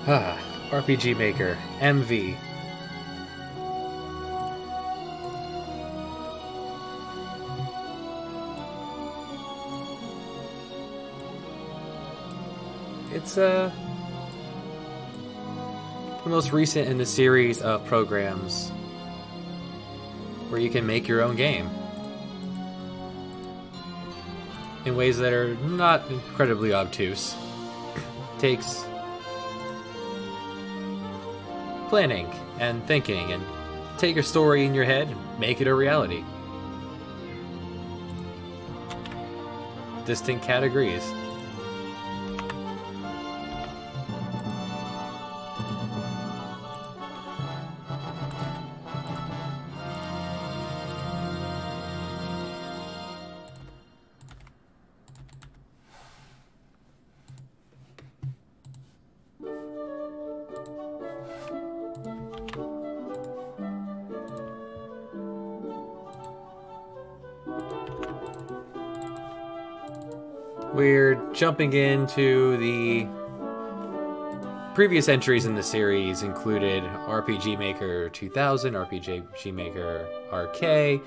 RPG Maker, MV. It's the most recent in the series of programs where you can make your own game in ways that are not incredibly obtuse. Takes planning and thinking, and take your story in your head and make it a reality. Distinct categories. We're jumping into the previous entries in the series included RPG Maker 2000, RPG Maker RK,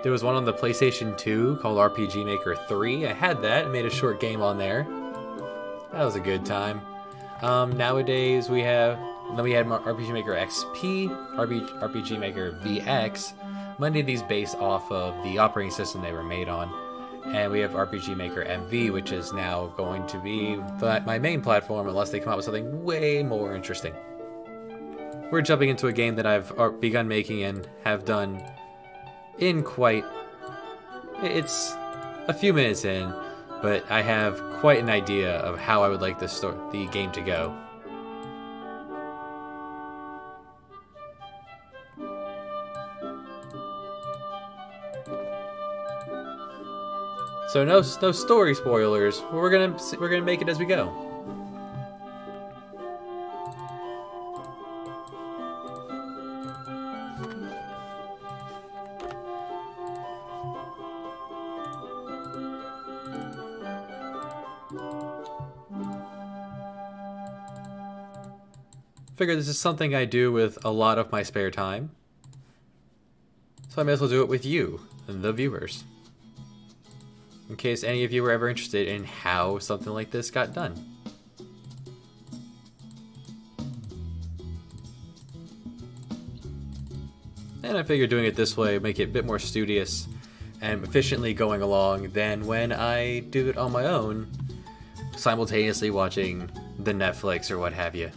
there was one on the PlayStation 2 called RPG Maker 3. I had that, made a short game on there. That was a good time. Nowadays we had RPG Maker XP, RPG Maker VX, many of these based off of the operating system they were made on. And we have RPG Maker MV, which is now going to be my main platform unless they come out with something way more interesting. We're jumping into a game that I've begun making and have done in it's a few minutes in, but I have quite an idea of how I would like the game to go. So no story spoilers. We're gonna make it as we go. Figure this is something I do with a lot of my spare time, so I may as well do it with you, the viewers. In case any of you were ever interested in how something like this got done. And I figured doing it this way would make it a bit more studious and efficiently going along than when I do it on my own, simultaneously watching the Netflix or what have you.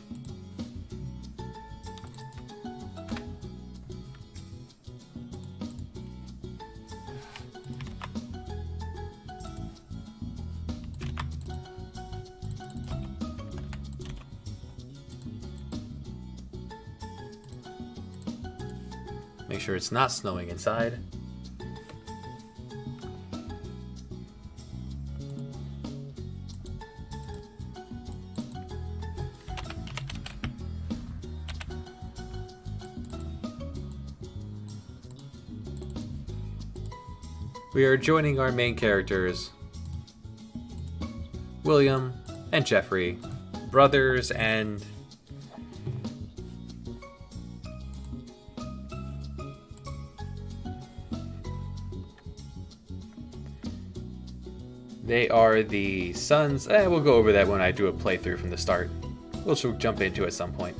Make sure it's not snowing inside. We are joining our main characters, William and Jeffrey, brothers and they are the sons. We'll go over that when I do a playthrough from the start. We'll jump into it at some point.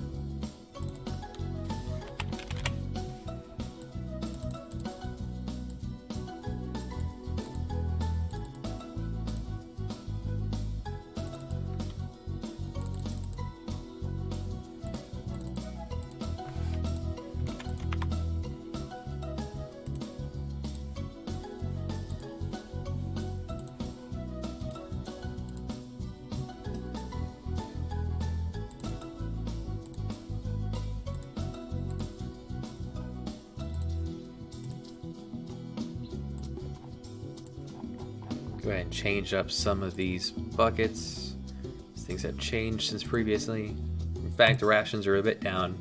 Go ahead and change up some of these buckets. These things have changed since previously. In fact, the rations are a bit down.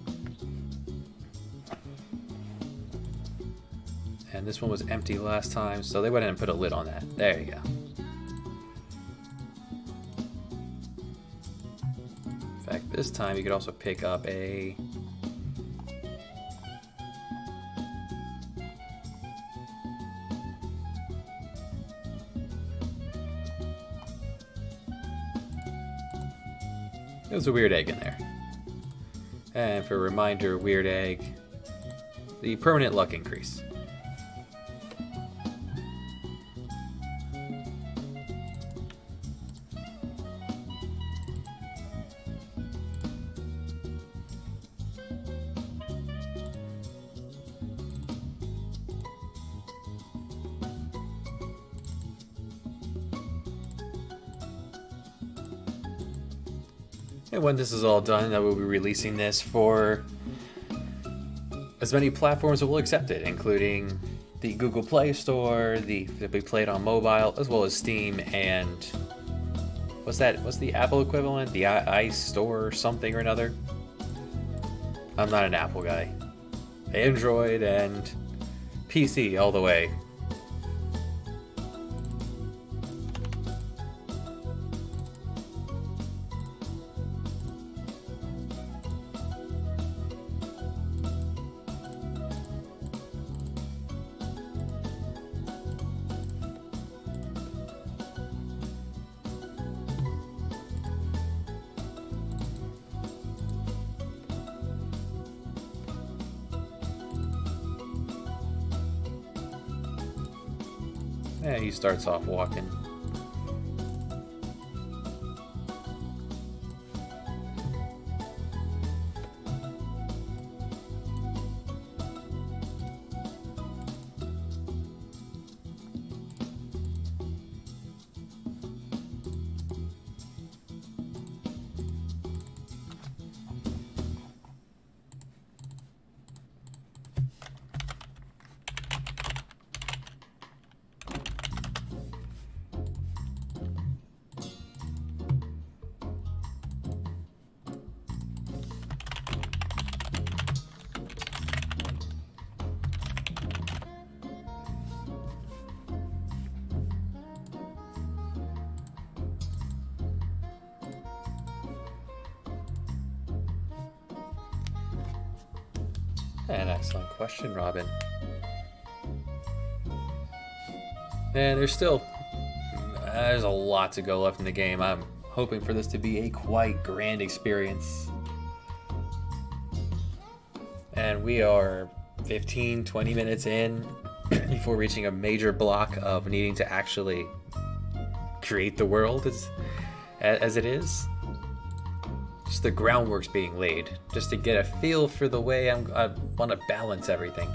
And this one was empty last time, so they went ahead and put a lid on that. There you go. In fact, this time you could also pick up a... There's a weird egg in there. And for a reminder, weird egg, the permanent luck increase. And when this is all done, I will be releasing this for as many platforms that will accept it, including the Google Play Store, it'll be played on mobile, as well as Steam, and what's the Apple equivalent? The iStore or something or another? I'm not an Apple guy. Android and PC all the way. Yeah, he starts off walking. An excellent question, Robin. And there's a lot to go left in the game. I'm hoping for this to be a quite grand experience. And we are 15-20 minutes in before reaching a major block of needing to actually create the world as it is. Just the groundwork's being laid, just to get a feel for the way I want to balance everything.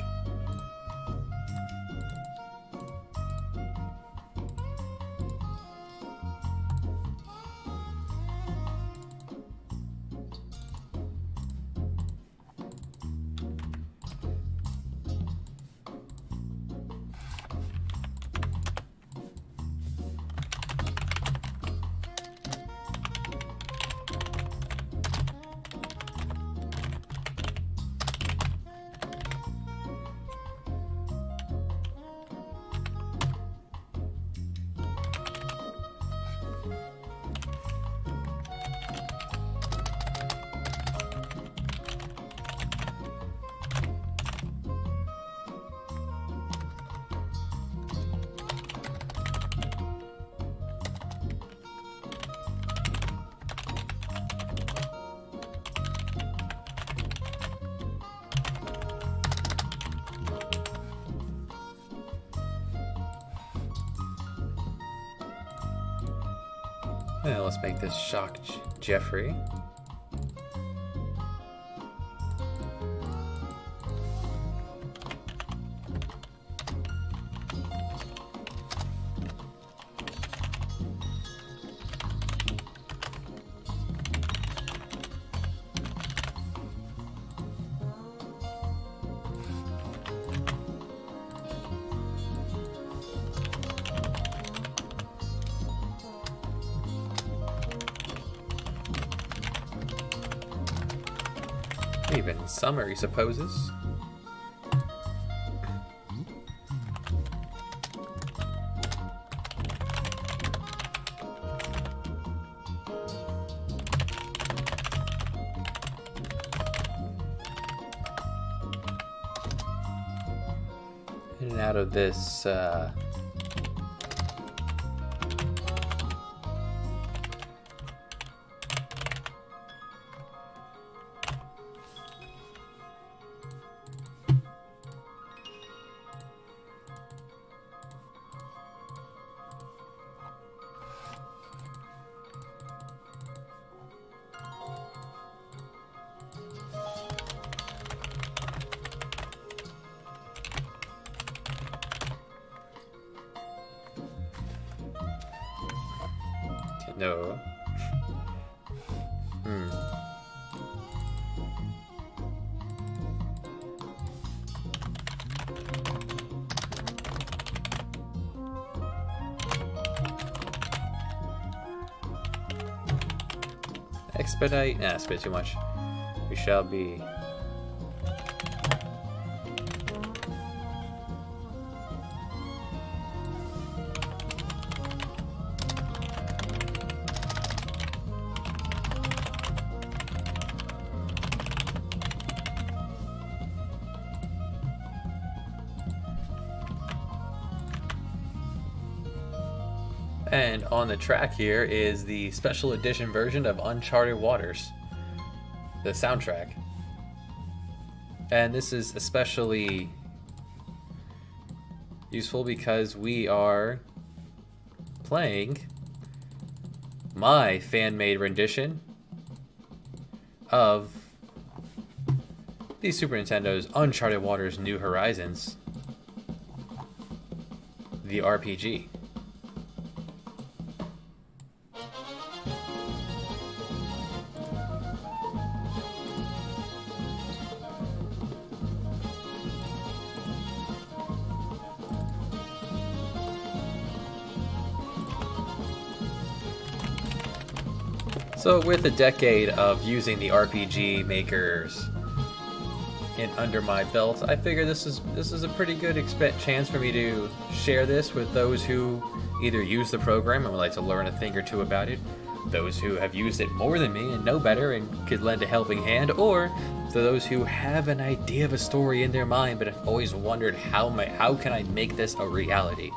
Well, let's make this shock Jeffrey. Even summer, he supposes. out of this no. Expedite? Nah, it's a bit too much. We shall be. And on the track here is the special edition version of Uncharted Waters, the soundtrack. And this is especially useful because we are playing my fan-made rendition of the Super Nintendo's Uncharted Waters New Horizons, the RPG. So with a decade of using the RPG makers under my belt, I figure this is a pretty good chance for me to share this with those who either use the program and would like to learn a thing or two about it, those who have used it more than me and know better and could lend a helping hand, or to those who have an idea of a story in their mind but have always wondered how can I make this a reality.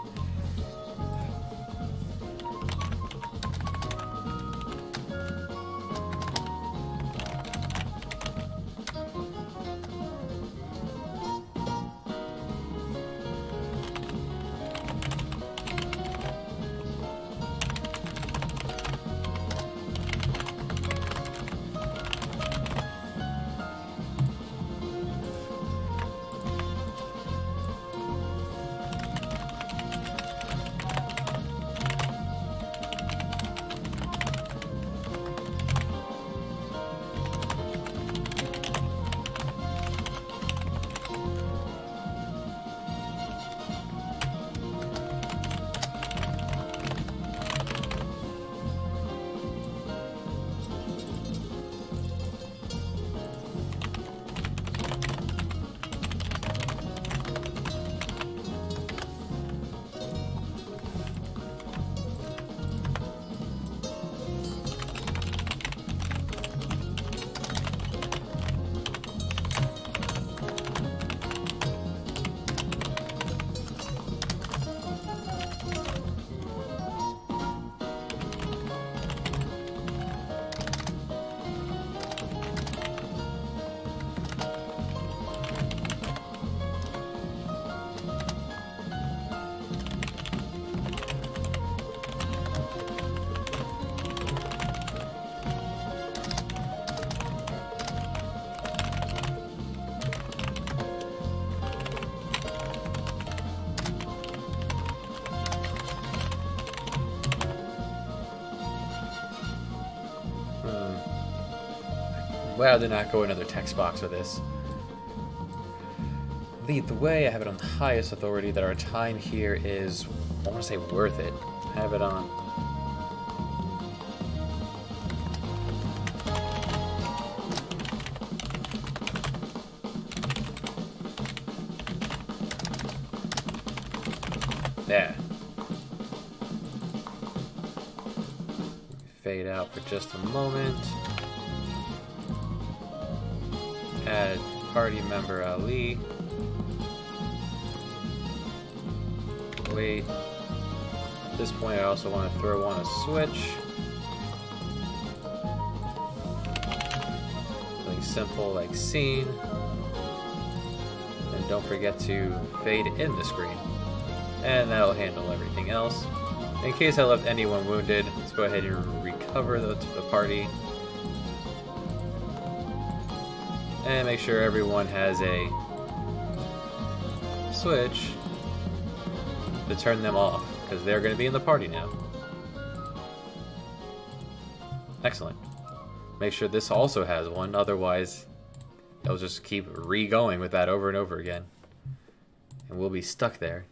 Wow, did not go another text box with this. Lead the way. I have it on the highest authority that our time here is, I want to say, worth it. Have it on. There. Fade out for just a moment. Add party member Ali. wait. At this point, I also want to throw on a switch. Something simple like scene. And don't forget to fade in the screen. And that'll handle everything else. In case I left anyone wounded, let's go ahead and recover the party. And make sure everyone has a switch to turn them off, because they're going to be in the party now. Excellent. Make sure this also has one, otherwise they'll just keep re-going with that over and over again. And we'll be stuck there.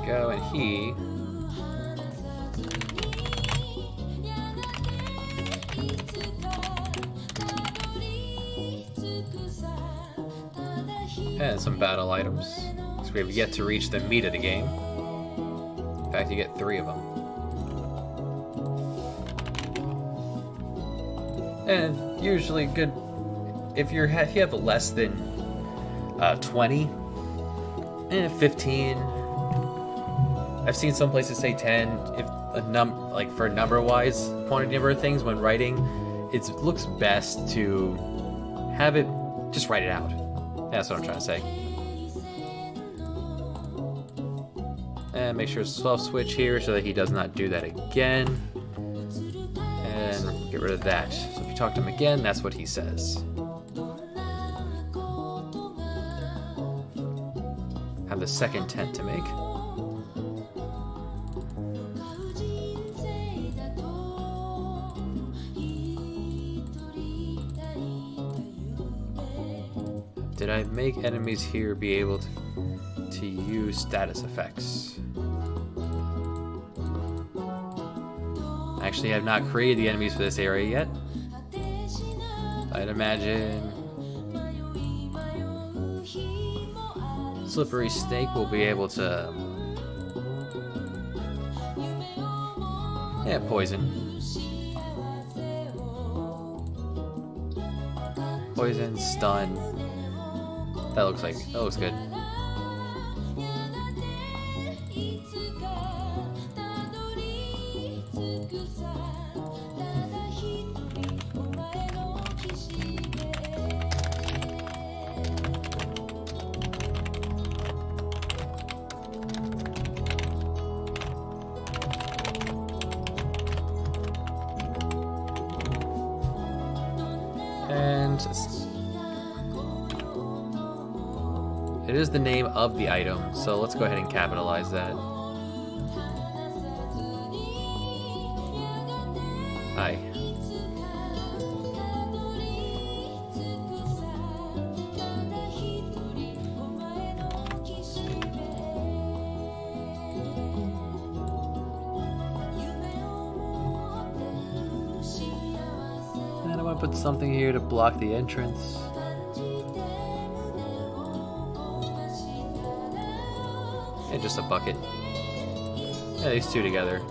Go, and he and some battle items, so we have yet to reach the meat of the game. In fact, you get 3 of them. And usually good if you have less than 20 and 15. I've seen some places say 10. If a like for number-wise, quantity number of things when writing, it looks best to have it just write it out. That's what I'm trying to say. And make sure to self switch here so that he does not do that again. And get rid of that. So if you talk to him again, that's what he says. Have the second tent to make. Did I make enemies here be able to use status effects? Actually, I have not created the enemies for this area yet. I'd imagine Slippery Snake will be able to... yeah, poison. Poison, stun. That looks good. And it is the name of the item, so let's go ahead and capitalize that. Hi. And I want to put something here to block the entrance. And just a bucket. Yeah, these two together.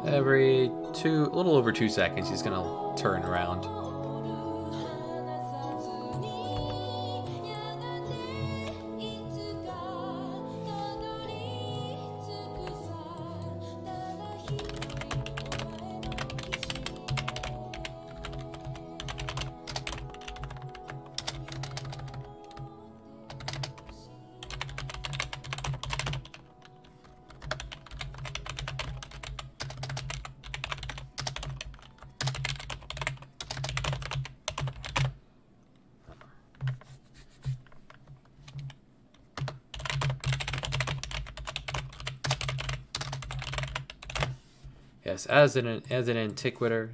Every a little over 2 seconds, he's gonna turn around. Yes, as an antiquator,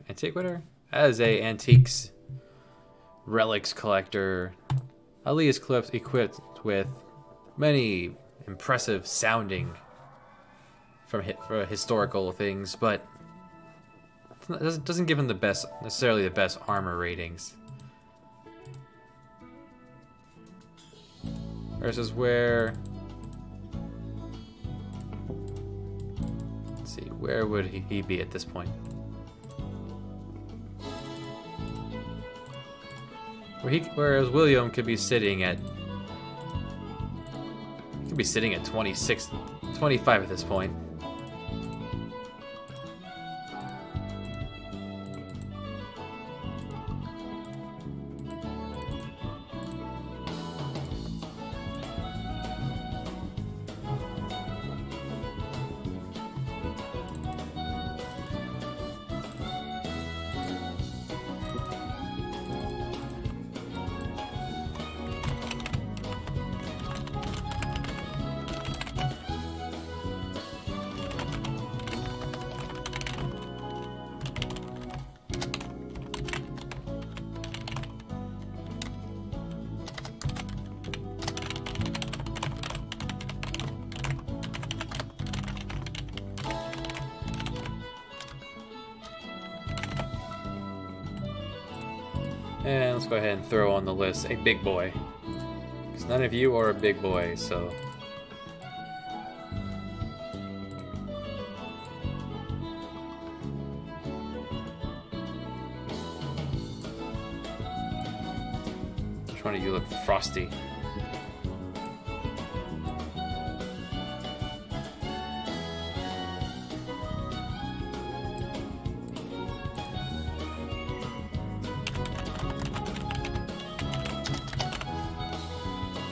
as a antiques relics collector, Ali is equipped with many impressive sounding for historical things, but it doesn't give him necessarily the best armor ratings. Versus where, let's see, where would he be at this point? Whereas William could be sitting at 26, 25 at this point. And let's go ahead and throw on the list a big boy. Because none of you are a big boy, so... Which one of you look frosty?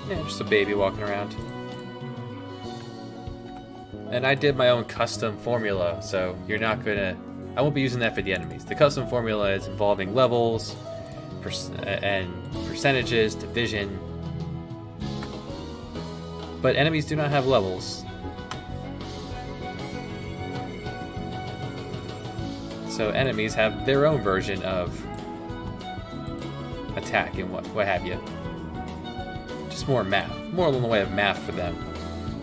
Yeah, just a baby walking around. And I did my own custom formula, so you're not gonna... I won't be using that for the enemies. The custom formula is involving levels, and percentages, division. But enemies do not have levels. So enemies have their own version of attack and what have you. Just more math, more in the way of math for them,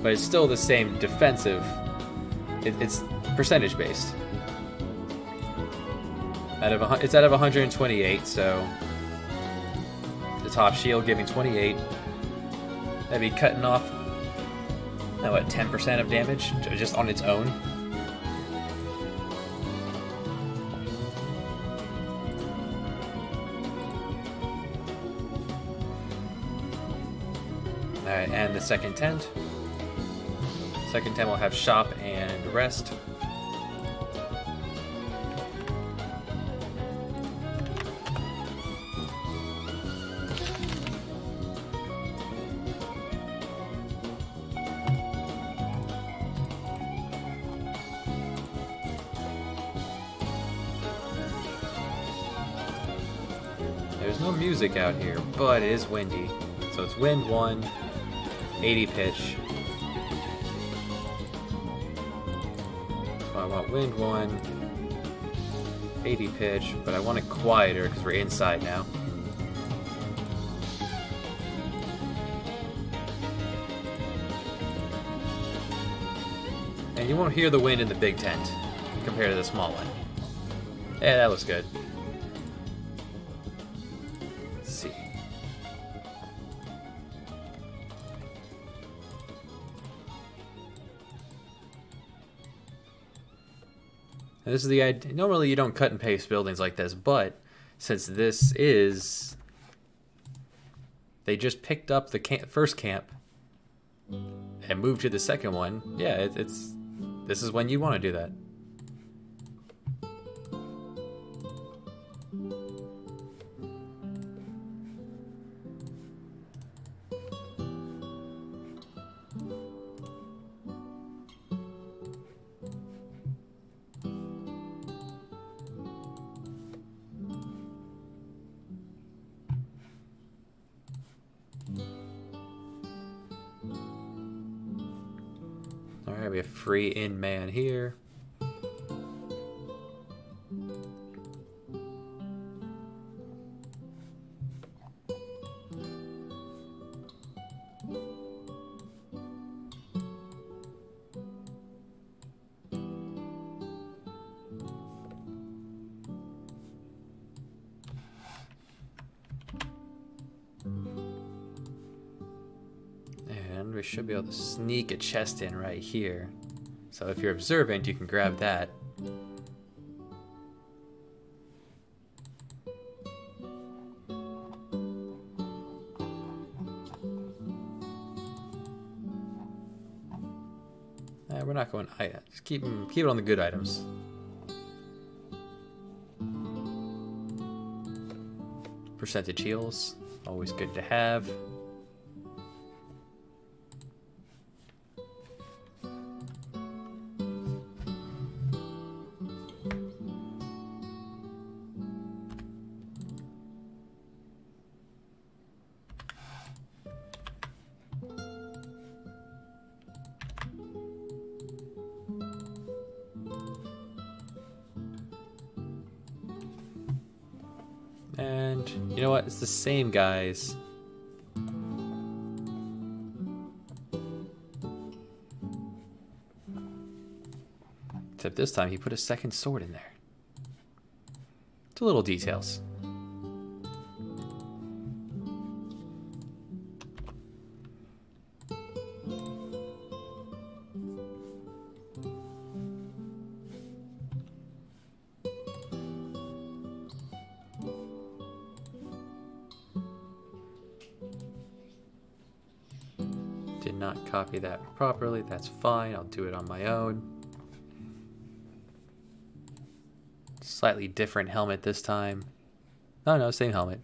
but it's still the same defensive. It's percentage based. It's out of 128, so the top shield giving 28. That'd be cutting off, what, 10% of damage just on its own. Alright, and the second tent. Second tent will have shop and rest. There's no music out here, but it is windy. So it's wind 1. 80 pitch. So I want wind 1, 80 pitch, but I want it quieter because we're inside now. And you won't hear the wind in the big tent compared to the small one. Yeah, that looks good. Let's see. And this is the idea. Normally you don't cut and paste buildings like this, but since this is... They just picked up the first camp and moved to the second one. Yeah, this is when you want to do that. Alright, we have free in man here. And we should be able to sneak a chest in right here. So if you're observant, you can grab that. We're not going items. Just keep it on the good items. Percentage heals, always good to have. And you know what? It's the same guys. Except this time he put a second sword in there. It's little details. Did not copy that properly. That's fine. I'll do it on my own. Slightly different helmet this time. No, same helmet.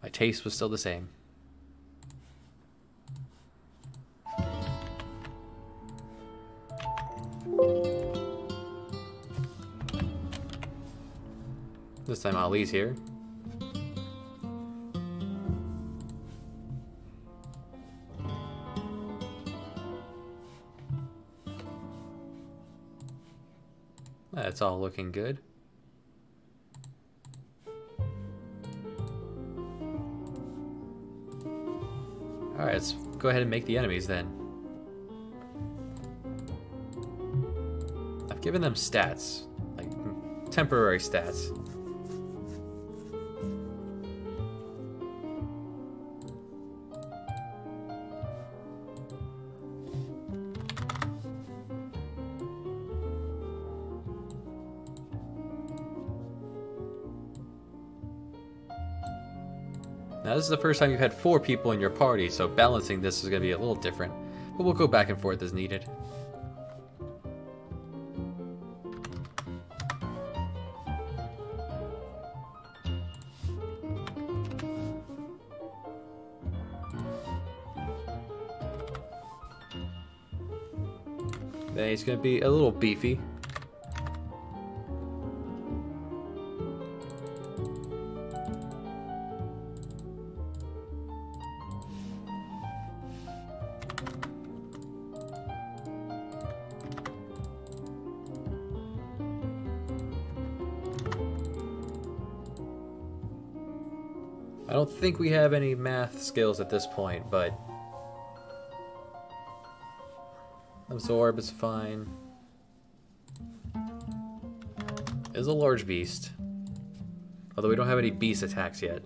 My taste was still the same. This time Ali's here. That's all looking good. Alright, let's go ahead and make the enemies then. I've given them stats, like temporary stats. Now this is the first time you've had 4 people in your party, so balancing this is going to be a little different, but we'll go back and forth as needed. Then he's going to be a little beefy. I don't think we have any math skills at this point, but absorb is fine. Is a large beast, although we don't have any beast attacks yet.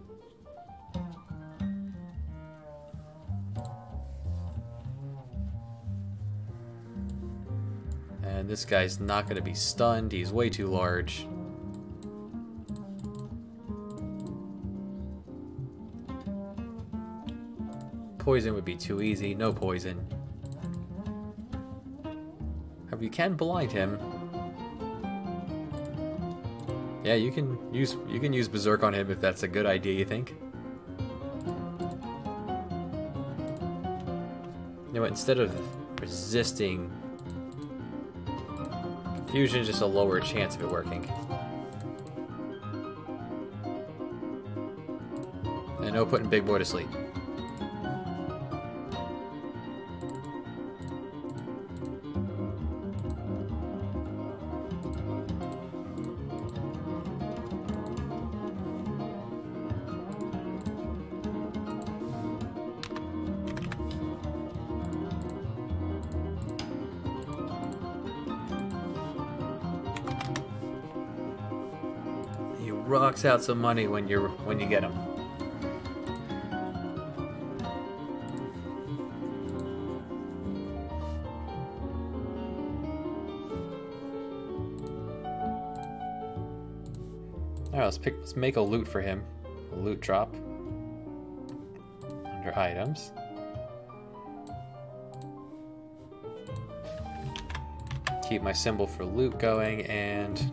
And And this guy's not going to be stunned. He's way too large. Poison would be too easy. No poison. However, you can blind him. Yeah, you can use Berserk on him if that's a good idea, you think? You know what, instead of resisting, Confusion is just a lower chance of it working. And no putting Big Boy to sleep. Rocks out some money when you get them. All right, let's make a loot for him. A loot drop under items. Keep my symbol for loot going and.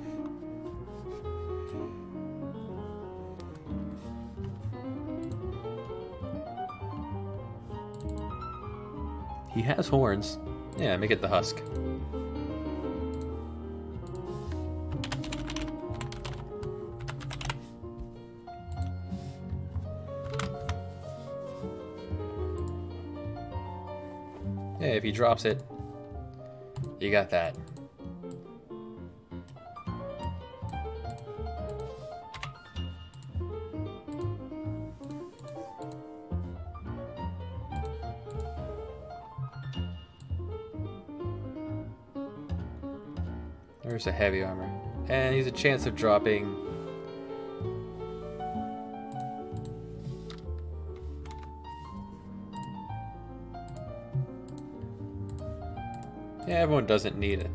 He has horns. Yeah, make it the husk. Yeah, if he drops it, you got that. There's a heavy armor. And he's a chance of dropping. Yeah, everyone doesn't need it.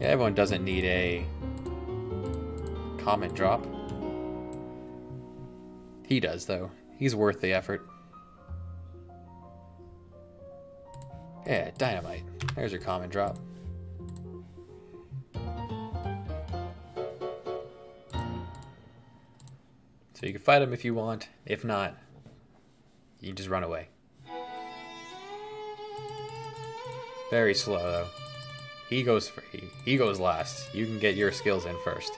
Yeah, everyone doesn't need a common drop. He does, though. He's worth the effort. Yeah, dynamite. There's your common drop. So you can fight him if you want. If not, you can just run away. Very slow though. He goes last. You can get your skills in first.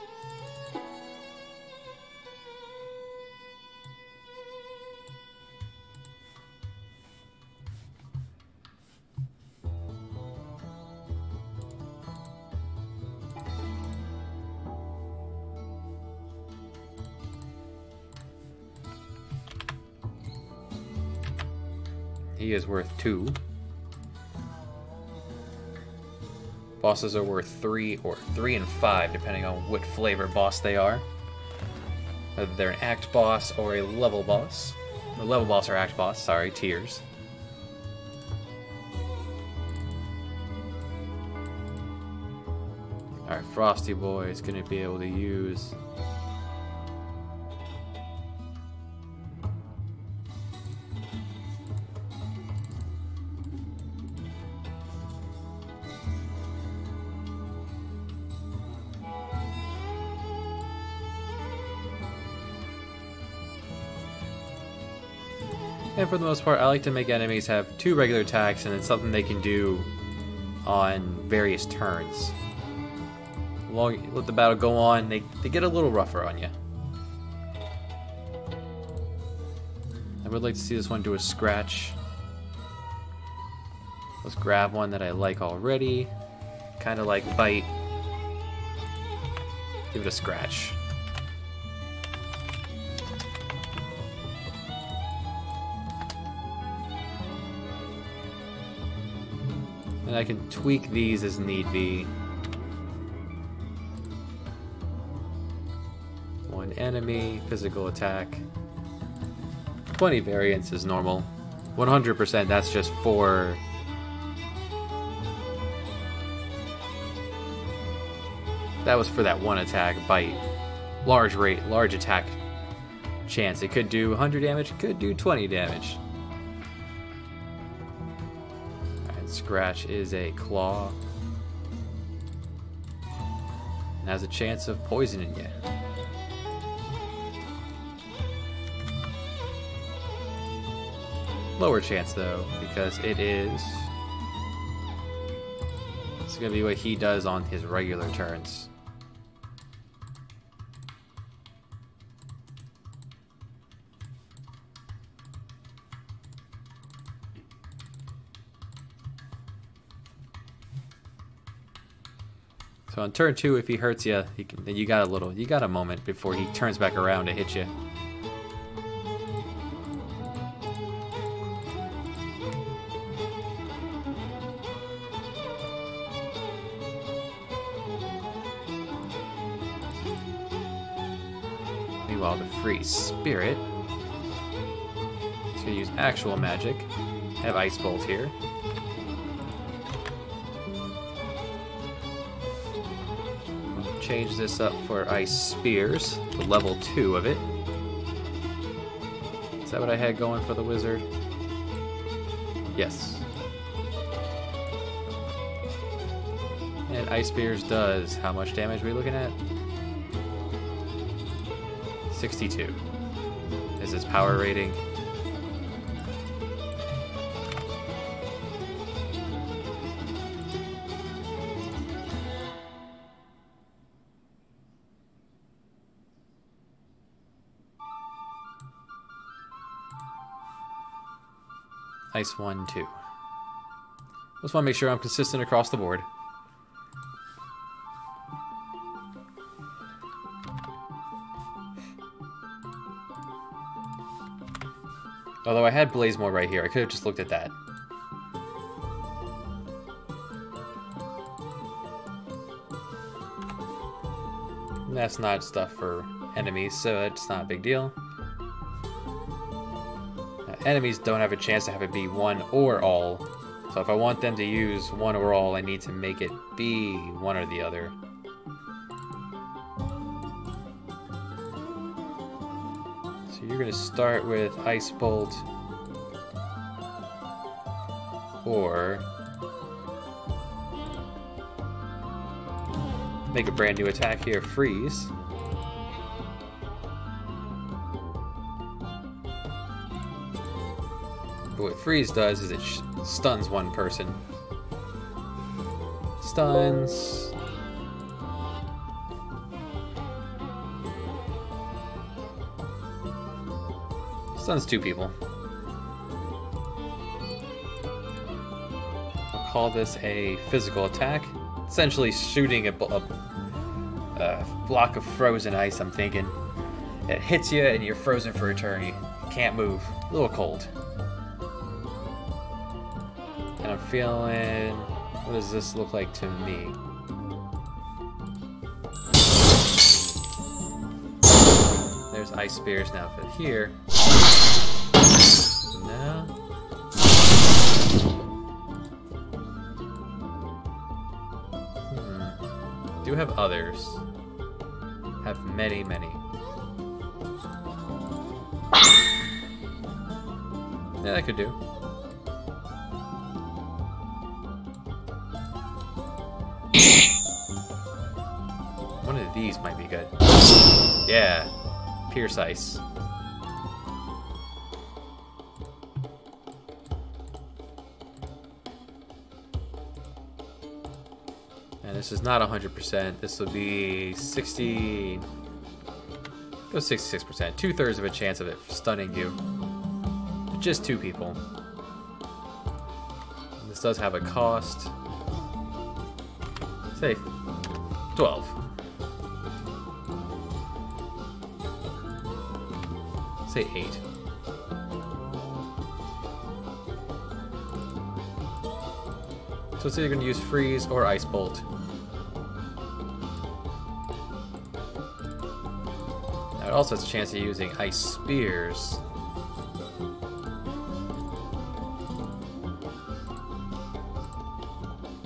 He is worth 2. Bosses are worth 3 or 3 and 5, depending on what flavor boss they are. Whether they're an act boss or a level boss. A level boss or act boss, sorry, tiers. Alright, Frosty Boy is going to be able to use... And for the most part, I like to make enemies have 2 regular attacks and then something they can do on various turns. Let the battle go on, they get a little rougher on you. I would like to see this one do a scratch. Let's grab one that I like already. Kind of like bite. Give it a scratch. And I can tweak these as need be. One enemy, physical attack. 20 variants is normal. 100% that's just for That was for that one attack, bite. Large rate, large attack chance. It could do 100 damage, it could do 20 damage. Alright, Scratch is a claw. And has a chance of poisoning you. Lower chance though, because it's gonna be what he does on his regular turns. So on turn 2, if he hurts you, then you got a moment before he turns back around to hit you. Meanwhile, the Free Spirit is gonna use actual magic. I have Ice Bolt here. Change this up for Ice Spears, to level 2 of it. Is that what I had going for the wizard? Yes. And Ice Spears does how much damage are we looking at? 62 is his power rating. Ice 1, 2. Just want to make sure I'm consistent across the board. Although I had Blazemore right here, I could have just looked at that. And that's not stuff for enemies, so it's not a big deal. Enemies don't have a chance to have it be one or all. So if I want them to use one or all, I need to make it be one or the other. So you're going to start with Ice Bolt or make a brand new attack here, Freeze. What Freeze does is it stuns one person. Stuns. Stuns 2 people. I'll call this a physical attack. Essentially shooting a block of frozen ice, I'm thinking. It hits you and you're frozen for eternity. You can't move. A little cold. And I'm feeling... what does this look like to me? There's Ice Spears now for here. No. Do have others. Have many, many. Yeah, that could do. One of these might be good. Yeah. Pierce Ice. And this is not 100%. This will be 60... go 66%. 2/3 of a chance of it stunning you. Just 2 people. And this does have a cost. Say 12. Say 8. So it's either going to use Freeze or Ice Bolt. Now it also has a chance of using Ice Spears.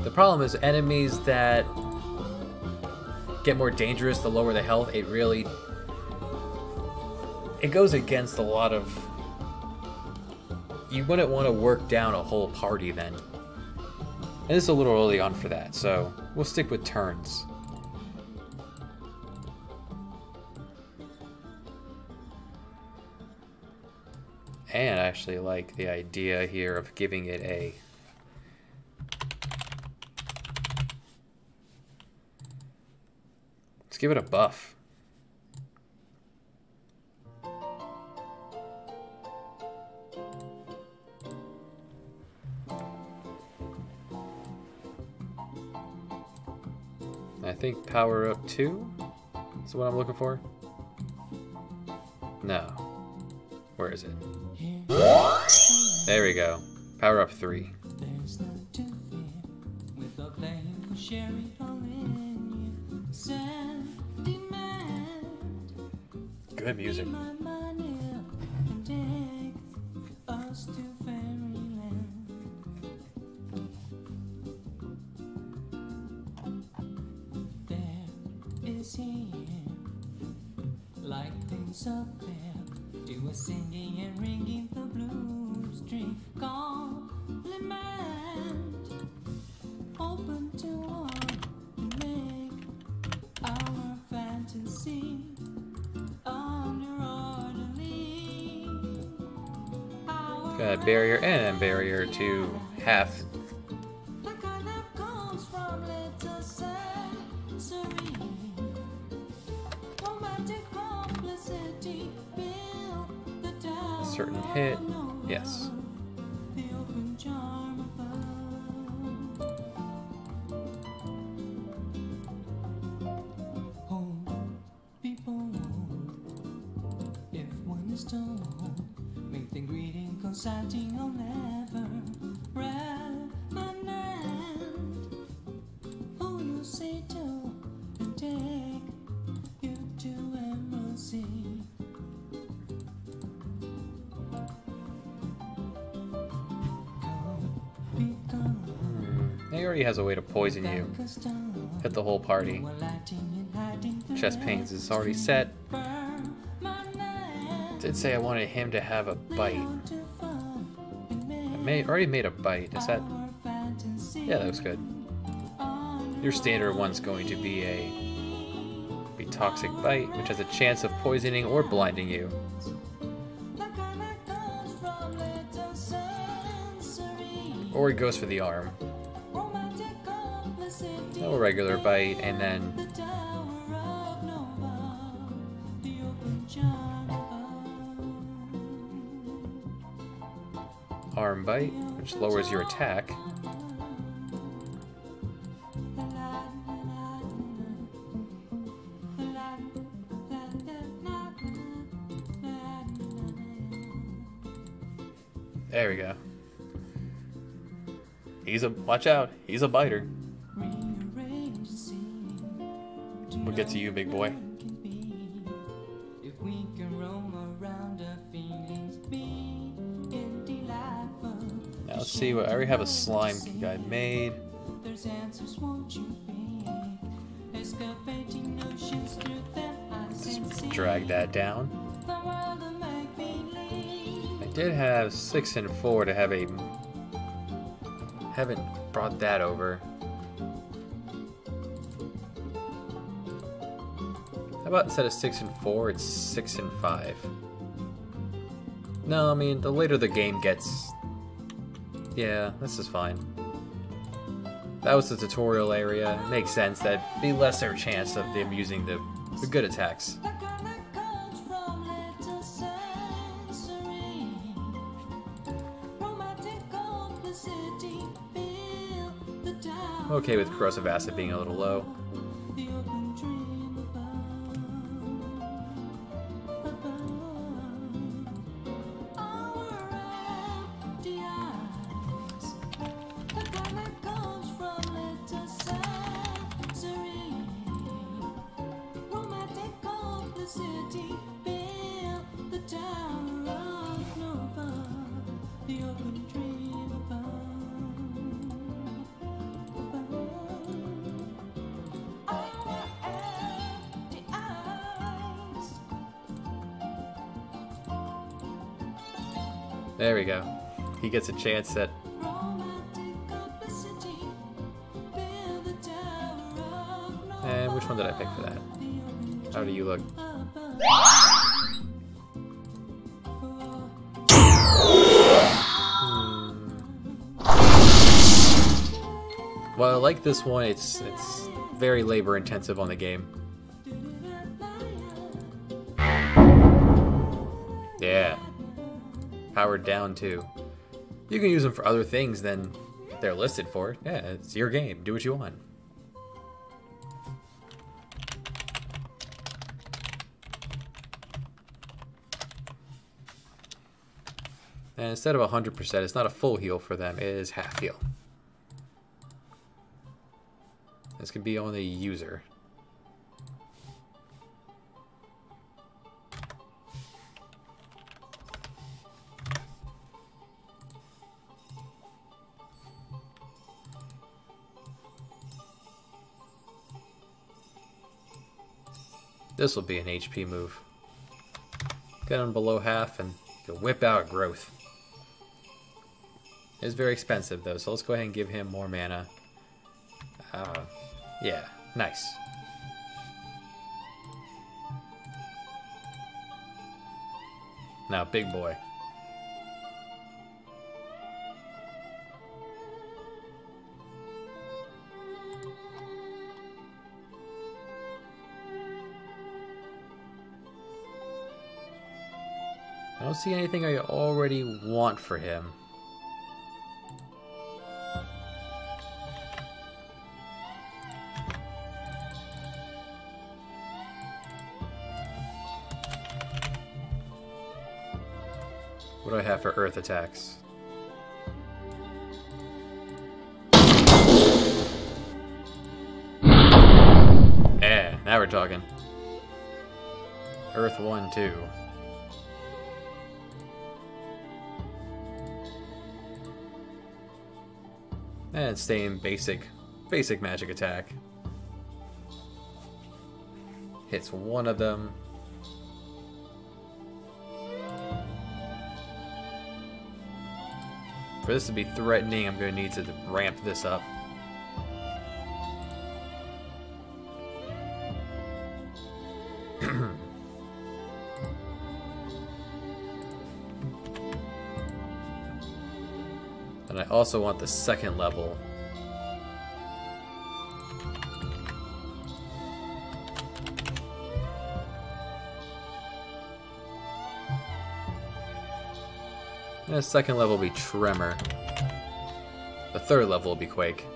The problem is enemies that get more dangerous the lower the health. It really... It goes against a lot of... You wouldn't want to work down a whole party then. And this is a little early on for that, so we'll stick with turns. And I actually like the idea here of giving it a... Let's give it a buff. I think power up 2 is what I'm looking for. No. Where is it? There we go. Power up 3. Good music. Like things up there, do a singing and ringing the blues string. Compliment, open to all, make our fantasy under orderly. Got a barrier and a barrier to half. Certain hit, yes. If one is told, make the greeting consulting on never remnant. Who you say to and take you to embassy. He already has a way to poison you. Hit the whole party. Chest pains is already set. Did say I wanted him to have a bite. I already made a bite. Is that? Yeah, that looks good. Your standard one's going to be toxic bite, which has a chance of poisoning or blinding you. Or he goes for the arm. No regular bite, and then arm bite, which lowers your attack. There we go. Watch out, he's a biter. We'll get to you, big boy. Now let's see what I already have a slime guy made. Just drag that down. I did have 6 and 4 to have a... Haven't brought that over. How about instead of 6 and 4, it's 6 and 5? No, I mean, the later the game gets... Yeah, this is fine. That was the tutorial area. It makes sense. That'd be lesser chance of them using the good attacks. I'm okay with corrosive acid being a little low. There we go. He gets a chance at... And which one did I pick for that? How do you look? Well, I like this one. It's very labor intensive on the game. Yeah. Powered down too. You can use them for other things than they're listed for. Yeah, it's your game. Do what you want. And instead of 100%, it's not a full heal for them. It is half heal. This can be on the user. This will be an HP move. Get them below half and you'll whip out growth. It's very expensive though, so let's go ahead and give him more mana. Yeah, nice. Now, big boy. I don't see anything I already want for him. What do I have for earth attacks? Yeah, now we're talking. Earth 1, 2. And staying basic magic attack. Hits one of them. For this to be threatening, I'm going to need to ramp this up. And I also want the second level. And the second level will be Tremor. The third level will be Quake.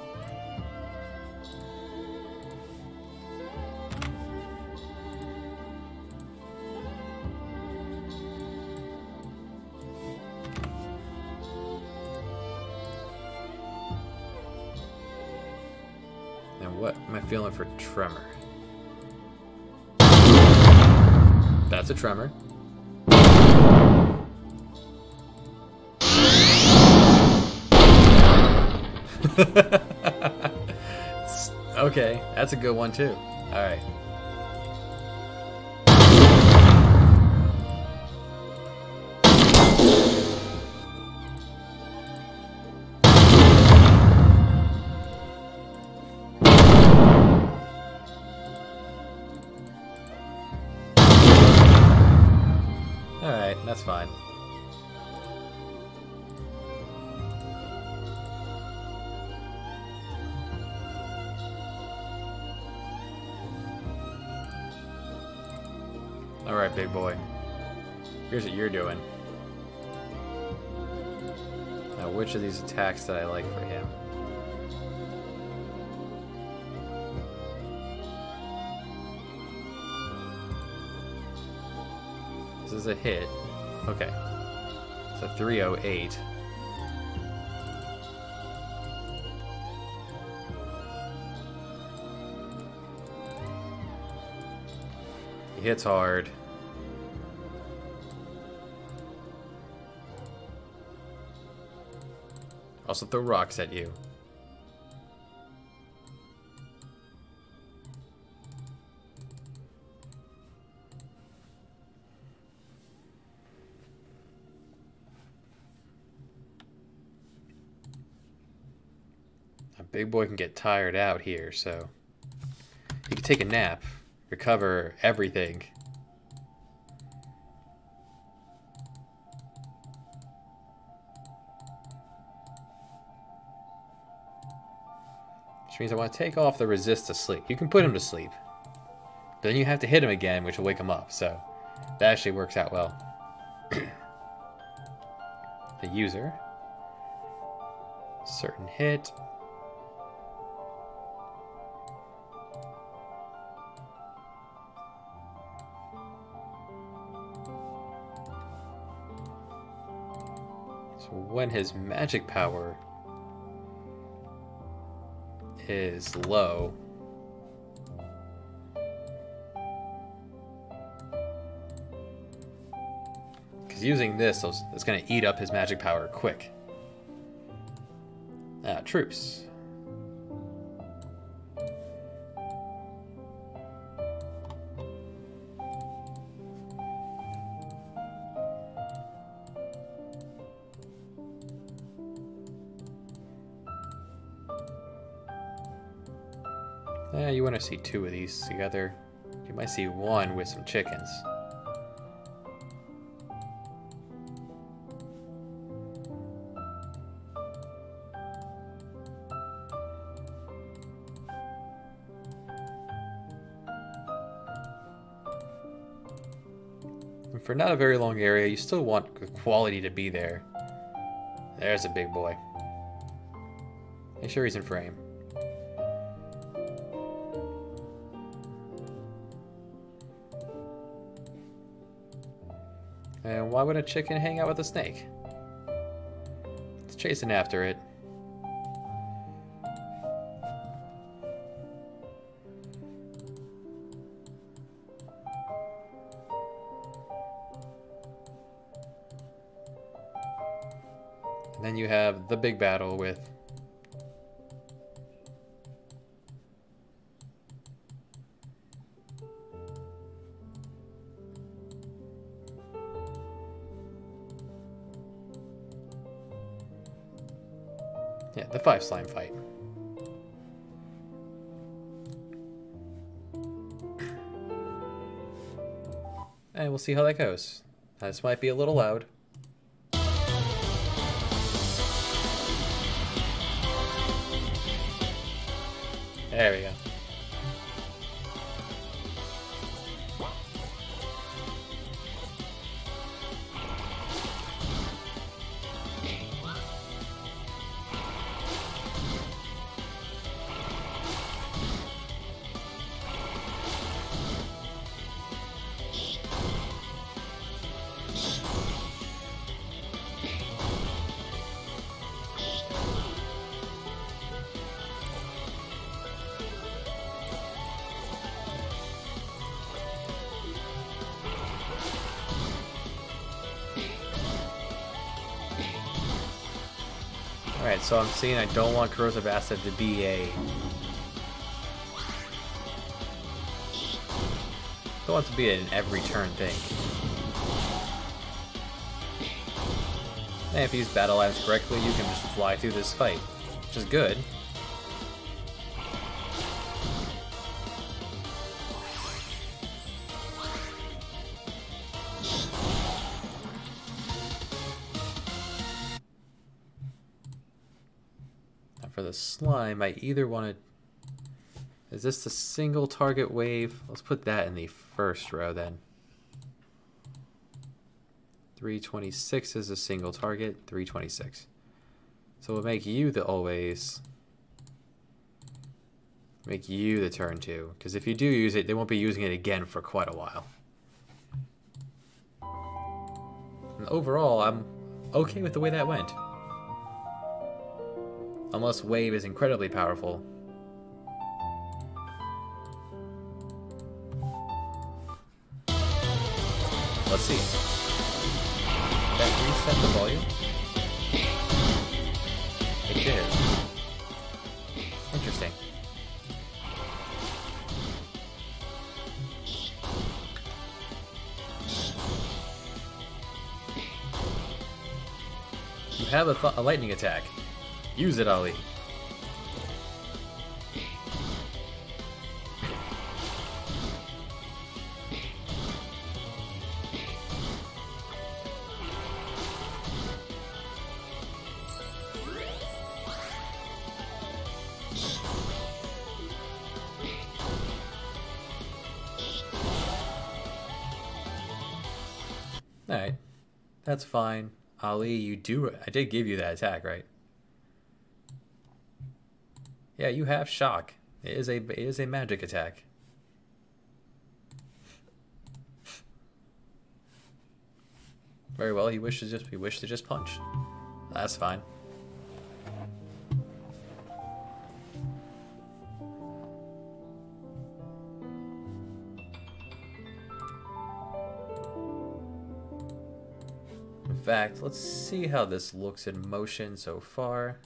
And what am I feeling for Tremor? That's a Tremor. Okay, that's a good one too. Alright. Alright, that's fine. Alright, big boy. Here's what you're doing. Now, which of these attacks that I like for him? This is a hit. Okay. So 308. He hits hard. Also throw rocks at you. Big boy can get tired out here, so he can take a nap, recover everything. Which means I want to take off the resist to sleep. You can put him to sleep. Then you have to hit him again, which will wake him up, so that actually works out well. The user. Certain hit. So when his magic power is low, because using this is going to eat up his magic power quick. Troops. You want to see two of these together. You might see one with some chickens. And for not a very long area, you still want the quality to be there. There's a big boy. Make sure he's in frame. And why would a chicken hang out with a snake? It's chasing after it. And then you have the big battle with the 5 slime fight. And we'll see how that goes. This might be a little loud. There we go. Alright, so I'm seeing I don't want corrosive acid to be a... don't want it to be an every turn thing. And if you use battle items correctly, you can just fly through this fight, which is good. For the slime, I either want to... is this the single target wave? Let's put that in the first row then. 326 is a single target, 326. So we'll make you the always. Make you the turn 2. Because if you do use it, they won't be using it again for quite a while. And overall, I'm okay with the way that went. Unless wave is incredibly powerful. Let's see. That reset the volume? It did. Interesting. You have a lightning attack. Use it, Ali. That's fine. Ali, I did give you that attack, right? Yeah, you have shock. It is a magic attack. Very well, he wished to just punch. That's fine. In fact, let's see how this looks in motion so far.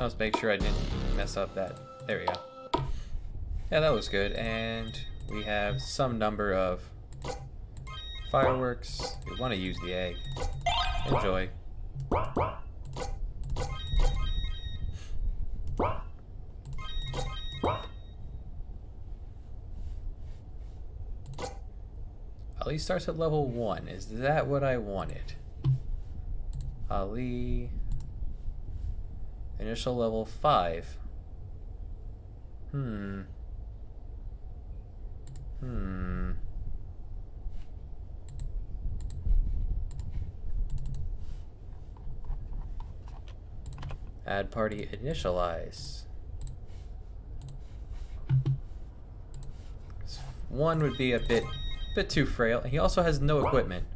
Let's make sure I didn't mess up that. There we go. Yeah, that was good. And we have some number of fireworks. We want to use the egg. Enjoy. Ali starts at level 1. Is that what I wanted? Ali... Initial level 5. Add party initialize. 1 would be a bit too frail. He also has no equipment.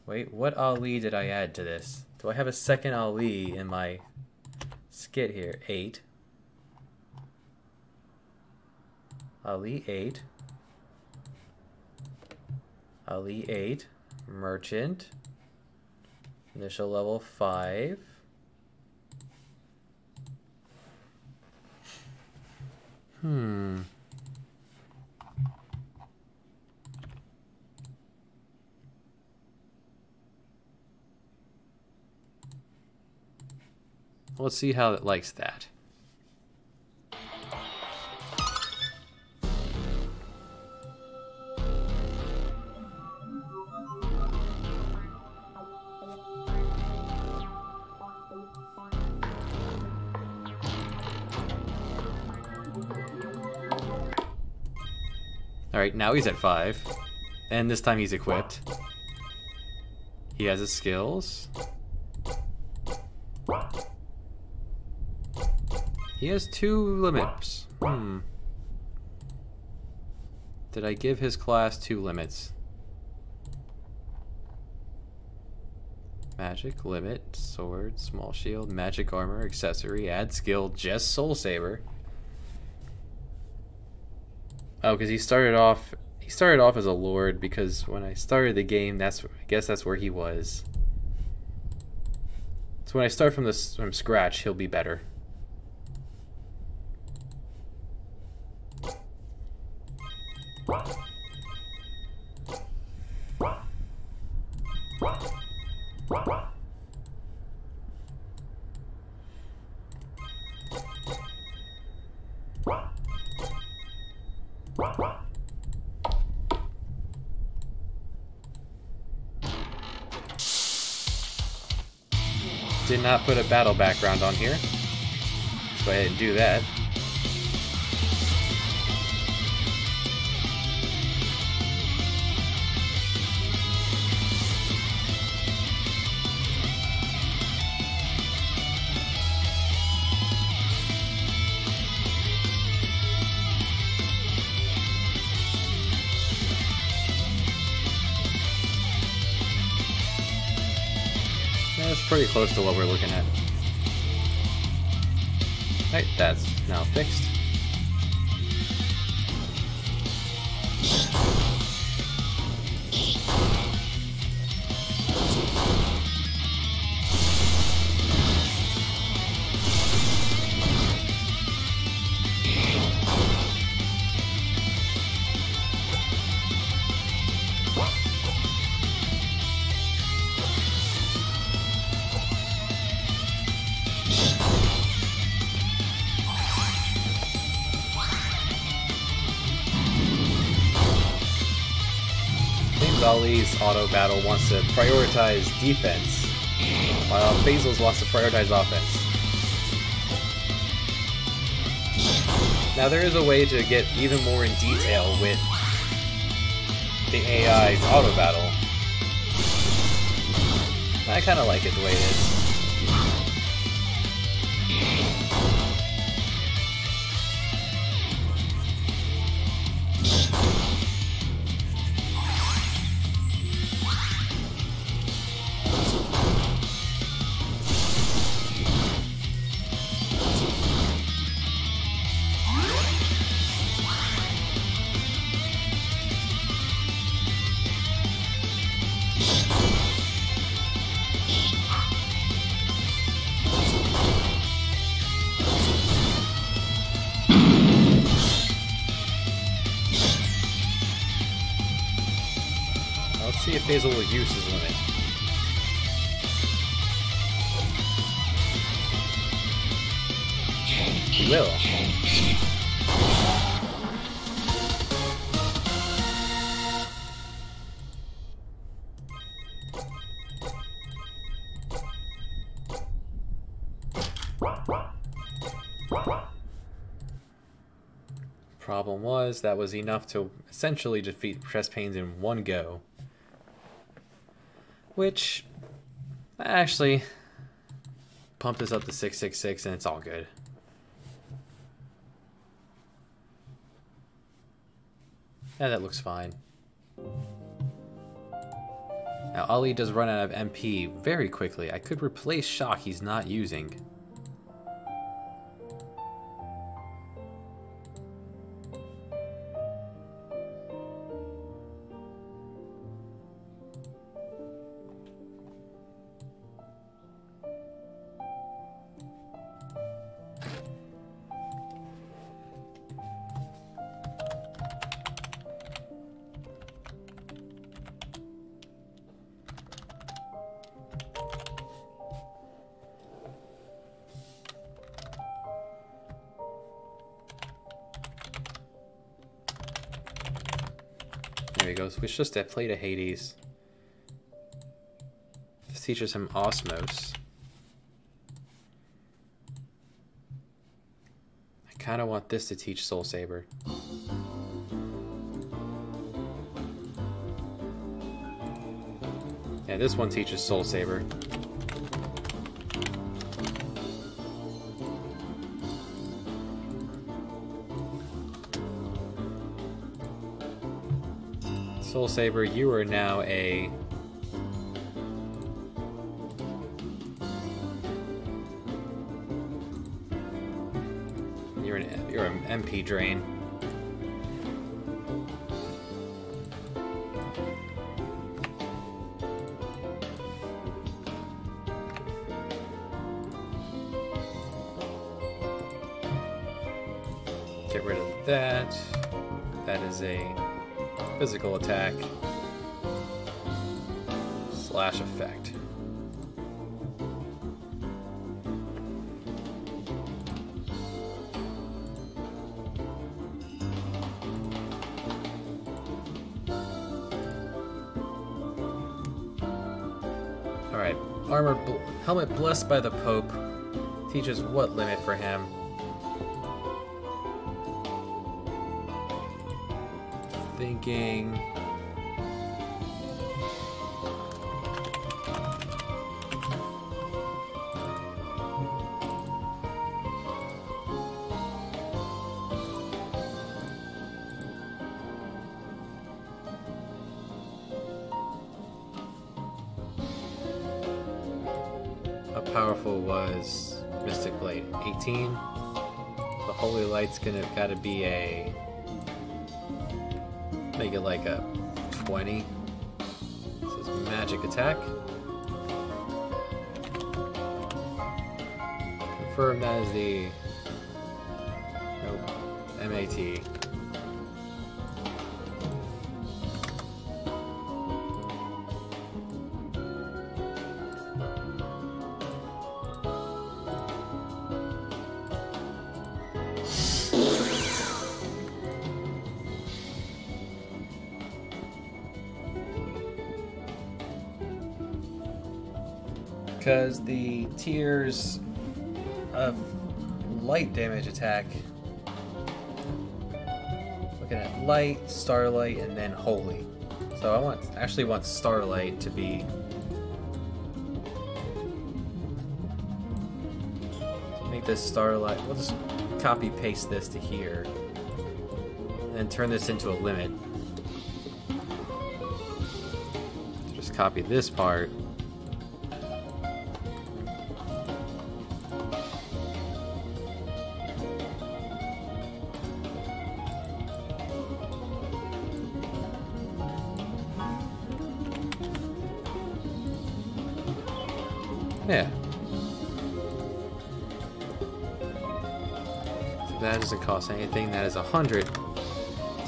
Wait, what Ali did I add to this? Do I have a second Ali in my skit here? 8. Ali 8. Ali 8. Merchant. Initial level 5. Let's see how it likes that. Alright, now he's at 5. And this time he's equipped. He has his skills. He has 2 limits. Did I give his class 2 limits? Magic, limit, sword, small shield, magic armor, accessory, add skill, just soul saber. Oh, because he started off as a lord because when I started the game, I guess that's where he was. So when I start from scratch, he'll be better. Did not put a battle background on here. Let's go ahead and do that. pretty close to what we're looking at. Right, that's now fixed. Ali's auto battle wants to prioritize defense, while Basil's wants to prioritize offense. Now there is a way to get even more in detail with the AI's auto battle. I kind of like it the way it is. See if Basil will use his limit. He will. Problem was, that was enough to essentially defeat chest pains in one go. Which, actually, pump this up to 666 and it's all good. Yeah, that looks fine. Now, Ali does run out of MP very quickly. I could replace Shock he's not using. There we go, switch just that plate of Hades. This teaches him Osmos. I kinda want this to teach Soul Saber. Yeah, this one teaches Soul Saber. Soul Saber, you are now a... You're an MP drain. Get rid of that. That is a physical attack / effect. Alright, helmet blessed by the Pope teaches what limit for him? Thinking... powerful was Mystic Blade? 18. The Holy Light's gotta be a... Make it like a 20. This is magic attack. Confirm that is the... Nope. MAT. Because the tiers of light damage attack, looking at light, starlight, and then holy. So I actually want starlight to be, so make this starlight. We'll just copy paste this to here, and then turn this into a limit. Just copy this part. Yeah. So that doesn't cost anything. That is 100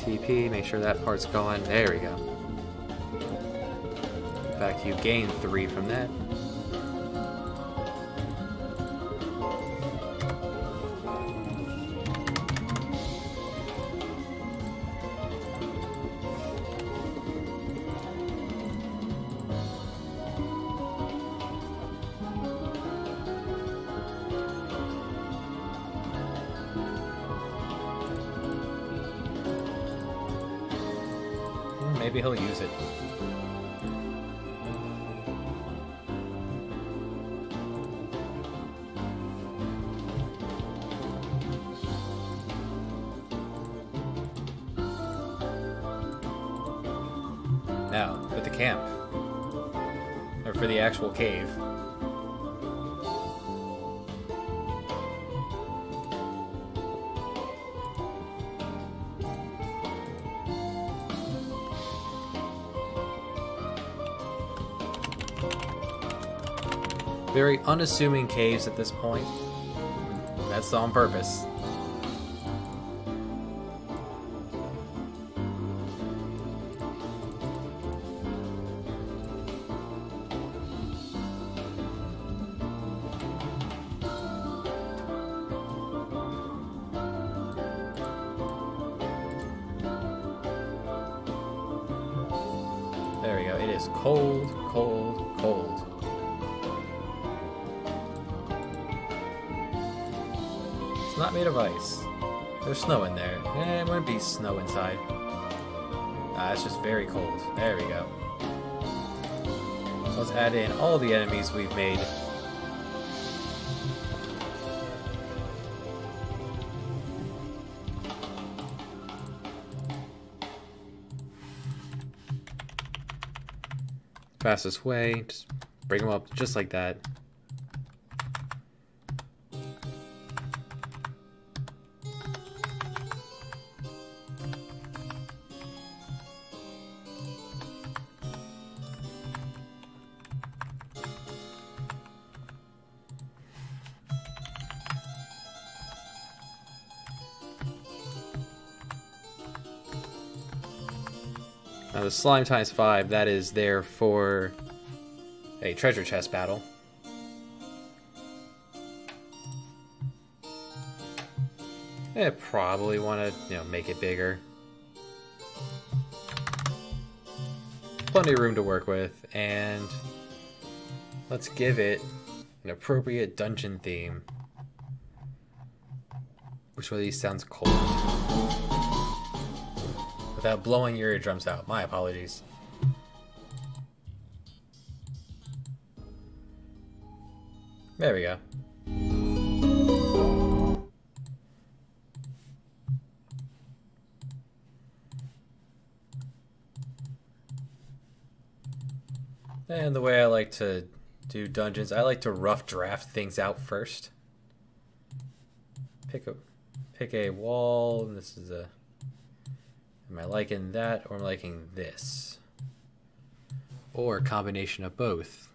TP. Make sure that part's going. There we go. In fact, you gain 3 from that. Maybe he'll use it. Now, for the camp. Or for the actual cave. Very unassuming caves at this point. That's on purpose. There we go. It is cold, cold, cold. It's not made of ice. There's snow in there. It wouldn't be snow inside. It's just very cold. There we go. Let's add in all the enemies we've made. Fastest way, just bring them up just like that. Now the slime times 5, that is there for a treasure chest battle. I probably want to, make it bigger. Plenty of room to work with, and let's give it an appropriate dungeon theme. Which one of these sounds cold? Without blowing your eardrums out. My apologies. There we go. And the way I like to do dungeons, I like to rough draft things out first. Pick a wall, and this is a... Am I liking that, or am I liking this? Or a combination of both.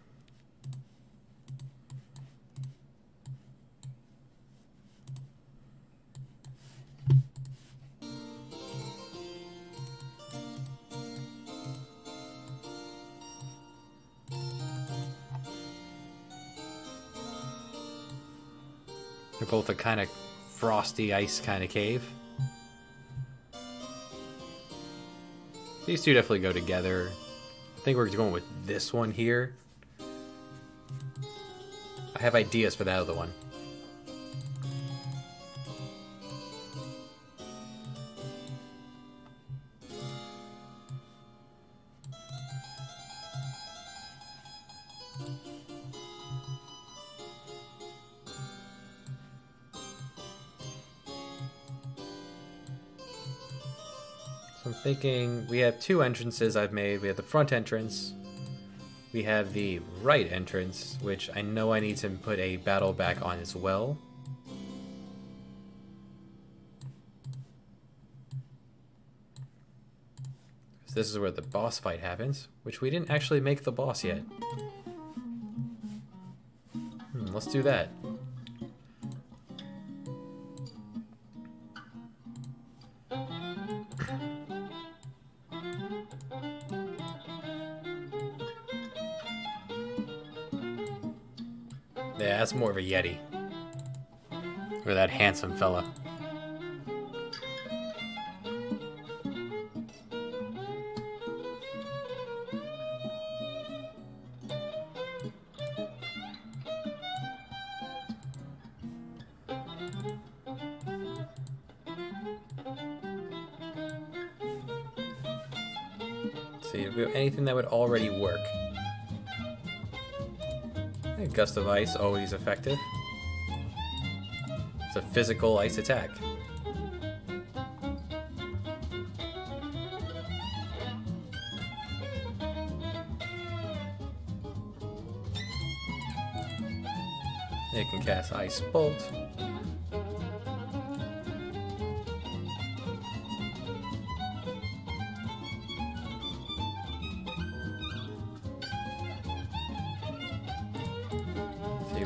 They're both a kind of frosty ice kind of cave. These two definitely go together. I think we're going with this one here. I have ideas for that other one. So I'm thinking we have two entrances I've made. We have the front entrance. We have the right entrance, which I know I need to put a battle back on as well. So this is where the boss fight happens, which we didn't actually make the boss yet. Let's do that. Yeah, that's more of a Yeti. Or that handsome fella. Let's see if we have anything that would already work. Gust of Ice, always effective. It's a physical ice attack. It can cast Ice Bolt.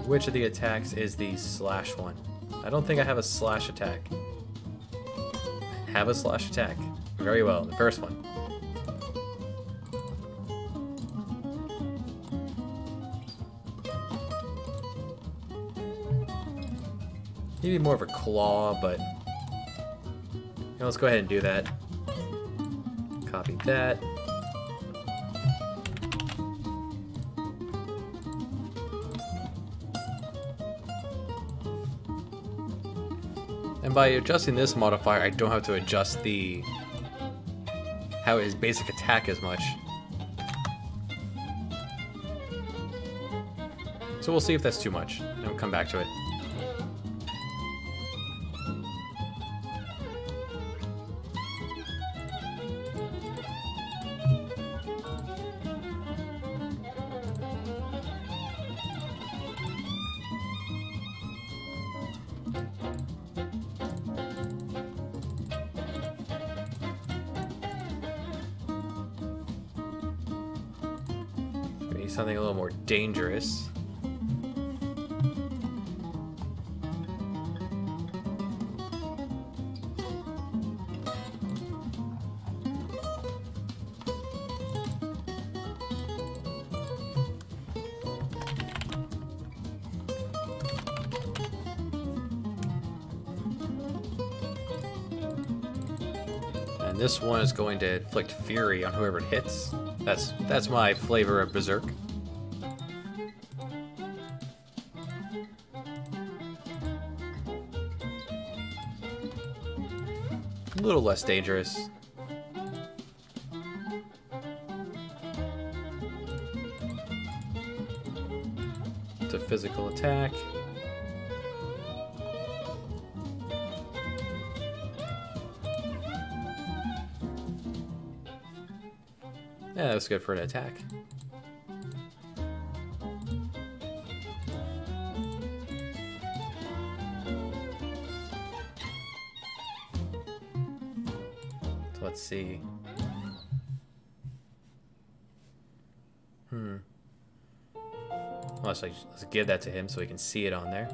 Which of the attacks is the slash one? I don't think I have a slash attack. Have a slash attack. Very well, the first one. Maybe more of a claw, but you know, let's go ahead and do that. Copy that. And by adjusting this modifier, I don't have to adjust how his basic attack as much. So we'll see if that's too much, and we'll come back to it. Something a little more dangerous. And this one is going to inflict fury on whoever it hits. That's my flavor of Berserk. A little less dangerous. It's a physical attack. Yeah, that was good for an attack. see. Well, let's give that to him so he can see it on there.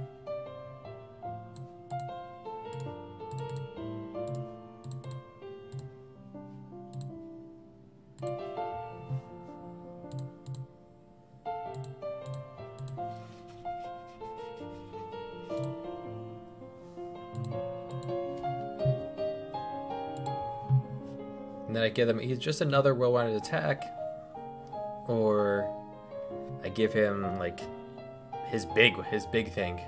And then I give him, he's just another well-rounded attack, or I give him like his big thing,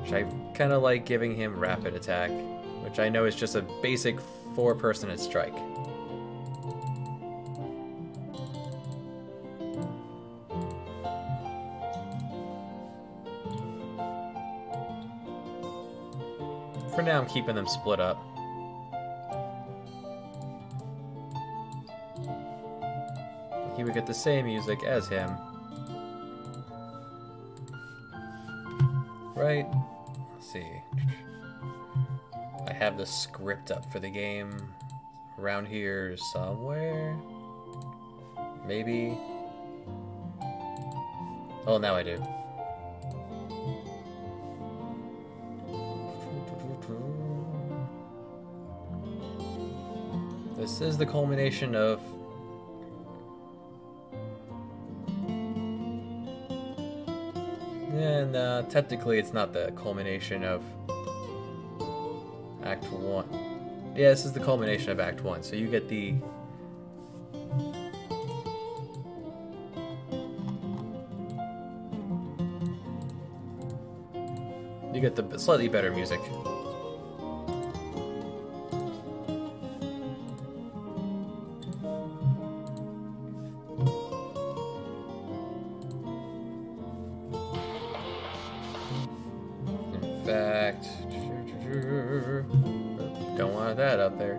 which I kind of like giving him rapid attack, which I know is just a basic 4-person strike. For now, I'm keeping them split up. He would get the same music as him. Right? Let's see. I have the script up for the game around here somewhere. Maybe. Oh, now I do. This is the culmination of and technically it's not the culmination of Act 1. Yeah, this is the culmination of Act 1, so you get the slightly better music. Don't want that up there.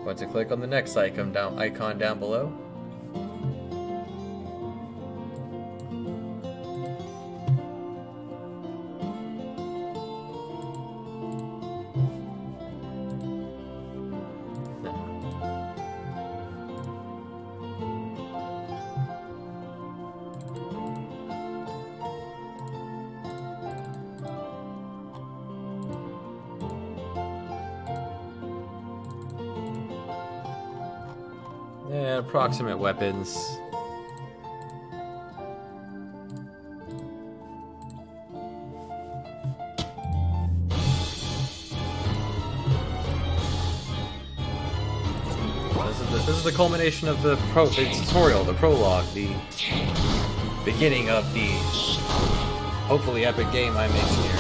Want to click on the next icon down below. And approximate weapons. This is the culmination of the tutorial, the prologue, the beginning of the hopefully epic game I'm making here.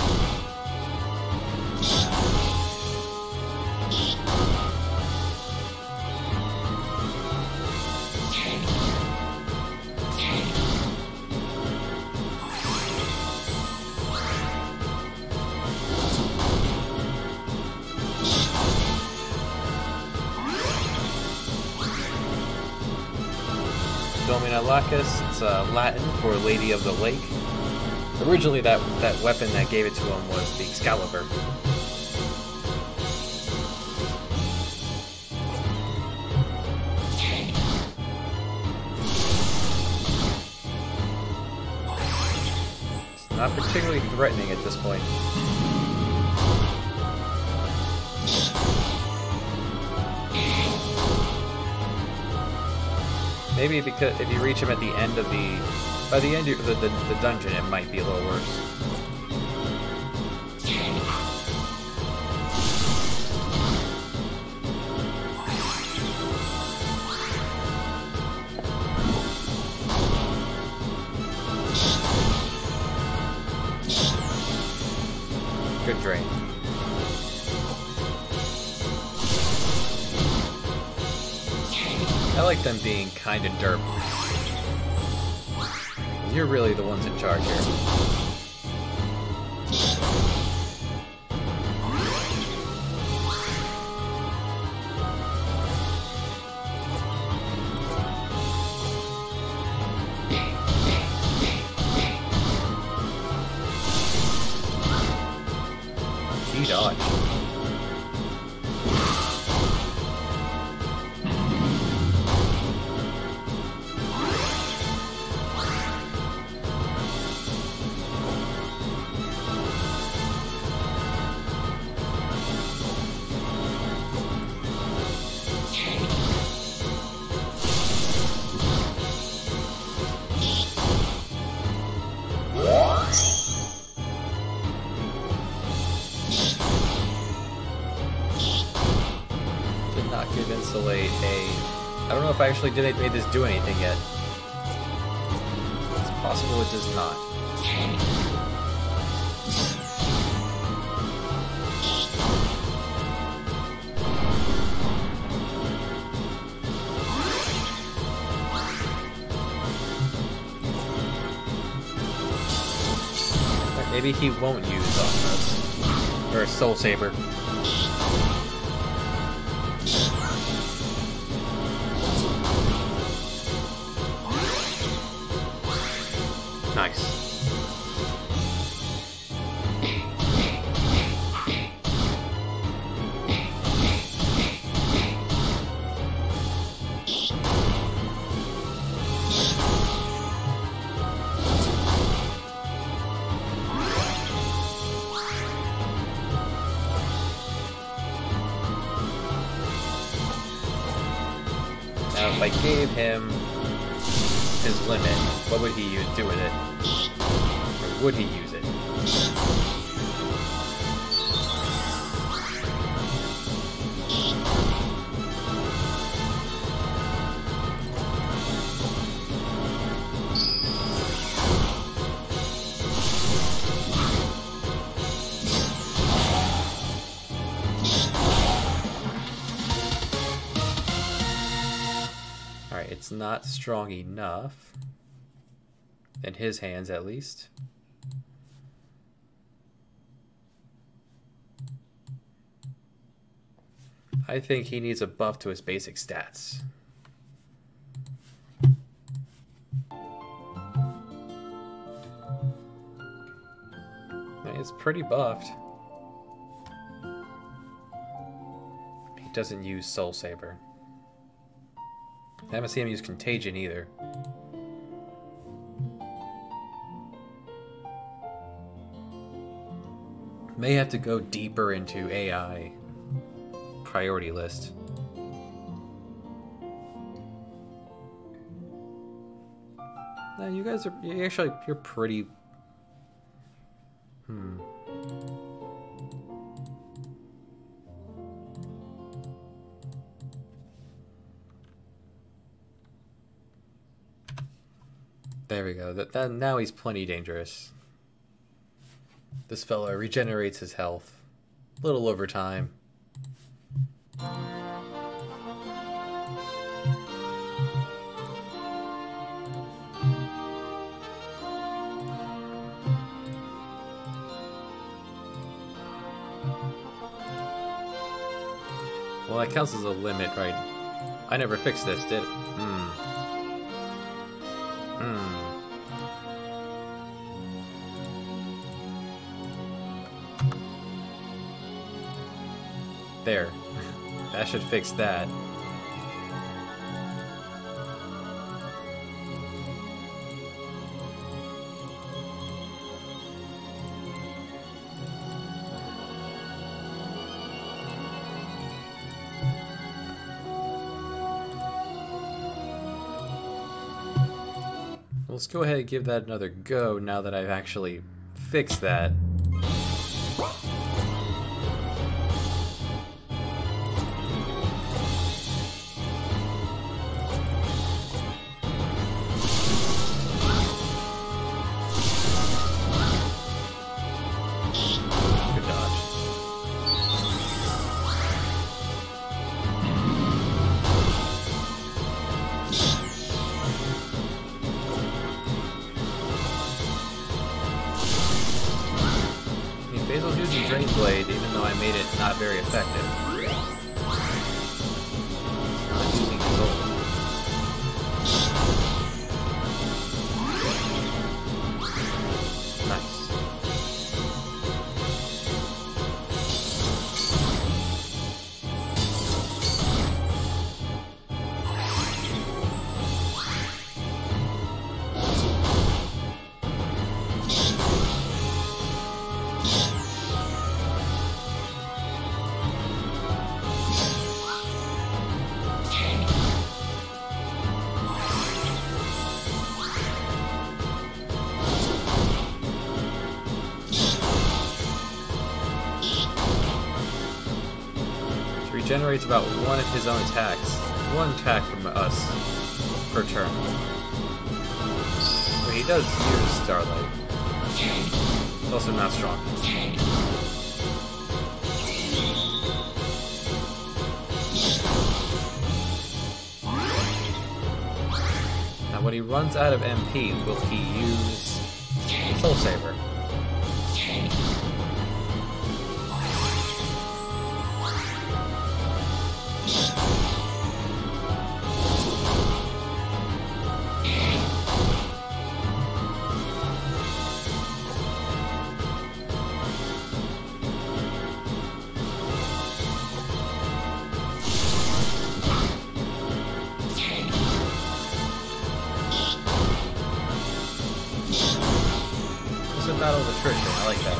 Lacus, it's Latin for Lady of the Lake. Originally that weapon that gave it to him was the Excalibur. It's not particularly threatening at this point. Maybe because if you reach him at the end of by the end of the dungeon, it might be a little worse. Good drain. I like them being kind of derp. You're really the ones in charge here. not give insulate a... I don't know if I actually made this do anything yet. It's possible it does not. Maybe he won't use Osmos. Or Soul Saber. Nice. Now, if I gave him his limit, what would he do with it? Or would he use it? Alright, it's not strong enough. In his hands, at least. I think he needs a buff to his basic stats. It's pretty buffed. He doesn't use Soul Saber. I haven't seen him use Contagion either. May have to go deeper into AI priority list. No, you guys are you're pretty. There we go. That now he's plenty dangerous. This fella regenerates his health a little over time. Well, that counts as a limit, right? I never fixed this, did it? There. That should fix that. Let's go ahead and give that another go now that I've actually fixed that. regenerates about one of his own attacks. One attack from us per turn. But he does use Starlight. It's also not strong. Now when he runs out of MP, will he use Soul Saber? Battle of attrition, I like that.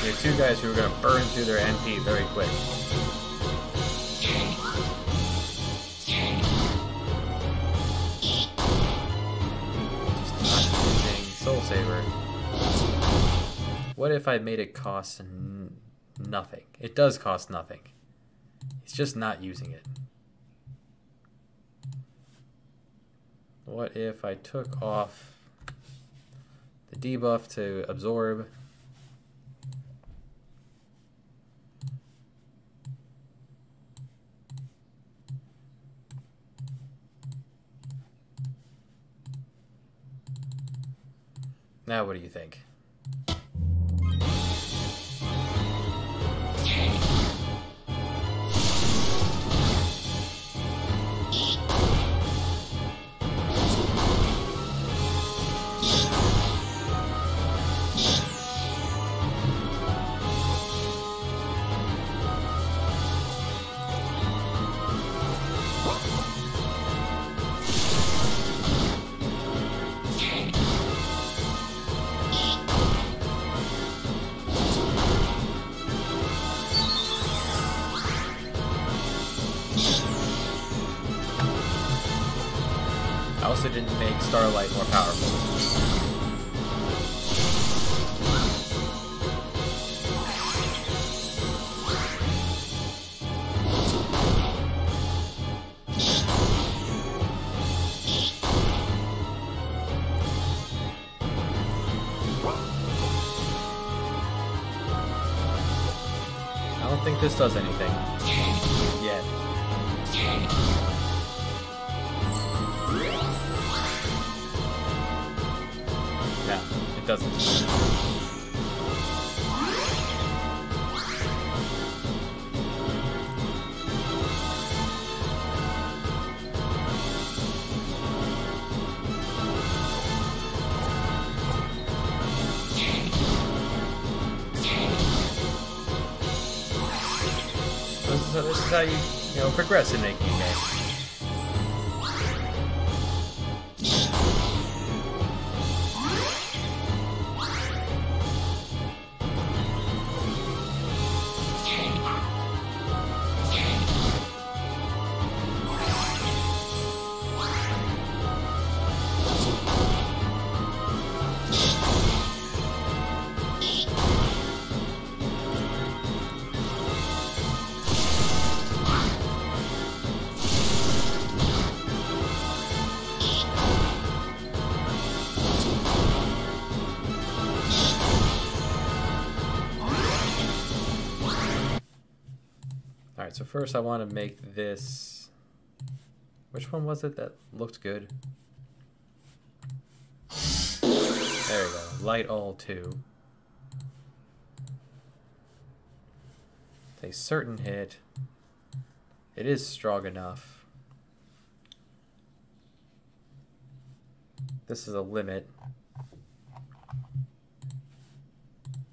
You have two guys who are going to burn through their MP very quick. Just not using Soul Saber. What if I made it cost nothing? It does cost nothing. He's just not using it. What if I took off the debuff to absorb? Now what do you think? I also didn't make Starlight more powerful. I don't think this does anything yet. No, it doesn't. This is how you progress in making a game. Alright, so first I want to make this... Which one was it that looked good? There we go. Light all 2. It's a certain hit. It is strong enough. This is a limit.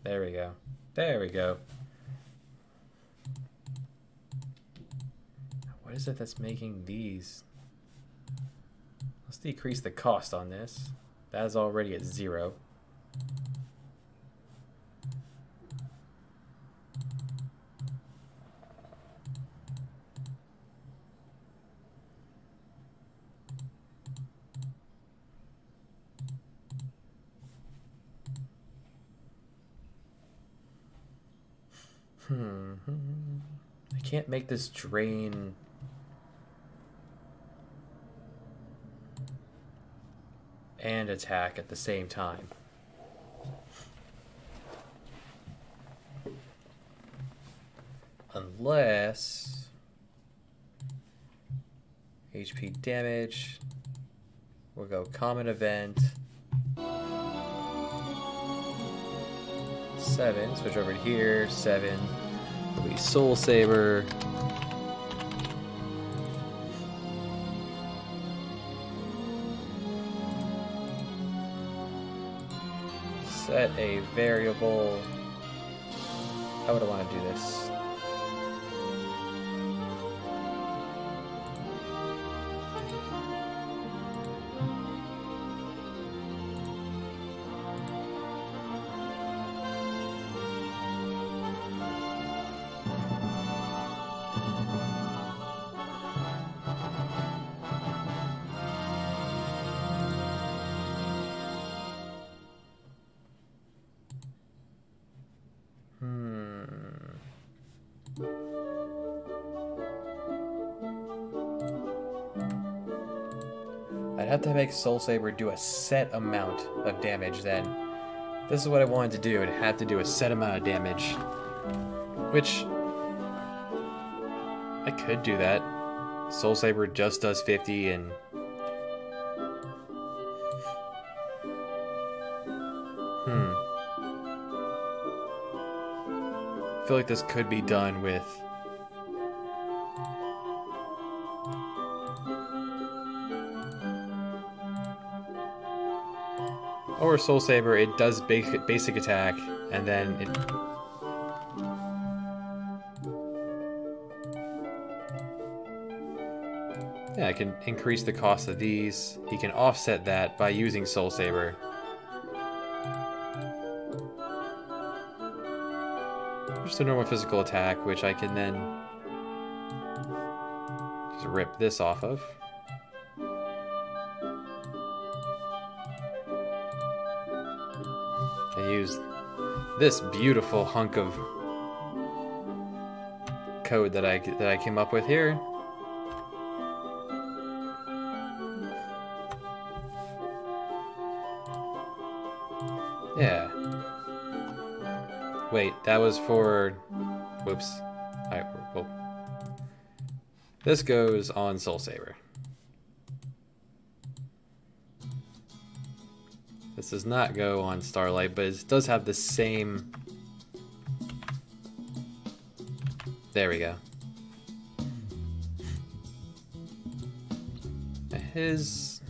There we go. There we go. What is it that's making these? Let's decrease the cost on this. That is already at 0. I can't make this drain. And attack at the same time. Unless HP damage. We'll go common event. 7. Switch over to here. 7. It'll be Soul Saber. Set a variable. How would I want to do this? I'd have to make Soul Saber do a set amount of damage then. This is what I wanted to do. It'd have to do a set amount of damage. Which... I could do that. Soul Saber just does 50 and... I feel like this could be done with... Or Soul Saber, it does basic attack, and then it... Yeah, I can increase the cost of these. He can offset that by using Soul Saber. Just a normal physical attack, which I can then just rip this off of. I use this beautiful hunk of code that I came up with here. Yeah. Wait, that was for... Whoops. Alright, well... This goes on Soul Saber. This does not go on Starlight, but it does have the same... There we go. His...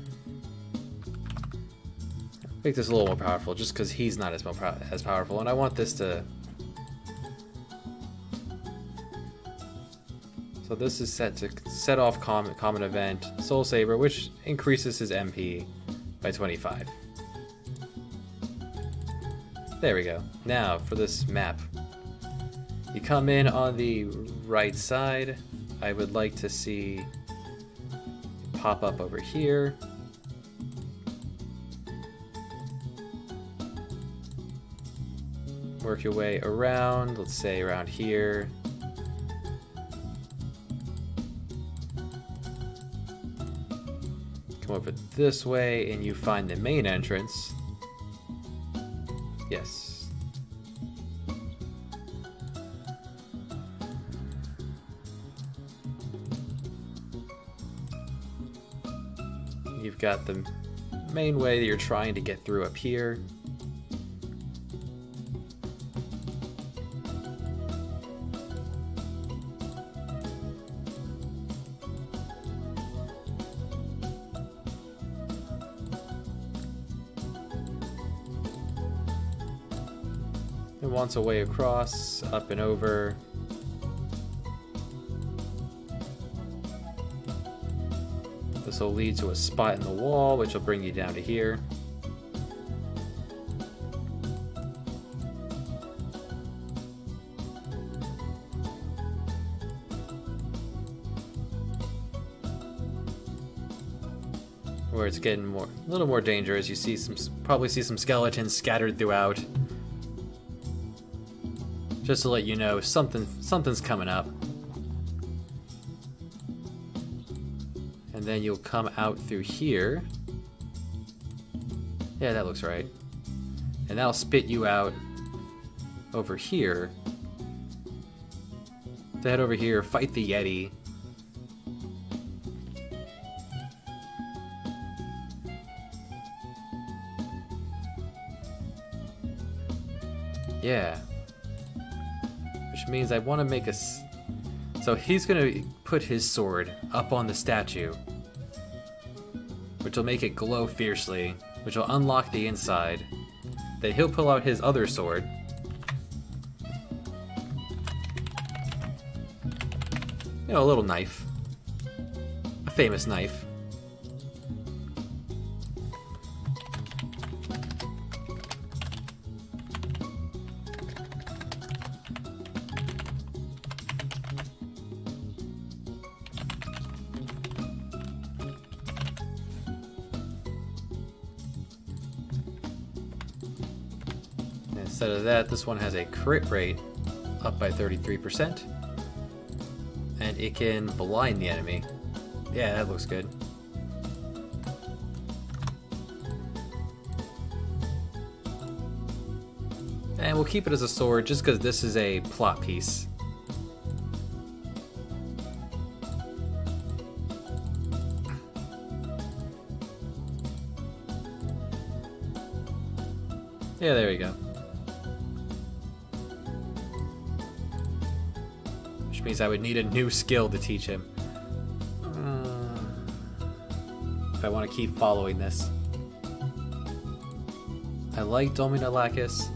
Make this a little more powerful, just because he's not as powerful, and I want this to... So this is set to set off common event, Soul Saber, which increases his MP by 25. There we go. Now, for this map. You come in on the right side. I would like to see it pop up over here. Work your way around, let's say around here. Come over this way and you find the main entrance. Yes. You've got the main way that you're trying to get through up here. It wants a way across, up and over. This will lead to a spot in the wall, which will bring you down to here. Where it's getting a little more dangerous. You probably see some skeletons scattered throughout. Just to let you know, something's coming up. And then you'll come out through here. Yeah, that looks right. And that'll spit you out over here. To head over here, fight the Yeti. Yeah. Which means I want to make a... So he's going to put his sword up on the statue. Which will make it glow fiercely. Which will unlock the inside. Then he'll pull out his other sword. You know, a little knife. A famous knife. Instead of that, this one has a crit rate up by 33%. And it can blind the enemy. Yeah, that looks good. And we'll keep it as a sword just because this is a plot piece. Yeah, there you go. Which means I would need a new skill to teach him. If I want to keep following this. I like Domina Lacus.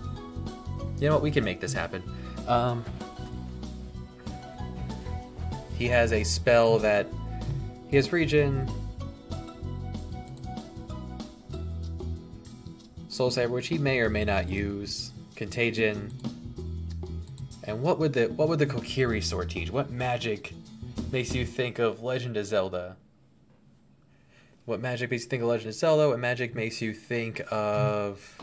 You know what, we can make this happen. He has a spell that... He has regen... Soul Saber, which he may or may not use. Contagion. And what would the Kokiri sword teach? What magic makes you think of Legend of Zelda? What magic makes you think of Legend of Zelda? What magic makes you think of...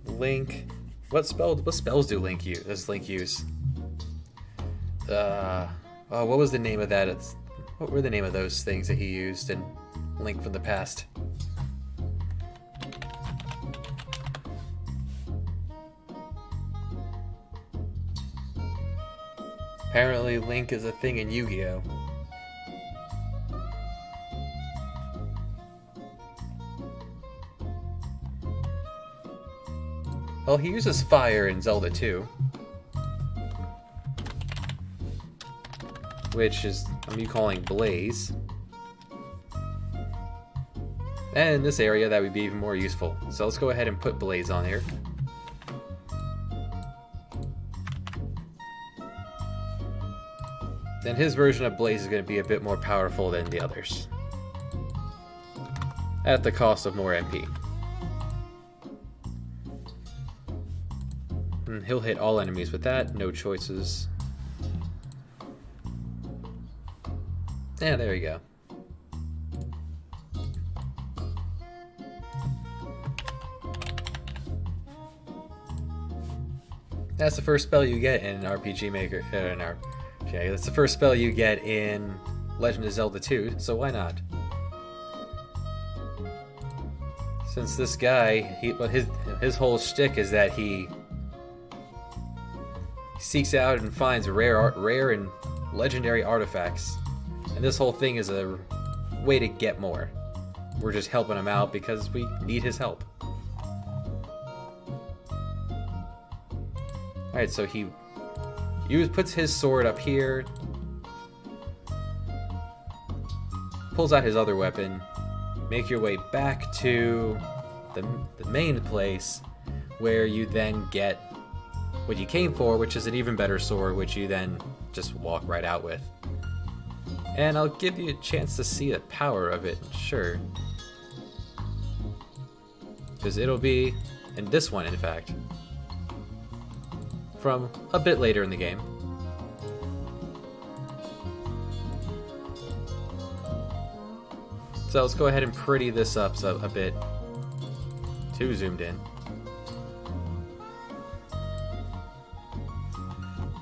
Link. What spells do Link use? Does Link use? Oh, what was the name of that? What were the name of those things that he used in Link from the past? Apparently Link is a thing in Yu-Gi-Oh! Well, he uses fire in Zelda 2. Which is, I'm calling Blaze. And in this area, that would be even more useful. So let's go ahead and put Blaze on here. Then his version of Blaze is going to be a bit more powerful than the others. At the cost of more MP. And he'll hit all enemies with that, no choices. Yeah, there you go. That's the first spell you get in RPG Maker. Okay, that's the first spell you get in Legend of Zelda 2, so why not? Since this guy, his whole shtick is that he seeks out and finds rare and legendary artifacts. And this whole thing is a way to get more. We're just helping him out because we need his help. Alright, so he puts his sword up here, pulls out his other weapon, make your way back to the main place, where you then get what you came for, which is an even better sword, which you then just walk right out with. And I'll give you a chance to see the power of it, sure. Because it'll be, in this one in fact, from a bit later in the game. So let's go ahead and pretty this up a bit. Too zoomed in.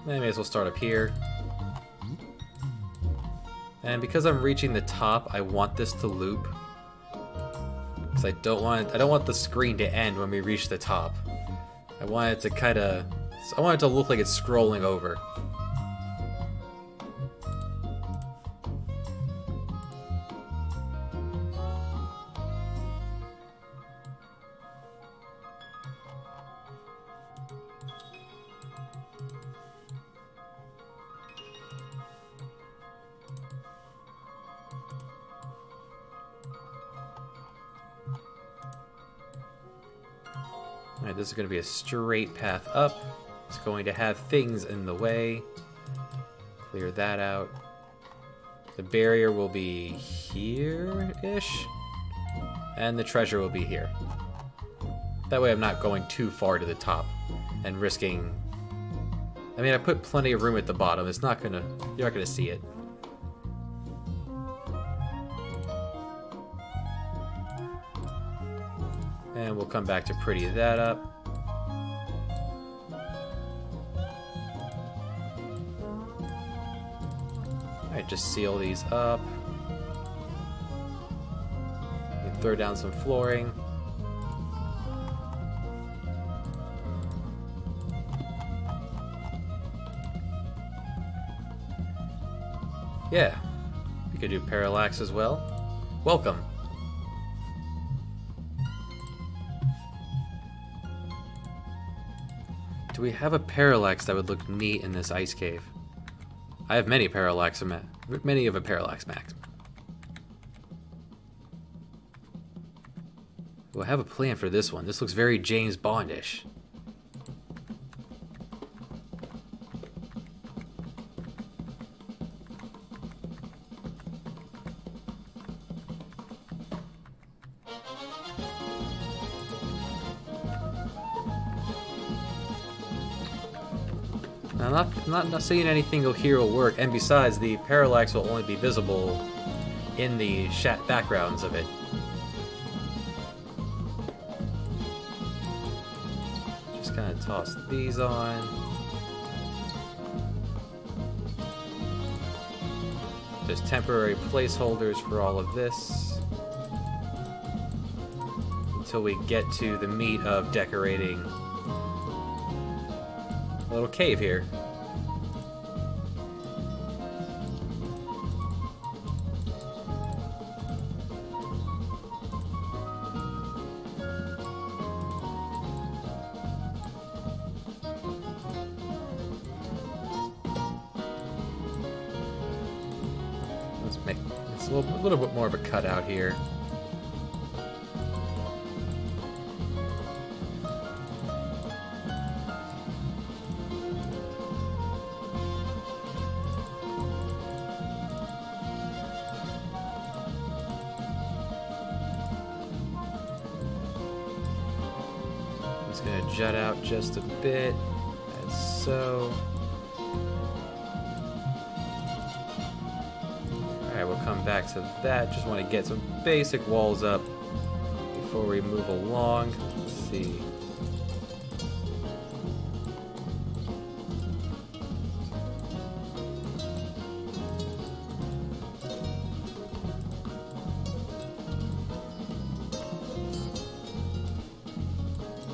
I may as well start up here. And because I'm reaching the top, I want this to loop. Because I don't want the screen to end when we reach the top. I want it to look like it's scrolling over. Alright, this is going to be a straight path up. It's going to have things in the way. Clear that out. The barrier will be here-ish. And the treasure will be here. That way I'm not going too far to the top and risking... I mean, I put plenty of room at the bottom. It's not gonna... You're not gonna see it. And we'll come back to pretty that up. Alright, just seal these up. And throw down some flooring. Yeah, we could do parallax as well. Welcome. Do we have a parallax that would look neat in this ice cave? I have many of a parallax max. Well, I have a plan for this one. This looks very James Bondish. I'm not saying anything here will work, and besides, the parallax will only be visible in the backgrounds of it. Just kind of toss these on. Just temporary placeholders for all of this. Until we get to the meat of decorating a little cave here. Let's make this a little bit more of a cutout here. Just gonna jut out just a bit, as so. Alright, we'll come back to that. Just want to get some basic walls up before we move along. Let's see.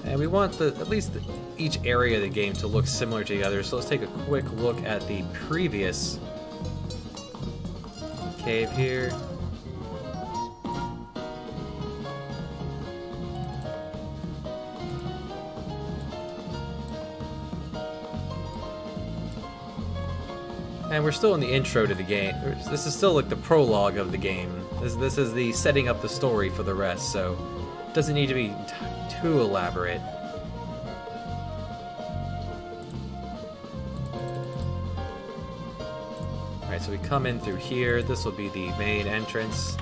And we want at least each area of the game to look similar to the other. So let's take a quick look at the previous cave here. And we're still in the intro to the game. This is still like the prologue of the game. This is the setting up the story for the rest, so it doesn't need to be too elaborate. Alright, so we come in through here. This will be the main entrance.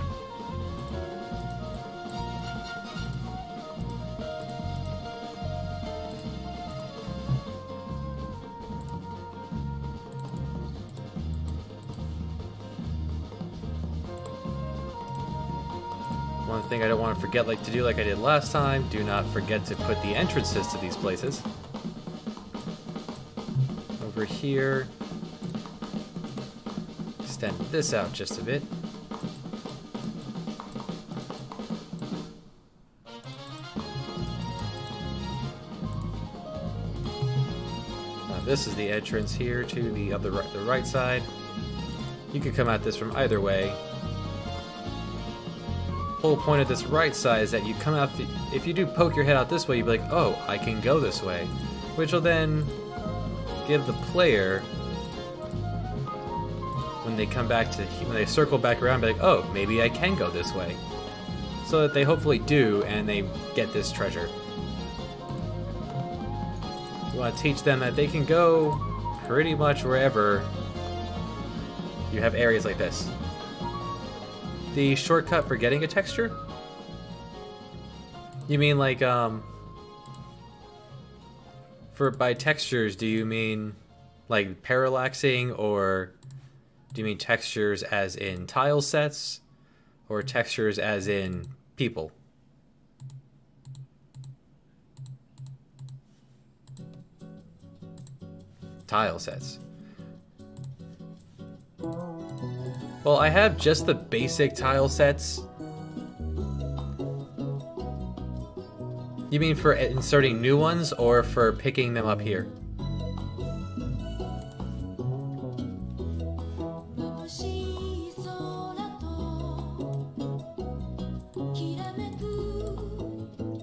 One thing I don't want to forget to do like I did last time, do not forget to put the entrances to these places. Over here. Extend this out just a bit. This is the entrance here to the right side. You can come at this from either way. Whole point of this right side is that you come out. If you do poke your head out this way, you'll be like, "Oh, I can go this way," which will then give the player, when they come back to when they circle back around, be like, "Oh, maybe I can go this way," so that they hopefully do and they get this treasure. You want to teach them that they can go pretty much wherever you have areas like this. The shortcut for getting a texture? You mean like, by textures, do you mean like parallaxing, or do you mean textures as in tile sets, or textures as in people? Tile sets. Well, I have just the basic tile sets. You mean for inserting new ones, or for picking them up here?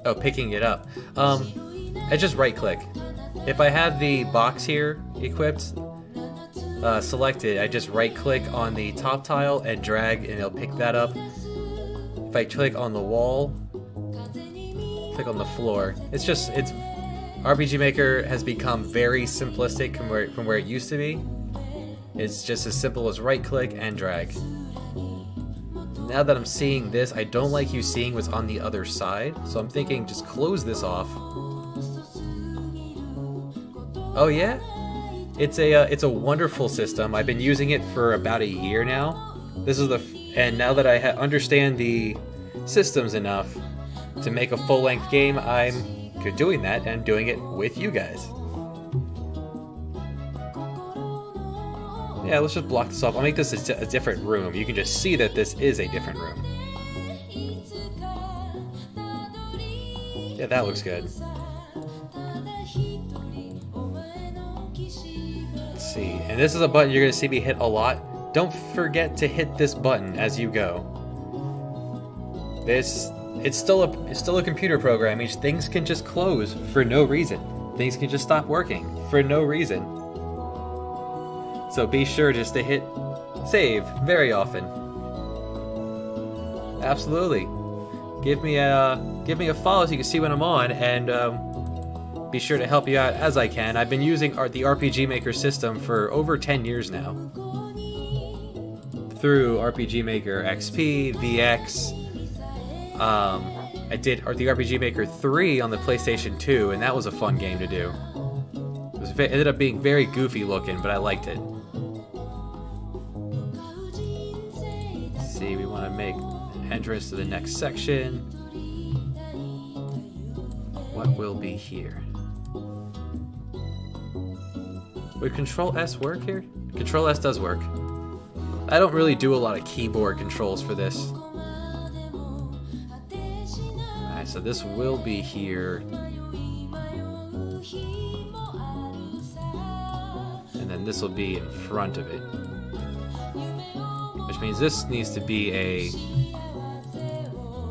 Oh, picking it up. I just right click. If I have the box here equipped, selected, I just right click on the top tile and drag and it'll pick that up. If I click on the wall, click on the floor, it's RPG Maker has become very simplistic from where it used to be. It's just as simple as right click and drag. Now that I'm seeing this, I don't like you seeing what's on the other side, so I'm thinking just close this off. Oh yeah? It's a wonderful system. I've been using it for about a year now. And now that I understand the systems enough to make a full-length game, I'm doing that and doing it with you guys. Yeah, let's just block this off. I'll make this a different room. You can just see that this is a different room. Yeah, that looks good. See, and this is a button you're going to see me hit a lot. Don't forget to hit this button as you go. It's still a computer program. Things can just close for no reason. Things can just stop working for no reason. So be sure just to hit save very often. Absolutely. Give me a follow so you can see when I'm on, and be sure to help you out as I can. I've been using the RPG Maker system for over 10 years now. Through RPG Maker XP, VX. I did the RPG Maker 3 on the PlayStation 2, and that was a fun game to do. It ended up being very goofy looking, but I liked it. Let's see, we want to make entrance to the next section. What will be here? Would Control S work here? Control S does work. I don't really do a lot of keyboard controls for this. Alright, so this will be here. And then this will be in front of it. Which means this needs to be a...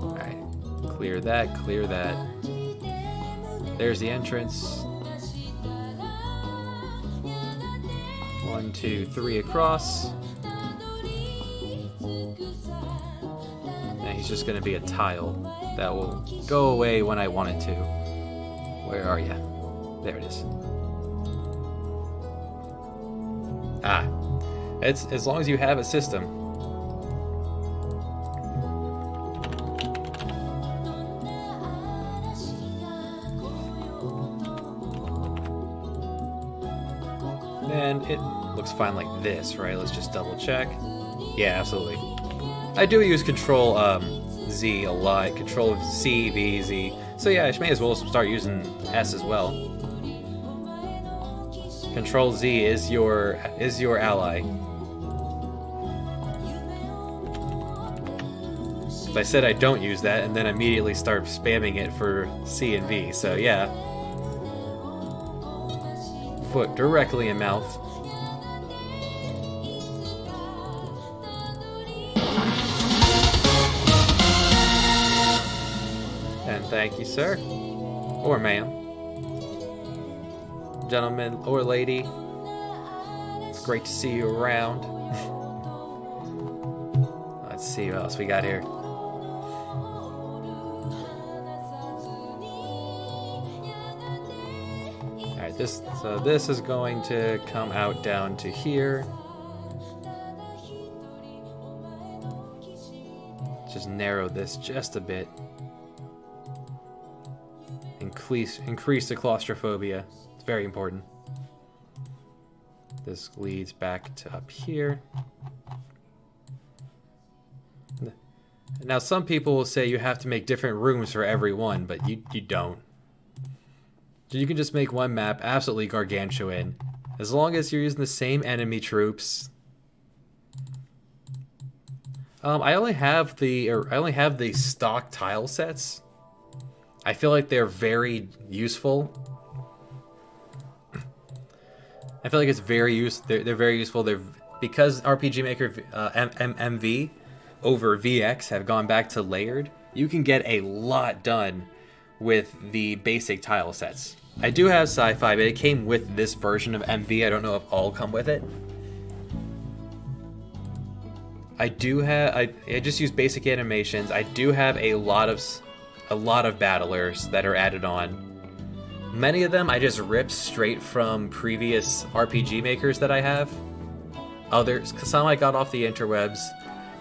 Alright, clear that, clear that. There's the entrance. 1, 2, 3 across. And he's just going to be a tile that will go away when I want it to. Where are you? There it is. Ah, it's as long as you have a system. And it looks fine like this, right? Let's just double check. Yeah, absolutely. I do use Control Z a lot. Control C, V, Z. So yeah, I may as well start using S as well. Control Z is your ally. I said I don't use that, and then immediately start spamming it for C and V. So yeah, foot directly in mouth. And thank you, sir, or ma'am, gentleman or lady. It's great to see you around. Let's see what else we got here. So this is going to come out down to here. Just narrow this just a bit. Increase the claustrophobia. It's very important. This leads back to up here. Now some people will say you have to make different rooms for every one, but you don't. You can just make one map absolutely gargantuan, as long as you're using the same enemy troops. I only have the stock tile sets. I feel like they're very useful. I feel like it's very they're very useful. They're because RPG Maker MV over VX have gone back to layered. You can get a lot done with the basic tile sets. I do have sci-fi, but it came with this version of MV. I don't know if all come with it. I just use basic animations. I do have a lot of battlers that are added on. Many of them I just ripped straight from previous RPG makers that I have. Others, some I got off the interwebs,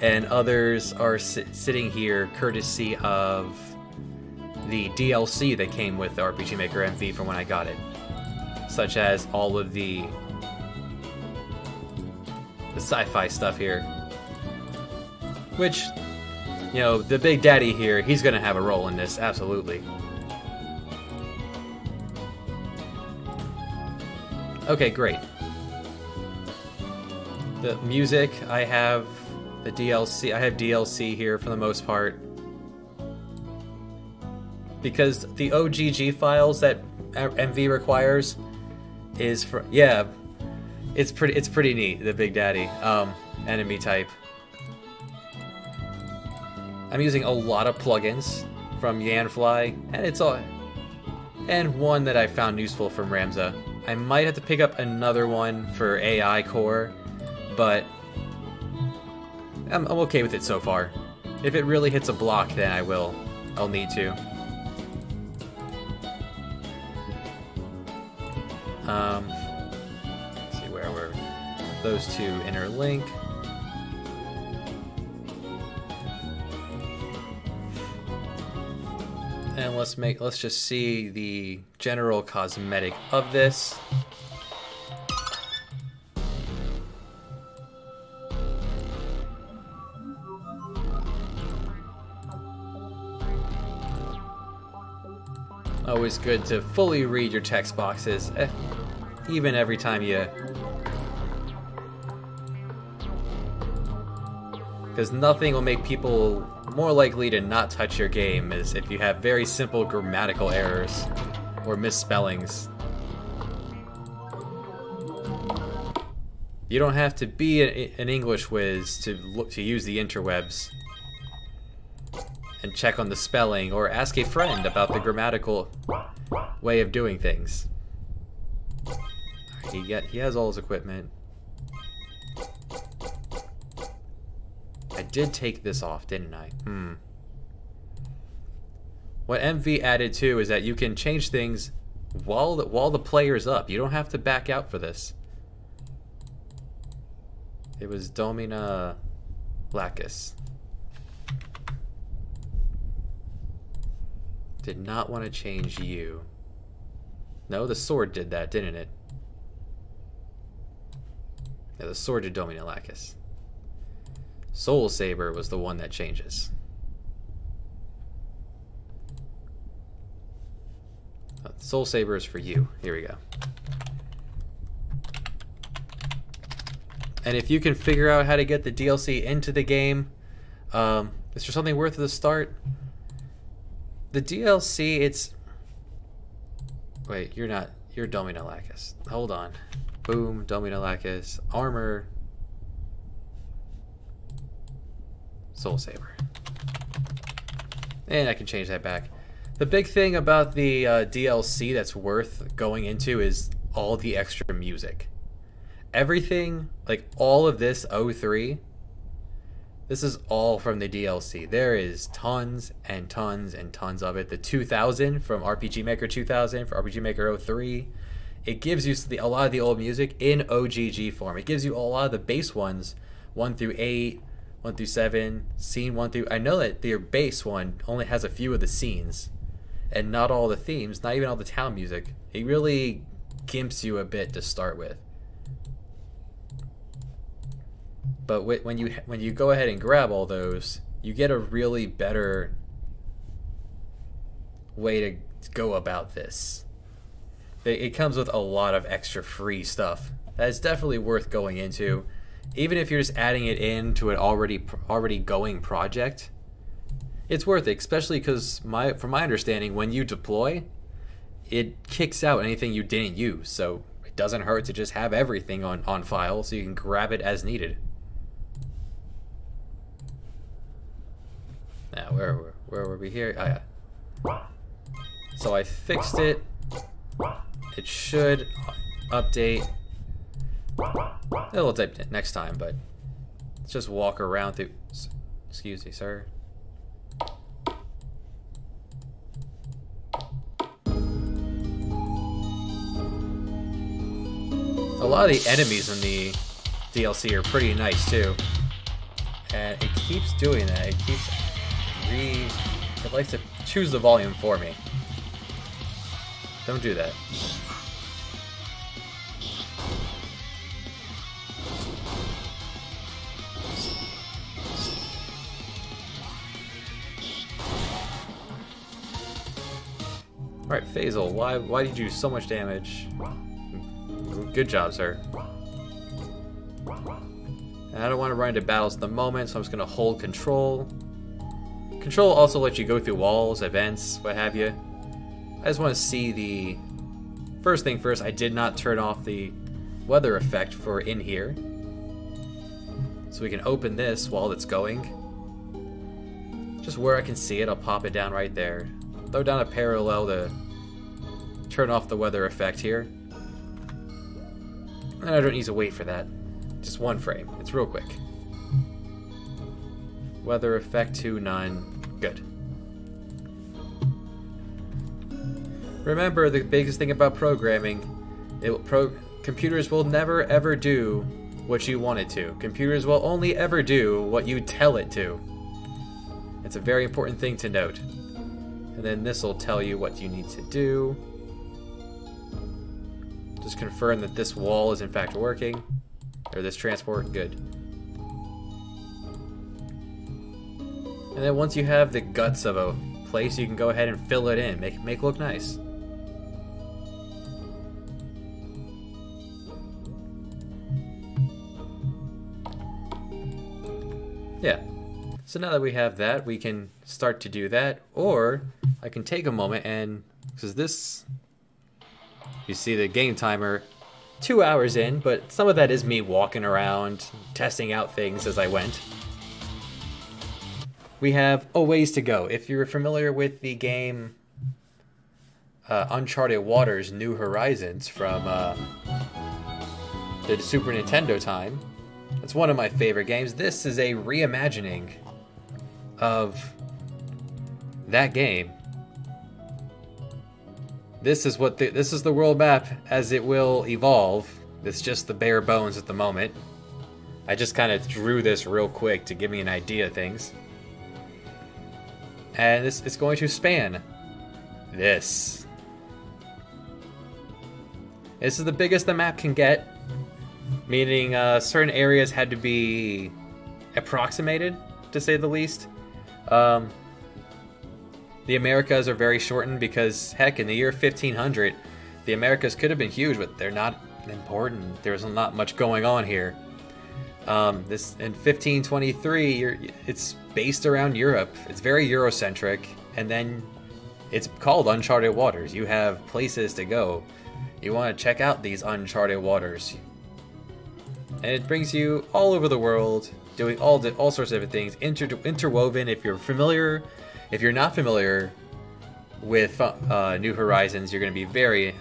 and others are sitting here courtesy of the DLC that came with the RPG Maker MV from when I got it, such as all of the sci-fi stuff here, which, you know, the Big Daddy here, he's gonna have a role in this, absolutely. Okay, great. The music, I have the DLC, I have DLC here for the most part. Because the OGG files that MV requires is for, yeah, it's pretty neat, the Big Daddy enemy type. I'm using a lot of plugins from Yanfly, and it's all, and one that I found useful from Ramza. I might have to pick up another one for AI Core, but I'm okay with it so far. If it really hits a block, then I'll need to. Let's see where those two interlink. And let's just see the general cosmetic of this. Always good to fully read your text boxes, even every time you... Because nothing will make people more likely to not touch your game is if you have very simple grammatical errors or misspellings. You don't have to be an English whiz to use the interwebs and check on the spelling or ask a friend about the grammatical way of doing things. He has all his equipment. I did take this off, didn't I? What MV added too is that you can change things while the player's up. You don't have to back out for this. It was Domina Lacus. Did not want to change you. No, the sword did that, didn't it? Yeah, the sword did Domina Lacus. Soul Saber was the one that changes. Soul Saber is for you. Here we go. And if you can figure out how to get the DLC into the game, is there something worth the start? The DLC, it's... Wait, you're not... You're Dominolakis. Hold on. Boom, Dominolakis. Armor. Soul Saber. And I can change that back. The big thing about the DLC that's worth going into is all the extra music. Everything, like all of this 03, this is all from the DLC. There is tons and tons and tons of it. The 2000 from RPG Maker 2000, for RPG Maker 03, it gives you a lot of the old music in OGG form. It gives you a lot of the base ones, 1 through 8, 1 through 7, scene 1 through... I know that your base one only has a few of the scenes, and not all the themes, not even all the town music. It really gimps you a bit to start with. But when you go ahead and grab all those, you get a really better way to go about this. It comes with a lot of extra free stuff that is definitely worth going into, even if you're just adding it into an already going project. It's worth it, especially because from my understanding, when you deploy, it kicks out anything you didn't use, so it doesn't hurt to just have everything on file so you can grab it as needed. Now, where were we here? Oh, yeah. So I fixed it. It should update. It'll update next time, but let's just walk around through. Excuse me, sir. A lot of the enemies in the DLC are pretty nice too, and it keeps doing that. It keeps it likes to choose the volume for me. Don't do that. Alright, Faisal, why did you do so much damage? Good job, sir. And I don't want to run into battles at the moment, so I'm just going to hold control. Control also lets you go through walls, events, what have you. I just want to see the... First thing first, I did not turn off the weather effect for in here. So we can open this while it's going. Just where I can see it, I'll pop it down right there. Throw down a parallel to turn off the weather effect here. And I don't need to wait for that. Just one frame. It's real quick. Weather effect 2, none. Good. Remember, the biggest thing about programming, computers will never ever do what you want it to. Computers will only ever do what you tell it to. It's a very important thing to note. And then this will tell you what you need to do. Just confirm that this wall is in fact working. Or this transport, good. And then once you have the guts of a place, you can go ahead and fill it in. Make it look nice. Yeah. So now that we have that, we can start to do that. Or I can take a moment and... Because this... You see the game timer, 2 hours in, but some of that is me walking around, testing out things as I went. We have a ways to go. If you're familiar with the game Uncharted Waters, New Horizons from the Super Nintendo time, it's one of my favorite games. This is a reimagining of that game. This is the world map as it will evolve. It's just the bare bones at the moment. I just kind of drew this real quick to give me an idea of things. And this is going to span this. This is the biggest the map can get, meaning certain areas had to be approximated, to say the least. The Americas are very shortened because, heck, in the year 1500, the Americas could have been huge, but they're not important. There's not much going on here. This in 1523, it's based around Europe. It's very Eurocentric, and then it's called Uncharted Waters. You have places to go. You want to check out these Uncharted Waters, and it brings you all over the world, doing all sorts of different things, interwoven. If you're familiar, if you're not familiar with New Horizons, you're going to be very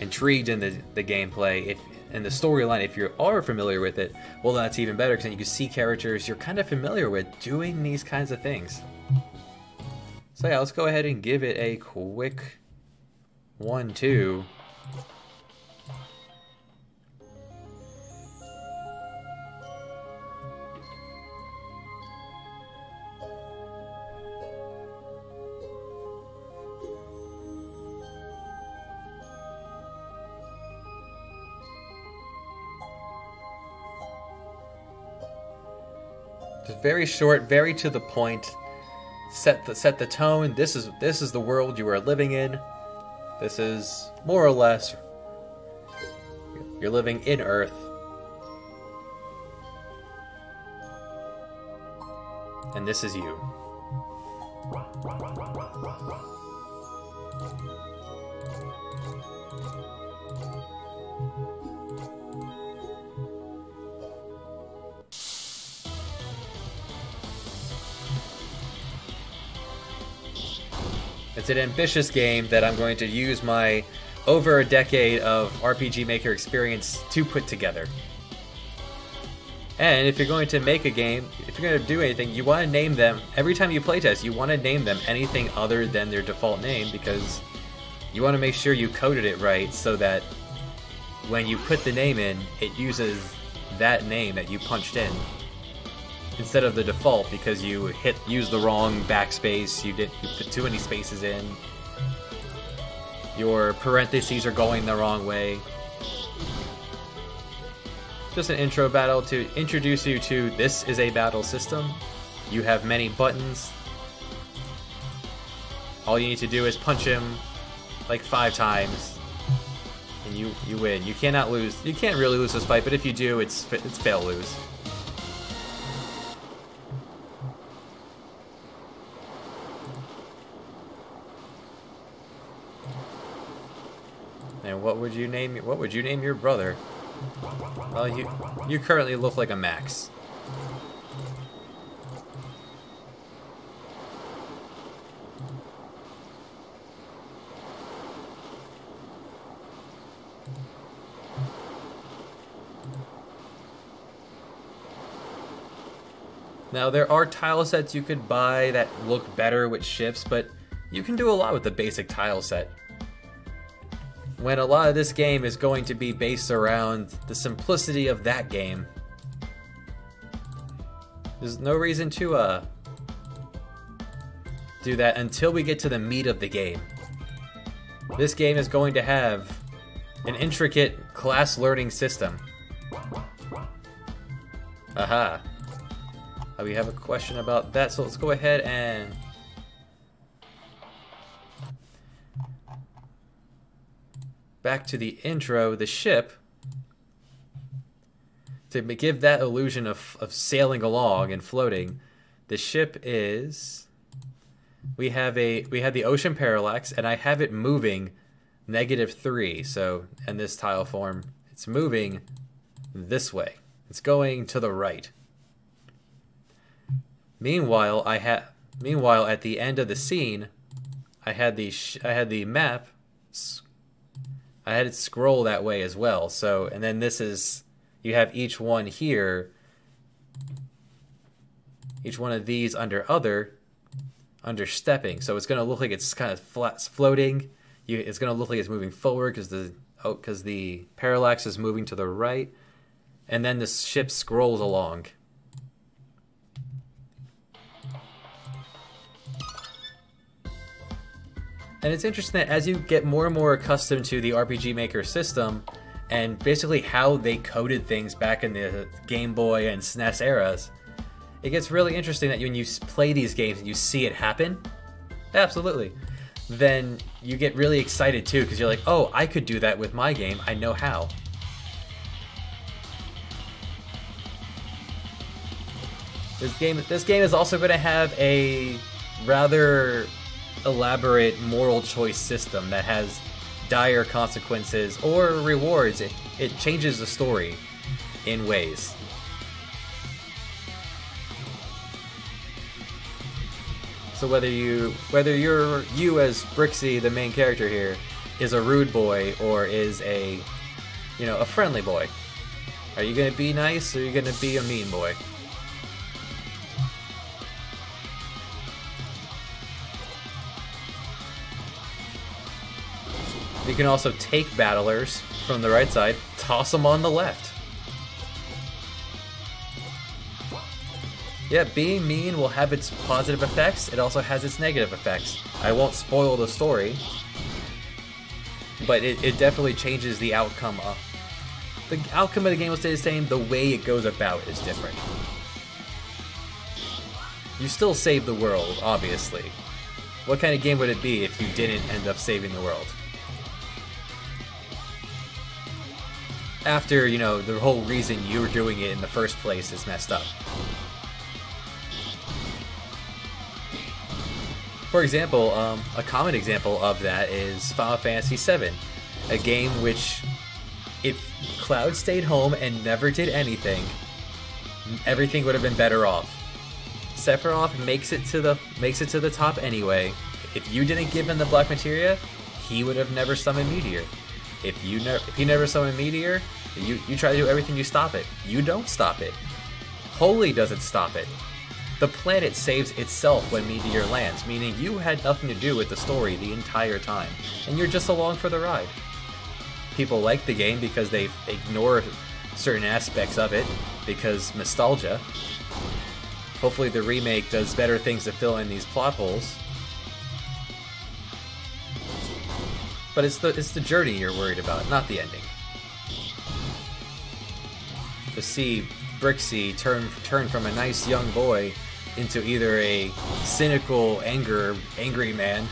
intrigued in the gameplay. In the storyline, if you are familiar with it, well, that's even better, because then you can see characters you're kind of familiar with doing these kinds of things. So yeah, let's go ahead and give it a quick 1-2. Just very short, very to the point. Set the tone. This is the world you are living in. This is more or less, you're living in Earth. And this is you. It's an ambitious game that I'm going to use my over a decade of RPG Maker experience to put together. And if you're going to make a game, if you're going to do anything, you want to name them, every time you playtest, you want to name them anything other than their default name, because you want to make sure you coded it right so that when you put the name in, it uses that name that you punched in instead of the default, because you used the wrong backspace, you put too many spaces in, your parentheses are going the wrong way. Just an intro battle to introduce you to this is a battle system. You have many buttons. All you need to do is punch him like 5 times and you win. You cannot lose. You can't really lose this fight, but if you do, it's fail lose. And what would you name your brother? Well, you currently look like a Max. Now, there are tile sets you could buy that look better with ships, but you can do a lot with the basic tile set, when a lot of this game is going to be based around the simplicity of that game. There's no reason to do that until we get to the meat of the game. This game is going to have an intricate class learning system. Aha. We have a question about that, so let's go ahead and back to the intro. The ship, to give that illusion of sailing along and floating, the ship is, we have the ocean parallax, and I have it moving -3. So in this tile form, it's moving this way. It's going to the right. Meanwhile, at the end of the scene, I had the map. I had it scroll that way as well. So, and then this is, you have each one here, each one of these under stepping. So it's going to look like it's kind of flat, floating. It's going to look like it's moving forward because the parallax is moving to the right, and then the ship scrolls along. And it's interesting that as you get more and more accustomed to the RPG Maker system, and basically how they coded things back in the Game Boy and SNES eras, it gets really interesting that when you play these games and you see it happen, Absolutely. Then you get really excited too, because you're like, oh, I could do that with my game. I know how. This game is also going to have a rather elaborate moral choice system that has dire consequences or rewards. It changes the story in ways. So whether you're as Brixie, the main character here, is a rude boy or is a friendly boy, are you gonna be nice or are you gonna be a mean boy? You can also take battlers from the right side, toss them on the left. Yeah, being mean will have its positive effects, it also has its negative effects. I won't spoil the story, but it definitely changes the outcome of... The outcome of the game will stay the same, the way it goes about is different. You still save the world, obviously. What kind of game would it be if you didn't end up saving the world? After, the whole reason you were doing it in the first place is messed up. For example, a common example of that is Final Fantasy VII, a game which, if Cloud stayed home and never did anything, everything would have been better off. Sephiroth makes it to the top anyway. If you didn't give him the Black Materia, he would have never summoned Meteor. If he never summoned Meteor, you try to do everything to stop it. You don't stop it. Holy doesn't stop it. The planet saves itself when Meteor lands, meaning you had nothing to do with the story the entire time, and you're just along for the ride. People like the game because they ignore certain aspects of it, because nostalgia. Hopefully the remake does better things to fill in these plot holes. But it's the journey you're worried about, not the ending. To see Brixie turn from a nice young boy into either a cynical, angry man,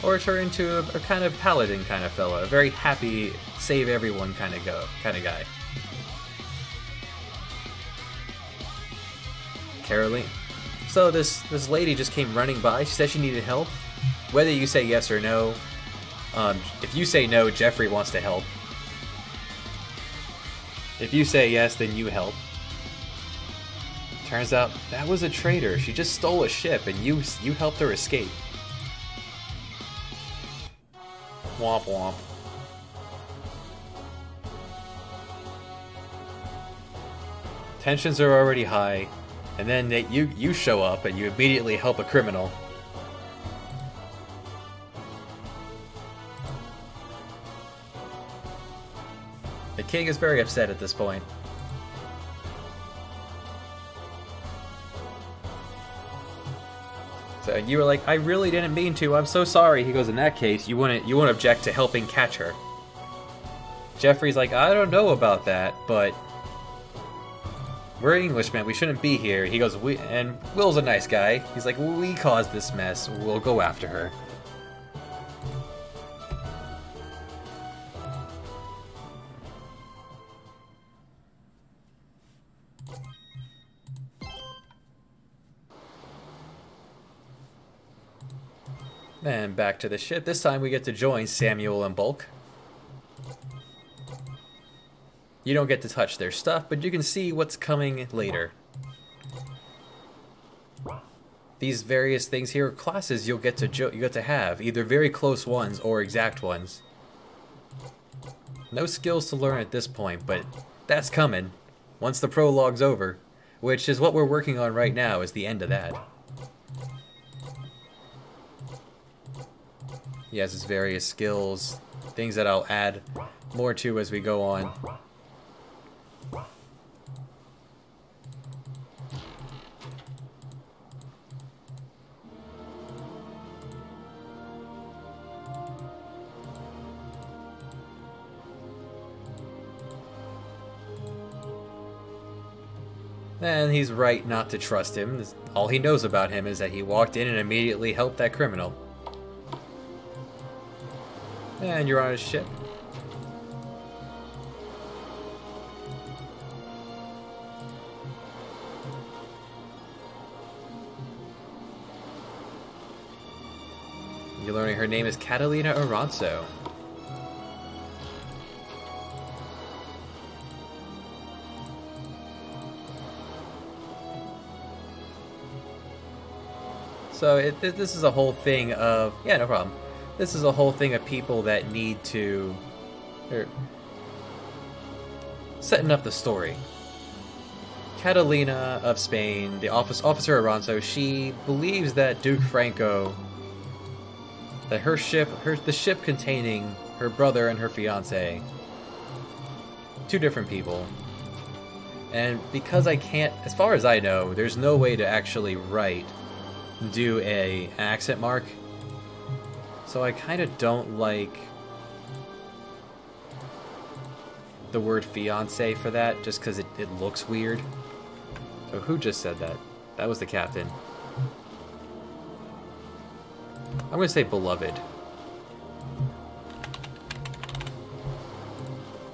or turn into a kind of paladin kind of fella, a very happy, save everyone kind of guy. Caroline. So this lady just came running by. She said she needed help. Whether you say yes or no, if you say no, Jeffrey wants to help. If you say yes, then you help. Turns out that was a traitor. She just stole a ship and you helped her escape. Womp womp. Tensions are already high, and then you show up and you immediately help a criminal. The king is very upset at this point. So you were like, I really didn't mean to, I'm so sorry. He goes, in that case, you wouldn't object to helping catch her. Jeffrey's like, I don't know about that, but we're Englishmen, we shouldn't be here. He goes, and Will's a nice guy. He's like, we caused this mess, we'll go after her. And back to the ship. This time we get to join Samuel and Bulk. You don't get to touch their stuff, but you can see what's coming later. These various things here are classes you get to have, either very close ones or exact ones. No skills to learn at this point, but that's coming once the prologue's over, which is what we're working on right now, is the end of that. He has his various skills, things that I'll add more to as we go on. And he's right not to trust him. All he knows about him is that he walked in and immediately helped that criminal. And you're on his ship. You're learning her name is Catalina Aranzo. So this is a whole thing of... Yeah, no problem. This is a whole thing of people that need to... They're setting up the story. Catalina of Spain, the Officer Aranzo, she believes that Duke Franco... That her ship, the ship containing her brother and her fiance, two different people. And because I can't, as far as I know, there's no way to actually do an accent mark. So I kind of don't like the word fiance for that, just because it looks weird. So who just said that? That was the captain. I'm going to say beloved. I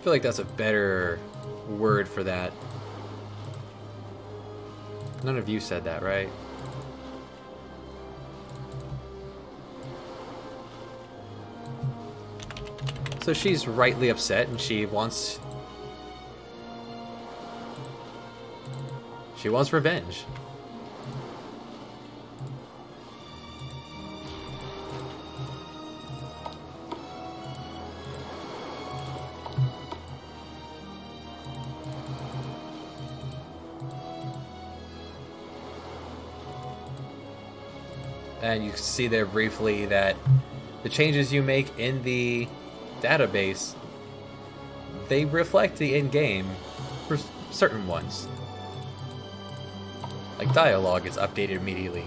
feel like that's a better word for that. None of you said that, right? So she's rightly upset and she wants revenge. And you see there briefly that the changes you make in the database, they reflect the in-game for certain ones. Like dialogue is updated immediately.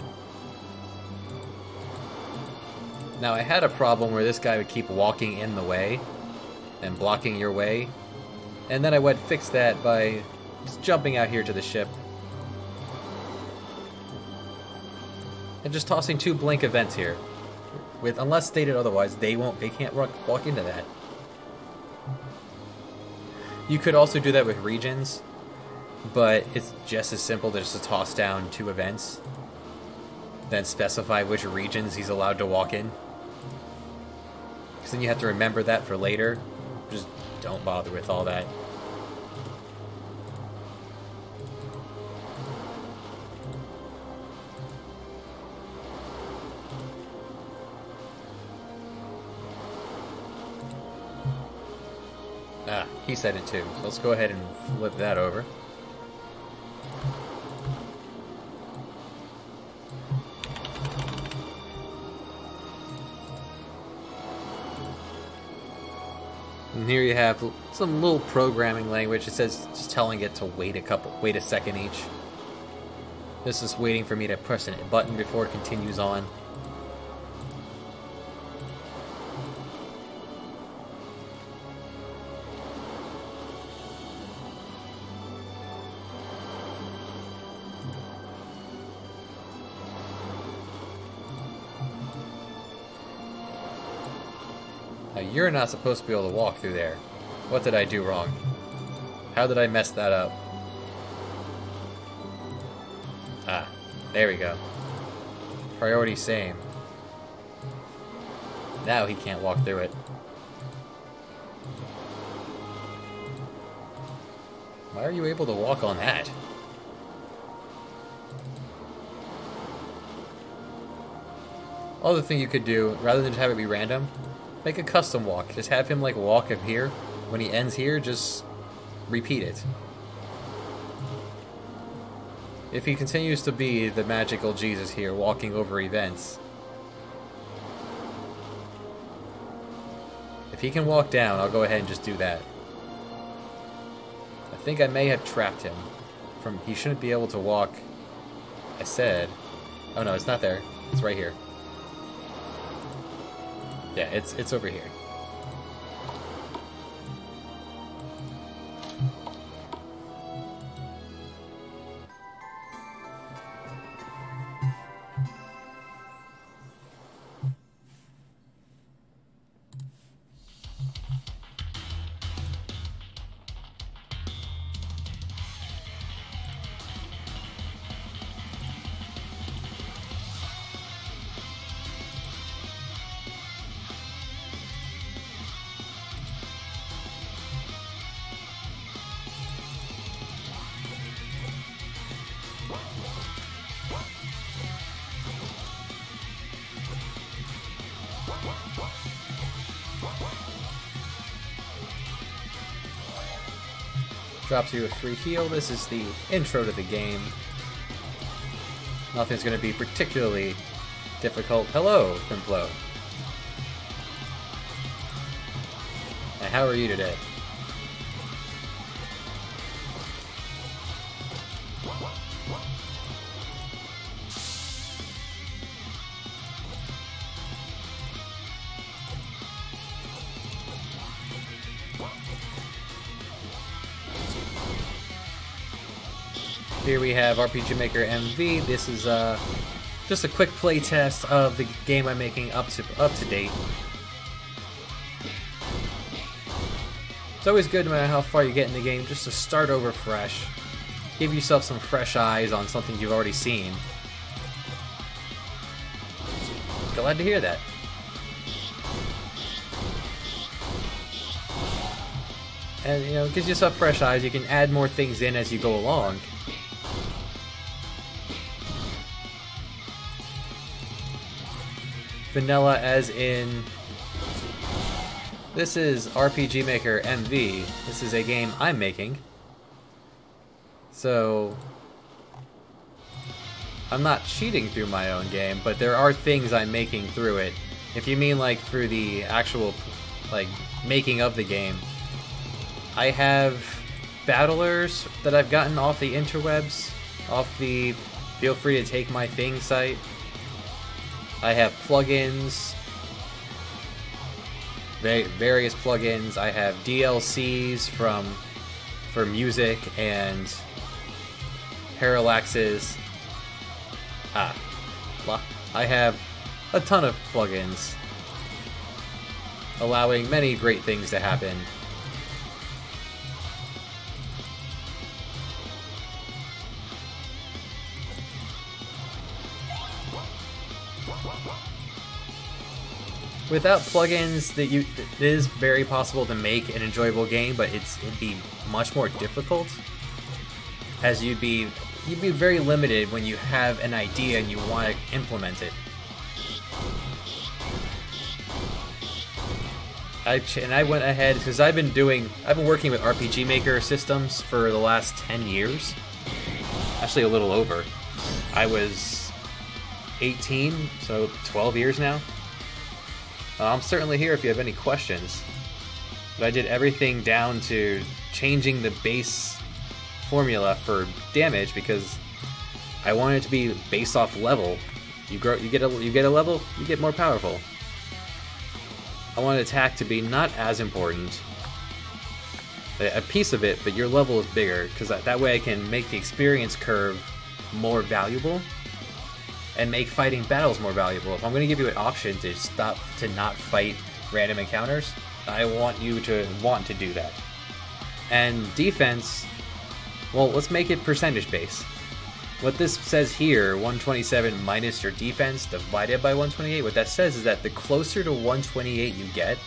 Now I had a problem where this guy would keep walking in the way and blocking your way, and then I went fix that by just jumping out here to the ship and just tossing 2 blank events here. With, unless stated otherwise, they can't walk into that. You could also do that with regions, but it's just as simple to just toss down 2 events, then specify which regions he's allowed to walk in. Because then you have to remember that for later. Just don't bother with all that. Ah, he said it too. So let's go ahead and flip that over. And here you have some little programming language. It says just telling it to wait a second each. This is waiting for me to press a button before it continues on. Now, you're not supposed to be able to walk through there. What did I do wrong? How did I mess that up? Ah, there we go. Priority same. Now he can't walk through it. Why are you able to walk on that? Other thing you could do, rather than just have it be random, make a custom walk. Just have him like walk up here. When he ends here, just repeat it. If he continues to be the magical Jesus here, walking over events. If he can walk down, I'll go ahead and just do that. I think I may have trapped him. He shouldn't be able to walk. I said. Oh no, it's not there. It's right here. Yeah, it's over here. Drops you a free heal. This is the intro to the game. Nothing's going to be particularly difficult. Hello, Thimplo. And how are you today? Here we have RPG Maker MV. This is just a quick play test of the game I'm making up to date. It's always good, no matter how far you get in the game, just to start over fresh. Give yourself some fresh eyes on something you've already seen. Glad to hear that. And, you know, it gives yourself fresh eyes. You can add more things in as you go along. Vanilla as in... This is RPG Maker MV. This is a game I'm making. So... I'm not cheating through my own game, but there are things I'm making through it. If you mean like through the actual, like, making of the game. I have battlers that I've gotten off the interwebs, off the Feel Free to Take My Thing site. I have plugins, various plugins. I have DLCs for music and parallaxes. I have a ton of plugins, allowing many great things to happen. Without plugins, it is very possible to make an enjoyable game, but it'd be much more difficult, as you'd be very limited when you have an idea and you want to implement it. I went ahead because I've been working with RPG Maker systems for the last 10 years, actually a little over. I was 18, so 12 years now. I'm certainly here if you have any questions. But I did everything down to changing the base formula for damage because I wanted it to be based off level. You get a level, you get more powerful. I want attack to be not as important, a piece of it, but your level is bigger because that way I can make the experience curve more valuable. And make fighting battles more valuable. If I'm going to give you an option to not fight random encounters, I want you to want to do that. And defense, well, let's make it percentage based. What this says here, 127 minus your defense divided by 128, what that says is that the closer to 128 you get,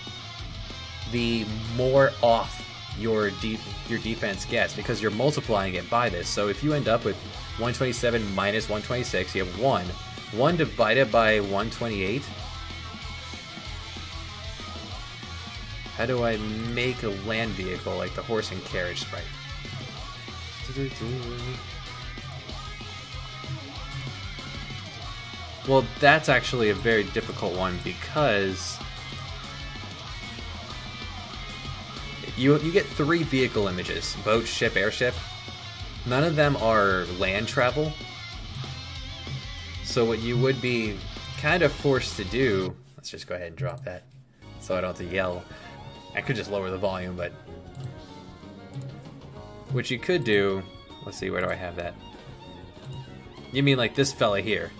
the more off your defense gets, because you're multiplying it by this. So if you end up with 127 minus 126, you have 1. 1 divided by 128. How do I make a land vehicle like the horse and carriage sprite? Well, that's actually a very difficult one because you get 3 vehicle images: boat, ship, airship. None of them are land travel. So what you would be kind of forced to do, let's just go ahead and drop that so I don't have to yell. I could just lower the volume, but what you could do, let's see, where do I have that? You mean like this fella here?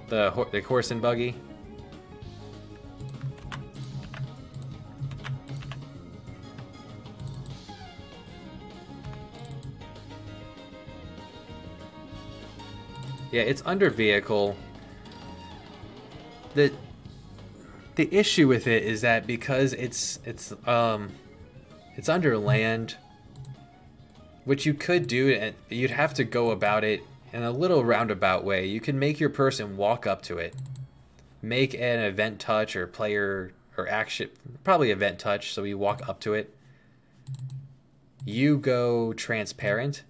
The horse and buggy? Yeah, it's under vehicle. The issue with it is that because it's under land, which you could do, and you'd have to go about it in a little roundabout way. You can make your person walk up to it, make an event touch or player or action, probably event touch, so we walk up to it. You go transparent,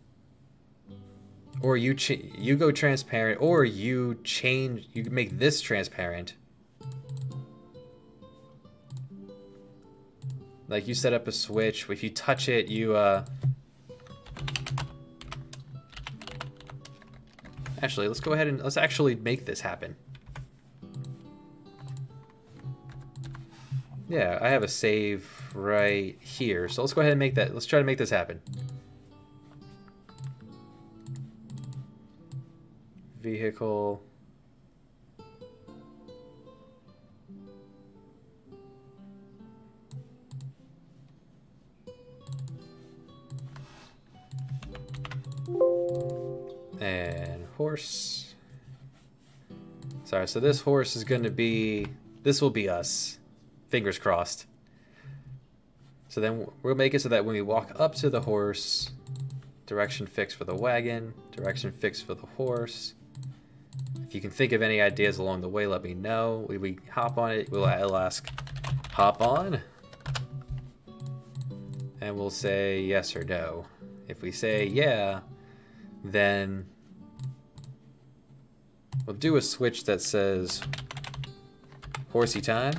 or you go transparent, or you make this transparent. Like you set up a switch. If you touch it, you actually, let's go ahead and let's actually make this happen. Yeah, I have a save right here, so let's go ahead and make that. Let's try to make this happen. Vehicle. And horse. Sorry, so this horse is going to be, this will be us. Fingers crossed. So then we'll make it so that when we walk up to the horse, direction fixed for the wagon, direction fixed for the horse. If you can think of any ideas along the way, let me know. We hop on it, I'll ask, hop on? And we'll say yes or no. If we say yeah, then we'll do a switch that says horsey time.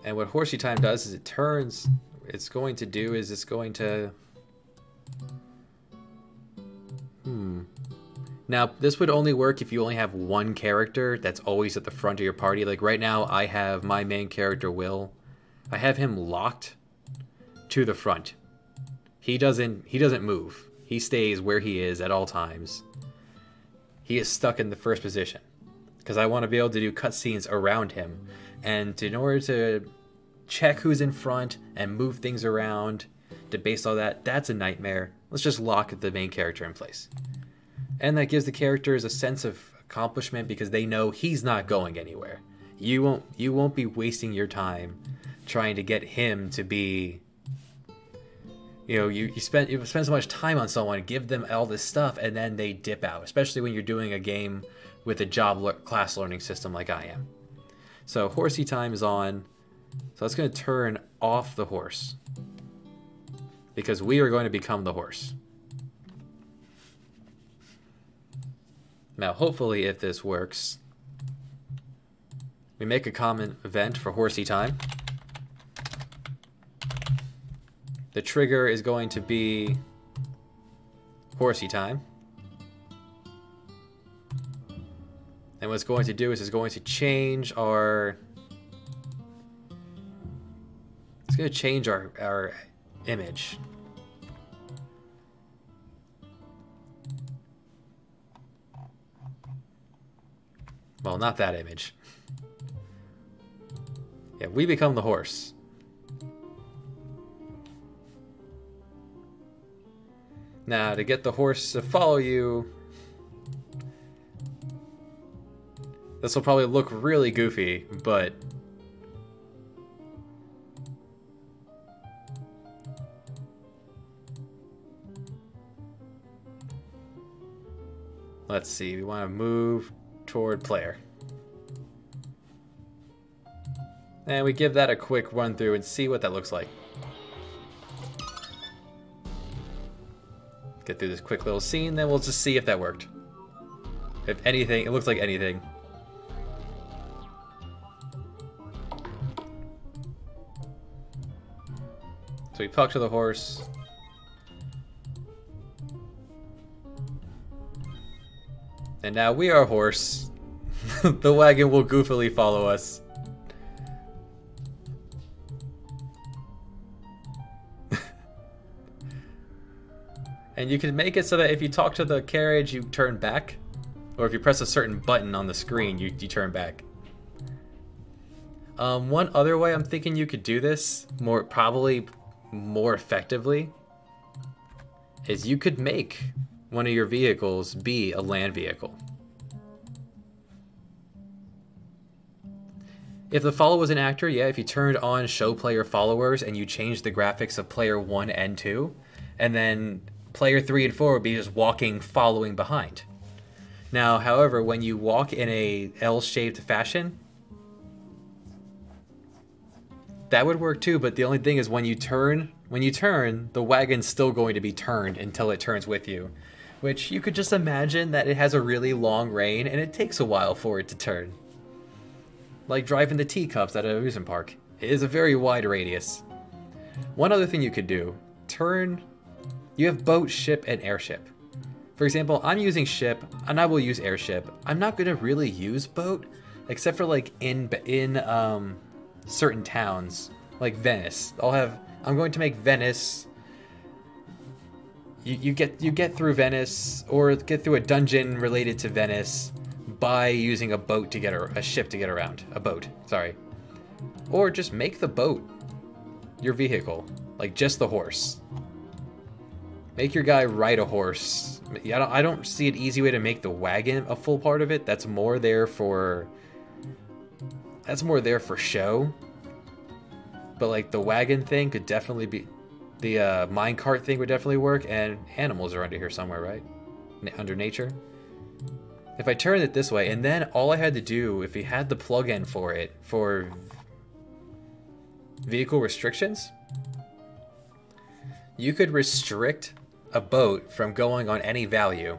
And what horsey time does is it's going to Now, this would only work if you only have one character that's always at the front of your party. Like right now, I have my main character, Will. I have him locked to the front. He doesn't move. He stays where he is at all times. He is stuck in the first position because I want to be able to do cutscenes around him. And in order to check who's in front and move things around, to base all that, that's a nightmare. Let's just lock the main character in place. And that gives the characters a sense of accomplishment because they know he's not going anywhere. You won't be wasting your time trying to get him to be, you know, you spend so much time on someone, give them all this stuff, and then they dip out, especially when you're doing a game with a class learning system like I am. So horsey time is on. So it's going to turn off the horse because we are going to become the horse. Now, hopefully, if this works, we make a common event for horsey time. The trigger is going to be horsey time. And what it's going to do is it's going to change our... It's going to change our image. Well, not that image. Yeah, we become the horse. Now, to get the horse to follow you, this will probably look really goofy, but let's see, we want to move toward player. And we give that a quick run through and see what that looks like. Get through this quick little scene, then we'll just see if that worked. If anything, it looks like anything. So we talk to the horse. And now we are a horse. The wagon will goofily follow us. And you can make it so that if you talk to the carriage, you turn back. Or if you press a certain button on the screen, you turn back. One other way I'm thinking you could do this, probably more effectively, is you could make one of your vehicles be a land vehicle. If the follow was an actor, yeah, if you turned on show player followers and you changed the graphics of player 1 and 2, and then player 3 and 4 would be just walking, following behind. Now, however, when you walk in a L-shaped fashion, that would work too, but the only thing is when you turn, the wagon's still going to be turned until it turns with you. Which you could just imagine that it has a really long reign and it takes a while for it to turn. Like driving the teacups at an amusement park. It is a very wide radius. One other thing you could do, you have boat, ship, and airship. For example, I'm using ship, and I will use airship. I'm not going to really use boat, except for like in certain towns, like Venice. I'm going to make Venice. You get through Venice, or get through a dungeon related to Venice by using a boat to get a ship to get around. A boat, sorry. Or just make the boat your vehicle, like just the horse. Make your guy ride a horse. I don't see an easy way to make the wagon a full part of it. That's more there for show. But like the wagon thing could definitely be, the minecart thing would definitely work, and animals are under here somewhere, right? Under nature. If I turn it this way, and then all I had to do, if we had the plug-in for it, for vehicle restrictions, you could restrict a boat from going on any value.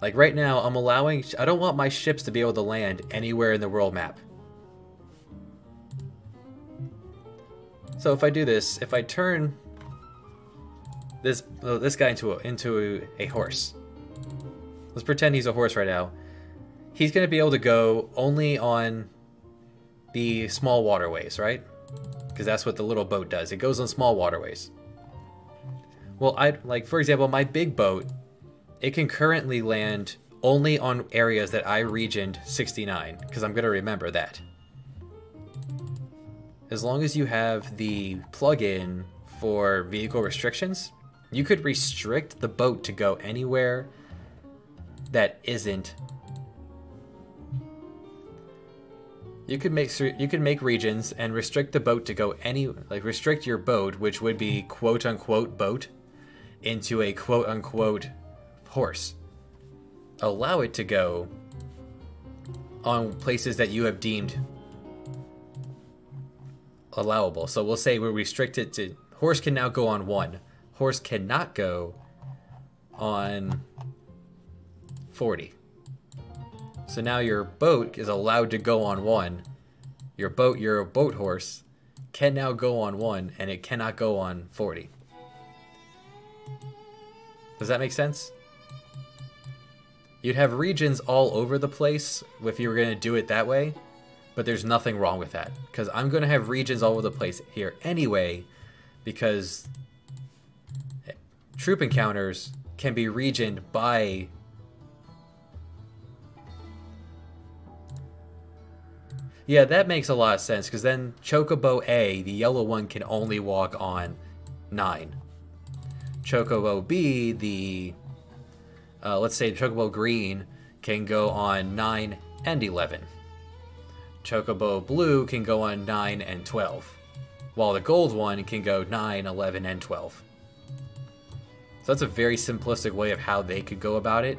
Like right now, I don't want my ships to be able to land anywhere in the world map. So if I do this, if I turn this guy into a horse. Let's pretend he's a horse right now. He's going to be able to go only on the small waterways, right? Because that's what the little boat does. It goes on small waterways. Well, for example, my big boat, it can currently land only on areas that I regioned 69, because I'm going to remember that. As long as you have the plug-in for vehicle restrictions, you could restrict the boat to go anywhere that isn't. You could make regions and restrict the boat to go restrict your boat, which would be quote-unquote boat, into a quote-unquote horse. Allow it to go on places that you have deemed allowable. So we'll say we're restricted to horse can now go on 1. Horse cannot go on 40. So now your boat is allowed to go on 1. Your boat horse can now go on 1, and it cannot go on 40. Does that make sense? You'd have regions all over the place if you were going to do it that way, but there's nothing wrong with that, because I'm going to have regions all over the place here anyway, because troop encounters can be regioned by yeah, that makes a lot of sense, because then Chocobo A, the yellow one, can only walk on 9. Chocobo B, the let's say Chocobo Green, can go on 9 and 11. Chocobo Blue can go on 9 and 12, while the gold one can go 9, 11, and 12. So that's a very simplistic way of how they could go about it.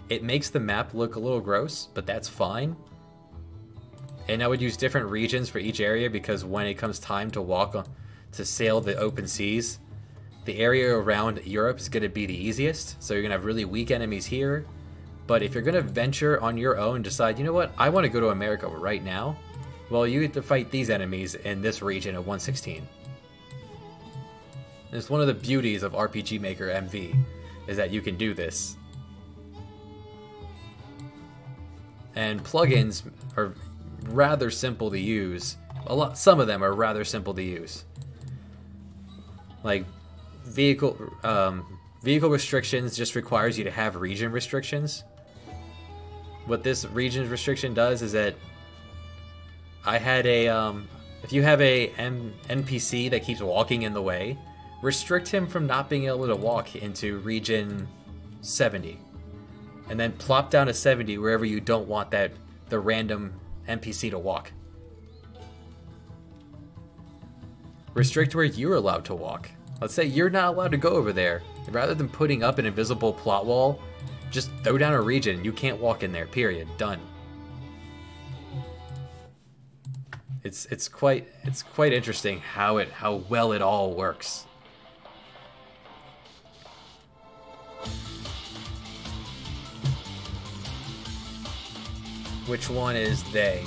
It makes the map look a little gross, but that's fine. And I would use different regions for each area, because when it comes time to sail the open seas, the area around Europe is going to be the easiest. So you're going to have really weak enemies here. But if you're going to venture on your own and decide, you know what, I want to go to America right now, well, you get to fight these enemies in this region of 116. And it's one of the beauties of RPG Maker MV, is that you can do this. And plugins are rather simple to use. Some of them are rather simple to use. Like vehicle restrictions just requires you to have region restrictions. What this region restriction does is that I had if you have a NPC that keeps walking in the way, restrict him from not being able to walk into region 70, and then plop down to 70 wherever you don't want the random NPC to walk. Restrict where you're allowed to walk. Let's say you're not allowed to go over there. Rather than putting up an invisible plot wall Just throw down a region. You can't walk in there. Period. Done. It's quite interesting how well it all works. Which one is they?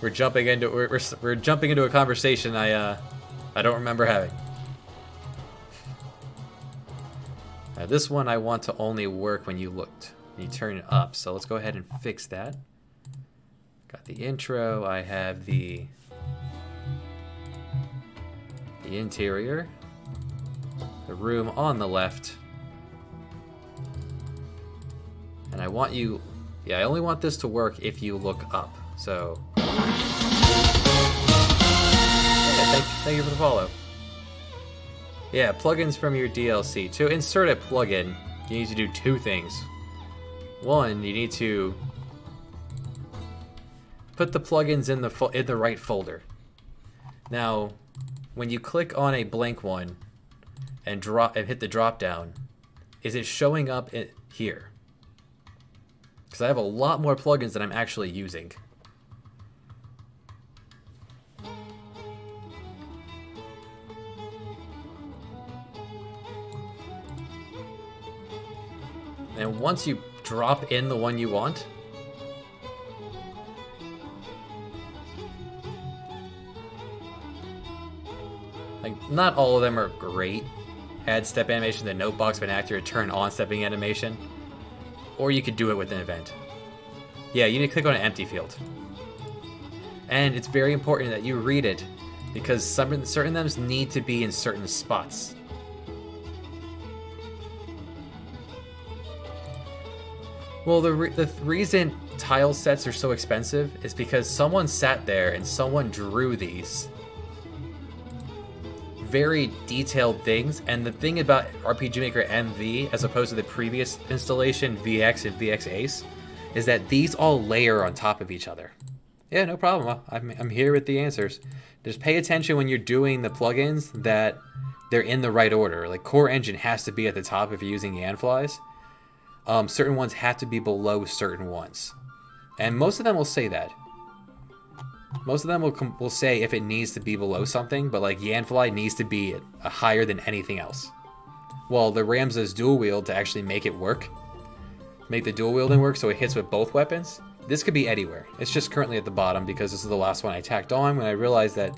We're jumping into a conversation I don't remember having. This one I want to only work when you turn it up. So let's go ahead and fix that. Got the intro. I have the interior, the room on the left, and I want you. Yeah, I only want this to work if you look up. So, yeah, thank you for the follow. Yeah, plugins from your DLC. To insert a plugin, you need to do two things. One, you need to put the plugins in the right folder. Now, when you click on a blank one and hit the drop down, is it showing up here? Because I have a lot more plugins than I'm actually using. And once you drop in the one you want, like, not all of them are great. Add step animation to note box when actor, turn on stepping animation. Or you could do it with an event. Yeah, you need to click on an empty field. And it's very important that you read it, because certain of them need to be in certain spots. Well, the reason tile sets are so expensive is because someone sat there and someone drew these very detailed things. And the thing about RPG Maker MV, as opposed to the previous installation, VX and VX Ace, is that these all layer on top of each other. Yeah, no problem. I'm here with the answers. Just pay attention when you're doing the plugins that they're in the right order. Like, Core Engine has to be at the top if you're using Yanflies. Certain ones have to be below certain ones. And most of them will say that. Most of them will say if it needs to be below something, but like Yanfly needs to be higher than anything else. Well, the Ramza's dual wield, to actually make it work, make the dual wielding work so it hits with both weapons, this could be anywhere. It's just currently at the bottom because this is the last one I tacked on when I realized that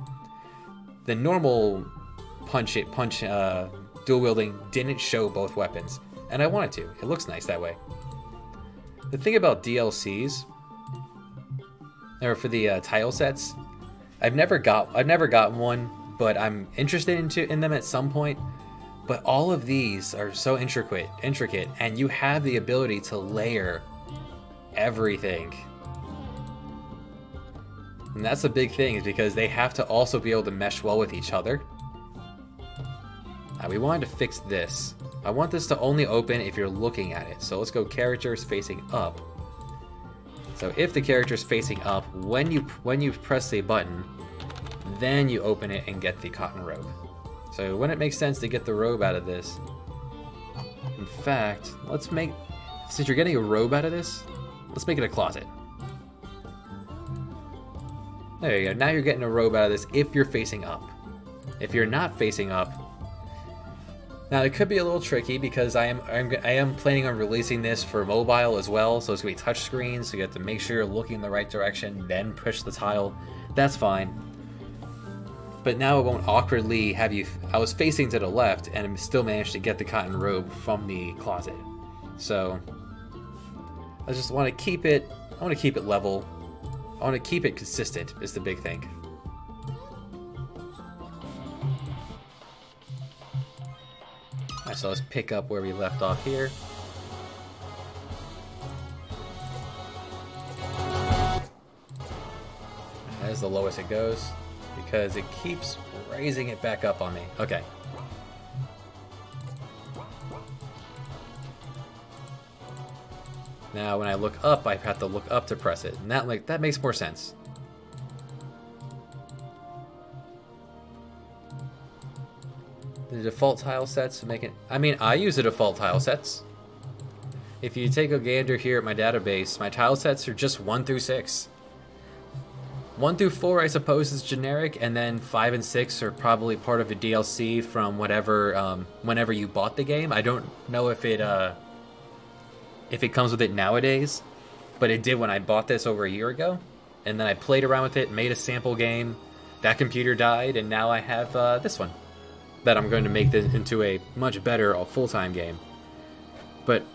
the normal dual wielding didn't show both weapons. And I wanted to. It looks nice that way. The thing about DLCs, or for the tile sets, I've never gotten one, but I'm interested in them at some point. But all of these are so intricate, and you have the ability to layer everything. And that's a big thing, is because they have to also be able to mesh well with each other. Now, we wanted to fix this. I want this to only open if you're looking at it. So let's go characters facing up. So if the character is facing up, when you press a button, then you open it and get the cotton robe. So when it makes sense to get the robe out of this, in fact, since you're getting a robe out of this, let's make it a closet. There you go. Now you're getting a robe out of this if you're facing up. If you're not facing up, now it could be a little tricky because I am planning on releasing this for mobile as well, so it's gonna be touch screen, so you have to make sure you're looking in the right direction, then push the tile. That's fine. But now it won't awkwardly have you. I was facing to the left and I still managed to get the cotton robe from the closet. So I just want to keep it. I want to keep it level. I want to keep it consistent is the big thing. Alright, so let's pick up where we left off here. That is the lowest it goes, because it keeps raising it back up on me. Okay. Now when I look up, I have to look up to press it, and that makes more sense. The default tile sets to make it... I mean, I use the default tile sets. If you take a gander here at my database, my tile sets are just 1 through 6. 1 through 4, I suppose, is generic, and then 5 and 6 are probably part of a DLC from whatever, whenever you bought the game. I don't know if it comes with it nowadays, but it did when I bought this over a year ago. And then I played around with it, made a sample game. That computer died, and now I have this one that I'm going to make this into a much better full-time game. But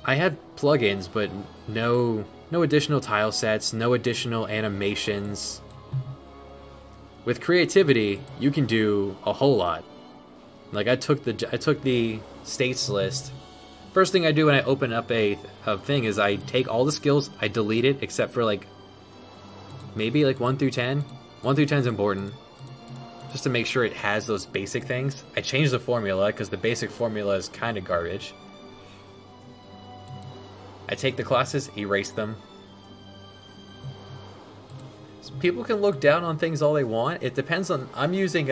I had plugins, but no additional tile sets, no additional animations. With creativity, you can do a whole lot. Like I took the states list. First thing I do when I open up a thing is I take all the skills, I delete it except for like maybe like 1 through 10. 1 through 10 is important, just to make sure it has those basic things. I changed the formula because the basic formula is kind of garbage. I take the classes, erase them. So people can look down on things all they want. It depends on... I'm using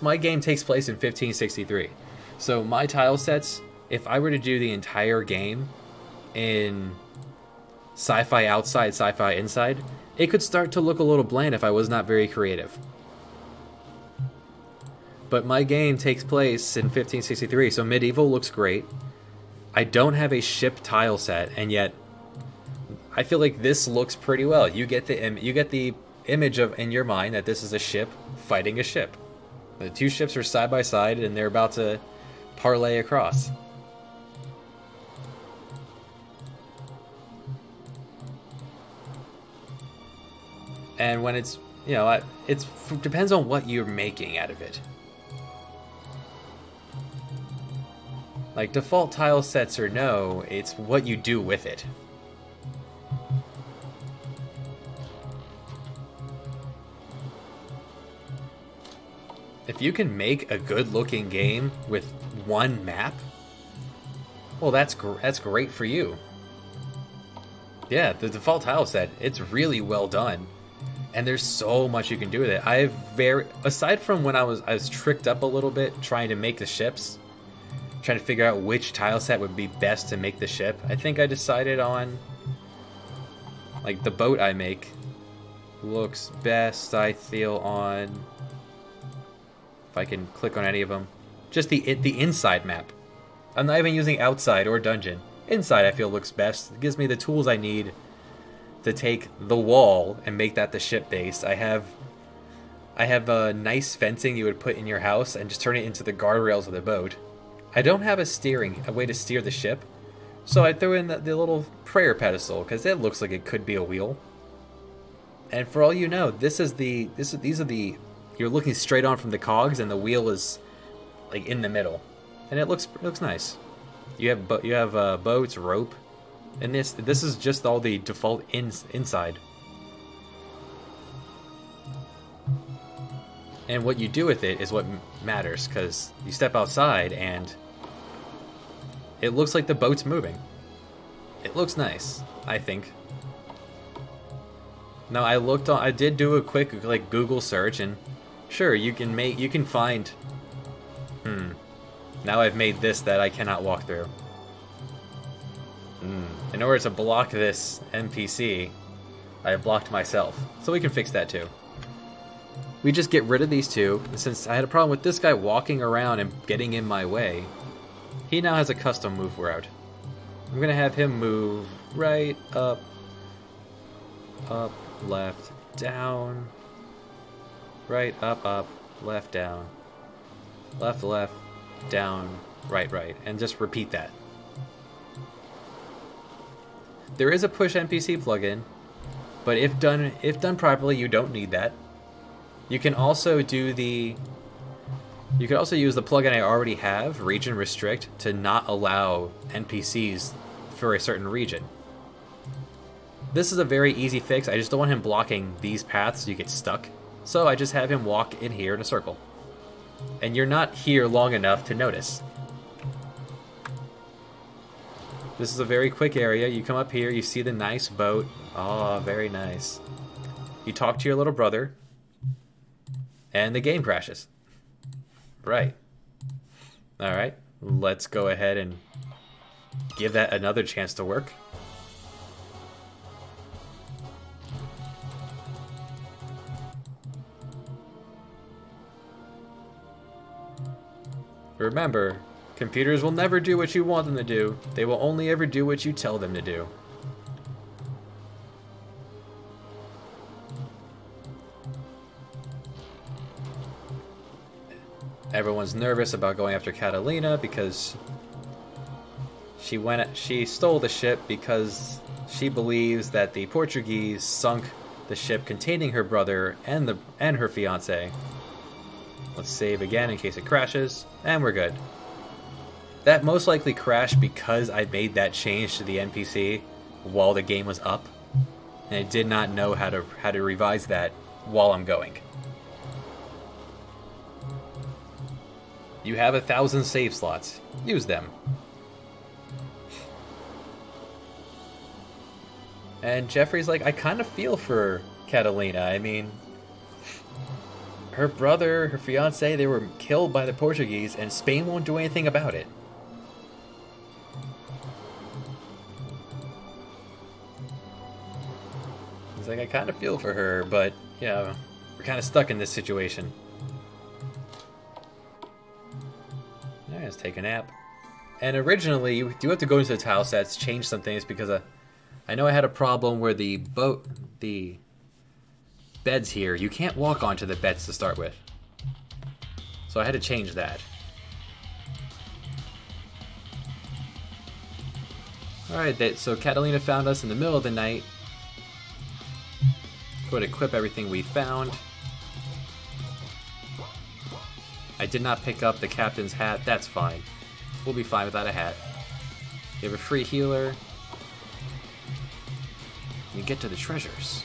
my game takes place in 1563. So my tile sets, if I were to do the entire game in sci-fi outside, sci-fi inside, it could start to look a little bland if I was not very creative. But my game takes place in 1563, so medieval looks great. I don't have a ship tile set, and yet I feel like this looks pretty well. You get the image of in your mind that this is a ship fighting a ship. The two ships are side by side, and they're about to parlay across. And when it's, you know, it depends on what you're making out of it. Like, default tile sets or no, it's what you do with it. If you can make a good-looking game with one map, well, that's great for you. Yeah, the default tile set, it's really well done. And there's so much you can do with it. Aside from when I was tricked up a little bit trying to make the ships, trying to figure out which tile set would be best to make the ship, I think I decided on, like, the boat I make looks best, I feel, on, if I can click on any of them, just the inside map. I'm not even using outside or dungeon. Inside I feel looks best. It gives me the tools I need to take the wall and make that the ship base. I have a nice fencing you would put in your house and just turn it into the guardrails of the boat. I don't have a way to steer the ship, so I threw in the little prayer pedestal because it looks like it could be a wheel. And for all you know, these are the you're looking straight on from the cogs, and the wheel is like in the middle, and it looks nice. You have boats, rope, and this is just all the default inside. And what you do with it is what matters, because you step outside and it looks like the boat's moving. It looks nice, I think. Now I did do a quick like Google search, and sure, you can find. Now I've made this that I cannot walk through. In order to block this NPC, I have blocked myself. So we can fix that too. We just get rid of these two. Since I had a problem with this guy walking around and getting in my way, he now has a custom move route. I'm gonna have him move right, up, left, down, right, up, left, down, left, down, right, and just repeat that. There is a push NPC plugin, but if done properly, you don't need that. You can also use the plugin I already have, Region Restrict, to not allow NPCs for a certain region. This is a very easy fix. I just don't want him blocking these paths so you get stuck. So I just have him walk in here in a circle. And you're not here long enough to notice. This is a very quick area. You come up here, you see the nice boat. Oh, very nice. You talk to your little brother, and the game crashes. Right. Alright, let's go ahead and give that another chance to work. Remember, computers will never do what you want them to do. They will only ever do what you tell them to do. Everyone's nervous about going after Catalina because she stole the ship because she believes that the Portuguese sunk the ship containing her brother and her fiance. Let's save again in case it crashes, and we're good. That most likely crashed because I made that change to the NPC while the game was up, and I did not know how to revise that while I'm going. You have 1,000 save slots. Use them. And Jeffrey's like, I kind of feel for Catalina. I mean, her brother, her fiance, they were killed by the Portuguese, and Spain won't do anything about it. He's like, I kind of feel for her, but, you know, we're kind of stuck in this situation. Alright, let's take a nap. And originally, you do have to go into the tile sets, change some things, because I know I had a problem where the beds here, you can't walk onto the beds to start with. So I had to change that. Alright, so Catalina found us in the middle of the night. Go ahead and equip everything we found. I did not pick up the captain's hat. That's fine. We'll be fine without a hat. You have a free healer. You get to the treasures.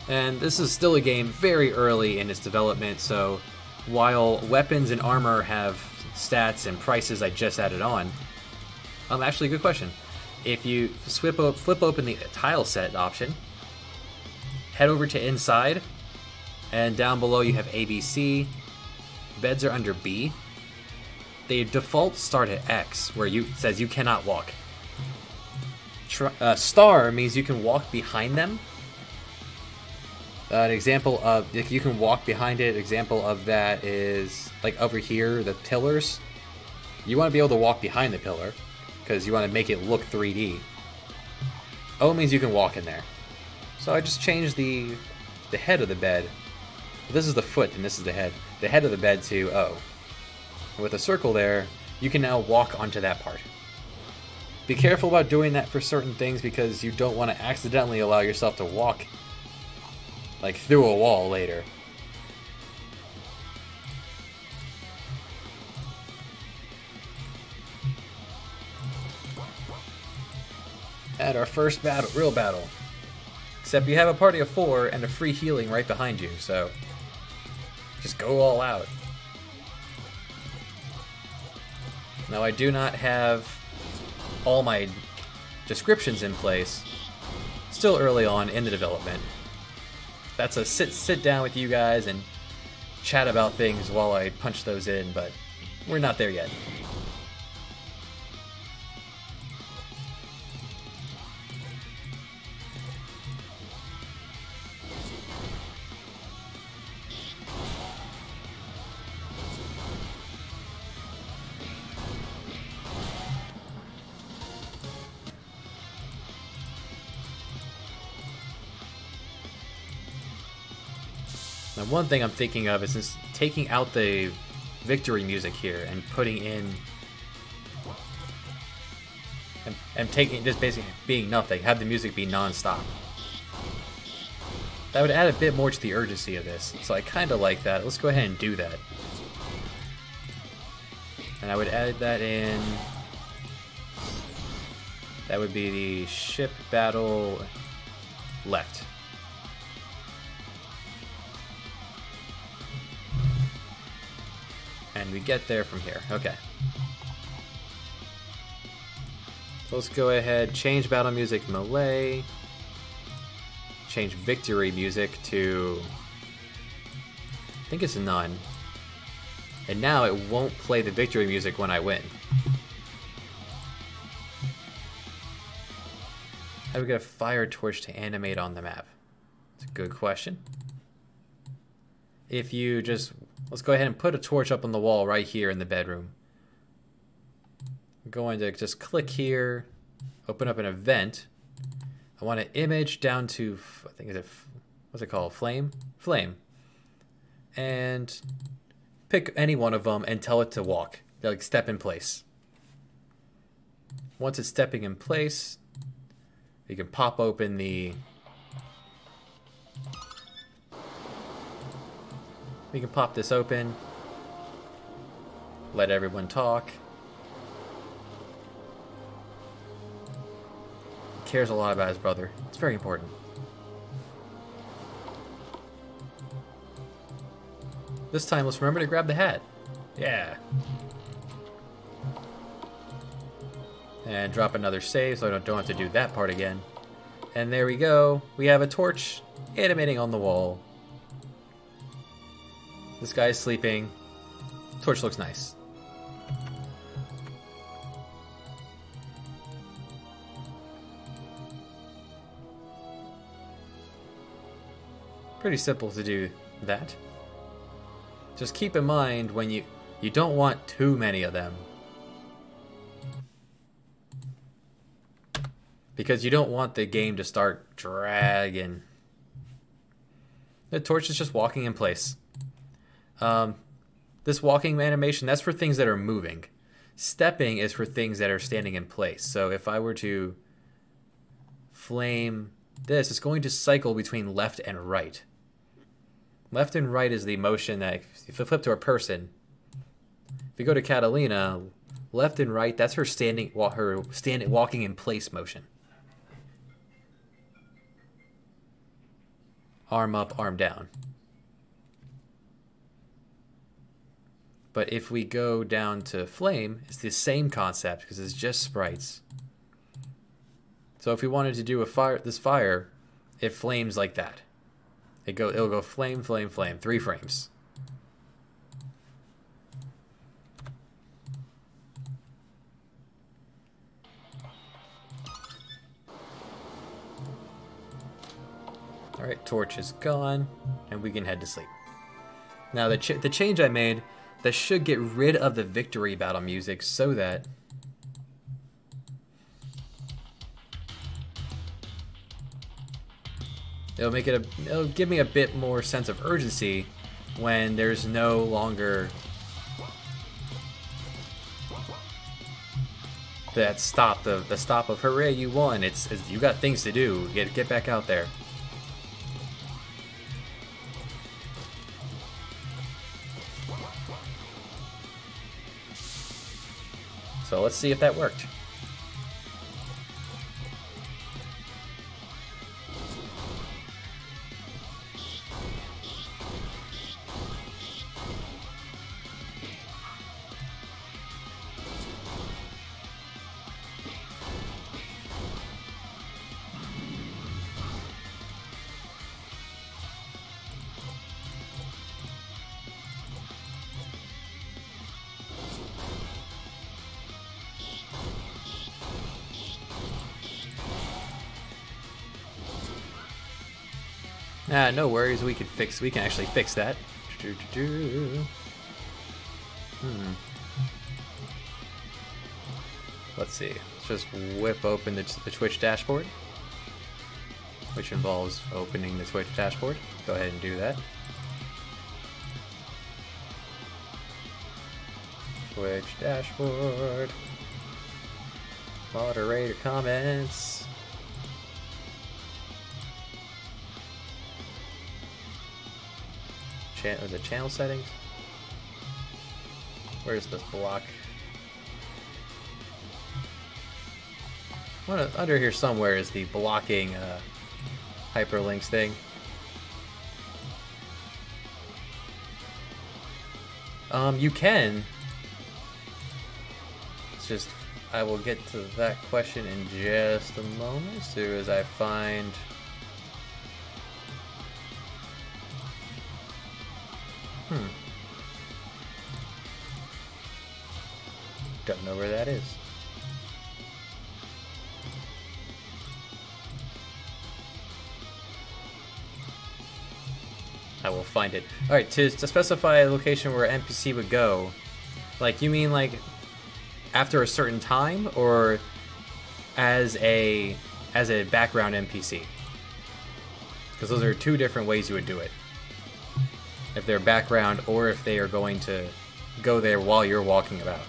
And this is still a game very early in its development, so while weapons and armor have stats and prices I just added on, actually, good question. If you flip open the tile set option, head over to inside, and down below you have ABC. Beds are under B. They default start at X, where it says you cannot walk. Star means you can walk behind them. An example of, if you can walk behind it, example of that is, like over here, the pillars. You want to be able to walk behind the pillar, because you want to make it look 3D. O means you can walk in there. So I just changed the head of the bed. This is the foot, and this is the head. The head of the bed to O. And with a circle there, you can now walk onto that part. Be careful about doing that for certain things, because you don't want to accidentally allow yourself to walk like through a wall later. At our first battle, real battle. Except you have a party of 4 and a free healing right behind you, so just go all out. Now I do not have all my descriptions in place. Still early on in the development. That's a sit down with you guys and chat about things while I punch those in, but we're not there yet. Now, one thing I'm thinking of is just taking out the victory music here and putting in, and taking, just basically being nothing, have the music be non-stop. That would add a bit more to the urgency of this, so I kind of like that. Let's go ahead and do that. And I would add that in. That would be the ship battle left. And we get there from here. Okay. Let's go ahead, change battle music melee. Change victory music to, I think it's none. And now it won't play the victory music when I win. How do we get a fire torch to animate on the map? It's a good question. If you just, let's go ahead and put a torch up on the wall right here in the bedroom. I'm going to just click here, open up an event. I want to image down to, I think, what's it called? Flame? Flame. And pick any one of them and tell it to walk. Like, step in place. Once it's stepping in place, you can pop open the... We can pop this open. Let everyone talk. He cares a lot about his brother. It's very important. This time, let's remember to grab the hat. Yeah. And drop another save so I don't have to do that part again. And there we go. We have a torch animating on the wall. This guy is sleeping. Torch looks nice. Pretty simple to do that. Just keep in mind when you don't want too many of them. Because you don't want the game to start dragging. The torch is just walking in place. This walking animation, that's for things that are moving. Stepping is for things that are standing in place. So if I were to flame this, it's going to cycle between left and right. Left and right is the motion that, if you flip to a person, if you go to Catalina, left and right, that's her walking in place motion. Arm up, arm down. But if we go down to flame, it's the same concept because it's just sprites. So if we wanted to do this fire, it flames like that. It'll go flame, flame, flame, 3 frames. All right, torch is gone, and we can head to sleep. Now the change I made, that should get rid of the victory battle music so that it'll give me a bit more sense of urgency when there's no longer that stop, the stop of hooray, you won. It's you got things to do. Get back out there. So let's see if that worked. No worries, we can actually fix that. Let's see. Let's just whip open the Twitch dashboard, which involves opening the Twitch dashboard. Go ahead and do that. Twitch dashboard. Moderator comments. Was it channel settings? Where's this block? Under here somewhere is the blocking hyperlinks thing. You can. Let's just I will get to that question in just a moment, as soon as I find... Don't know where that is. I will find it. Alright, to specify a location where an NPC would go, like, you mean like after a certain time, or as a background NPC? Because those are two different ways you would do it. If they're background, or if they are going to go there while you're walking about.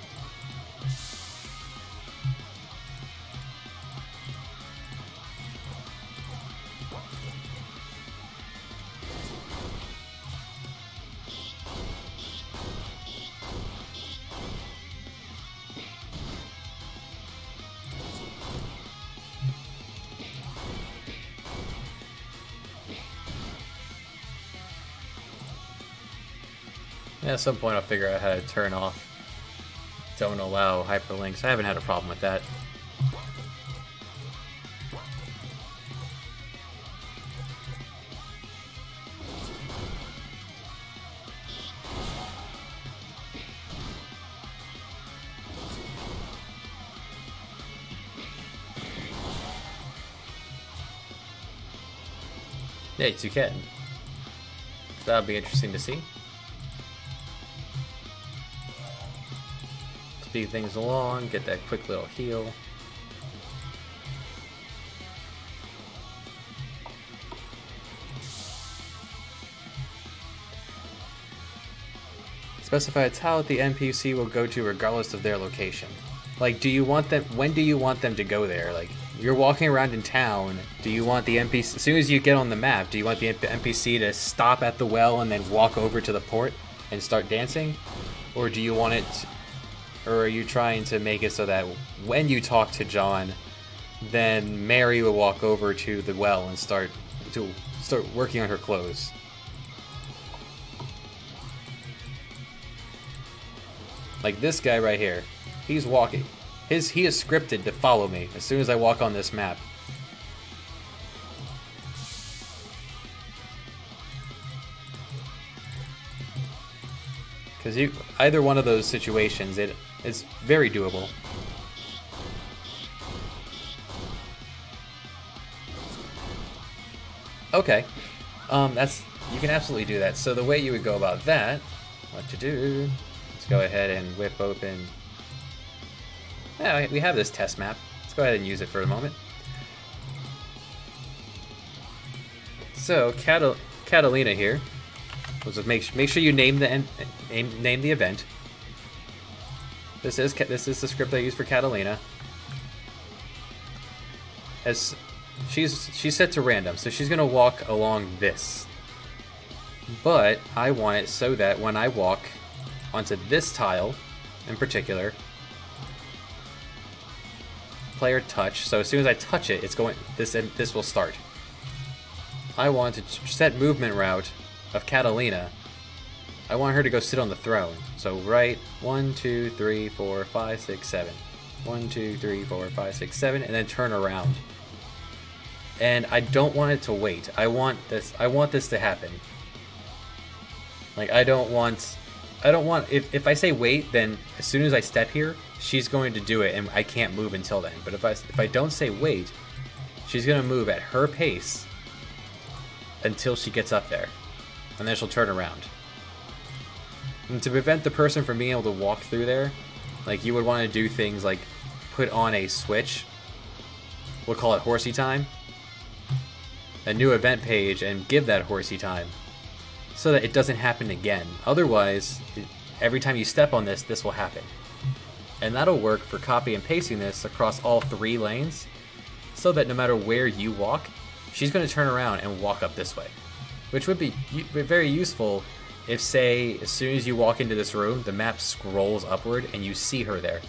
At some point I'll figure out how to turn off don't allow hyperlinks. I haven't had a problem with that. Yes, you can. So that'll be interesting to see. Speed things along, get that quick little heal. Specify a tile that the NPC will go to regardless of their location. Like, do you want them, when do you want them to go there? Like, you're walking around in town, do you want the NPC, as soon as you get on the map, do you want the NPC to stop at the well and then walk over to the port and start dancing? Or do you want it to, or are you trying to make it so that when you talk to John, then Mary will walk over to the well and start working on her clothes? Like this guy right here, he's walking. He is scripted to follow me as soon as I walk on this map. Because either one of those situations, it's very doable. Okay, you can absolutely do that. So the way you would go about that, what to do? Let's go ahead and whip open. Yeah, we have this test map. Let's go ahead and use it for a moment. So Catalina here. We'll just make sure you name the event. This is the script I use for Catalina. As she's set to random, so she's gonna walk along this. But I want it so that when I walk onto this tile, in particular, player touch. So as soon as I touch it, it's going. This will start. I want to set movement route of Catalina. I want her to go sit on the throne. So right, 1, 2, 3, 4, 5, 6, 7. 1, 2, 3, 4, 5, 6, 7, and then turn around. And I don't want it to wait. I want this to happen. Like I don't want if I say wait, then as soon as I step here, she's going to do it and I can't move until then. But if I don't say wait, she's gonna move at her pace until she gets up there. And then she'll turn around. And to prevent the person from being able to walk through there, like you would want to do things like put on a switch. We'll call it horsey time. A new event page and give that horsey time so that it doesn't happen again. Otherwise, every time you step on this, this will happen. And that'll work for copy and pasting this across all 3 lanes so that no matter where you walk, she's going to turn around and walk up this way. Which would be very useful if, say, as soon as you walk into this room, the map scrolls upward and you see her there.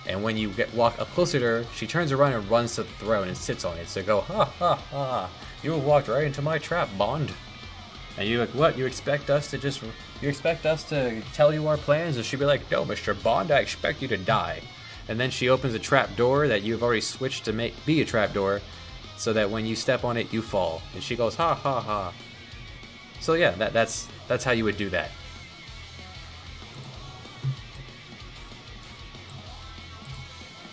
And when you walk up closer to her, she turns around and runs to the throne and sits on it. So go, ha ha ha, you have walked right into my trap, Bond. And you're like, what? You expect us to tell you our plans? And she'd be like, no, Mr. Bond, I expect you to die. and then she opens a trap door that you've already switched to be a trap door, so that when you step on it, you fall. And she goes, ha ha ha. So yeah, that's how you would do that.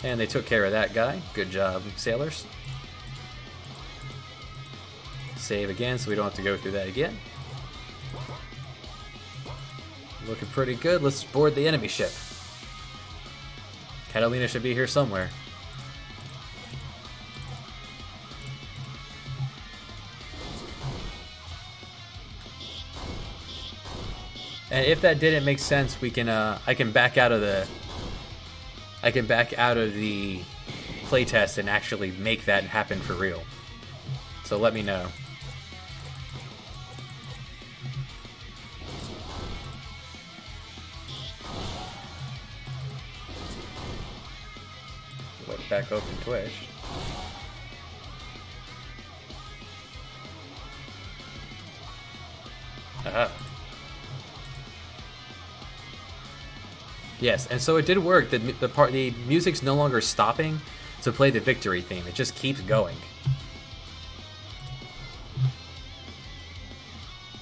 And they took care of that guy. Good job, sailors. Save again so we don't have to go through that again. Looking pretty good. Let's board the enemy ship. Catalina should be here somewhere. And if that didn't make sense, we can I can back out of the playtest and actually make that happen for real. So let me know. Let back open Twitch. Aha. Yes, and so it did work. The music's no longer stopping to play the victory theme. It just keeps going.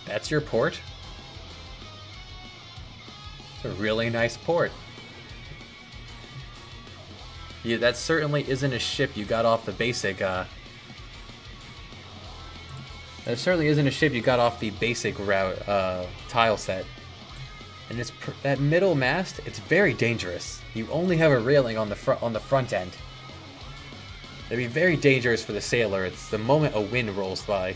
That's your port? It's a really nice port. Yeah, that certainly isn't a ship you got off the basic, That certainly isn't a ship you got off the basic route, tile set. And it's that middle mast, it's very dangerous. You only have a railing on the front end. It'd be very dangerous for the sailor. It's the moment a wind rolls by.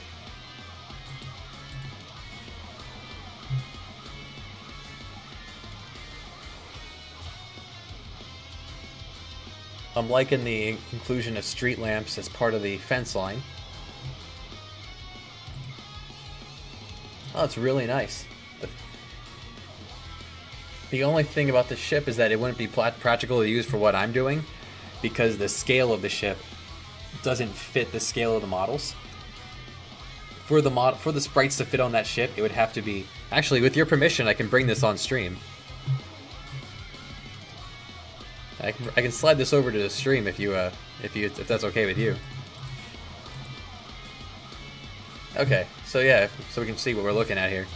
I'm liking the inclusion of street lamps as part of the fence line. Oh, it's really nice. The only thing about the ship is that it wouldn't be practical to use for what I'm doing, because the scale of the ship doesn't fit the scale of the models. For the sprites to fit on that ship, it would have to be... Actually, with your permission, I can bring this on stream. I can slide this over to the stream if that's okay with you. Okay, so yeah, so we can see what we're looking at here.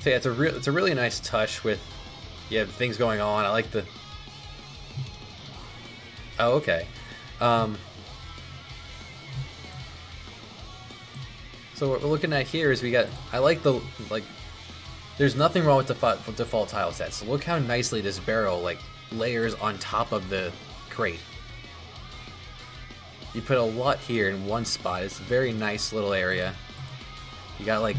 So yeah, it's a really nice touch with things going on. I like the... Oh, okay. So what we're looking at here is I like the there's nothing wrong with the default tile set. So look how nicely this barrel layers on top of the crate. You put a lot here in one spot. It's a very nice little area. You got I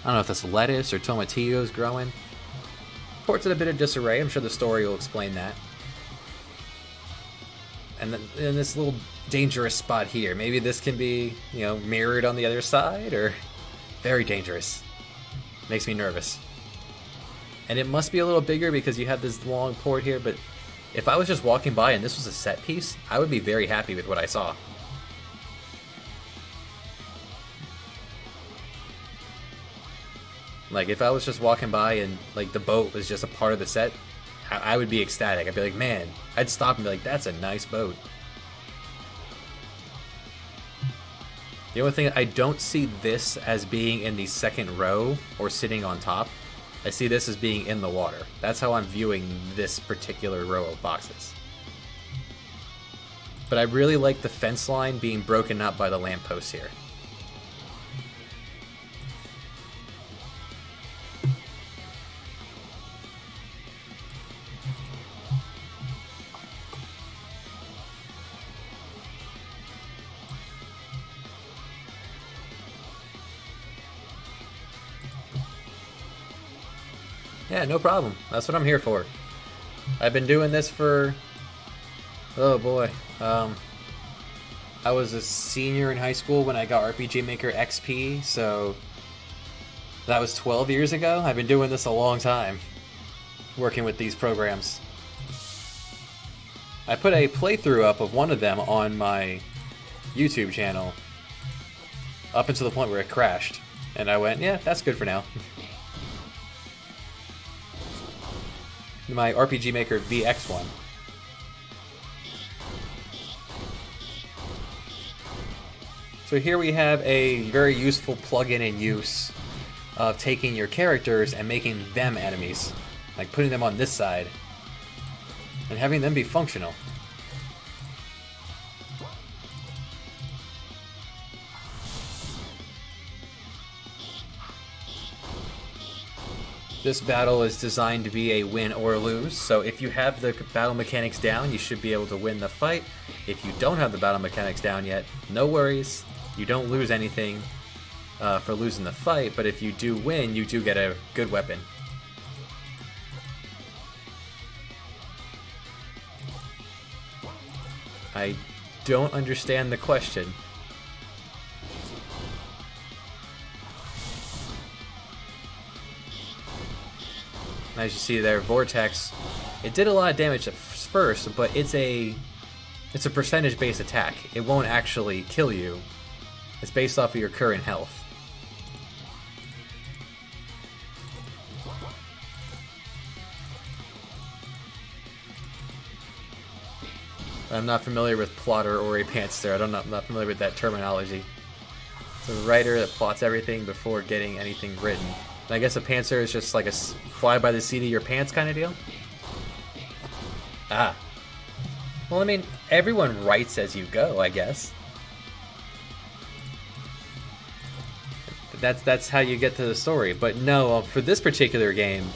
don't know if that's lettuce or tomatillos growing. Port's in a bit of disarray. I'm sure the story will explain that. And then in this little dangerous spot here, maybe this can be, mirrored on the other side, or very dangerous. Makes me nervous. And it must be a little bigger because you have this long port here, but if I was just walking by and this was a set piece, I would be very happy with what I saw. If I was just walking by and the boat was just a part of the set, I would be ecstatic. I'd be like, man, I'd stop and be like, that's a nice boat. The only thing, I don't see this as being in the second row or sitting on top. I see this as being in the water. That's how I'm viewing this particular row of boxes. But I really like the fence line being broken up by the lampposts here. Yeah, no problem. That's what I'm here for. I've been doing this for... Oh boy. I was a senior in high school when I got RPG Maker XP, so... That was 12 years ago. I've been doing this a long time. Working with these programs. I put a playthrough up of one of them on my YouTube channel. Up until the point where it crashed. And I went, yeah, that's good for now. my RPG Maker VX one. So here we have a very useful plugin in use of taking your characters and making them enemies. Like putting them on this side and having them be functional. This battle is designed to be a win or lose, so if you have the battle mechanics down, you should be able to win the fight. If you don't have the battle mechanics down yet, no worries. You don't lose anything for losing the fight, but if you do win, you do get a good weapon. I don't understand the question. As you see there, Vortex, it did a lot of damage at first, but it's a percentage-based attack. It won't actually kill you. It's based off of your current health. I'm not familiar with plotter or a pantser. I'm not familiar with that terminology. It's a writer that plots everything before getting anything written. And I guess a pantser is just like a fly by the seat of your pants kind of deal? Ah. Well, I mean, everyone writes as you go, I guess. That's how you get to the story. But no, for this particular game,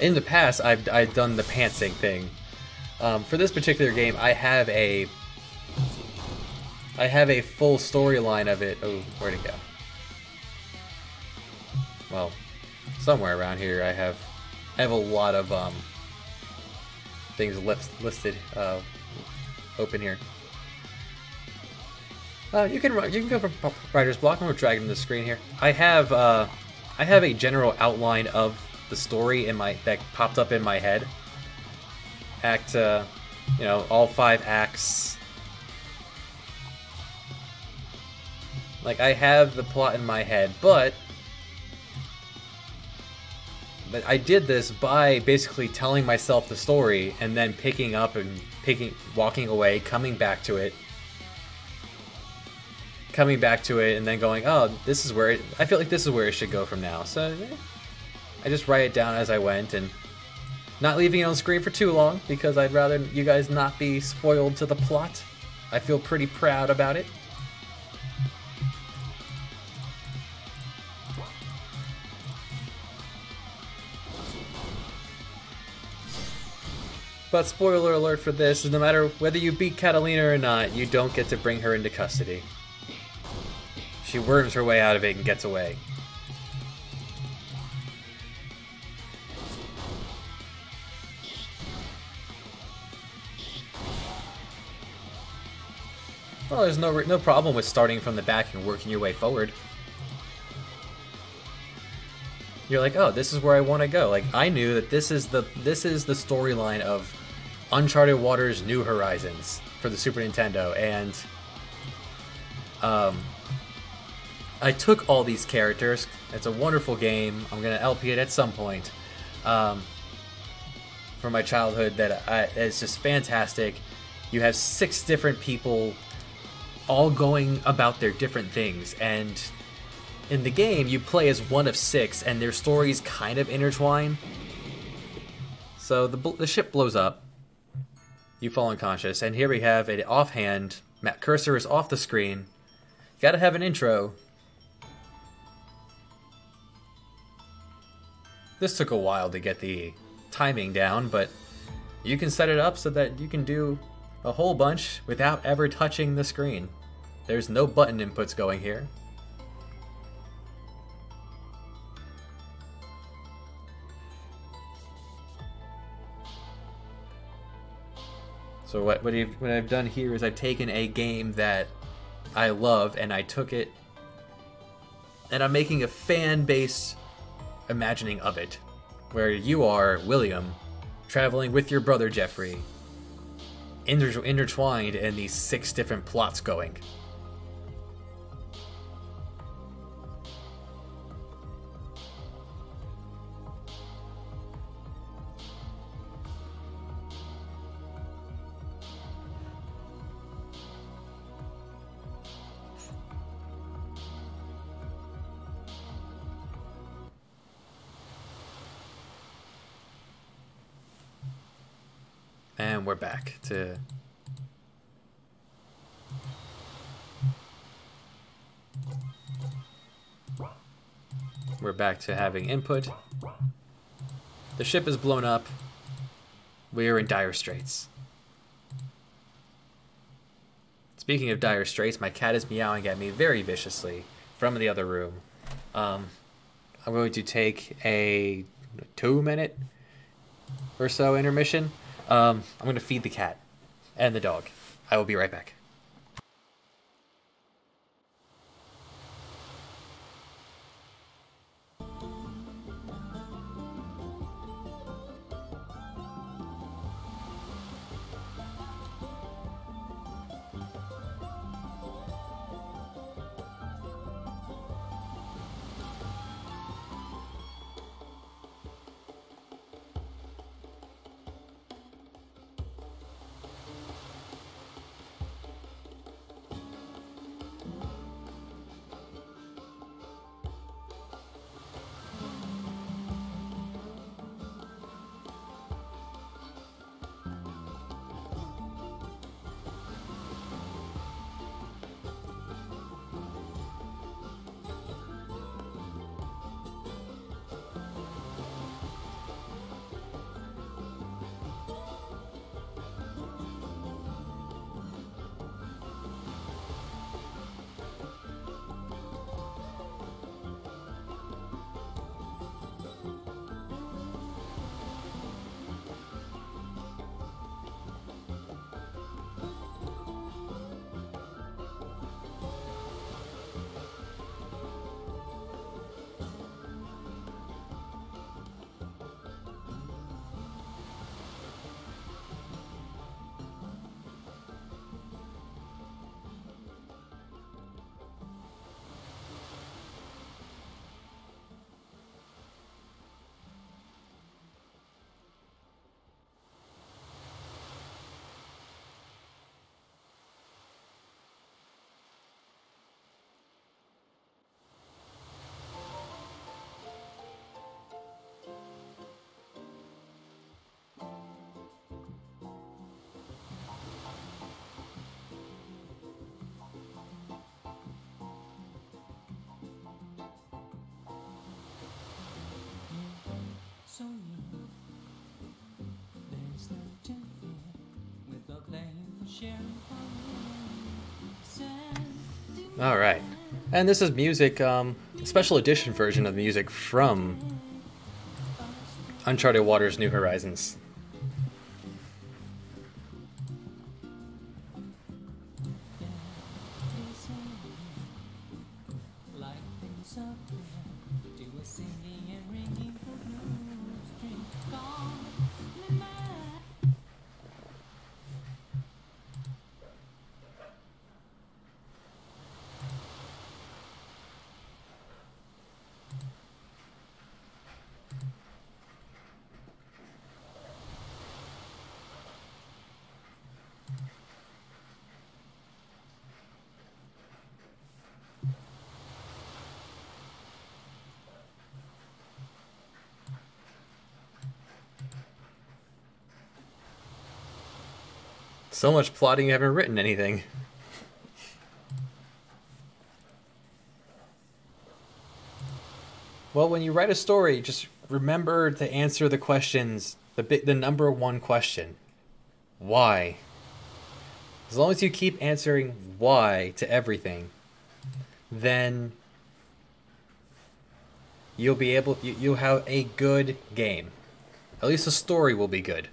in the past I've done the pantsing thing. For this particular game, I have a full storyline of it. Oh, where'd it go? Well, somewhere around here I have a lot of things listed open here. You can go for writer's block. I'm dragging the screen here. I have a general outline of the story that popped up in my head. Act, you know, all 5 acts. Like, I have the plot in my head, but I did this by basically telling myself the story and then picking up and walking away, coming back to it, and then going, oh, this is where I feel like this is where it should go from now. So I just write it down as I went and not leaving it on screen for too long because I'd rather you guys not be spoiled to the plot. I feel pretty proud about it. But spoiler alert for this is no matter whether you beat Catalina or not, you don't get to bring her into custody. She worms her way out of it and gets away. Well, there's no problem with starting from the back and working your way forward. You're like, oh, this is where I want to go. Like, I knew that this is the storyline of Uncharted Waters: New Horizons for the Super Nintendo, and I took all these characters. It's a wonderful game. I'm gonna LP it at some point from my childhood. It's just fantastic. You have 6 different people, all going about their different things, and in the game, you play as one of 6, and their stories kind of intertwine. So the ship blows up. You fall unconscious, and here we have an offhand. Matt cursor is off the screen. Gotta have an intro. This took a while to get the timing down, but you can set it up so that you can do a whole bunch without ever touching the screen. There's no button inputs going here. So what I've done here is I've taken a game that I love and I took it and I'm making a fan-based imagining of it, where you are William traveling with your brother Jeffrey, intertwined in these 6 different plots going. And we're back to... We're back to having input. The ship is blown up. We are in dire straits. Speaking of dire straits, my cat is meowing at me very viciously from the other room. I'm going to take a 2-minute or so intermission. I'm going to feed the cat and the dog. I will be right back. So young, there's no to fear with the blame for sharing fun. All right. And this is music, a special edition version of music from Uncharted Waters New Horizons. Like things up there, do a singing and ringing the blues string. Gone in my So much plotting, you haven't written anything. Well, when you write a story, just remember to answer the questions, the number one question. Why? As long as you keep answering why to everything, then you'll be able, you'll have a good game. At least the story will be good.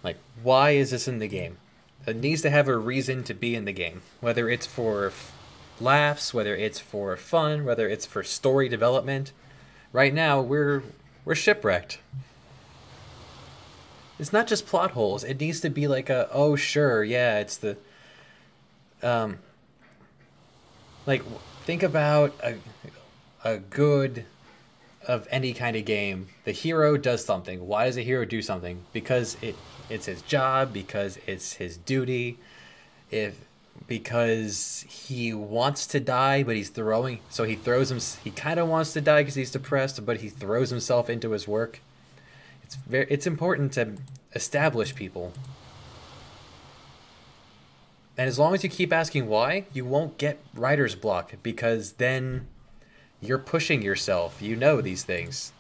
Like, why is this in the game? It needs to have a reason to be in the game. Whether it's for laughs, whether it's for fun, whether it's for story development. Right now, we're shipwrecked. It's not just plot holes. It needs to be like a, oh sure, yeah, it's the... like, think about a good... of any kind of game. The hero does something. Why does a hero do something? Because it's his job, because it's his duty. If because he wants to die, but he kind of wants to die because he's depressed, but he throws himself into his work. It's important to establish people. And as long as you keep asking why, you won't get writer's block, because then you're pushing yourself. You know these things.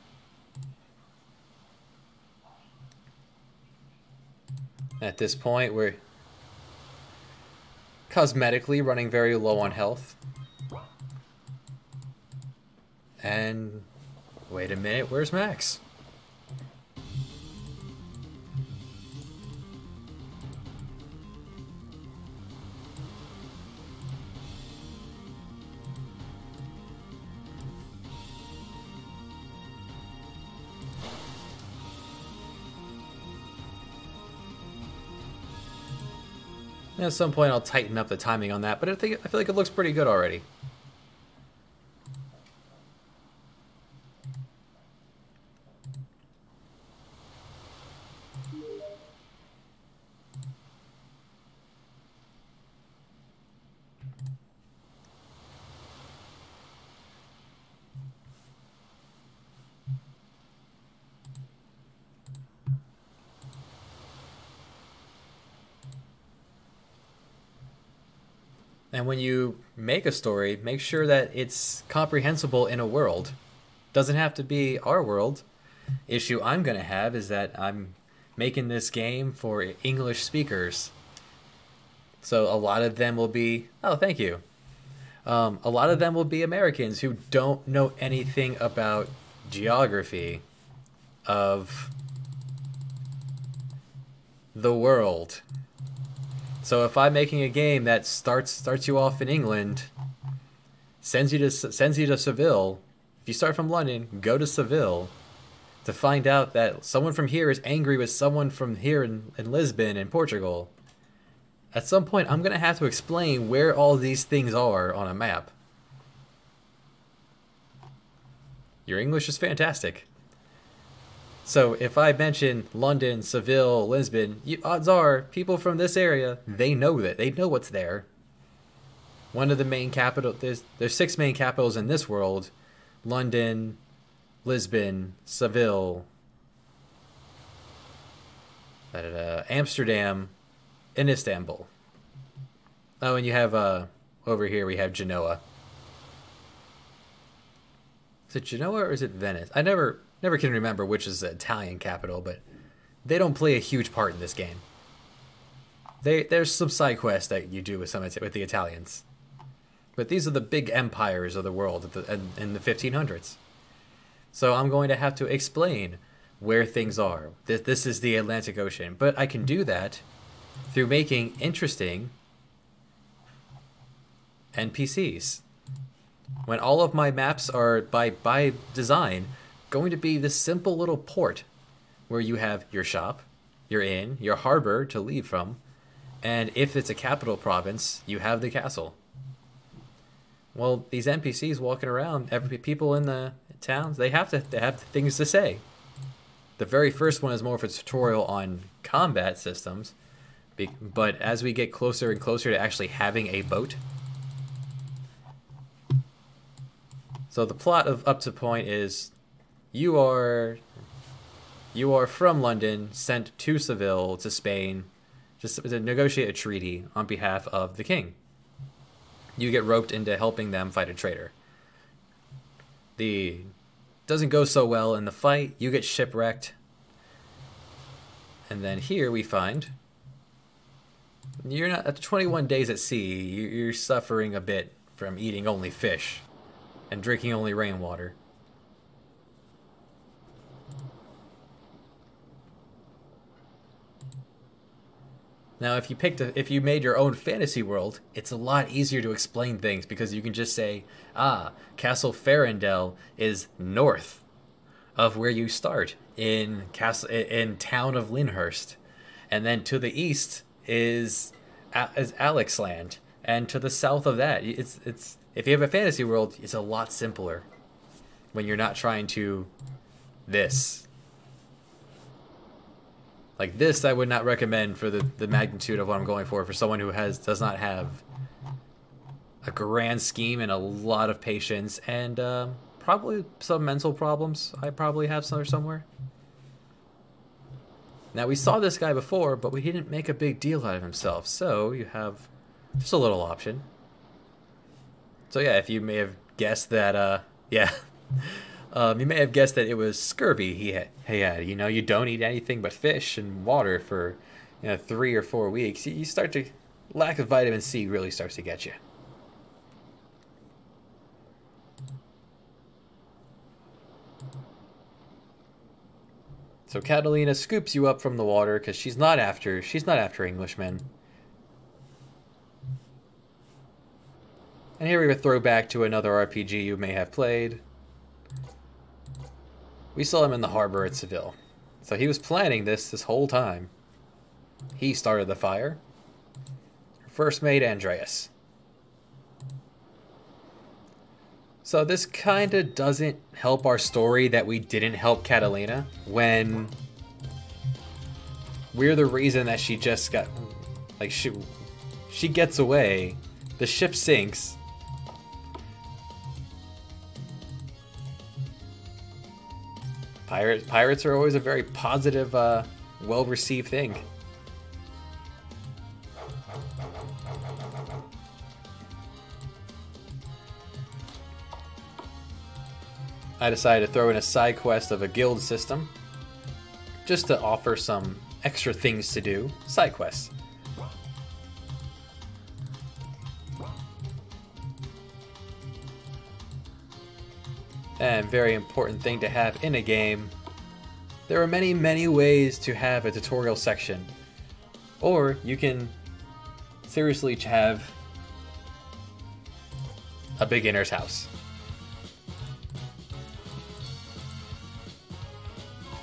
At this point, we're cosmetically running very low on health. And wait a minute, where's Max? At some point I'll tighten up the timing on that, but I feel like it looks pretty good already. And when you make a story, make sure that it's comprehensible in a world. Doesn't have to be our world. Issue I'm going to have is that I'm making this game for English speakers. So a lot of them will be... Oh, thank you. A lot of them will be Americans who don't know anything about geography of the world. So if I'm making a game that starts you off in England, sends you to Seville, if you start from London, go to Seville to find out that someone from here is angry with someone from here in Lisbon in Portugal. At some point, I'm going to have to explain where all these things are on a map. Your English is fantastic. So if I mention London, Seville, Lisbon, odds are people from this area, they know that. They know what's there. One of the main capitals, there's 6 main capitals in this world. London, Lisbon, Seville, Amsterdam, and Istanbul. Oh, and you have, over here we have Genoa. Is it Genoa or is it Venice? I never can remember which is the Italian capital, but they don't play a huge part in this game. There's some side quests that you do with the Italians. But these are the big empires of the world in the 1500s. So I'm going to have to explain where things are. This is the Atlantic Ocean. But I can do that through making interesting NPCs. When all of my maps are, by design, going to be this simple little port where you have your shop, your inn, your harbor to leave from, and if it's a capital province, you have the castle. Well, these NPCs walking around, people in the towns, they have things to say. The very first one is more of a tutorial on combat systems, but as we get closer and closer to actually having a boat. So the plot of up to point is you are from London, sent to Seville, to Spain, just to negotiate a treaty on behalf of the king. You get roped into helping them fight a traitor. Doesn't go so well in the fight. You get shipwrecked. And then here we find you're not at 21 days at sea. You're suffering a bit from eating only fish and drinking only rainwater. Now, if you made your own fantasy world, it's a lot easier to explain things because you can just say, Castle Farandel is north of where you start in town of Lyndhurst, and then to the east is Alexland, and to the south of that, it's if you have a fantasy world, it's a lot simpler when you're not trying to this. Like this, I would not recommend for the magnitude of what I'm going for someone who does not have a grand scheme and a lot of patience and probably some mental problems. I probably have some somewhere. Now, we saw this guy before, but we didn't make a big deal out of himself, so you have just a little option. So yeah, if you may have guessed that, yeah, you may have guessed that it was scurvy he had. You know, you don't eat anything but fish and water for, 3 or 4 weeks. You start to, lack of vitamin C really starts to get you. So Catalina scoops you up from the water because she's not after Englishmen. And here we have a throwback to another RPG you may have played. We saw him in the harbor at Seville. So he was planning this whole time. He started the fire. First mate Andreas. So this kind of doesn't help our story that we didn't help Catalina when we're the reason that she just got, like, she gets away, the ship sinks. Pirates are always a very positive, well-received thing. I decided to throw in a side quest of a guild system, just to offer some extra things to do, side quests. And very important thing to have in a game, there are many, many ways to have a tutorial section. Or you can seriously have a beginner's house.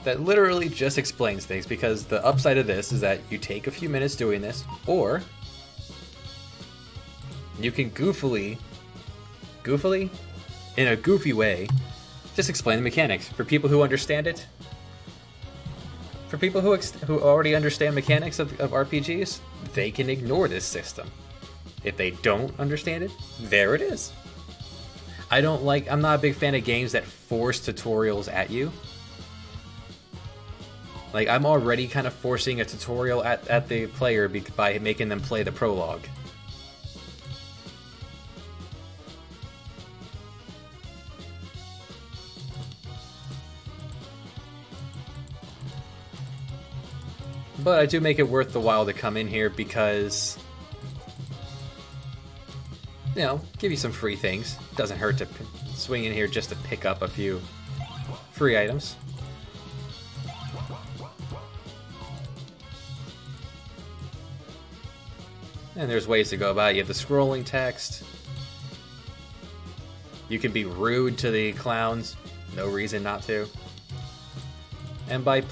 That literally just explains things, because the upside of this is that you take a few minutes doing this, or you can goofily, in a goofy way, just explain the mechanics. For people who understand it, for people who already understand mechanics of RPGs, they can ignore this system. If they don't understand it, there it is. I'm not a big fan of games that force tutorials at you. Like, I'm already kind of forcing a tutorial at the player by making them play the prologue. But I do make it worth the while to come in here because, give you some free things. Doesn't hurt to swing in here just to pick up a few free items. And there's ways to go about it. You have the scrolling text. You can be rude to the clowns. No reason not to. And by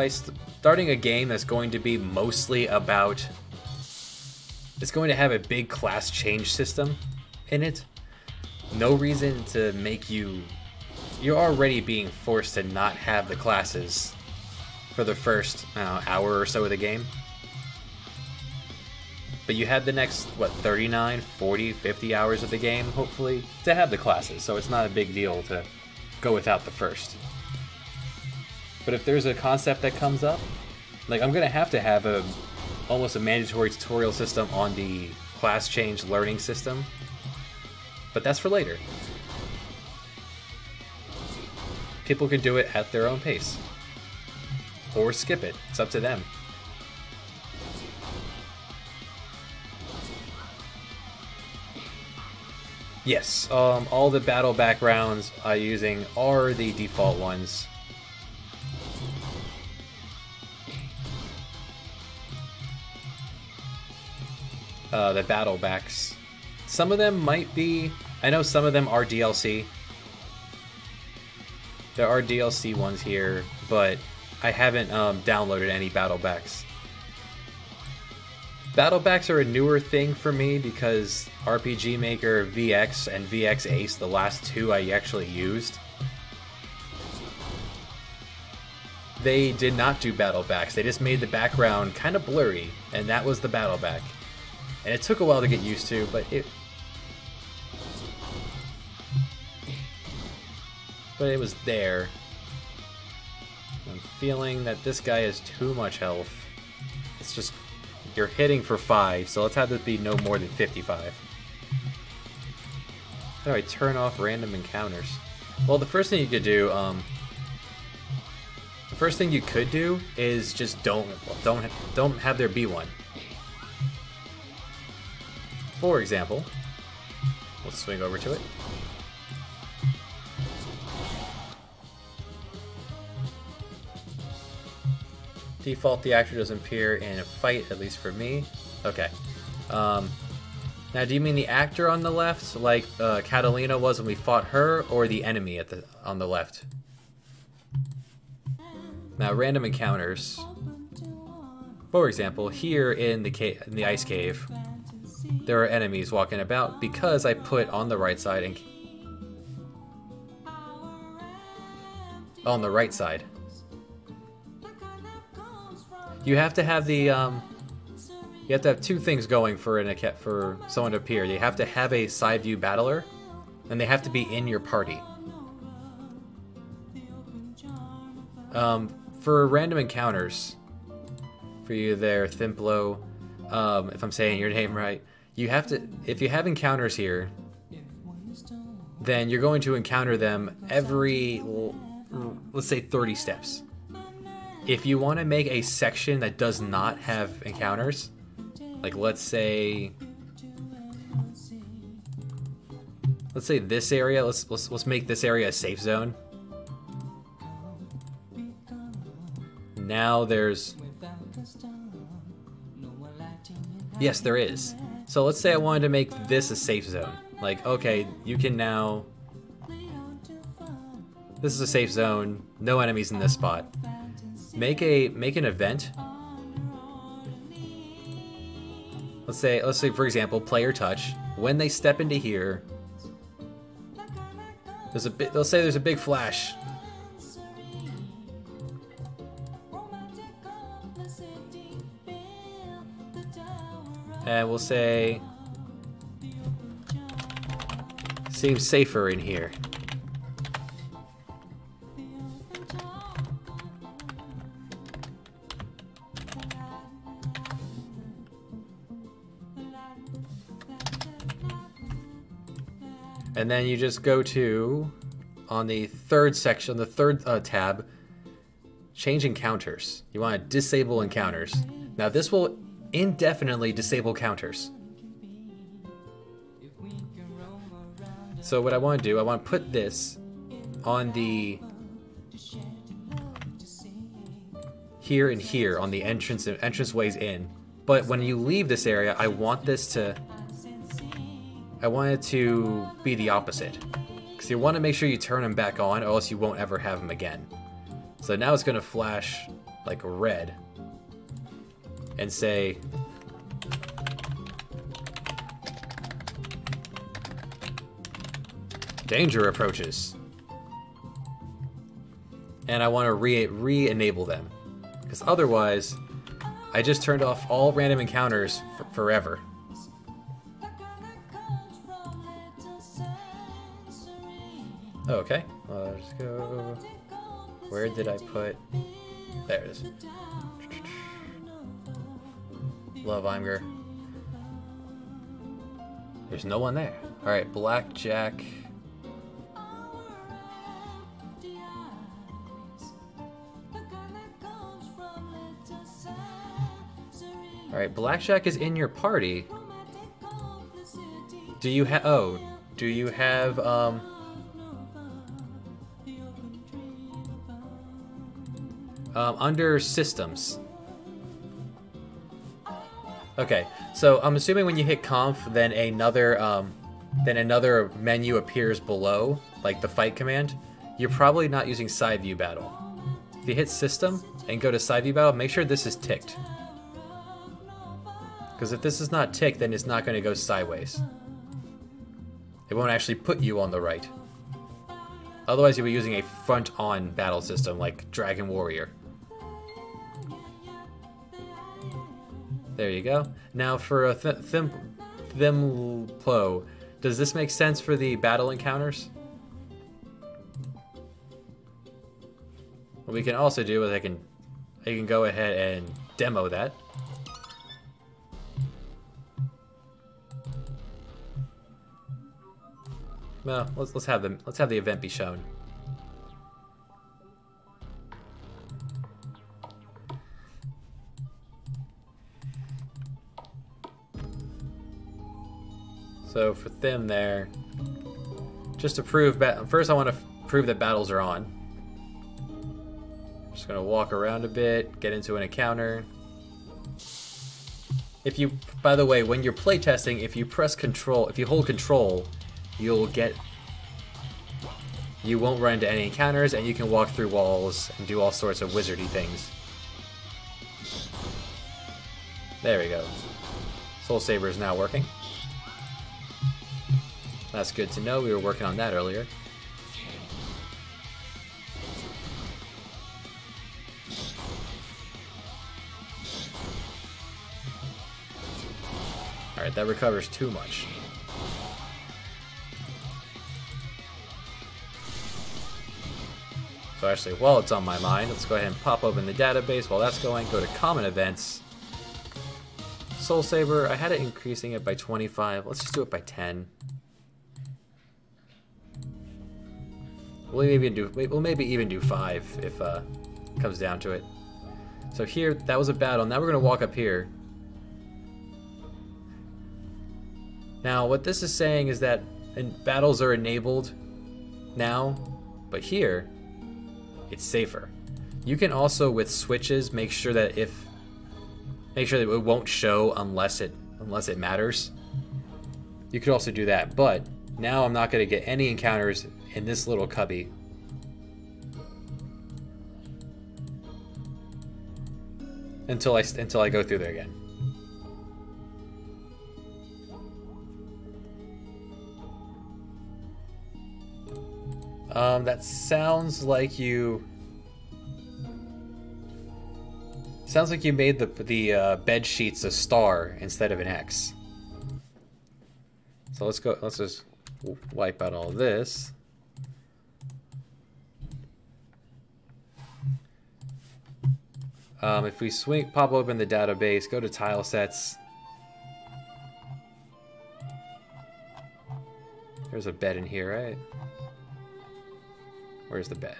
starting a game that's going to be mostly about... It's going to have a big class change system in it. No reason to make you... You're already being forced to not have the classes for the first hour or so of the game. But you have the next, 39, 40, 50 hours of the game, hopefully, to have the classes, so it's not a big deal to go without the first. But if there's a concept that comes up, like, I'm going to have almost a mandatory tutorial system on the class change learning system, but that's for later. People can do it at their own pace. Or skip it, it's up to them. Yes, all the battle backgrounds I'm using are the default ones. The battle backs. Some of them might be... I know some of them are DLC. There are DLC ones here, but I haven't downloaded any battle backs. Battle backs are a newer thing for me because RPG Maker VX and VX Ace, the last two I actually used. they did not do battle backs. They just made the background kind of blurry, and that was the battle back. And it took a while to get used to, but it was there. I'm feeling that this guy has too much health. It's just, you're hitting for 5, so let's have it be no more than 55. How do I turn off random encounters? Well, the first thing you could do, is just don't have there be one. For example, let's swing over to it. Default, the actor doesn't appear in a fight, at least for me. Okay. Now, do you mean the actor on the left, like Catalina was when we fought her, or the enemy on the left? Now, random encounters. For example, here in the ice cave, there are enemies walking about because I put on the right side and on the right side. You have to have the you have to have two things going for someone to appear. You have to have a side view battler, and they have to be in your party. For random encounters, for you there, Thimplo, if I'm saying your name right, you have to. If you have encounters here, then you're going to encounter them every, let's say, 30 steps. If you want to make a section that does not have encounters, like let's say this area, let's make this area a safe zone. Now there's, yes, there is. So let's say I wanted to make this a safe zone. Like, okay, you can now, this is a safe zone, no enemies in this spot. Make an event. Let's say for example, player touch. When they step into here, they'll say there's a big flash. And we'll say seems safer in here. And then you just go to, on the third section, the third tab, change encounters. You want to disable encounters. Now this will indefinitely disable counters. So what I want to do, I want to put this on the here and here on the entranceways in. But when you leave this area, I want it to be the opposite. Because you want to make sure you turn them back on, or else you won't ever have them again. So now it's going to flash like red and say danger approaches. And I want to re-enable them. Because otherwise, I just turned off all random encounters forever. Okay, let's go. Where did I put? There it is. Love Imgur. There's no one there. Alright, Blackjack. Alright, Blackjack is in your party. Do you have, under systems. Okay, so I'm assuming when you hit conf, then another menu appears below, like the fight command. You're probably not using side view battle. If you hit system and go to side view battle, make sure this is ticked. Because if this is not ticked, then it's not going to go sideways. It won't actually put you on the right. Otherwise, you'll be using a front-on battle system like Dragon Warrior. There you go. Now for a Thimplo, does this make sense for the battle encounters? What we can also do is I can go ahead and demo that. Well, let's have the event be shown. So for Thim there, just to prove, first I want to prove that battles are on. Just gonna walk around a bit, get into an encounter. If you, by the way, when you're playtesting, if you press Control, if you hold Control, you won't run into any encounters, and you can walk through walls and do all sorts of wizardy things. There we go. Soul Saber is now working. That's good to know. We were working on that earlier. Alright, that recovers too much. So actually, while it's on my mind, let's go ahead and pop open the database. While that's going, go to Common Events. Soul Saber, I had it increasing it by 25. Let's just do it by 10. We'll maybe even do 5 if it comes down to it. So here, that was a battle. Now we're going to walk up here. Now, what this is saying is that battles are enabled now, but here, it's safer. You can also, with switches, make sure that it won't show unless it matters. You could also do that, but now I'm not going to get any encounters in this little cubby. Until I go through there again. That sounds like you made the bed sheets a star instead of an X. So let's just wipe out all this. If we pop open the database, go to tile sets. There's a bed in here, right? Where's the bed?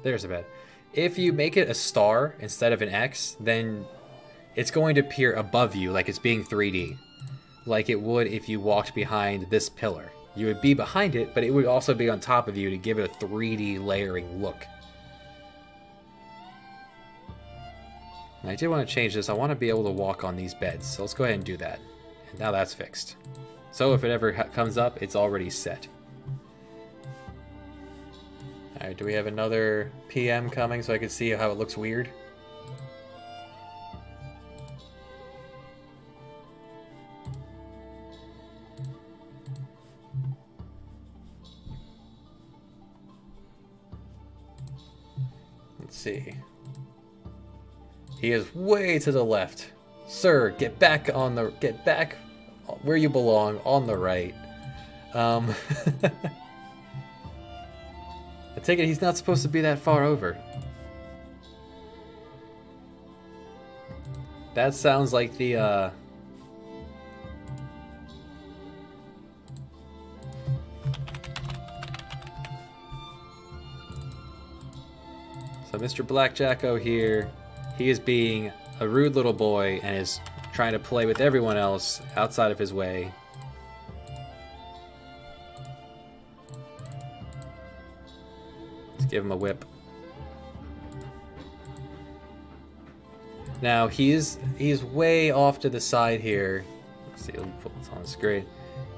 There's a bed. If you make it a star instead of an X, then it's going to appear above you like it's being 3D. Like it would if you walked behind this pillar. You would be behind it, but it would also be on top of you to give it a 3D layering look. And I did want to change this. I want to be able to walk on these beds, so let's go ahead and do that. And now that's fixed. So if it ever comes up, it's already set. Alright, do we have another PM coming so I can see how it looks weird? Let's see. He is way to the left. Sir, get back where you belong, on the right. I take it he's not supposed to be that far over. That sounds like the So Mr. Blackjacko here, he is being a rude little boy and is trying to play with everyone else outside of his way. Let's give him a whip. Now he's way off to the side here. Let's see, let me put this on the screen.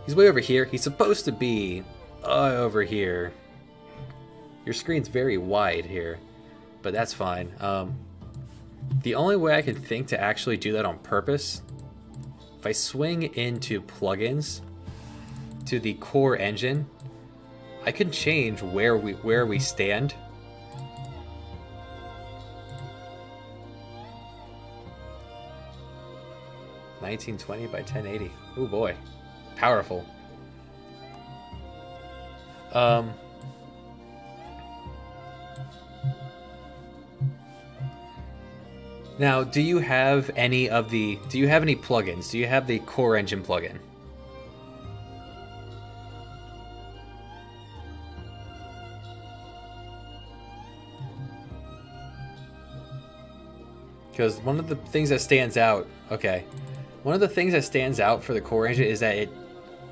He's way over here. He's supposed to be over here. Your screen's very wide here, but that's fine. The only way I can think to actually do that on purpose, if I swing into plugins to the core engine, I can change where we stand. 1920 by 1080. Oh boy. Powerful. Now, do you have any plugins? Do you have the Core Engine plugin? Because one of the things that stands out, one of the things that stands out for the Core Engine is that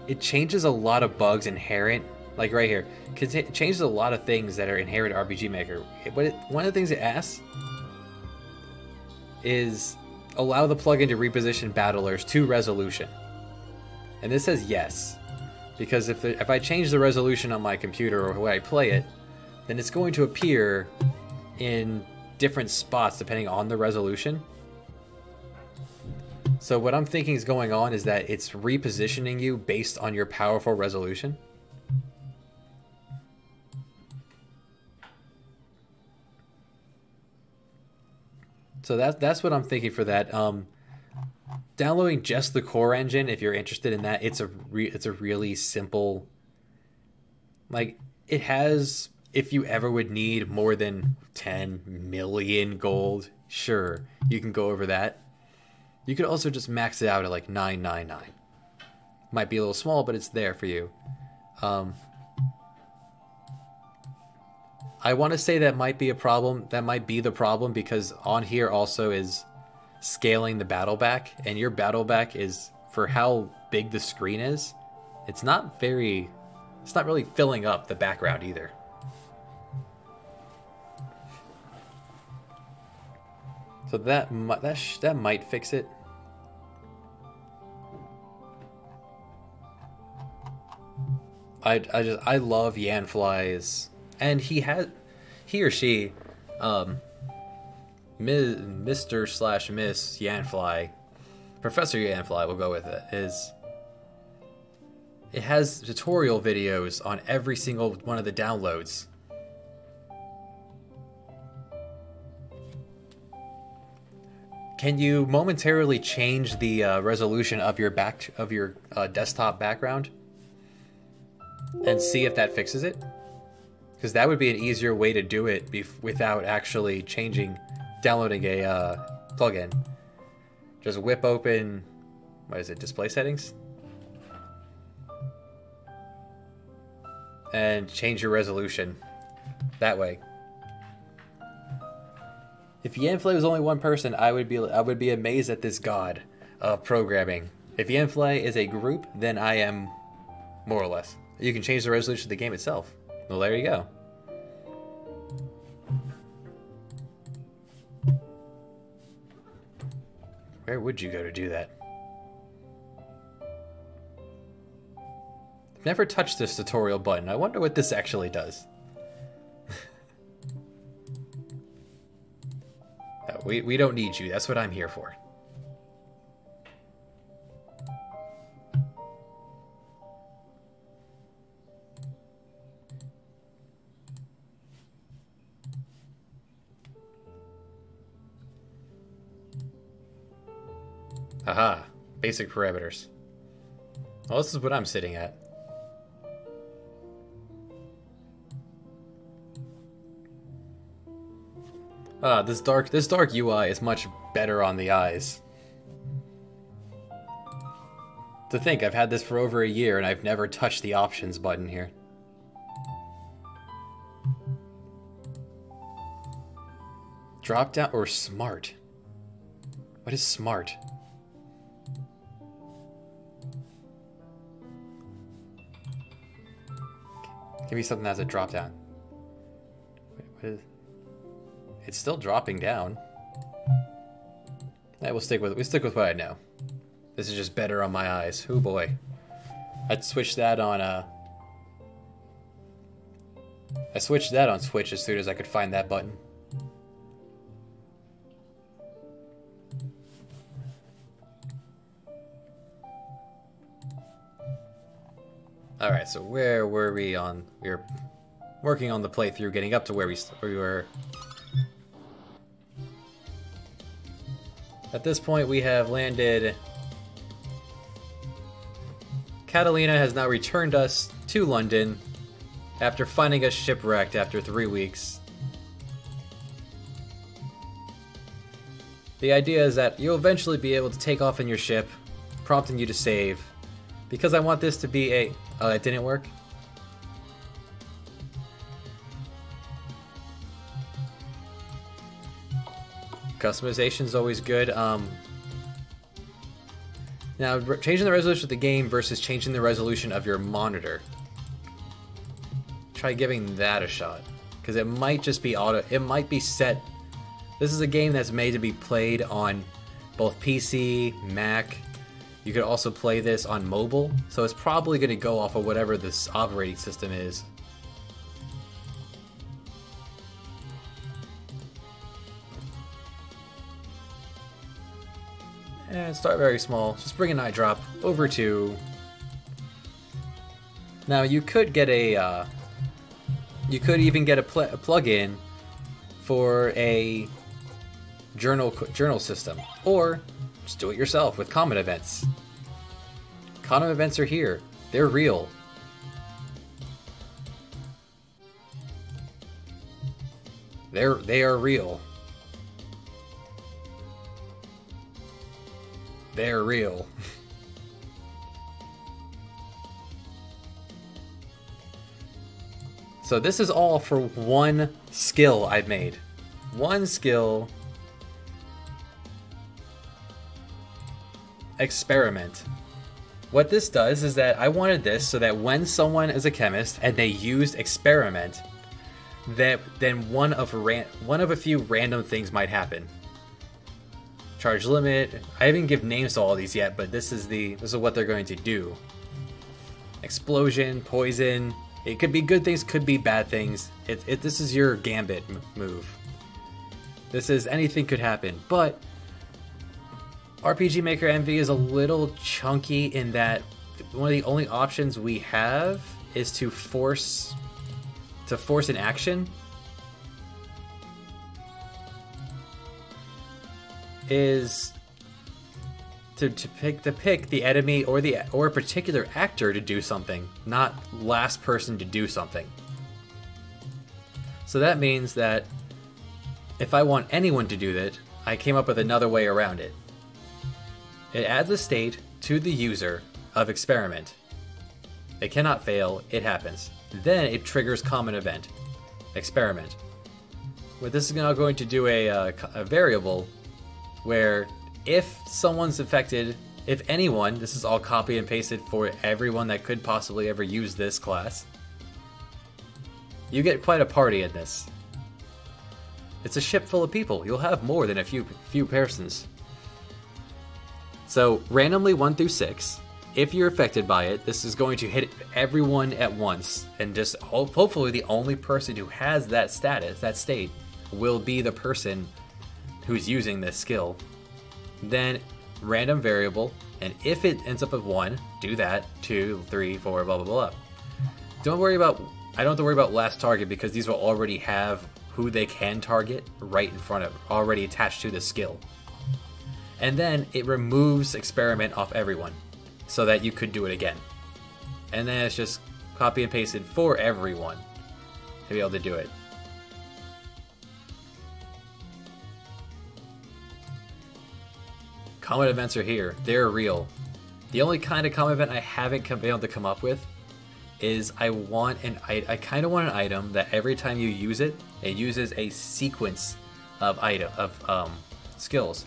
it changes a lot of bugs inherent, like right here. It changes a lot of things that are inherent to RPG Maker. But one of the things it asks is allow the plugin to reposition battlers to resolution. And this says yes, because if I change the resolution on my computer or when I play it, then it's going to appear in different spots depending on the resolution. So what I'm thinking is going on is that it's repositioning you based on your powerful resolution. So that's what I'm thinking for that. Downloading just the Core Engine, if you're interested in that, it's a really simple. Like, it has, if you ever would need more than 10 million gold, sure, you can go over that. You could also just max it out at like 999. Might be a little small, but it's there for you. I want to say that might be a problem. That might be the problem, because on here also is scaling the battle back, and your battle back is, for how big the screen is, it's not really filling up the background either. So that might fix it. I love Yanfly's, and he or she, Mr/Miss Yanfly, Professor Yanfly, we'll go with it, it has tutorial videos on every single one of the downloads. Can you momentarily change the resolution of your desktop background and see if that fixes it? Because that would be an easier way to do it without actually downloading a plugin. Just whip open, what is it, display settings? And change your resolution that way. If Yanflay was only one person, I would be amazed at this god of programming. If Yanflay is a group, then I am more or less. You can change the resolution of the game itself. Well, there you go. Where would you go to do that? I've never touched this tutorial button. I wonder what this actually does. We don't need you. That's what I'm here for. Aha. Basic parameters. Well, this is what I'm sitting at. This dark UI is much better on the eyes. To think, I've had this for over a year and I've never touched the options button here. Drop down or smart? What is smart? Give me something that has a drop down. Wait, what is... It's still dropping down. Yeah, we'll stick with what I know. This is just better on my eyes. Oh boy. I'd switch that on I switched that on Switch as soon as I could find that button. Alright, so where were we on? We were working on the playthrough, getting up to where we were. At this point, we have landed Catalina has now returned us to London after finding us shipwrecked after 3 weeks. The idea is that you'll eventually be able to take off in your ship, prompting you to save. Because I want this to be a... Oh, that didn't work? Customization is always good. Now, changing the resolution of the game versus changing the resolution of your monitor. Try giving that a shot. Because it might just be auto... It might be set... This is a game that's made to be played on both PC, Mac. You could also play this on mobile. So it's probably going to go off of whatever this operating system is. And start very small. Just bring an eye drop over to... Now you could get a... you could even get a plug-in for a journal system, or just do it yourself with comment events. Comment events are here. They're real. They are real. They're real. So this is all for one skill I've made. One skill. Experiment. What this does is that I wanted this so that when someone is a chemist and they used experiment, that then one of a few random things might happen. Charge limit. I haven't given names to all these yet, but this is what they're going to do. Explosion, poison. It could be good things, could be bad things. This is your gambit move. This is anything could happen, but RPG Maker MV is a little chunky in that one of the only options we have is to force an action. Is to pick the enemy or a particular actor to do something, not last person to do something. So that means that if I want anyone to do that, I came up with another way around it. It adds a state to the user of experiment. It cannot fail, it happens. Then it triggers common event, experiment. Well, this is now going to do a variable where if someone's affected, if anyone, this is all copy and pasted for everyone that could possibly ever use this class, you get quite a party in this. It's a ship full of people. You'll have more than a few persons. So randomly 1 through 6, if you're affected by it, this is going to hit everyone at once, and just hopefully the only person who has that status, that state, will be the person who's using this skill. Then random variable, and if it ends up at 1, do that, 2, 3, 4, blah blah blah. I don't have to worry about last target because these will already have who they can target right in front of, already attached to the skill. And then it removes experiment off everyone so that you could do it again. And then it's just copy and pasted for everyone to be able to do it. Common events are here. They're real. The only kind of common event I haven't been able to come up with is I kind of want an item that every time you use it, it uses a sequence of skills.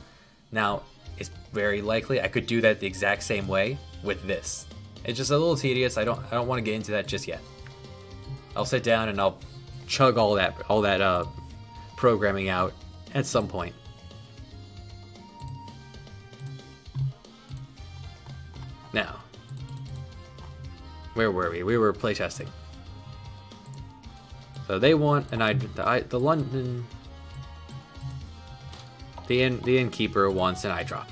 Now, it's very likely I could do that the exact same way with this. It's just a little tedious. I don't want to get into that just yet. I'll sit down and I'll chug all that programming out at some point. Now, where were we? We were playtesting. So they want the London. The innkeeper wants an eye drop.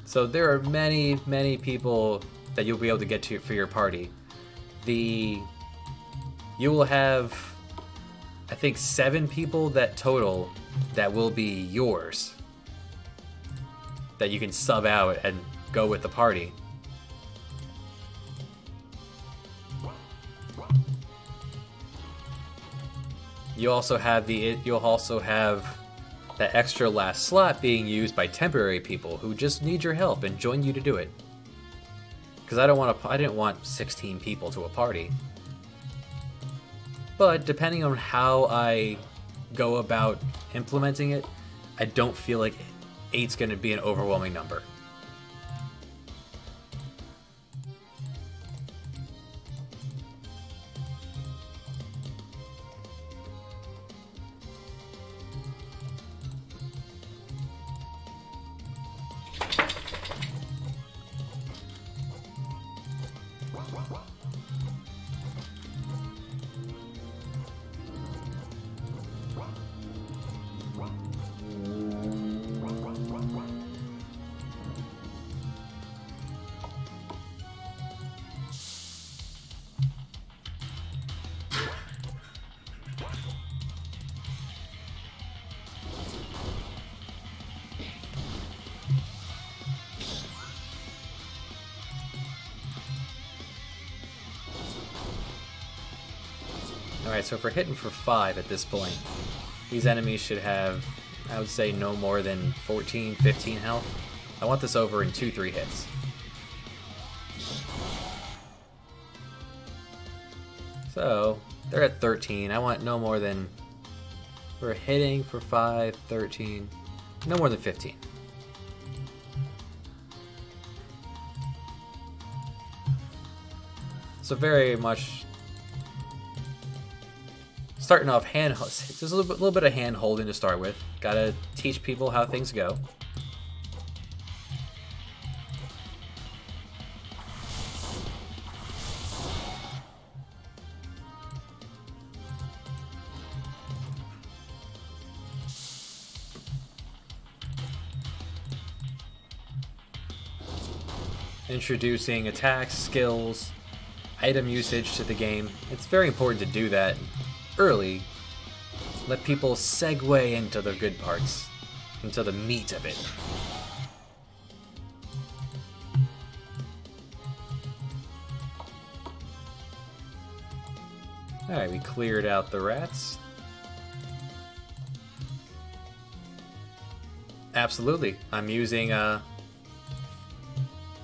So there are many people that you'll be able to get to for your party. You will have I think 7 people that total that will be yours. That you can sub out and go with the party. You'll also have that extra last slot being used by temporary people who just need your help and join you to do it. Because I didn't want 16 people to a party. But depending on how I go about implementing it, I don't feel like 8's going to be an overwhelming number. Alright, so if we're hitting for 5 at this point, these enemies should have, I would say, no more than 14, 15 health. I want this over in 2-3 hits. So, they're at 13. I want no more than, we're hitting for 5, 13, no more than 15. So very much starting off just a little bit of hand holding to start with. Gotta teach people how things go. Introducing attacks, skills, item usage to the game. It's very important to do that early. Let people segue into the good parts, into the meat of it. Alright, we cleared out the rats. Absolutely. I'm using,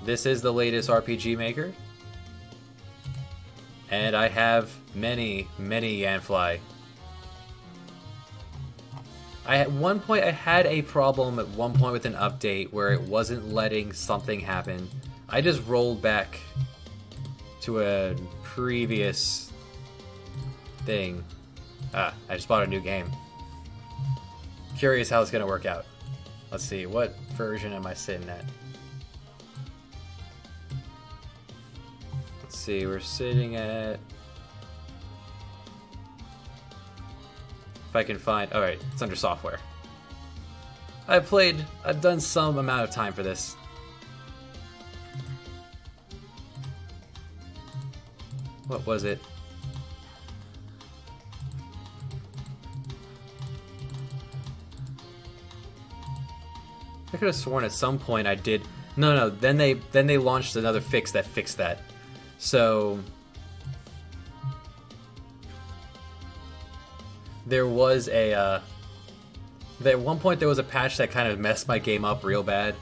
this is the latest RPG Maker. And I have many, many Yanfly. At one point, I had a problem at one point with an update where it wasn't letting something happen. I just rolled back to a previous thing. I just bought a new game. Curious how it's gonna work out. Let's see, what version am I sitting at? Let's see, we're sitting at... If I can find... Alright, it's under software. I've done some amount of time for this. What was it? I could have sworn at some point I did... No, then they launched another fix that fixed that. So... There was a... At one point there was a patch that kind of messed my game up real bad.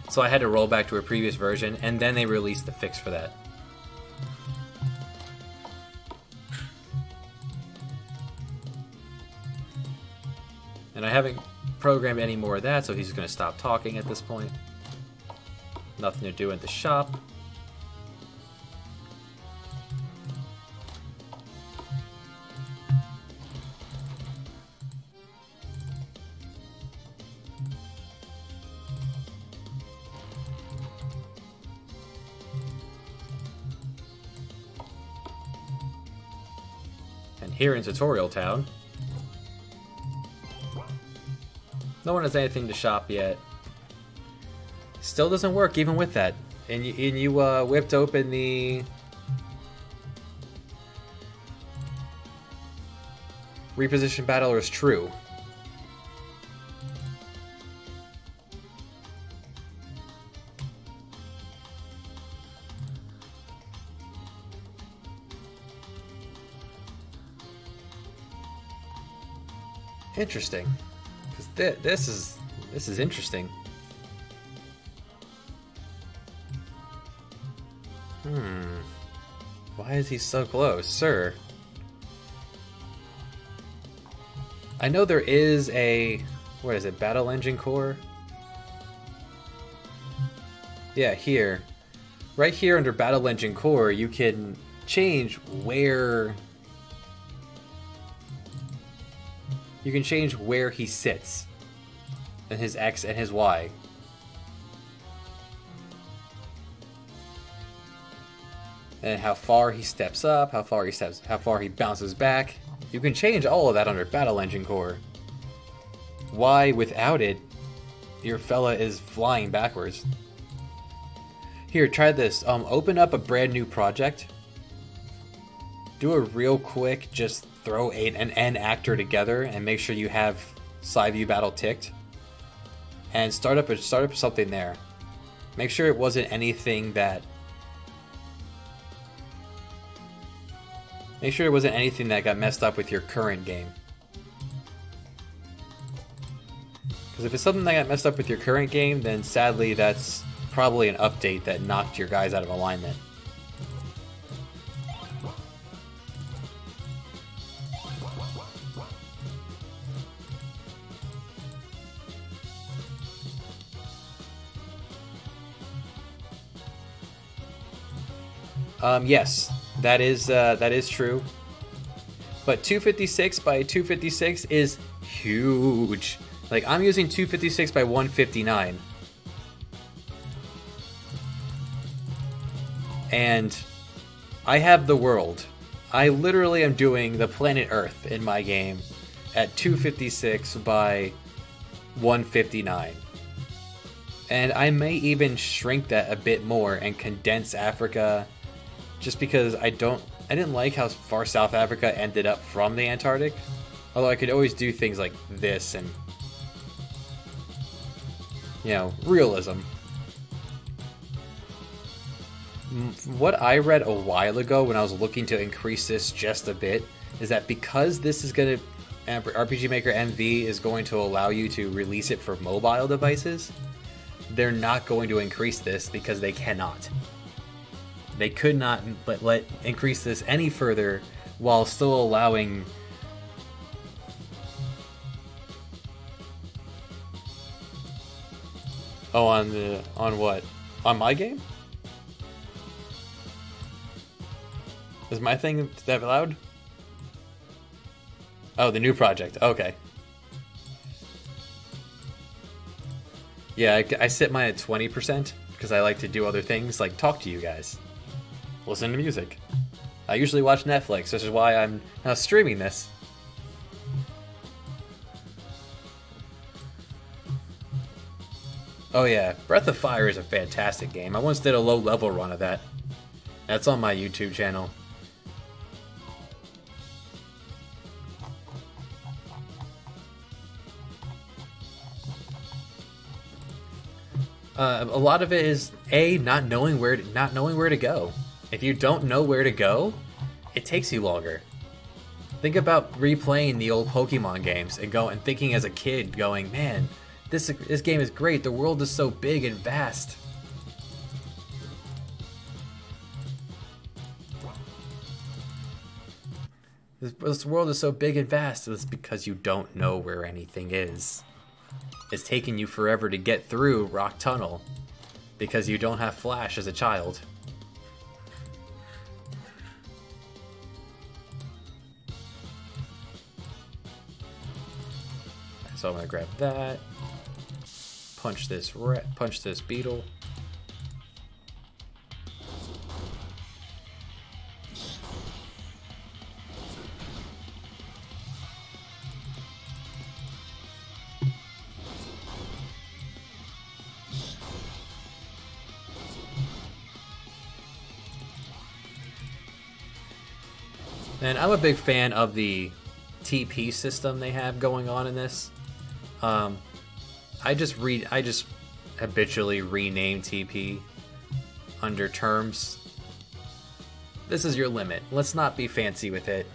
So I had to roll back to a previous version, and then they released the fix for that. And I haven't programmed any more of that, so he's going to stop talking at this point. Nothing to do at the shop. And here in Tutorial Town, no one has anything to shop yet. Still doesn't work even with that. And you whipped open the... reposition battle is true. Interesting. 'Cause this is interesting. Why is he so close, sir? I know there is a, what is it, battle engine core? Yeah, here. Right here under battle engine core, you can change where he sits, and his X and his Y. And how far he steps up, how far he bounces back. You can change all of that under Battle Engine Core. Why, without it, your fella is flying backwards. Here, try this. Open up a brand new project. Do a real quick, just throw an N actor together and make sure you have side view battle ticked. And start up something there. Make sure it wasn't anything that got messed up with your current game. Because if it's something that got messed up with your current game, then sadly that's probably an update that knocked your guys out of alignment. Yes, that is true. But 256 by 256 is huge. Like, I'm using 256 by 159. And I have the world. I literally am doing the planet Earth in my game at 256 by 159. And I may even shrink that a bit more and condense Africa, just because I didn't like how far South Africa ended up from the Antarctic. Although I could always do things like this and, you know, realism. What I read a while ago when I was looking to increase this just a bit is that because this is going to, RPG Maker MV is going to allow you to release it for mobile devices, they're not going to increase this because they cannot. They could not let increase this any further while still allowing on what? On my game? Is my thing that loud? Oh, the new project. Okay. Yeah, I set mine at 20% because I like to do other things like talk to you guys. Listen to music. I usually watch Netflix, which is why I'm now streaming this. Oh yeah, Breath of Fire is a fantastic game. I once did a low-level run of that. That's on my YouTube channel. A lot of it is not knowing where to go. If you don't know where to go, it takes you longer. Think about replaying the old Pokemon games and thinking as a kid, going, man, this game is great. The world is so big and vast. This world is so big and vast. It's because you don't know where anything is. It's taking you forever to get through Rock Tunnel because you don't have Flash as a child. So I'm gonna grab that, punch this beetle. And I'm a big fan of the TP system they have going on in this. I just habitually rename TP under terms. This is your limit. Let's not be fancy with it.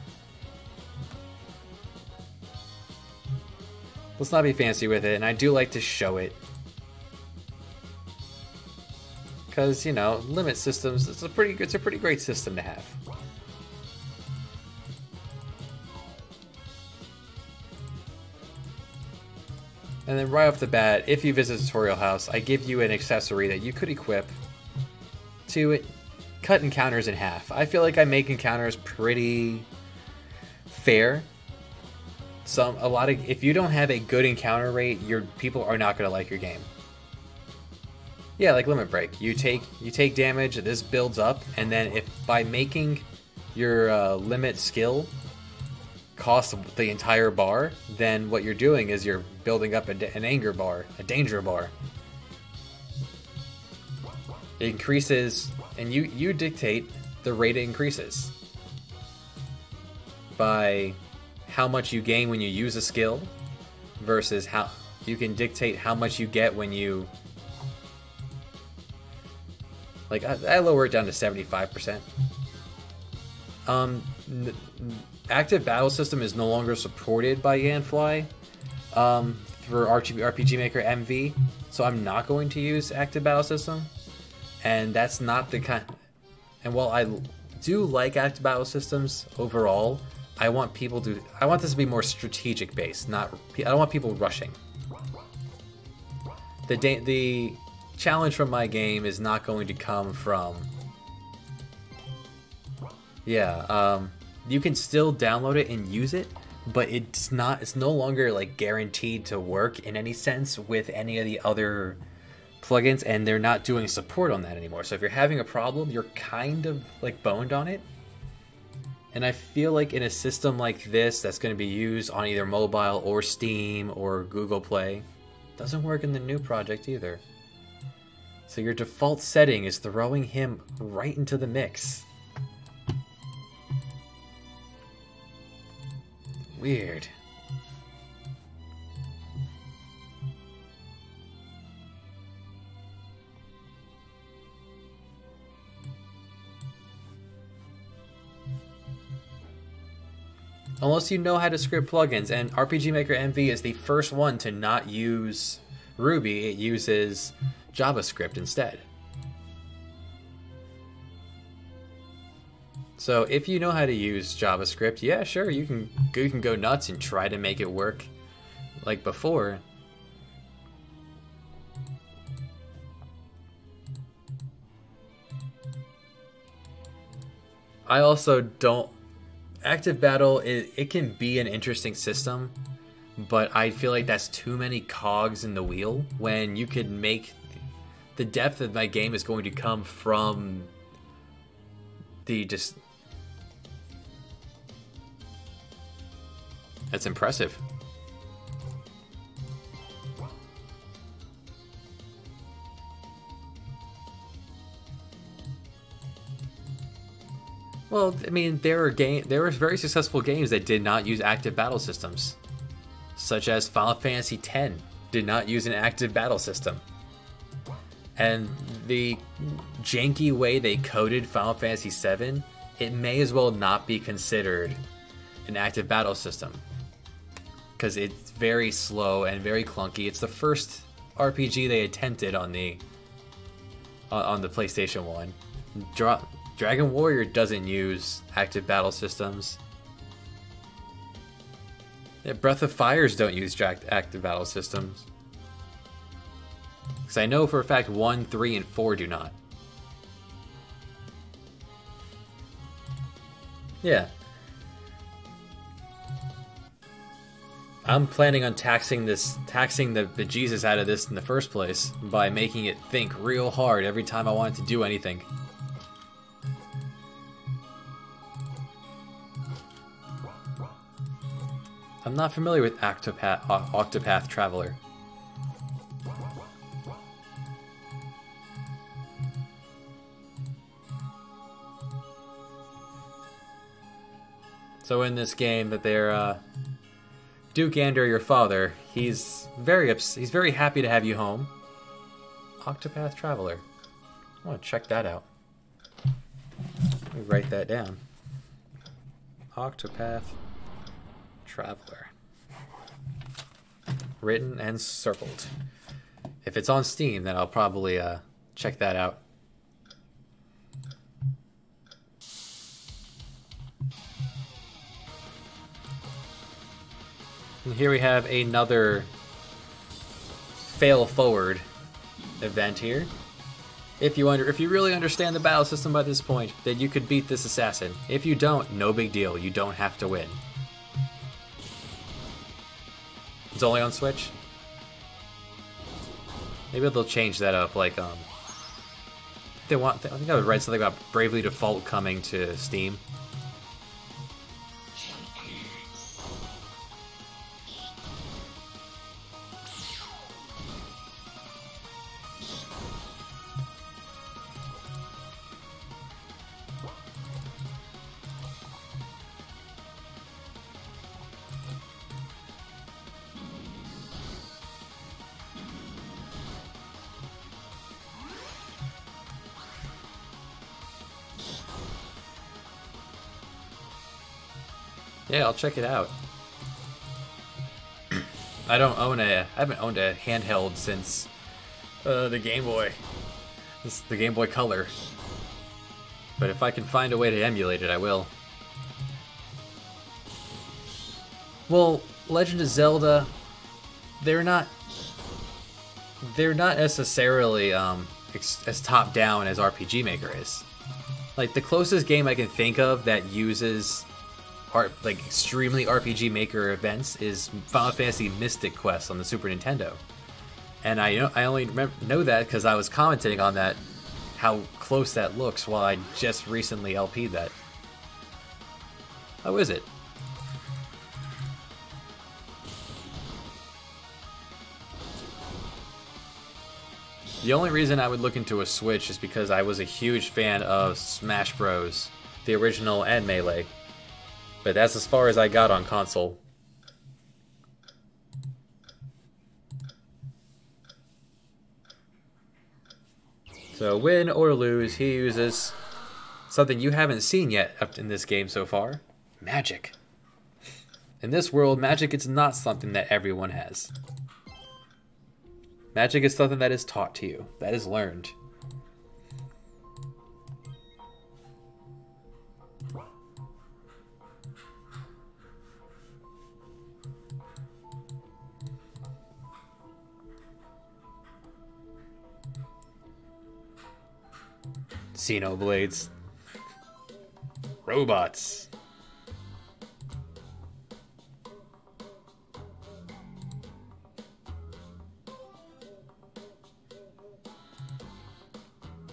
Let's not be fancy with it, and I do like to show it. Because, you know, limit systems, it's a pretty great system to have. And then right off the bat, if you visit Tutorial House, I give you an accessory that you could equip to cut encounters in half. I feel like I make encounters pretty fair. If you don't have a good encounter rate, your people are not gonna like your game. Yeah, like Limit Break. You take damage, this builds up, and then if by making your limit skill cost the entire bar, then what you're doing is you're building up an anger bar, a danger bar. It increases, and you dictate the rate it increases by how much you gain when you use a skill versus how you can dictate how much you get when you, like, I lower it down to 75%. Active battle system is no longer supported by Yanfly for RPG Maker MV, so I'm not going to use active battle system. And that's not the kind. And while I do like active battle systems overall, I want this to be more strategic based. I don't want people rushing. The challenge from my game is not going to come from. Yeah, you can still download it and use it, but it's no longer like guaranteed to work in any sense with any of the other plugins, and they're not doing support on that anymore. So if you're having a problem, you're kind of like boned on it. And I feel like in a system like this that's going to be used on either mobile or Steam or Google Play, doesn't work in the new project either. So your default setting is throwing him right into the mix. Weird. Unless you know how to script plugins, and RPG Maker MV is the first one to not use Ruby, it uses JavaScript instead. So if you know how to use JavaScript, yeah, sure, you can go nuts and try to make it work like before. I also don't. Active Battle, it can be an interesting system, but I feel like that's too many cogs in the wheel when you could make the depth of my game is going to come from the just. That's impressive. Well, I mean, there were very successful games that did not use active battle systems, such as Final Fantasy X did not use an active battle system. And the janky way they coded Final Fantasy VII, it may as well not be considered an active battle system, because it's very slow and very clunky. It's the first RPG they attempted on the PlayStation 1. Dragon Warrior doesn't use active battle systems. Yeah, Breath of Fires don't use active battle systems. Because I know for a fact 1, 3, and 4 do not. Yeah. I'm planning on taxing the bejesus out of this in the first place by making it think real hard every time I want it to do anything. I'm not familiar with Octopath Traveler. So in this game that they're Duke Ander, your father, he's very happy to have you home. Octopath Traveler. I want to check that out. Let me write that down. Octopath Traveler. Written and circled. If it's on Steam, then I'll probably check that out. And here we have another fail forward event here. If you really understand the battle system by this point, then you could beat this assassin. If you don't, no big deal. You don't have to win. It's only on Switch? Maybe they'll change that up, like, I think I would write something about Bravely Default coming to Steam. Yeah, I'll check it out. I haven't owned a handheld since the Game Boy. This is the Game Boy Color. But if I can find a way to emulate it, I will. Well, Legend of Zelda, they're not necessarily as top down as RPG Maker is. Like, the closest game I can think of that uses extremely RPG Maker events is Final Fantasy Mystic Quest on the Super Nintendo, and I only know that because I was commenting on that, how close that looks, while I just recently LP'd that. How is it? The only reason I would look into a Switch is because I was a huge fan of Smash Bros, the original and Melee. But that's as far as I got on console. So win or lose, he uses something you haven't seen yet up in this game so far. Magic. In this world, magic is not something that everyone has. Magic is something that is taught to you, that is learned. Xenoblades. Robots.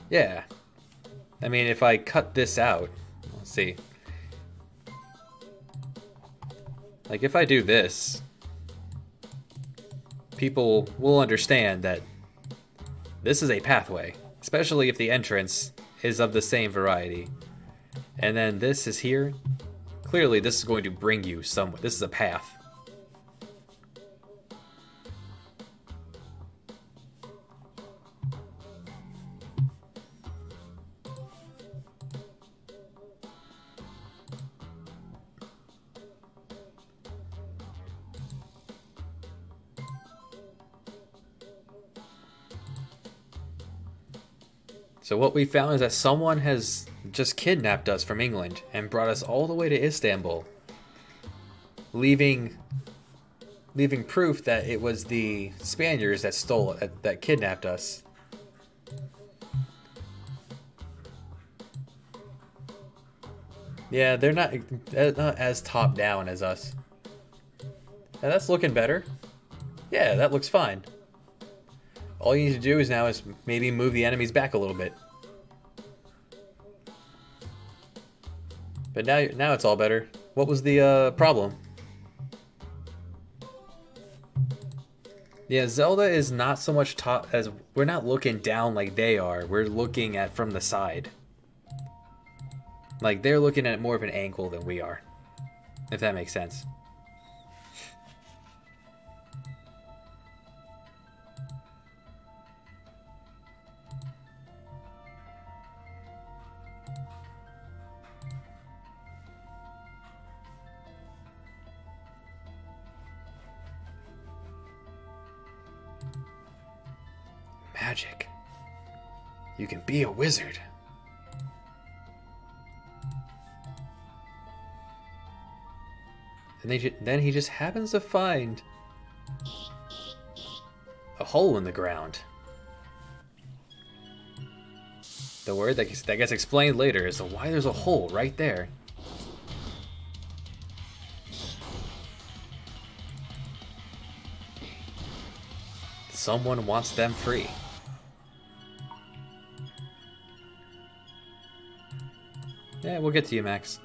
Yeah. I mean, if I cut this out, let's see. Like, if I do this, people will understand that this is a pathway, especially if the entrance is of the same variety. And then this is here. Clearly, this is going to bring you somewhere. This is a path. So what we found is that someone has just kidnapped us from England and brought us all the way to Istanbul, leaving proof that it was the Spaniards that kidnapped us. Yeah, they're not as top down as us. Now that's looking better. Yeah, that looks fine. All you need to do now is maybe move the enemies back a little bit. But now it's all better. What was the problem? Yeah, Zelda is not so much top as we're not looking down like they are. We're looking at from the side. Like they're looking at more of an angle than we are. If that makes sense. Magic. You can be a wizard. And then he just happens to find a hole in the ground. The word that gets explained later is why there's a hole right there. Someone wants them free. Yeah, we'll get to you, Max.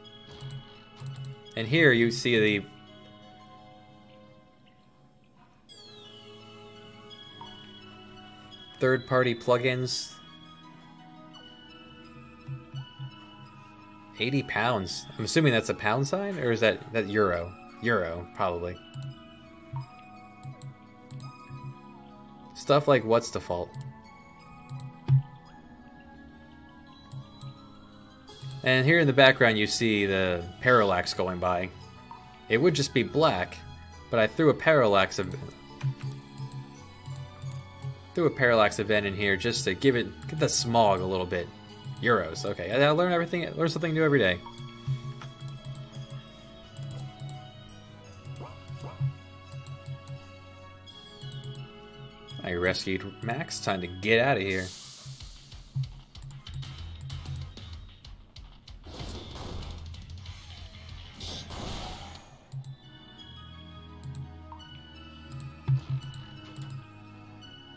And here you see the third-party plugins. 80 pounds. I'm assuming that's a pound sign, or is that euro? Euro, probably. Stuff like what's default. And here in the background you see the parallax going by. It would just be black, but I threw a parallax event in here just to get the smog a little bit. Euros, okay. I learn something new every day. I rescued Max. Time to get out of here.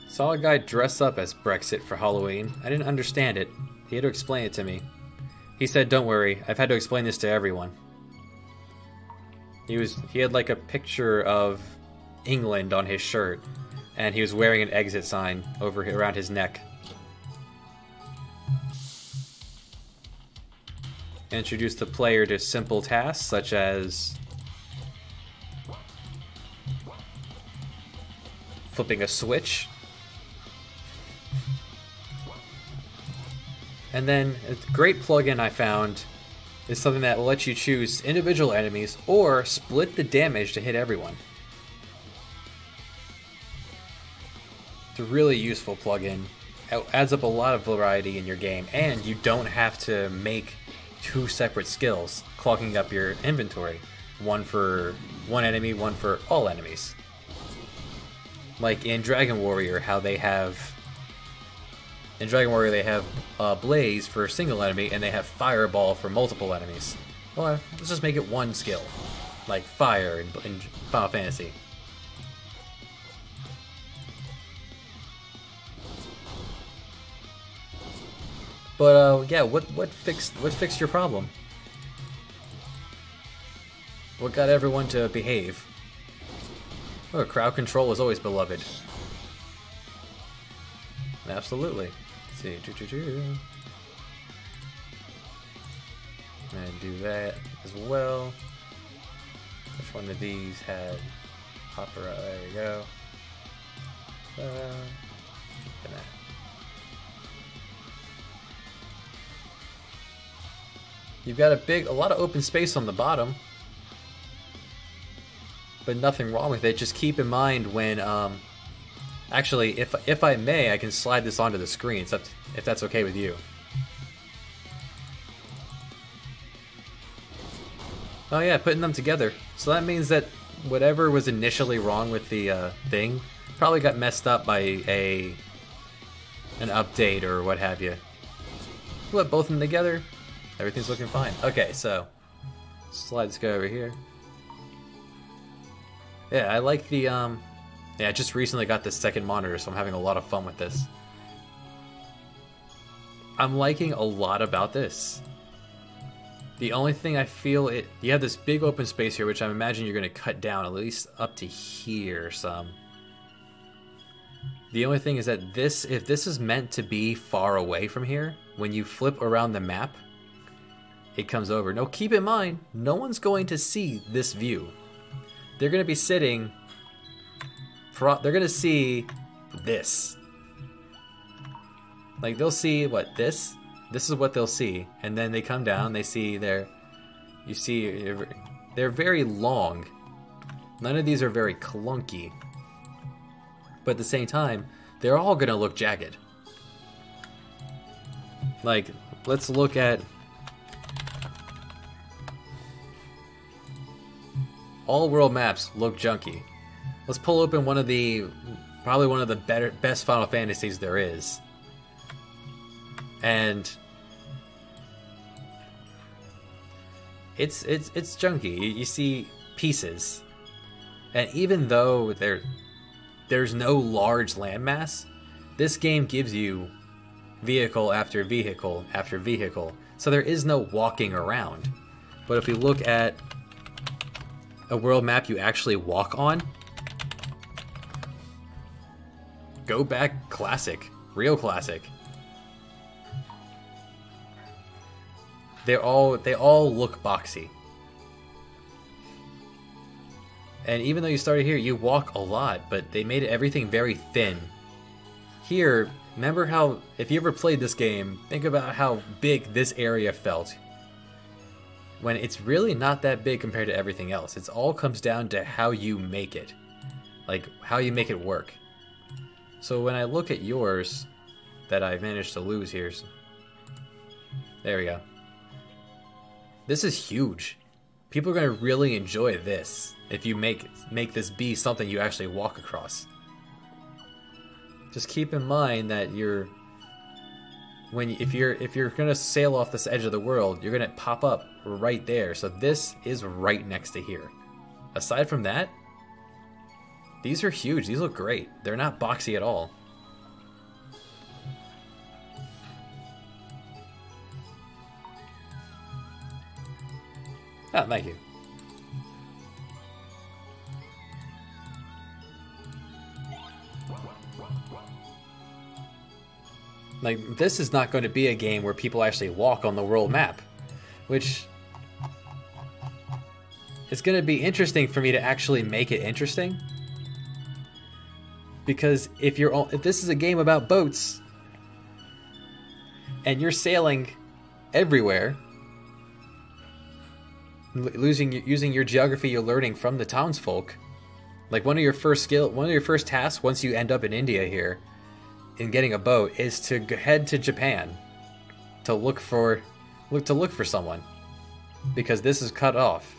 Saw a guy dress up as Brexit for Halloween. I didn't understand it. He had to explain it to me. He said, "Don't worry, I've had to explain this to everyone." He had like a picture of England on his shirt, and he was wearing an exit sign around his neck. Introduce the player to simple tasks such as flipping a switch. And then a great plugin I found is something that will let you choose individual enemies or split the damage to hit everyone. It's a really useful plugin. It adds up a lot of variety in your game, and you don't have to make two separate skills clogging up your inventory. One for one enemy, one for all enemies. Like in Dragon Warrior, how they have... In Dragon Warrior, they have Blaze for a single enemy, and they have Fireball for multiple enemies. Well, let's just make it one skill, like Fire in Final Fantasy. But yeah, what fixed your problem? What got everyone to behave? Oh, crowd control is always beloved. Absolutely. Let's see. And do that as well. Which one of these had opera? There you go. You've got a lot of open space on the bottom, but nothing wrong with it. Just keep in mind when, actually, if I may, I can slide this onto the screen. It's up to, if that's okay with you. Oh yeah, putting them together. So that means that whatever was initially wrong with the thing probably got messed up by an update or what have you. Put both of them together. Everything's looking fine. Okay, so let's go over here. Yeah, I like the yeah, I just recently got this second monitor, so I'm having a lot of fun with this. I'm liking a lot about this. The only thing I feel you have this big open space here, which I imagine you're going to cut down at least up to here some. The only thing is that if this is meant to be far away from here, when you flip around the map, it comes over. No, keep in mind, no one's going to see this view. They're going to be sitting... they're going to see this. Like, they'll see, what, this? This is what they'll see. And then they come down, they see their... You see, they're very long. None of these are very clunky. But at the same time, they're all going to look jagged. Like, let's look at... All world maps look junky. Let's pull open one of the... Probably one of the best Final Fantasies there is. And... It's junky. You see pieces. And even though there's no large landmass, this game gives you vehicle after vehicle after vehicle. So there is no walking around. But if we look at a world map you actually walk on, go back classic, real classic. They all look boxy. And even though you started here, you walk a lot, but they made everything very thin. Here, remember how, if you ever played this game, think about how big this area felt. When it's really not that big compared to everything else. It all comes down to how you make it. Like, how you make it work. So when I look at yours, that I managed to lose here. There we go. This is huge. People are going to really enjoy this if you make this be something you actually walk across. Just keep in mind that if you're going to sail off this edge of the world, you're going to pop up right there. So this is right next to here. Aside from that, these are huge. These look great. They're not boxy at all. Oh, thank you. Like, this is not going to be a game where people actually walk on the world map, which is going to be interesting for me to actually make it interesting. Because if this is a game about boats and you're sailing everywhere, using your geography you're learning from the townsfolk, like one of your first tasks once you end up in India here in getting a boat is to head to Japan to look for someone, because this is cut off.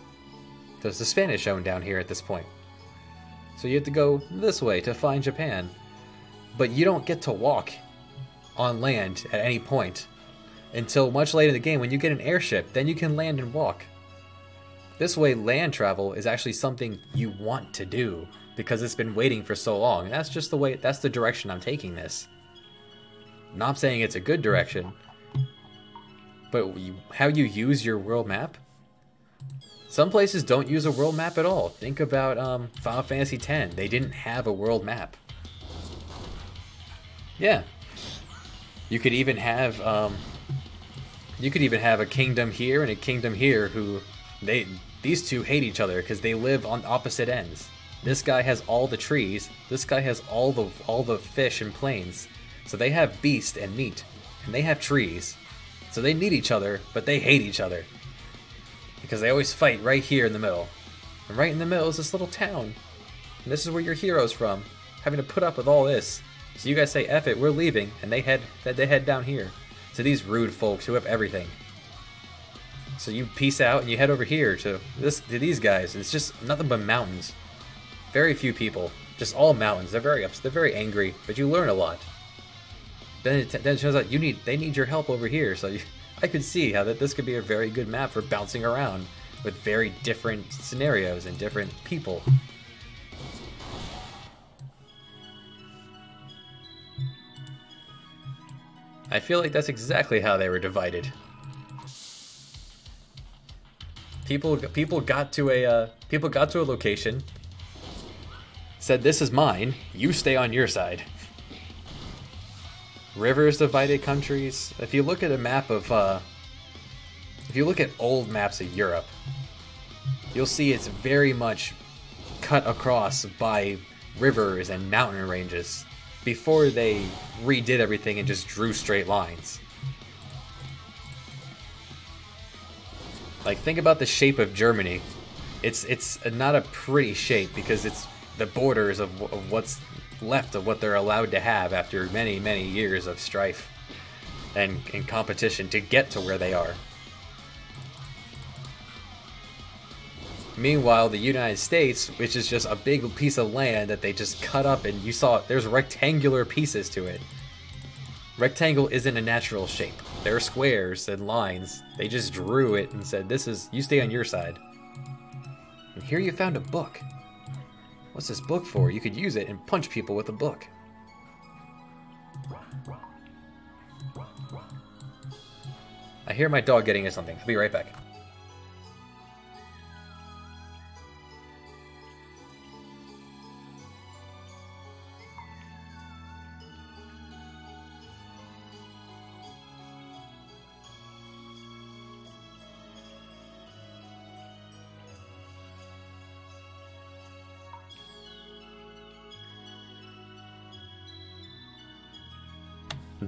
There's the Spanish zone down here at this point, so you have to go this way to find Japan. But you don't get to walk on land at any point until much later in the game when you get an airship. Then you can land and walk. This way, land travel is actually something you want to do because it's been waiting for so long. And that's just the way, that's the direction I'm taking this. Not saying it's a good direction, but how you use your world map. Some places don't use a world map at all. Think about Final Fantasy X. They didn't have a world map. Yeah. You could even have a kingdom here and a kingdom here who these two hate each other because they live on opposite ends. This guy has all the trees. This guy has all the fish and plains. So they have beast and meat, and they have trees. So they need each other, but they hate each other because they always fight right here in the middle. And right in the middle is this little town, and this is where your hero's from, having to put up with all this. So you guys say, "F it, we're leaving," and they head down here to these rude folks who have everything. So you peace out and you head over here to these guys. It's just nothing but mountains. Very few people, just all mountains. They're very angry, but you learn a lot. Then it turns out they need your help over here. So I could see how this could be a very good map for bouncing around with very different scenarios and different people. I feel like that's exactly how they were divided. People got to a location, said, "This is mine. You stay on your side." Rivers divided countries. If you look at a map of if you look at old maps of Europe, you'll see it's very much cut across by rivers and mountain ranges before they redid everything and just drew straight lines. Like, think about the shape of Germany. It's not a pretty shape because it's the borders of what's left of what they're allowed to have after many, many years of strife and competition to get to where they are. Meanwhile, the United States, which is just a big piece of land that they just cut up, and you saw there's rectangular pieces to it. Rectangle isn't a natural shape. They're squares and lines. They just drew it and said, this is, you stay on your side. And here you found a book. What's this book for? You could use it and punch people with a book. I hear my dog getting into something. I'll be right back.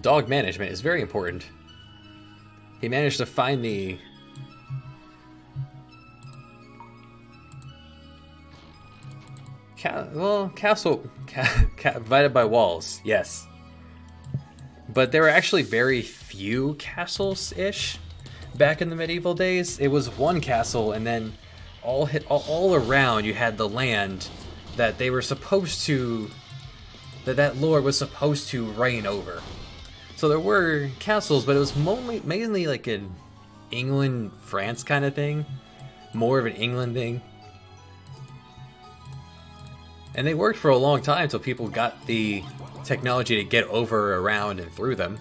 Dog management is very important. He managed to find the castle divided by walls, yes. But there were actually very few castles-ish back in the medieval days. It was one castle, and then all around you had the land that they were supposed to, that lord was supposed to reign over. So there were castles, but it was mainly like an England, France kind of thing. More of an England thing. And they worked for a long time until people got the technology to get over, around, and through them.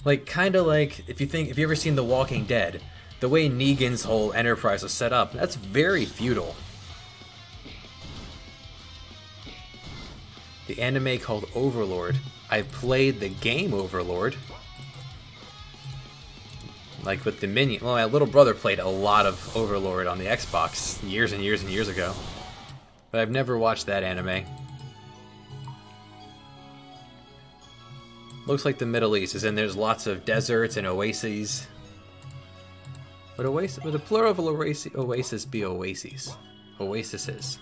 Like, kind of like, if you ever seen The Walking Dead, the way Negan's whole enterprise was set up, that's very feudal. The anime called Overlord. I played the game Overlord. Like with the minion. Well, my little brother played a lot of Overlord on the Xbox years and years and years ago. But I've never watched that anime. Looks like the Middle East is in. There's lots of deserts and oases. Would the plural of oasis be oases? Oases.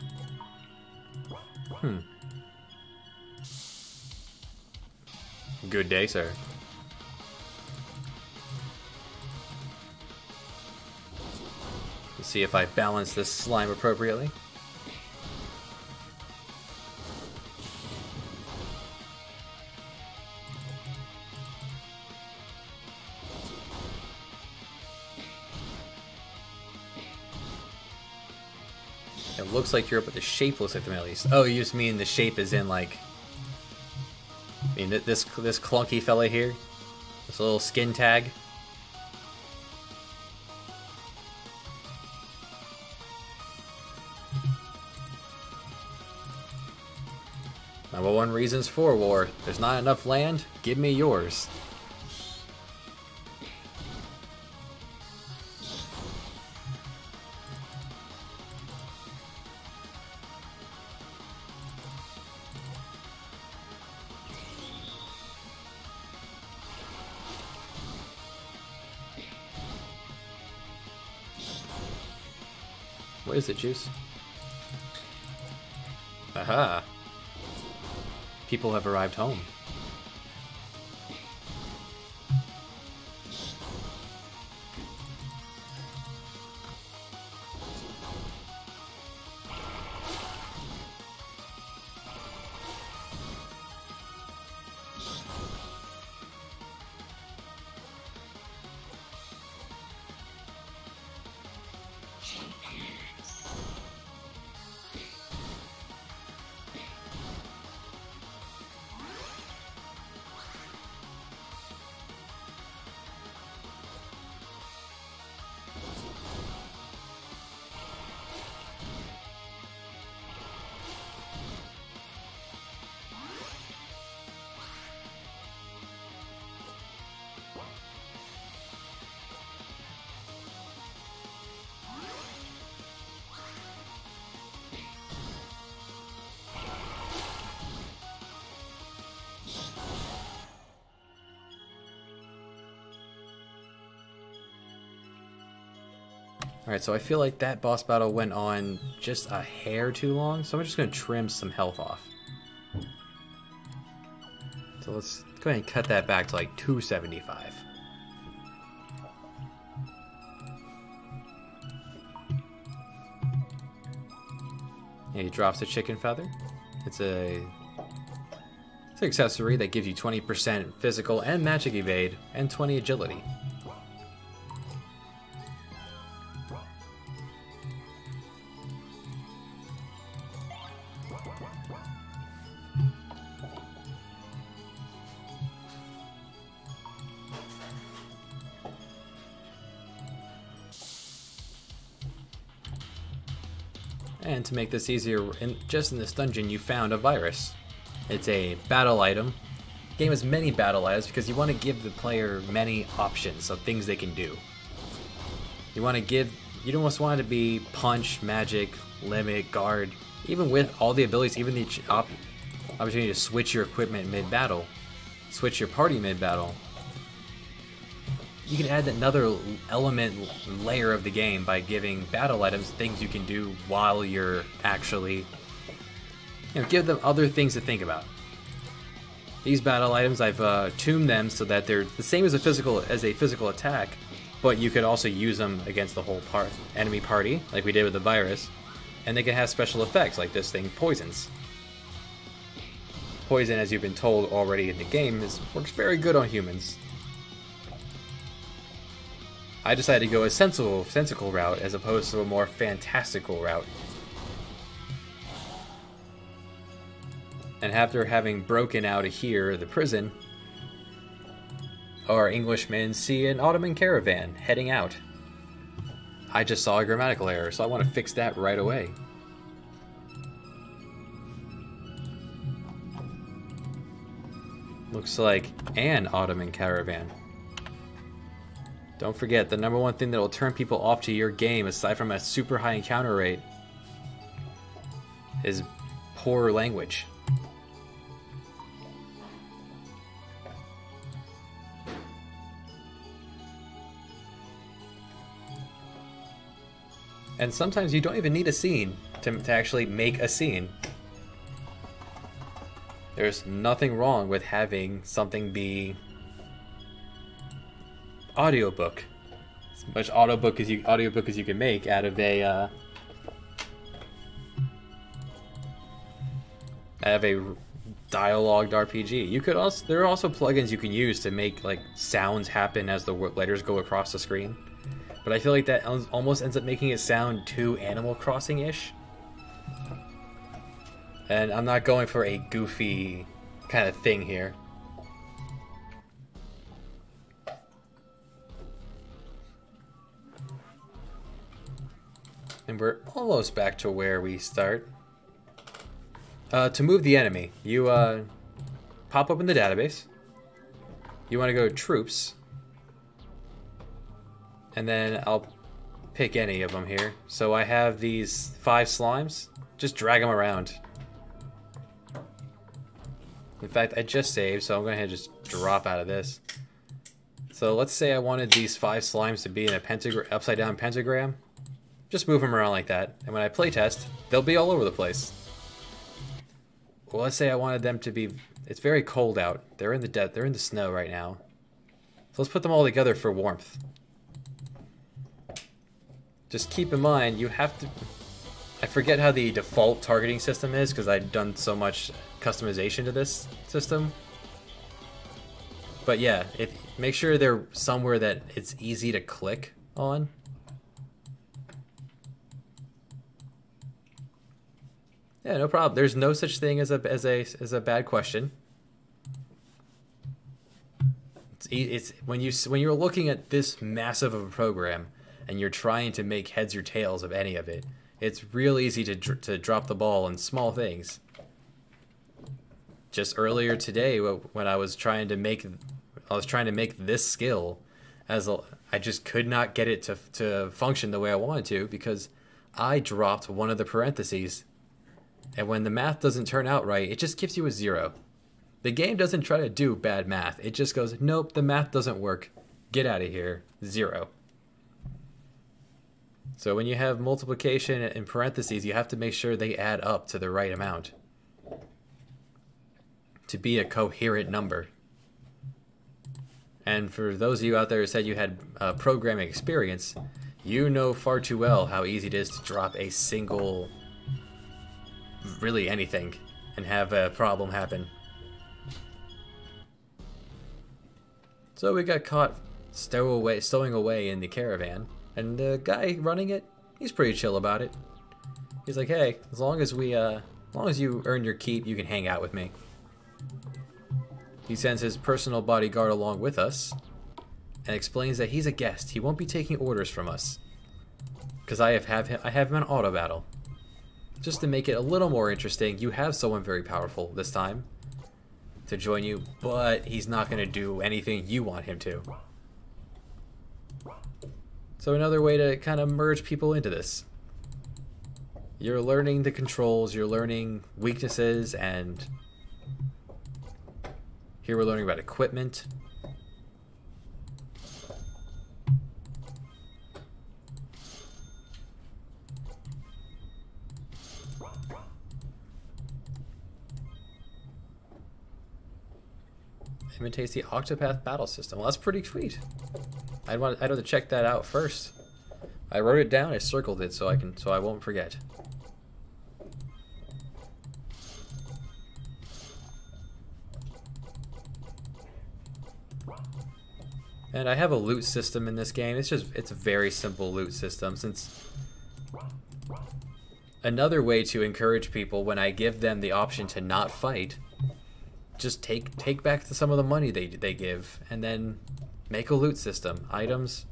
Good day, sir. Let's see if I balance this slime appropriately. It looks like Europe, but the shape looks like the Middle East. Oh, you just mean the shape is in like... I mean, this clunky fella here, this little skin tag. Number one reasons for war. There's not enough land. Give me yours. What is it, Juice? Aha! People have arrived home. Alright, so I feel like that boss battle went on just a hair too long, so I'm just going to trim some health off. So let's go ahead and cut that back to like 275. Yeah, he drops a chicken feather. It's an accessory that gives you 20% physical and magic evade and 20 agility. And to make this easier, just in this dungeon you found a virus. It's a battle item. The game has many battle items because you want to give the player many options of things they can do. You don't just want it to be punch, magic, limit, guard. Even with all the abilities, even the opportunity to switch your equipment mid-battle, switch your party mid-battle. You can add another layer of the game by giving battle items things you can do while you're actually, give them other things to think about. These battle items, I've tuned them so that they're the same as a physical attack, but you could also use them against the whole enemy party, like we did with the virus, and they can have special effects, like this thing poisons. Poison, as you've been told already in the game, works very good on humans. I decided to go a sensical route as opposed to a more fantastical route. And after having broken out of here, the prison, our Englishmen see an Ottoman caravan heading out. I just saw a grammatical error, so I want to fix that right away. Looks like an Ottoman caravan. Don't forget, the number one thing that will turn people off to your game, aside from a super high encounter rate, is poor language. And sometimes you don't even need a scene to actually make a scene. There's nothing wrong with having something be audiobook. As much audiobook as you can make out of a dialogued RPG. You could also there are also plugins you can use to make like sounds happen as the letters go across the screen. But I feel like that almost ends up making it sound too Animal Crossing-ish. And I'm not going for a goofy kind of thing here. And we're almost back to where we start. To move the enemy, you pop up in the database. You want to go troops. And then I'll pick any of them here. So I have these 5 slimes. Just drag them around. In fact, I just saved, so I'm going to just drop out of this. So let's say I wanted these 5 slimes to be in a upside down pentagram. Just move them around like that, and when I playtest, they'll be all over the place. Well, let's say I wanted them to be. It's very cold out. They're in the snow right now. So let's put them all together for warmth. Just keep in mind, you have to. I forget how the default targeting system is because I've done so much customization to this system. But yeah, make sure they're somewhere that it's easy to click on. Yeah, no problem. There's no such thing as a bad question. It's when you're looking at this massive of a program and you're trying to make heads or tails of any of it, it's real easy to drop the ball on small things. Just earlier today, when I was trying to make this skill, I just could not get it to function the way I wanted to because I dropped one of the parentheses. And when the math doesn't turn out right, it just gives you a 0. The game doesn't try to do bad math. It just goes, nope, the math doesn't work. Get out of here. 0. So when you have multiplication in parentheses, you have to make sure they add up to the right amount to be a coherent number. And for those of you out there who said you had programming experience, you know far too well how easy it is to drop a single, really anything, and have a problem happen. So we got caught stowing away in the caravan, and the guy running it, he's pretty chill about it. He's like, hey, as long as you earn your keep, you can hang out with me. He sends his personal bodyguard along with us and explains that he's a guest. He won't be taking orders from us because I have him in auto battle. Just to make it a little more interesting, you have someone very powerful this time to join you, but he's not going to do anything you want him to. So another way to kind of merge people into this. You're learning the controls, you're learning weaknesses, and here we're learning about equipment. Imitates the Octopath battle system. Well, that's pretty sweet. I'd have to check that out first. I wrote it down, I circled it so I won't forget. And I have a loot system in this game. It's a very simple loot system, since another way to encourage people when I give them the option to not fight, just take back some of the money they give and then make a loot system. Items,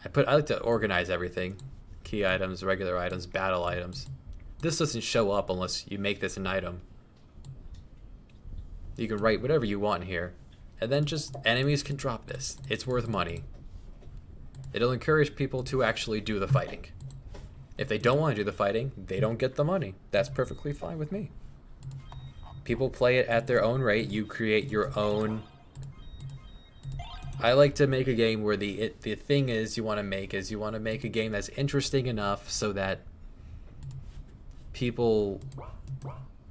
I like to organize everything. Key items, regular items, battle items. This doesn't show up unless you make this an item. You can write whatever you want here. And then just enemies can drop this. It's worth money. It'll encourage people to actually do the fighting. If they don't want to do the fighting, they don't get the money. That's perfectly fine with me. People play it at their own rate. You create your own. I like to make a game where the thing is you want to make a game that's interesting enough so that people,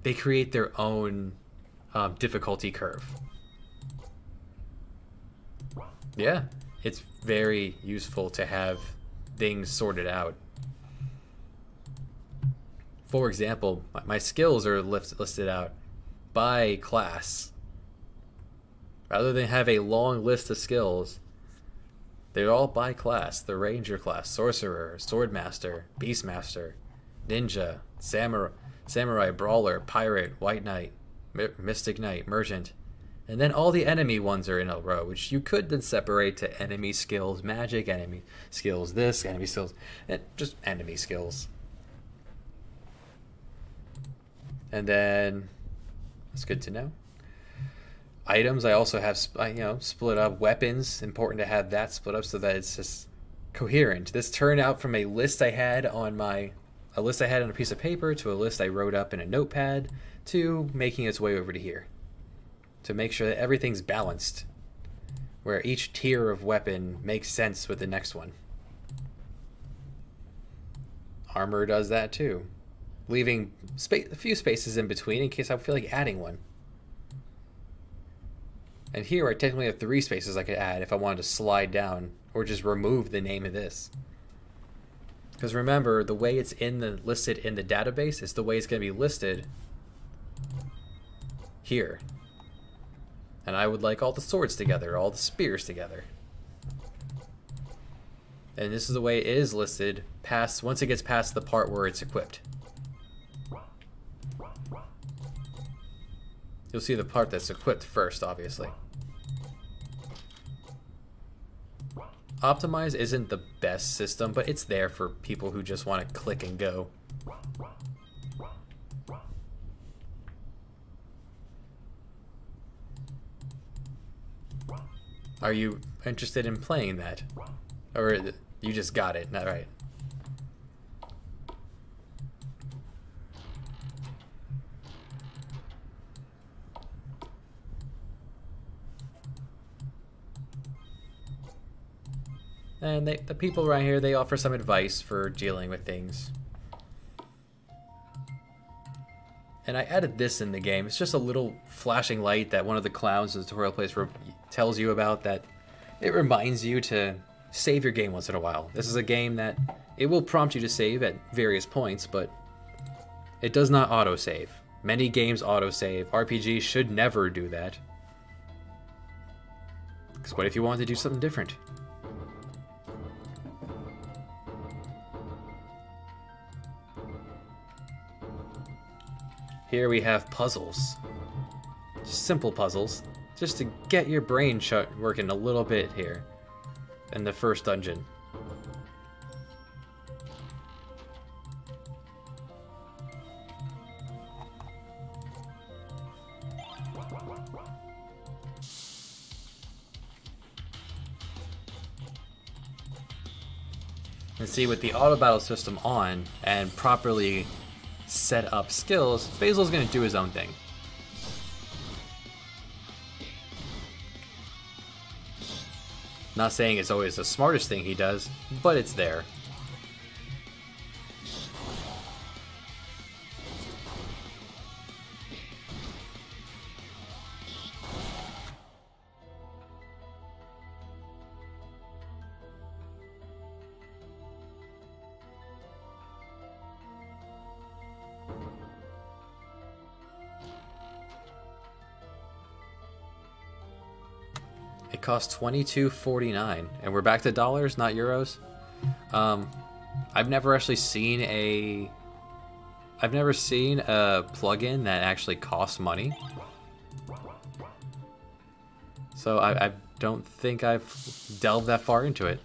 they create their own difficulty curve. Yeah, it's very useful to have things sorted out. For example, my skills are listed out by class. Rather than have a long list of skills, they're all by class. The Ranger class, Sorcerer, Swordmaster, Beastmaster, Ninja, Samurai, Brawler, Pirate, White Knight, Mystic Knight, Merchant. And then all the enemy ones are in a row, which you could then separate to enemy skills, magic, enemy skills, this, enemy skills, and just enemy skills. And then, that's good to know. Items, I also have, split up. Weapons, important to have that split up so that it's just coherent. This turned out from a list I had on a piece of paper to a list I wrote up in a notepad to making its way over to here. To make sure that everything's balanced, where each tier of weapon makes sense with the next one. Armor does that too, leaving a few spaces in between in case I feel like adding one. And here I technically have 3 spaces I could add if I wanted to slide down or just remove the name of this. Because remember, the way it's listed in the database is the way it's going to be listed here. And I would like all the swords together, all the spears together. And this is the way it is listed once it gets past the part where it's equipped. You'll see the part that's equipped first, obviously. Optimize isn't the best system, but it's there for people who just want to click and go. Are you interested in playing that? Or you just got it, not right? And the people around here, they offer some advice for dealing with things. And I added this in the game. It's just a little flashing light that one of the clowns in the tutorial place tells you about, that it reminds you to save your game once in a while. This is a game that it will prompt you to save at various points, but it does not autosave. Many games autosave. RPGs should never do that. Because what if you want to do something different? Here we have puzzles. Just simple puzzles. Just to get your brain working a little bit here. In the first dungeon. And see, with the auto battle system on and properly set up skills, Basil's going to do his own thing. Not saying it's always the smartest thing he does, but it's there. It costs $22.49, and we're back to dollars, not euros. I've never actually seen a plugin that actually costs money. So I don't think I've delved that far into it.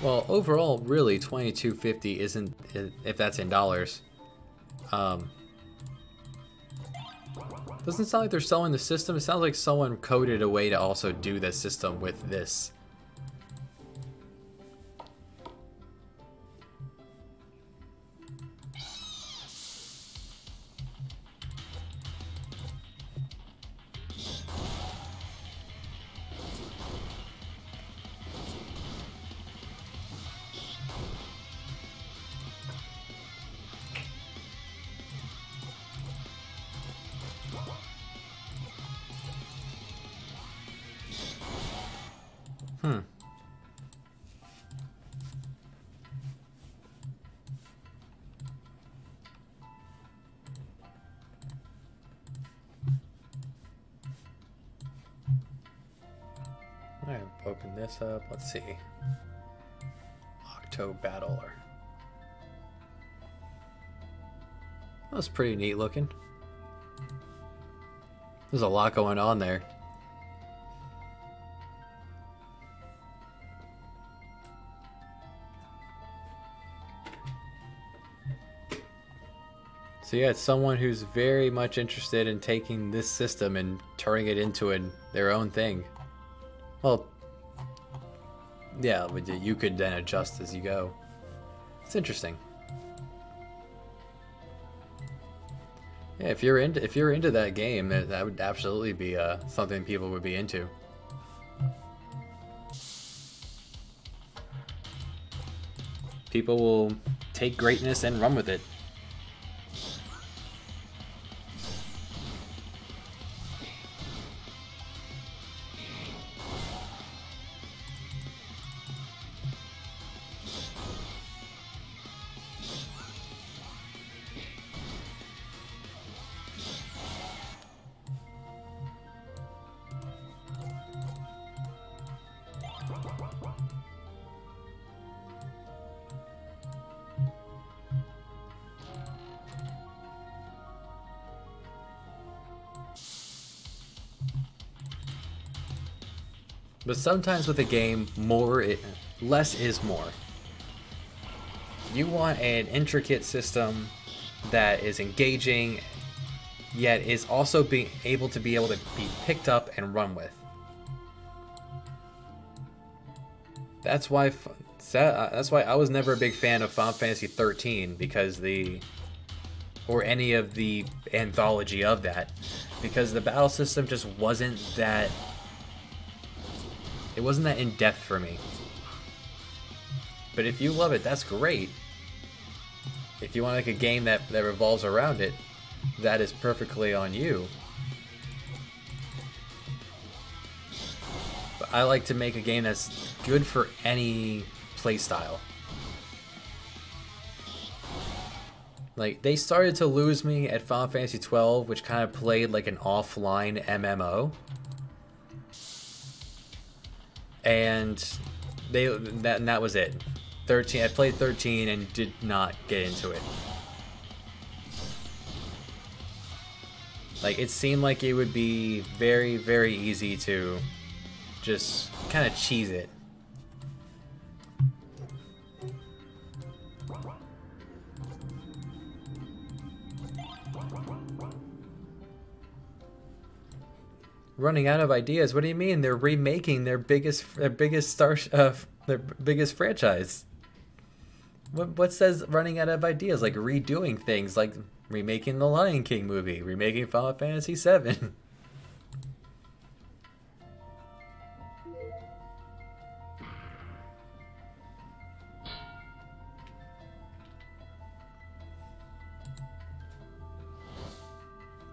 Well, overall, really, $22.50 isn't, if that's in dollars. Doesn't sound like they're selling the system. It sounds like someone coded a way to also do the system with this. Alright, open this up. Let's see. Octo Battler. That's pretty neat looking. There's a lot going on there. So yeah, it's someone who's very much interested in taking this system and turning it into their own thing. Well, yeah, but you could then adjust as you go. It's interesting. Yeah, if you're into that game, that would absolutely be something people would be into. People will take greatness and run with it. But sometimes with a game, less is more. You want an intricate system that is engaging, yet is also being able to be picked up and run with. That's why I was never a big fan of Final Fantasy 13 because or any of the anthology of that, because the battle system just wasn't that. It wasn't that in depth for me. But if you love it, that's great. If you want like a game that revolves around it, that is perfectly on you. But I like to make a game that's good for any playstyle. Like, they started to lose me at Final Fantasy 12, which kind of played like an offline MMO. And that was it. 13, I played 13 and did not get into it. Like, it seemed like it would be very, very easy to just kind of cheese it. Running out of ideas? What do you mean? They're remaking their biggest franchise. What says running out of ideas? Like redoing things, like remaking the Lion King movie, remaking Final Fantasy VII.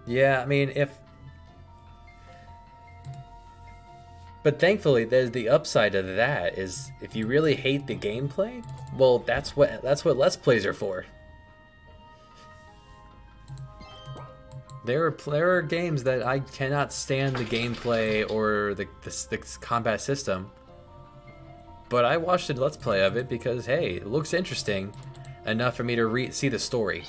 Yeah, I mean, but thankfully, there's the upside of that is if you really hate the gameplay, well, that's what Let's Plays are for. There are games that I cannot stand the gameplay or the combat system, but I watched a Let's Play of it because, hey, it looks interesting enough for me to see the story.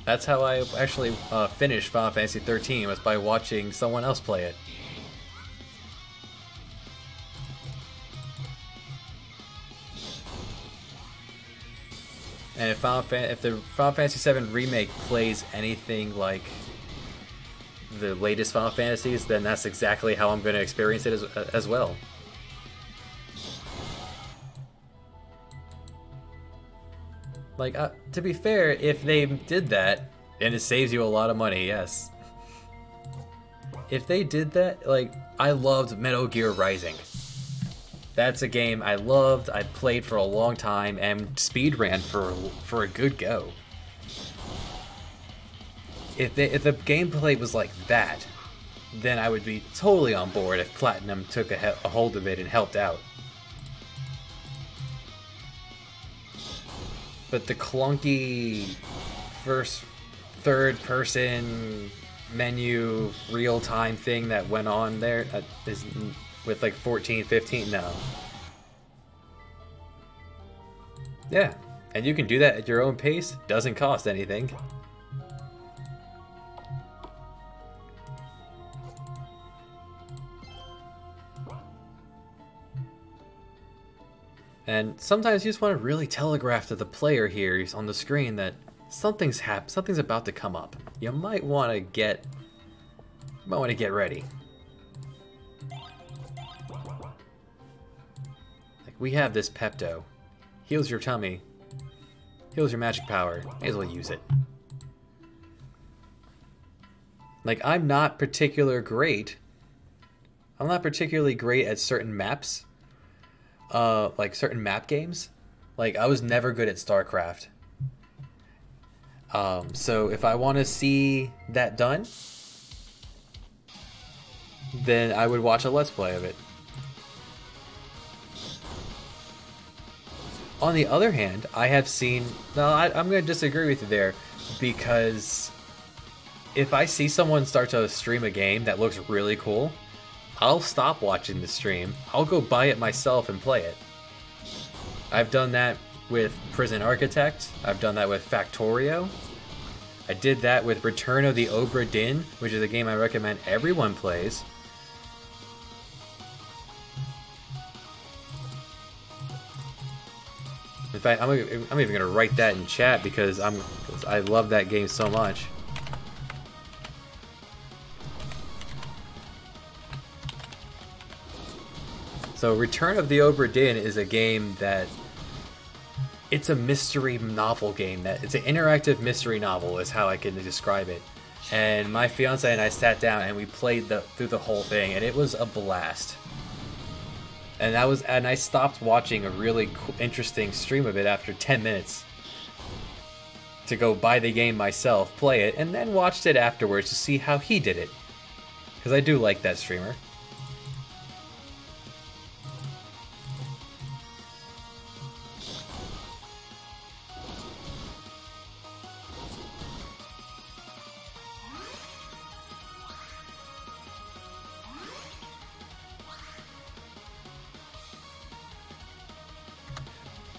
That's how I actually finished Final Fantasy 13, was by watching someone else play it. And if the Final Fantasy VII Remake plays anything like the latest Final Fantasies, then that's exactly how I'm going to experience it as well. Like, to be fair, if they did that, and it saves you a lot of money, yes. If they did that, like, I loved Metal Gear Rising. That's a game I loved, I played for a long time, and speedran for a good go. If the gameplay was like that, then I would be totally on board if Platinum took a hold of it and helped out. But the clunky third-person menu real-time thing that went on there is with like 14, 15 now. Yeah, and you can do that at your own pace. Doesn't cost anything. And sometimes you just want to really telegraph to the player here on the screen that something's about to come up. You might want to get ready. Like, we have this Pepto. Heals your tummy. Heals your magic power. May as well use it. Like, I'm not particularly great at certain maps. Like certain map games. Like, I was never good at StarCraft. So if I want to see that done, then I would watch a Let's Play of it. On the other hand, I have seen... No, I'm going to disagree with you there, because if I see someone start to stream a game that looks really cool, I'll stop watching the stream. I'll go buy it myself and play it. I've done that with Prison Architect. I've done that with Factorio. I did that with Return of the Obra Dinn, which is a game I recommend everyone plays. In fact, I'm even gonna write that in chat because I love that game so much. So Return of the Obra Dinn is a game that it's a mystery novel game. That it's an interactive mystery novel is how I can describe it. And my fiance and I sat down and we played through the whole thing, and it was a blast. And I stopped watching a really interesting stream of it after 10 minutes to go buy the game myself, play it, and then watched it afterwards to see how he did it. Because I do like that streamer.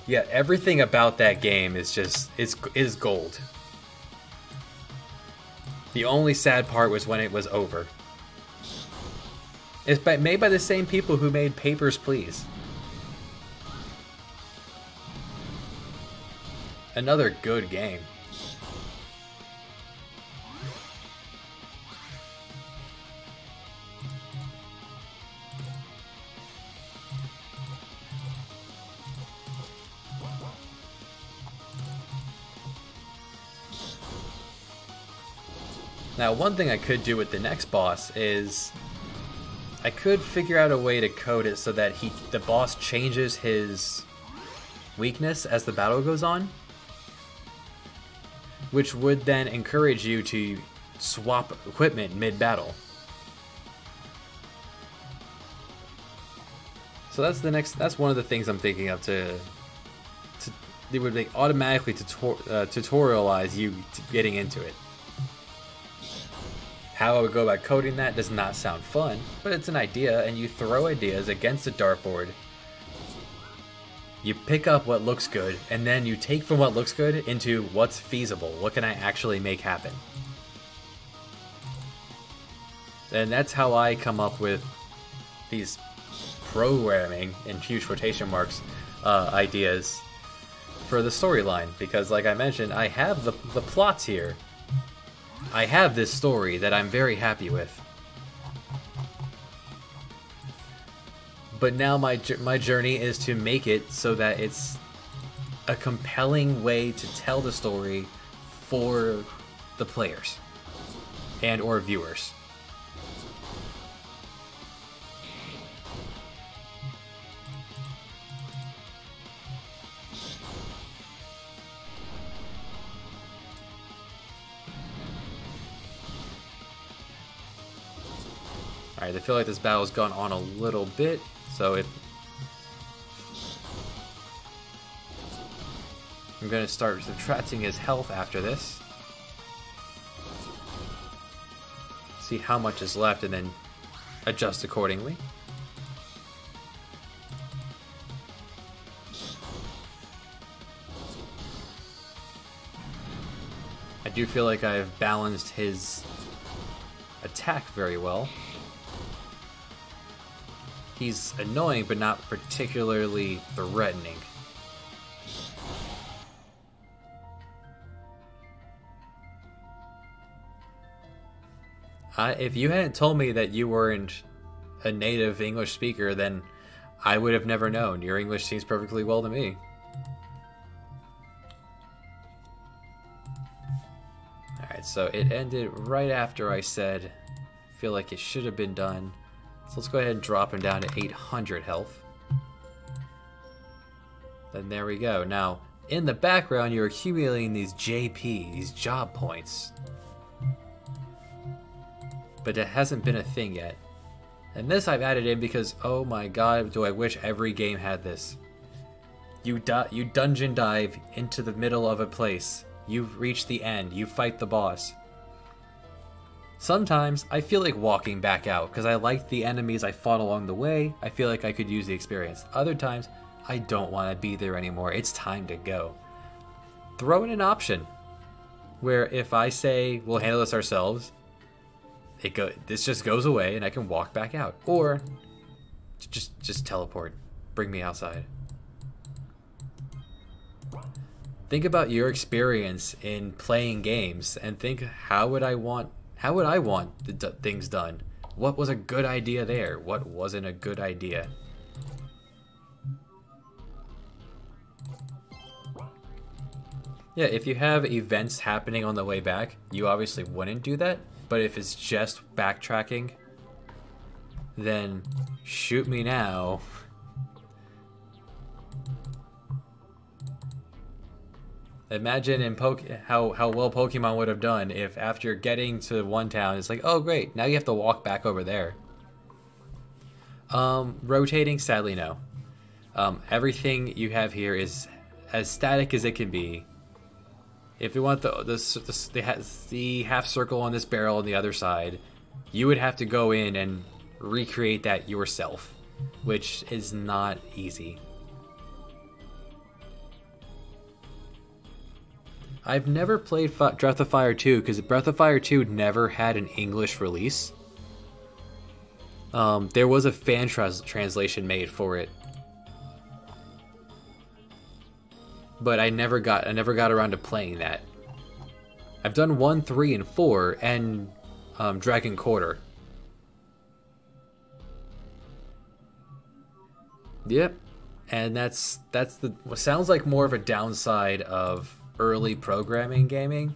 Yeah, everything about that game is just is gold. The only sad part was when it was over. It's made by the same people who made Papers, Please. Another good game. Now, one thing I could do with the next boss is I could figure out a way to code it so that the boss changes his weakness as the battle goes on, which would then encourage you to swap equipment mid-battle. So that's one of the things I'm thinking of it would automatically tutorialize you getting into it. How I would go about coding that does not sound fun, but it's an idea, and you throw ideas against a dartboard. You pick up what looks good, and then you take from what looks good into what's feasible. What can I actually make happen? And that's how I come up with these programming, in huge quotation marks, ideas for the storyline. Because like I mentioned, I have the plots here. I have this story that I'm very happy with. But now my journey is to make it so that it's a compelling way to tell the story for the players and or viewers. Alright, I feel like this battle's gone on a little bit, so I'm going to start subtracting his health after this. See how much is left and then adjust accordingly. I do feel like I've balanced his attack very well. He's annoying, but not particularly threatening. If you hadn't told me that you weren't a native English speaker, then I would have never known. Your English seems perfectly well to me. Alright, so it ended right after I said, I feel like it should have been done. So let's go ahead and drop him down to 800 health. Then there we go. Now, in the background, you're accumulating these JP, these job points. But it hasn't been a thing yet. And this I've added in because, oh my god, do I wish every game had this. You dungeon dive into the middle of a place. You reach the end. You fight the boss. Sometimes I feel like walking back out because I liked the enemies I fought along the way. I feel like I could use the experience. Other times, I don't want to be there anymore. It's time to go. Throw in an option where if I say we'll handle this ourselves, this just goes away and I can walk back out. Or just teleport. Bring me outside. Think about your experience in playing games and think, how would I want the things done? What was a good idea there? What wasn't a good idea? Yeah, if you have events happening on the way back, you obviously wouldn't do that. But if it's just backtracking, then shoot me now. Imagine in how well Pokemon would have done if after getting to one town, it's like, oh great, now you have to walk back over there. Rotating, sadly no. Everything you have here is as static as it can be. If you want the half circle on this barrel on the other side, you would have to go in and recreate that yourself, which is not easy. I've never played Breath of Fire 2 because Breath of Fire 2 never had an English release. There was a fan translation made for it, but I never got around to playing that. I've done 1, 3, and 4, and Dragon Quarter. Yep, and that's what sounds like more of a downside of early programming gaming.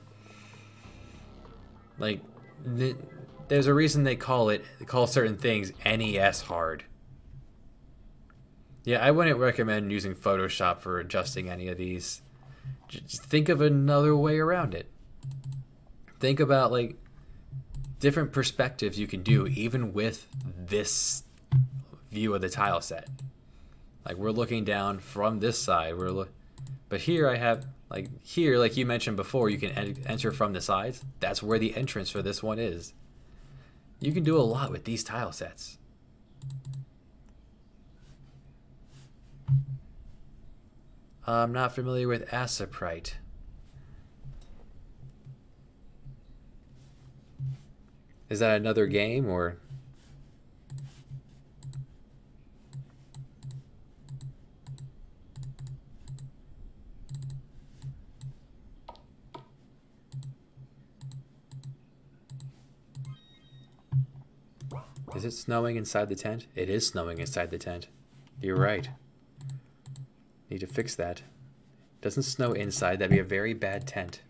Like, there's a reason they call certain things NES hard. Yeah, I wouldn't recommend using Photoshop for adjusting any of these. Just think of another way around it. Think about like different perspectives you can do even with this view of the tile set. Like we're looking down from this side, but here I have like you mentioned before, you can enter from the sides. That's where the entrance for this one is. You can do a lot with these tile sets. I'm not familiar with Asaprite. Is that another game or? Is it snowing inside the tent? It is snowing inside the tent. You're right. Need to fix that. Doesn't snow inside. That'd be a very bad tent.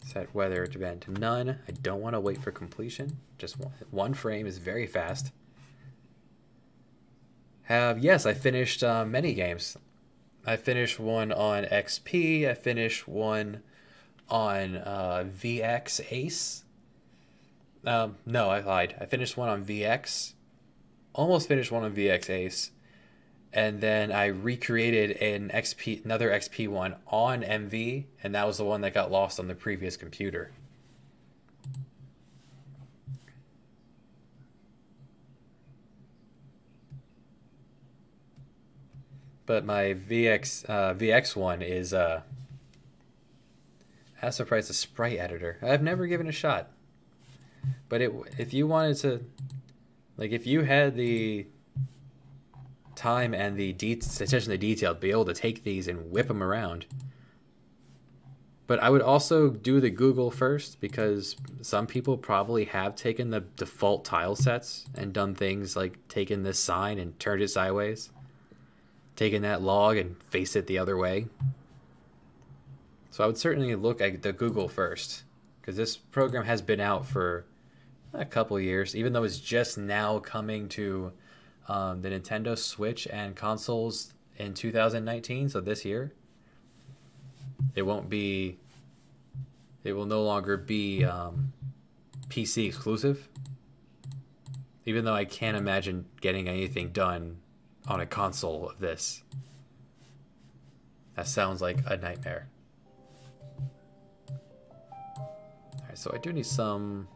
Set weather event none. I don't want to wait for completion. Just one frame is very fast. Yes, I finished many games. I finished one on XP. I finished one on VX Ace. No, I lied. I finished one on VX. Almost finished one on VX Ace. And then I recreated another XP one on MV, and that was the one that got lost on the previous computer. But my VX one is Asaprite's a sprite editor. I've never given a shot. But if you wanted to, like, if you had the time and the attention to detail to be able to take these and whip them around. But I would also do the Google first, because some people probably have taken the default tile sets and done things like taken this sign and turned it sideways, taken that log and faced it the other way. So I would certainly look at the Google first, because this program has been out for a couple years, even though it's just now coming to the Nintendo Switch and consoles in 2019, so this year. It will no longer be PC exclusive, even though I can't imagine getting anything done on a console of this. That sounds like a nightmare. Alright, so I do need some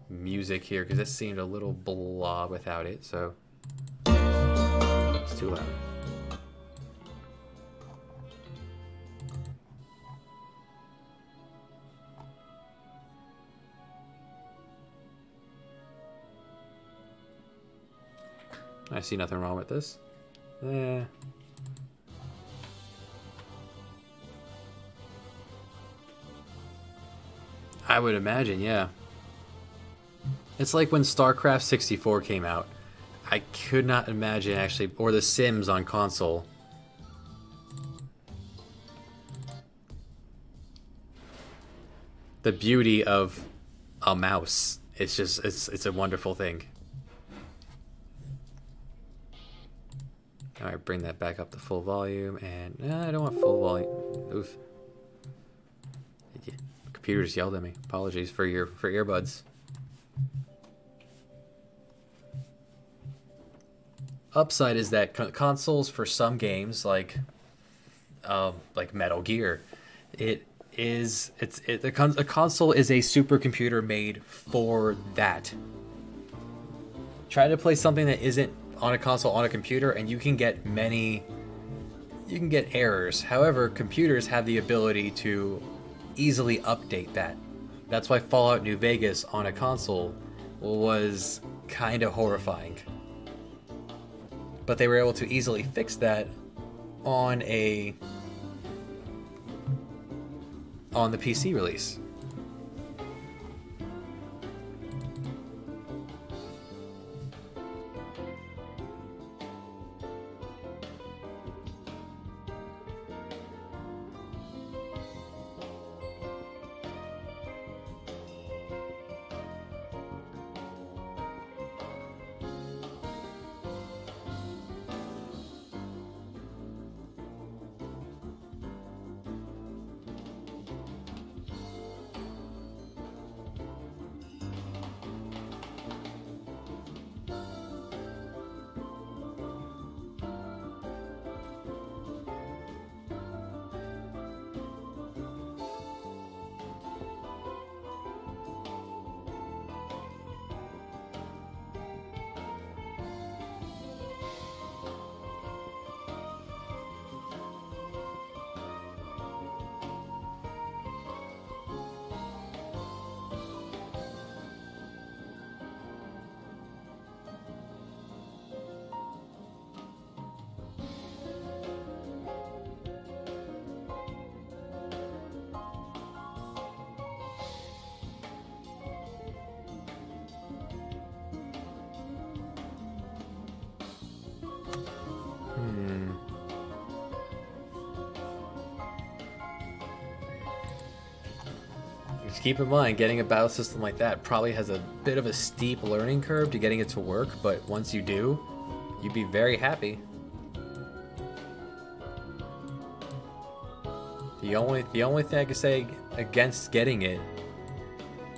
music here, because it seemed a little blah without it, so it's too loud. I see nothing wrong with this. Eh. I would imagine, yeah. It's like when StarCraft 64 came out. I could not imagine actually, or The Sims on console. The beauty of a mouse. It's just, it's a wonderful thing. Alright, bring that back up to full volume, and I don't want full volume. Oof. Computer just yelled at me. Apologies for earbuds. Upside is that consoles for some games like Metal Gear, a console is a supercomputer made for that. Try to play something that isn't on a console on a computer, and you can get errors. However, computers have the ability to easily update that. That's why Fallout New Vegas on a console was kind of horrifying. But they were able to easily fix that on the PC release. Just keep in mind, getting a battle system like that probably has a bit of a steep learning curve to getting it to work, but once you do, you'd be very happy. The only thing I can say against getting it,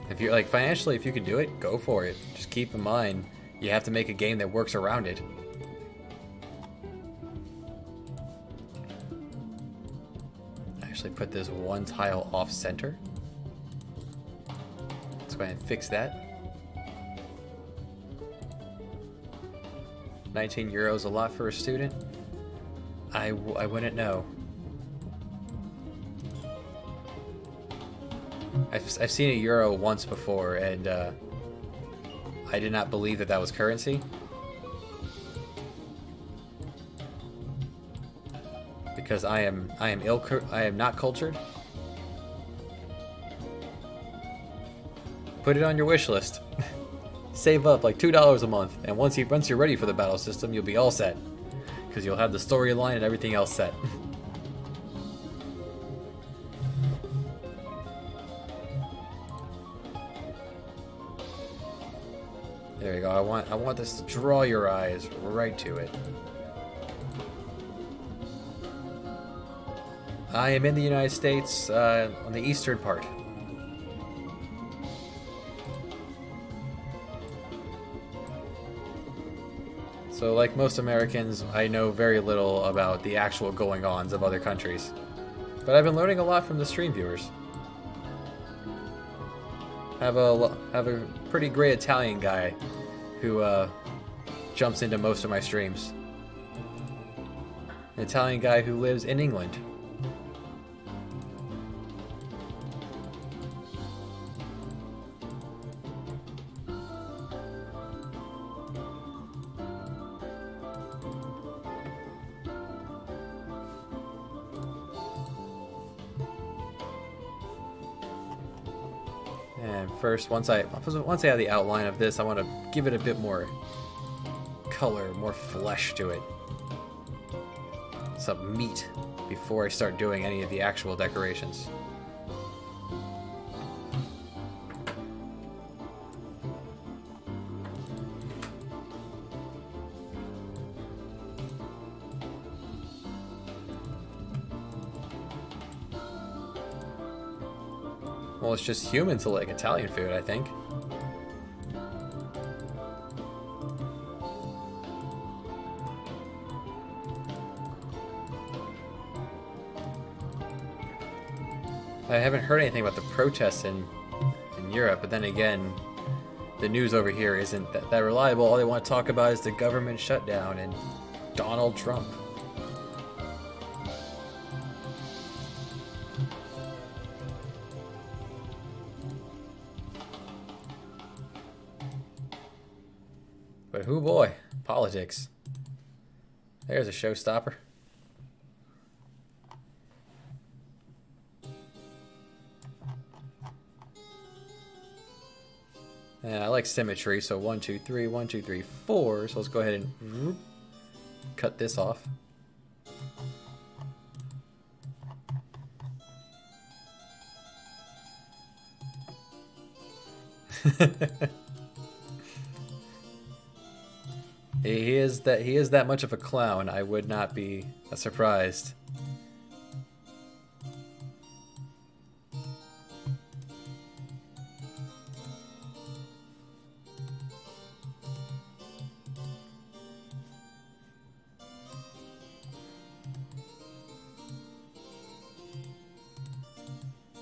if you're like financially, if you can do it, go for it. Just keep in mind, you have to make a game that works around it. Actually put this one tile off center. Let's go ahead and fix that. 19 euros a lot for a student? I wouldn't know. I've seen a euro once before, and I did not believe that that was currency. Because I am not cultured. Put it on your wish list. Save up like $2 a month, and once you're ready for the battle system, you'll be all set. Because you'll have the storyline and everything else set. There you go. I want this to draw your eyes right to it. I am in the United States, on the eastern part. So like most Americans, I know very little about the actual going-ons of other countries. But I've been learning a lot from the stream viewers. Have a pretty great Italian guy who jumps into most of my streams. An Italian guy who lives in England. And first, once I have the outline of this, I want to give it a bit more color, more flesh to it. Some meat before I start doing any of the actual decorations. Well, it's just human to like Italian food, I think. I haven't heard anything about the protests in Europe, but then again, the news over here isn't that reliable. All they want to talk about is the government shutdown and Donald Trump. But whoo boy, politics. There's a showstopper. And I like symmetry, so 1, 2, 3, 1, 2, 3, 4. So let's go ahead and cut this off. He is that much of a clown. I would not be surprised.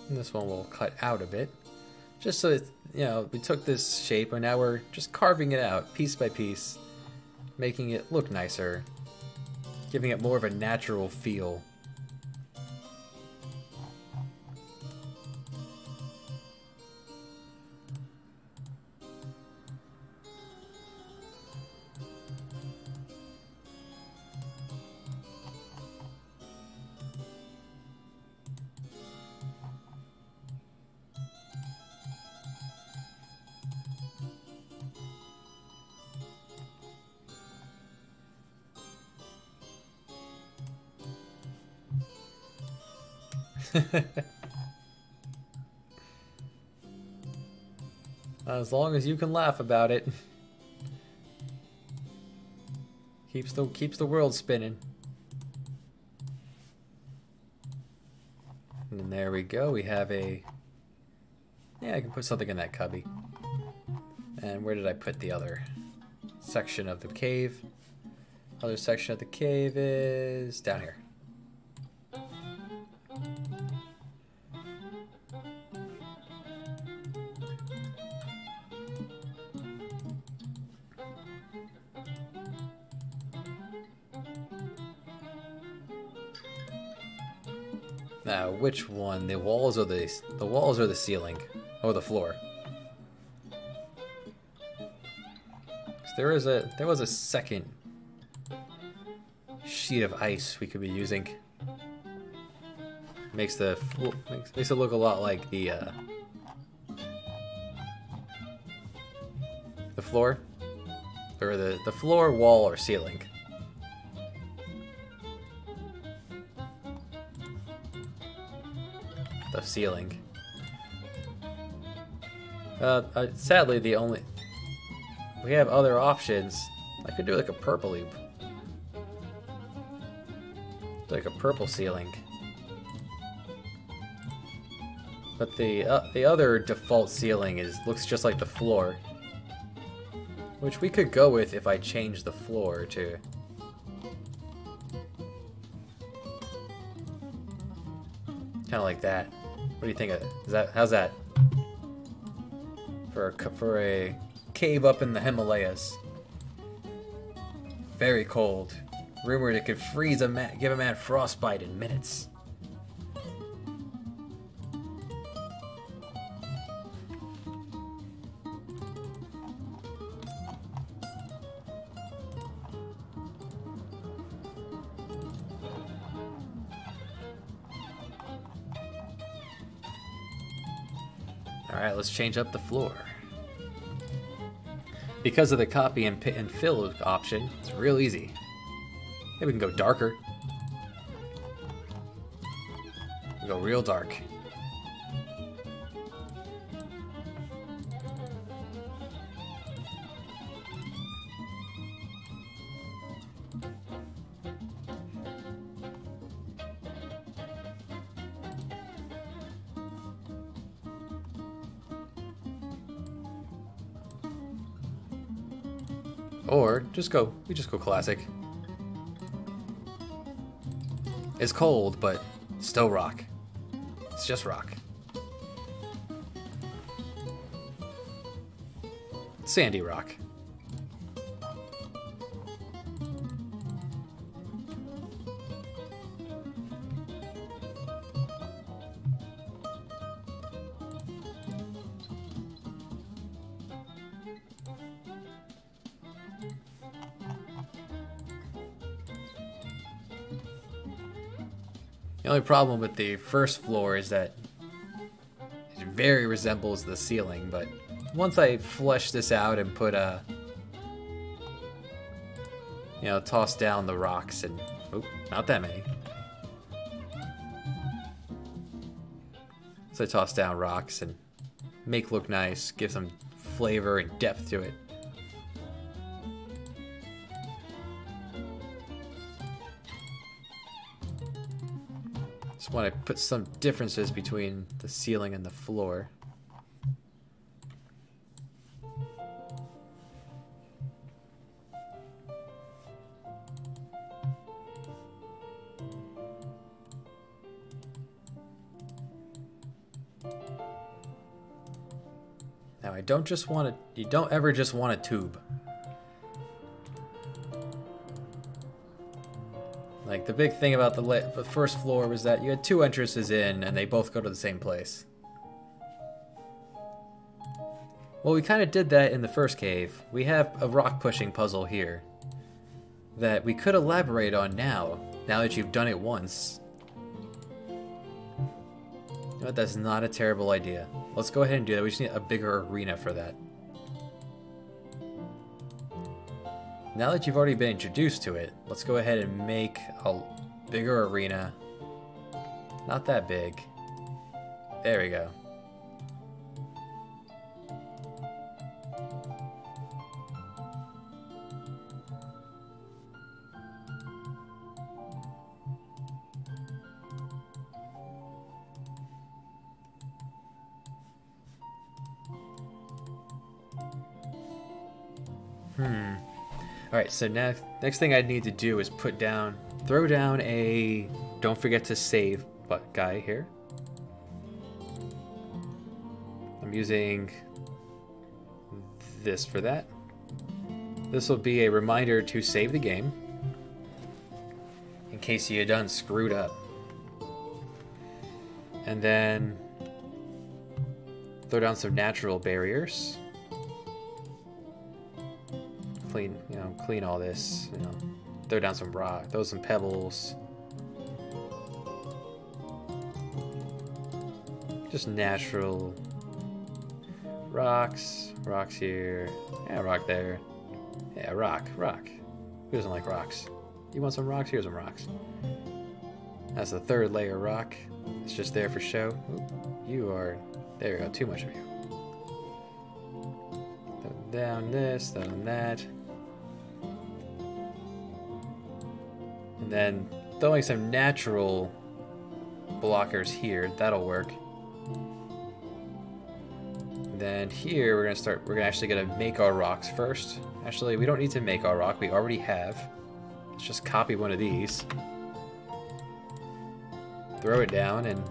And this one will cut out a bit, just so it's, you know, we took this shape and now we're just carving it out piece by piece, making it look nicer, giving it more of a natural feel. As long as you can laugh about it, keeps the world spinning. And there we go. We have a, yeah, I can put something in that cubby. And where did I put the other section of the cave? Other section of the cave is down here. Now, which one? The walls or the walls or the ceiling? Or the floor? 'Cause there was a second sheet of ice we could be using. Makes it look a lot like the floor, or the floor, wall, or ceiling. The ceiling. Sadly, we have other options. I could do like a purple loop, like a purple ceiling. But the other default ceiling looks just like the floor, which we could go with if I change the floor to. Kind of like that. What do you think of that? How's that? For a cave up in the Himalayas. Very cold. Rumored it could freeze give a man frostbite in minutes. Alright, let's change up the floor. Because of the copy and fill option, it's real easy. Maybe we can go darker. Go real dark. Or we just go classic. It's cold, but still rock. It's just rock. Sandy rock. The only problem with the first floor is that it very resembles the ceiling, but once I flesh this out and put toss down the rocks and, oh, not that many. So I toss down rocks and make look nice, give some flavor and depth to it. Just want to put some differences between the ceiling and the floor. Now I don't just want to, you don't ever just want a tube. Like, the big thing about the first floor was that you had two entrances in, and they both go to the same place. Well, we kind of did that in the first cave. We have a rock-pushing puzzle here that we could elaborate on now that you've done it once. You know what, that's not a terrible idea. Let's go ahead and do that. We just need a bigger arena for that. Now that you've already been introduced to it, let's go ahead and make a bigger arena. Not that big. There we go. Alright, so next thing I need to do is throw down a don't forget to save guy here. I'm using this for that. This will be a reminder to save the game in case you done screwed up. And then throw down some natural barriers. Clean all this, throw down some rock, throw some pebbles. Just natural rocks here, yeah, rock there, yeah, rock. Who doesn't like rocks? You want some rocks? Here's some rocks. That's the third layer rock. It's just there for show. Oop, there we go, too much of you. Throw down this, throw down that. And then throwing some natural blockers here, that'll work. And then here we're gonna make our rocks first. Actually, we don't need to make our rock, we already have. Let's just copy one of these. Throw it down and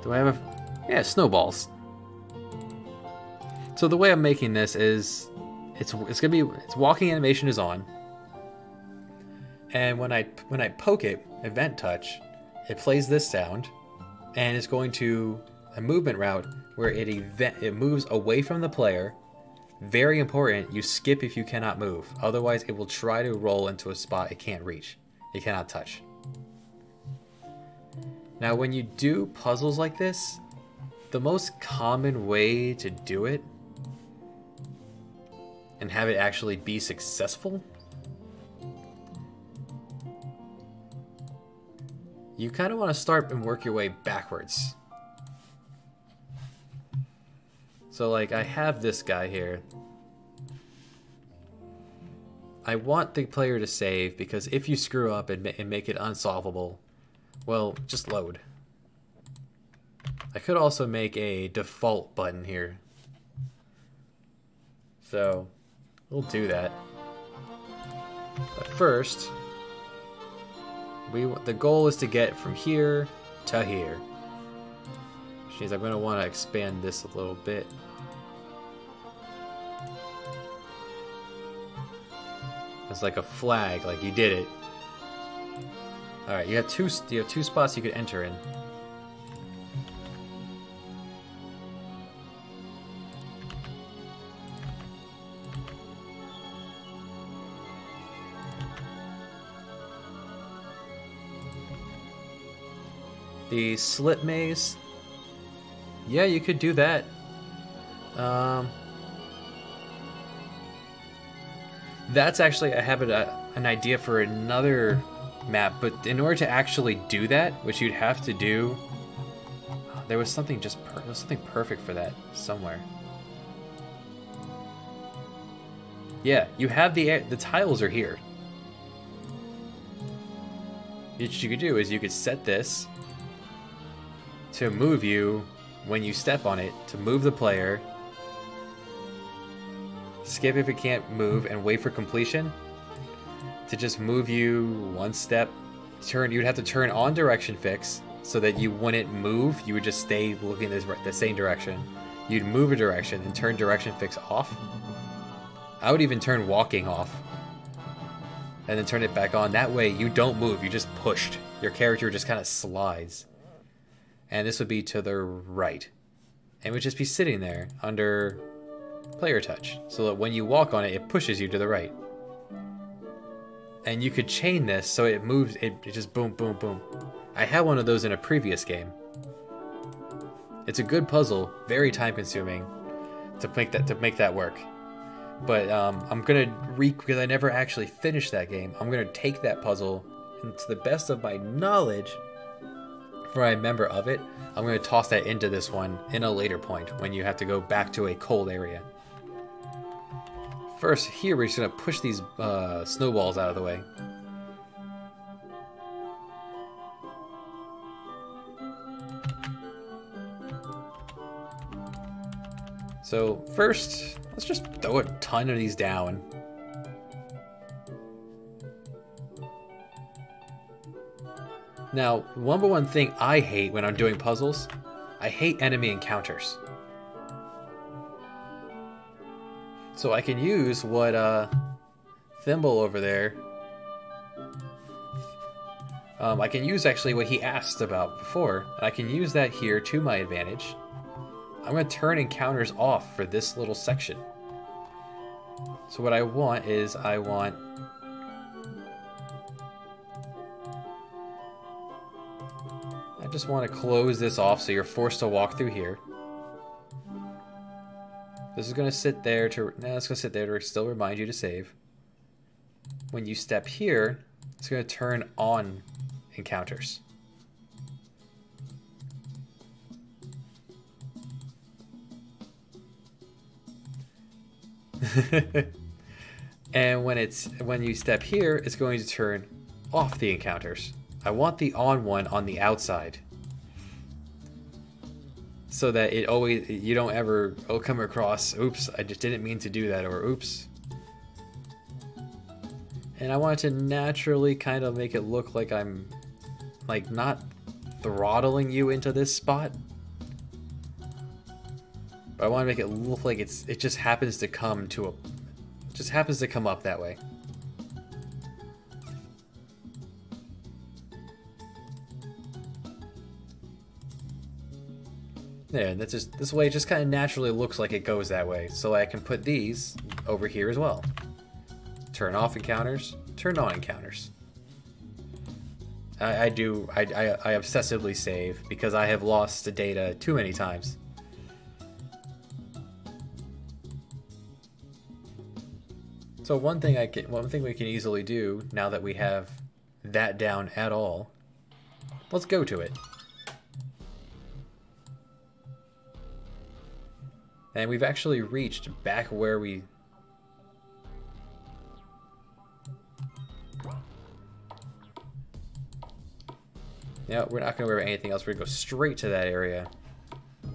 do I have yeah, snowballs. So the way I'm making this is it's walking animation is on. And when I poke it, event touch, it plays this sound, and it's going to a movement route where it moves away from the player. Very important, you skip if you cannot move. Otherwise, it will try to roll into a spot it can't reach. It cannot touch. Now, when you do puzzles like this, the most common way to do it and have it actually be successful, you kind of want to start and work your way backwards. So like I have this guy here. I want the player to save because if you screw up and make it unsolvable, well, just load. I could also make a default button here. So we'll do that. But first, the goal is to get from here to here. Which means I'm going to want to expand this a little bit. It's like a flag, like you did it. Alright, you have two spots you could enter in. The slip maze. Yeah, you could do that. That's actually, I have an idea for another map, but in order to actually do that, which you'd have to do, there was something there was something perfect for that somewhere. Yeah, you have the tiles are here. What you could do is you could set this to move you when you step on it, to move the player. Skip if it can't move and wait for completion to just move you one step. You'd have to turn on direction fix so that you wouldn't move. You would just stay looking the same direction. You'd move a direction and turn direction fix off. I would even turn walking off and then turn it back on. That way you don't move, you just pushed. Your character just kind of slides. And this would be to the right. And would just be sitting there under player touch, so that when you walk on it, it pushes you to the right. And you could chain this so it moves, it just boom, boom, boom. I had one of those in a previous game. It's a good puzzle, very time consuming to make that work. But I'm gonna because I never actually finished that game, I'm gonna take that puzzle and to the best of my knowledge, from what I remember of it, I'm gonna toss that into this one in a later point when you have to go back to a cold area. First, here we're just gonna push these snowballs out of the way. So first, let's just throw a ton of these down. Now, number one thing I hate when I'm doing puzzles, I hate enemy encounters. So I can use what Thimble over there, I can use actually what he asked about before. I can use that here to my advantage. I'm going to turn encounters off for this little section. So what I want is I just want to close this off so you're forced to walk through here. This is going to sit there to, it's going to sit there to still remind you to save. When you step here, it's going to turn on encounters. And when you step here, it's going to turn off the encounters. I want the on one on the outside, so that you don't ever come across, oops, I just didn't mean to do that, or oops. And I want it to naturally kind of make it look like I'm like not throttling you into this spot, but I want to make it look like it just happens to come up that way. Yeah, and that's just this way. It just kind of naturally looks like it goes that way. So I can put these over here as well. Turn off encounters, turn on encounters. I obsessively save because I have lost the data too many times. So one thing we can easily do now that we have that down at all, let's go to it. And we've actually reached back where we... Yeah, we're not going to worry about anything else. We're going to go straight to that area. I'm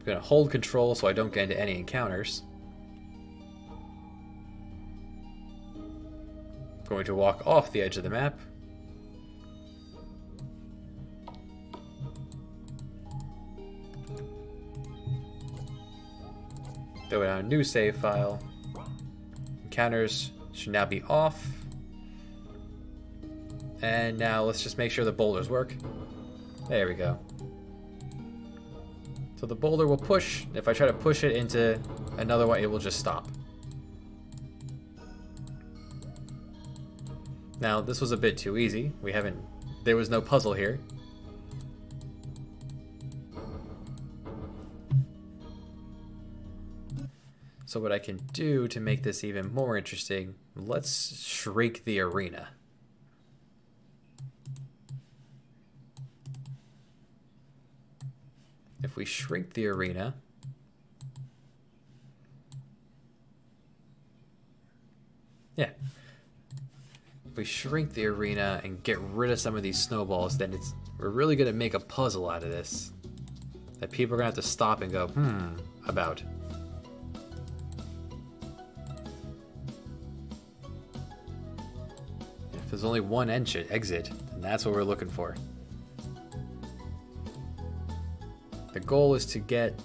going to hold control so I don't get into any encounters. I'm going to walk off the edge of the map. Throw it on a new save file. Encounters should now be off. And now let's just make sure the boulders work. There we go. So the boulder will push. If I try to push it into another one, it will just stop. Now, this was a bit too easy. There was no puzzle here. So what I can do to make this even more interesting, let's shrink the arena. If we shrink the arena, yeah. If we shrink the arena and get rid of some of these snowballs, then we're really gonna make a puzzle out of this that people are gonna have to stop and go, about. If there's only one exit, then that's what we're looking for. The goal is to get...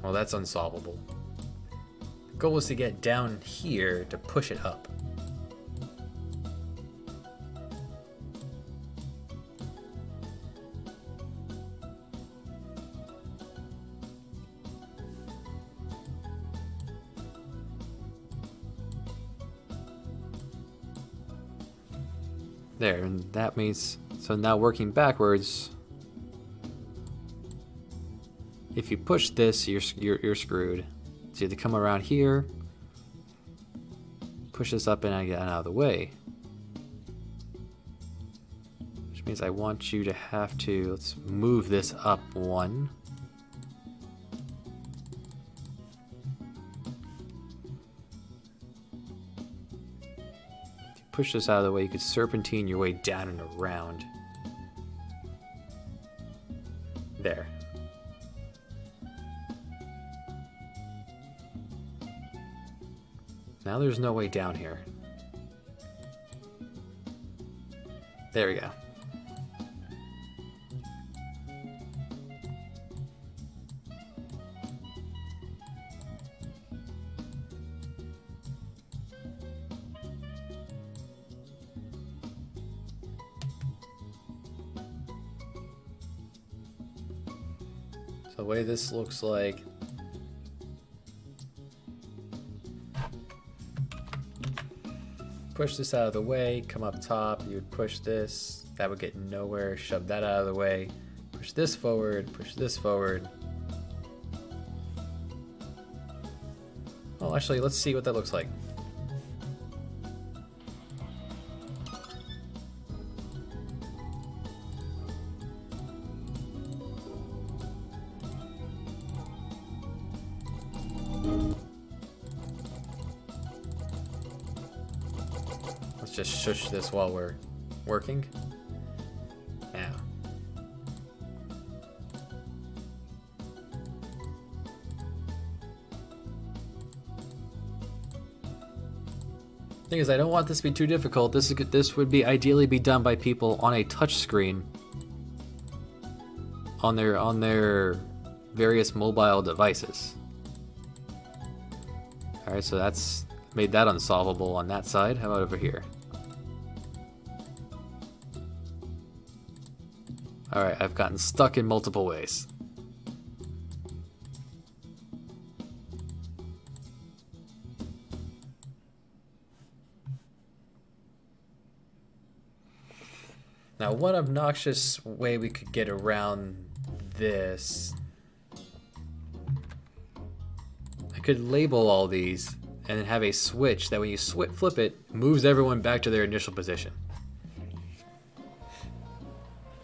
Well, that's unsolvable. The goal is to get down here to push it up. There, and that means... So now working backwards... If you push this, you're screwed. So you have to come around here, push this up and get out of the way. Which means I want you to have to, let's move this up one. If you push this out of the way, you could serpentine your way down and around. There. Now there's no way down here. There we go. So the way this looks like, push this out of the way, come up top, you would push this, that would get nowhere, shove that out of the way, push this forward, push this forward. Well, actually, let's see what that looks like. Just shush this while we're working. Yeah. Thing is, I don't want this to be too difficult. This would be ideally be done by people on a touch screen on their various mobile devices. All right, so that's made that unsolvable on that side. How about over here? Alright, I've gotten stuck in multiple ways. Now, one obnoxious way we could get around this... I could label all these and then have a switch that when you flip it, moves everyone back to their initial position.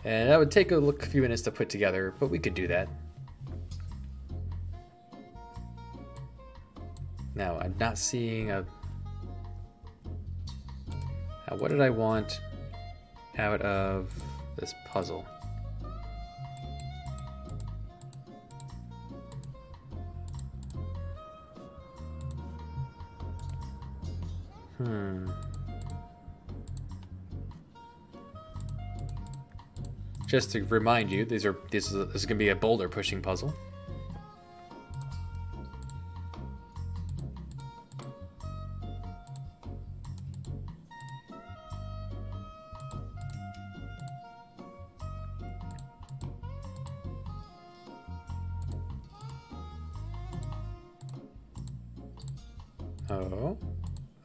And that would take a few minutes to put together, but we could do that. Now, I'm not seeing a... Now, what did I want out of this puzzle? Just to remind you, this is going to be a boulder pushing puzzle.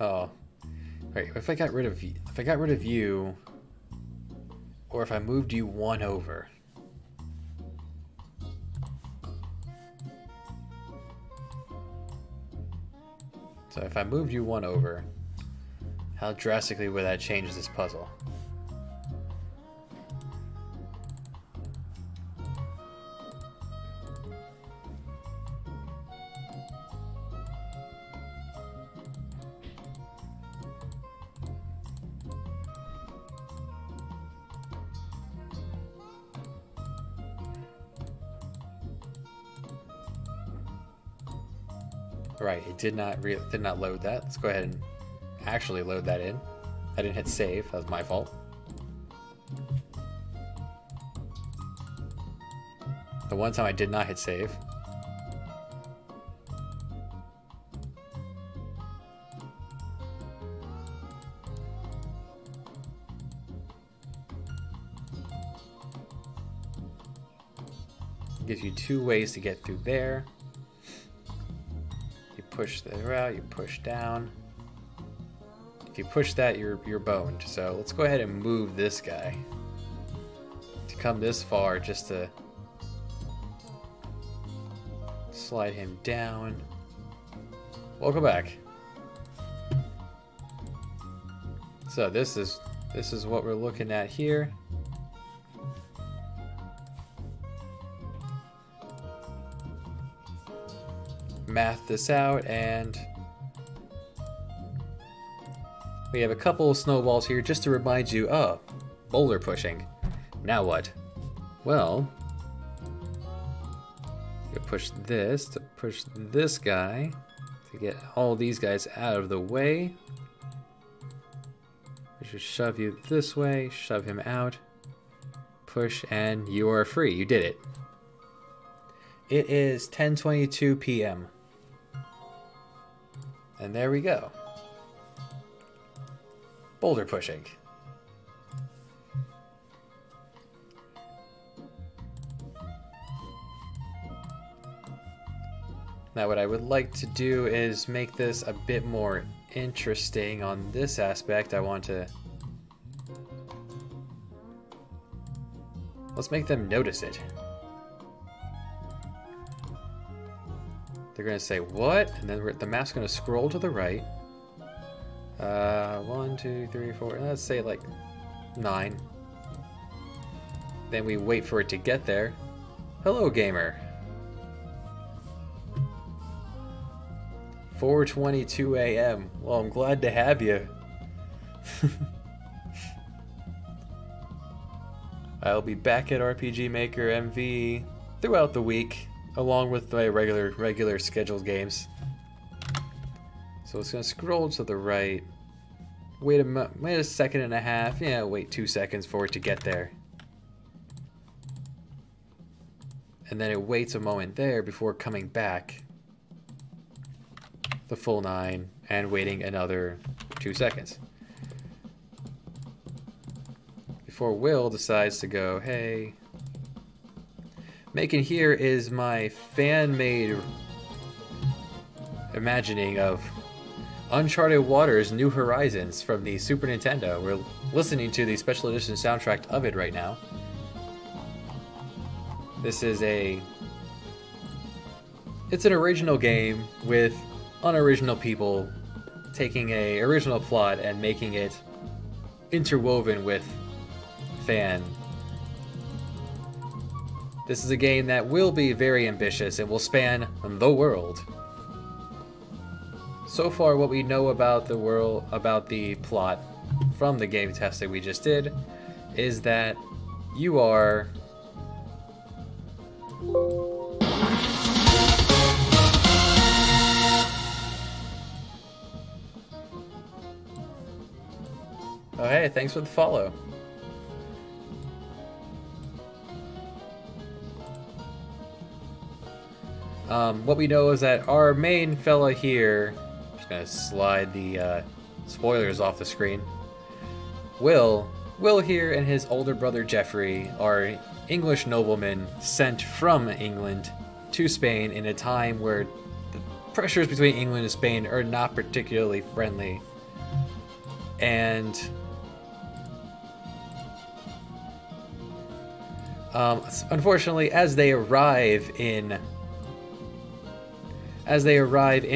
Oh. Right, if I got rid of you, or if I moved you one over. So if I moved you one over, how drastically would that change this puzzle? Right, it did not load that. Let's go ahead and actually load that in. I didn't hit save. That was my fault. The one time I did not hit save. Gives you two ways to get through there. Push the route, you push down. If you push that, you're boned. So let's go ahead and move this guy to come this far just to slide him down. Welcome back. So this is what we're looking at here. Math this out, and we have a couple of snowballs here just to remind you, oh, boulder pushing. Now what? Well, you push this to push this guy to get all these guys out of the way. We should shove you this way, shove him out, push, and you are free. You did it. It is 10:22 p.m. And there we go. Boulder pushing. Now what I would like to do is make this a bit more interesting on this aspect. Let's make them notice it. They're gonna say, what? And then the map's gonna scroll to the right. 1, 2, 3, 4, let's say like 9. Then we wait for it to get there. Hello, gamer. 4:22 a.m. Well, I'm glad to have you. I'll be back at RPG Maker MV throughout the week, along with my regular scheduled games. So it's gonna scroll to the right. Wait a second and a half. Yeah, wait 2 seconds for it to get there. And then it waits a moment there before coming back the full 9 and waiting another 2 seconds. Before Will decides to go, hey. Making here is my fan-made imagining of Uncharted Waters New Horizons from the Super Nintendo. We're listening to the special edition soundtrack of it right now. This is it's an original game with unoriginal people taking a original plot and making it interwoven with fan. This is a game that will be very ambitious and will span the world. So far, what we know about the world, about the plot from the game test that we just did, is that you are oh hey, thanks for the follow. What we know is that our main fella here, I'm just gonna slide the spoilers off the screen. Will here and his older brother Jeffrey are English noblemen sent from England to Spain in a time where the pressures between England and Spain are not particularly friendly. And unfortunately, as they arrive in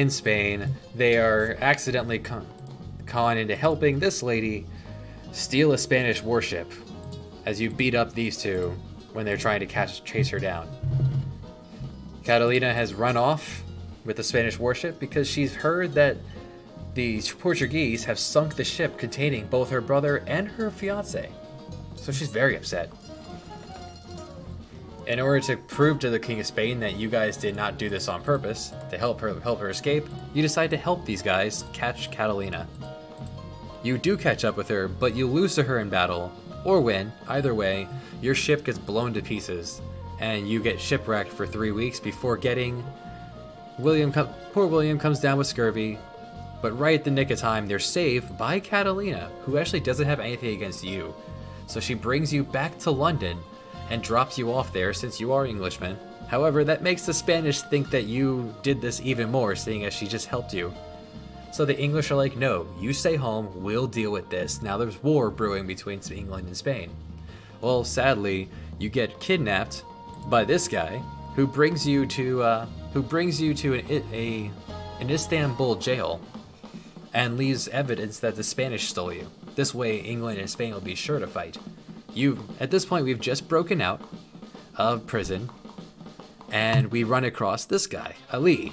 Spain, they are accidentally conned into helping this lady steal a Spanish warship as you beat up these two when they're trying to chase her down. Catalina has run off with the Spanish warship because she's heard that the Portuguese have sunk the ship containing both her brother and her fiancé. So she's very upset. In order to prove to the King of Spain that you guys did not do this on purpose, to help her escape, you decide to help these guys catch Catalina. You do catch up with her, but you lose to her in battle, or win. Either way, your ship gets blown to pieces, and you get shipwrecked for 3 weeks before getting... Poor William comes down with scurvy, but right at the nick of time, they're saved by Catalina, who actually doesn't have anything against you. So she brings you back to London, and drops you off there since you are Englishmen. However, that makes the Spanish think that you did this even more, seeing as she just helped you. So the English are like, no, you stay home, we'll deal with this. Now there's war brewing between England and Spain. Well, sadly, you get kidnapped by this guy, who brings you to an Istanbul jail, and leaves evidence that the Spanish stole you. This way, England and Spain will be sure to fight. At this point, we've just broken out of prison, and we run across this guy, Ali.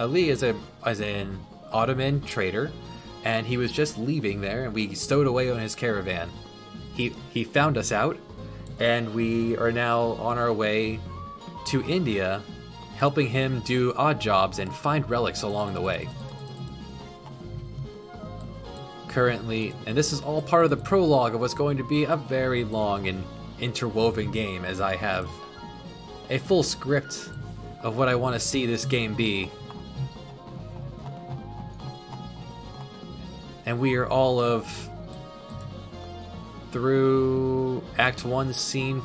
Ali is an Ottoman trader, and he was just leaving there, and we stowed away on his caravan. He found us out, and we are now on our way to India, helping him do odd jobs and find relics along the way. Currently, and this is all part of the prologue of what's going to be a very long and interwoven game, as I have a full script of what I want to see this game be. And we are all of through Act 1 Scene...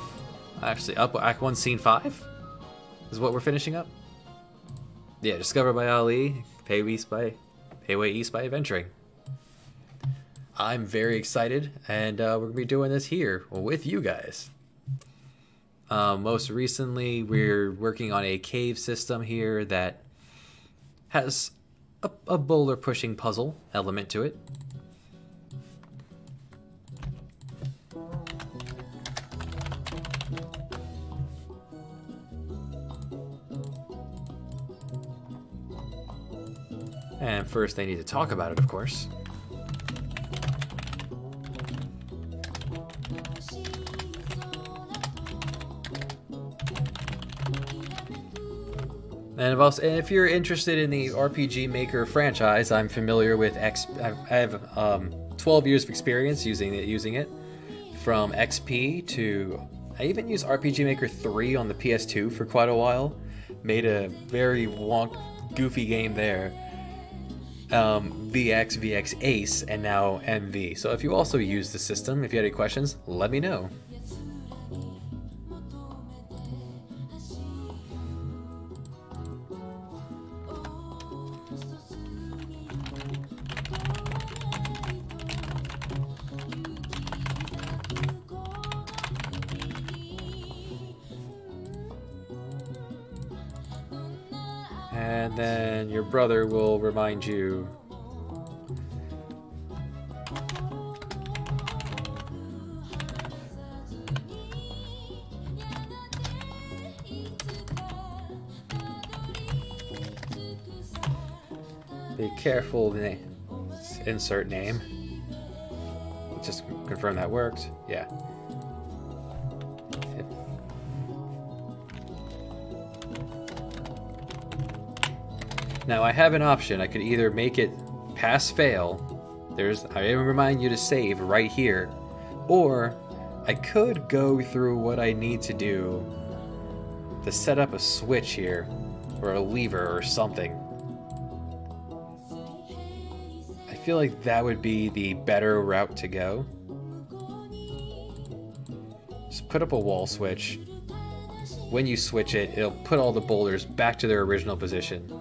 Actually, up Act 1 Scene 5 is what we're finishing up. Yeah, discovered by Ali, pay way east by adventuring. I'm very excited, and we're going to be doing this here with you guys. Most recently, we're working on a cave system here that has a boulder-pushing puzzle element to it. And first, they need to talk about it, of course. And if you're interested in the RPG Maker franchise, I'm familiar with I have 12 years of experience using it, from XP to I even used RPG Maker 3 on the PS2 for quite a while. Made a very goofy game there. VX, VX Ace, and now MV. So if you also use the system, if you have any questions, let me know. then your brother will remind you. Be careful, insert name. Let's just confirm that worked. Yeah. Now I have an option. I could either make it pass fail. I remind you to save right here, or I could go through what I need to do to set up a switch here, or a lever or something. I feel like that would be the better route to go. Just put up a wall switch. When you switch it, it'll put all the boulders back to their original position.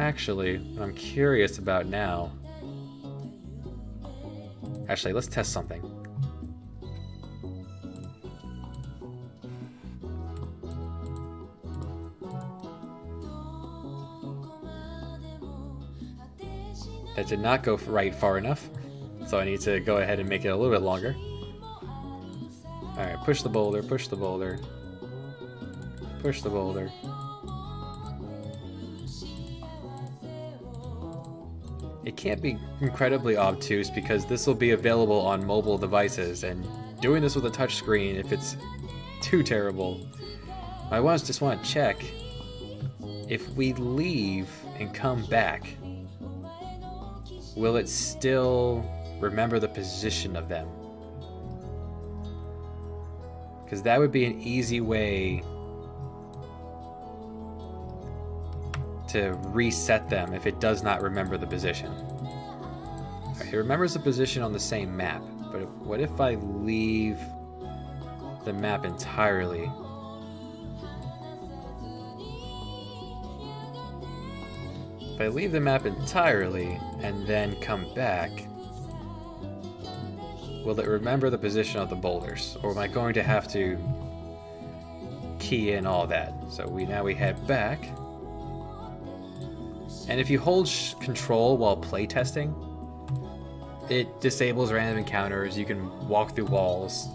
Actually, what I'm curious about now... Actually, let's test something. That did not go right far enough, so I need to go ahead and make it a little bit longer. Alright, push the boulder, push the boulder. Push the boulder. It can't be incredibly obtuse because this will be available on mobile devices, and doing this with a touch screen, if it's too terrible. I just want to check if we leave and come back, will it still remember the position of them? Because that would be an easy way to reset them if it does not remember the position. Right, it remembers the position on the same map, but what if I leave the map entirely? If I leave the map entirely and then come back, will it remember the position of the boulders? Or am I going to have to key in all that? So now we head back. And if you hold control while playtesting, it disables random encounters. You can walk through walls.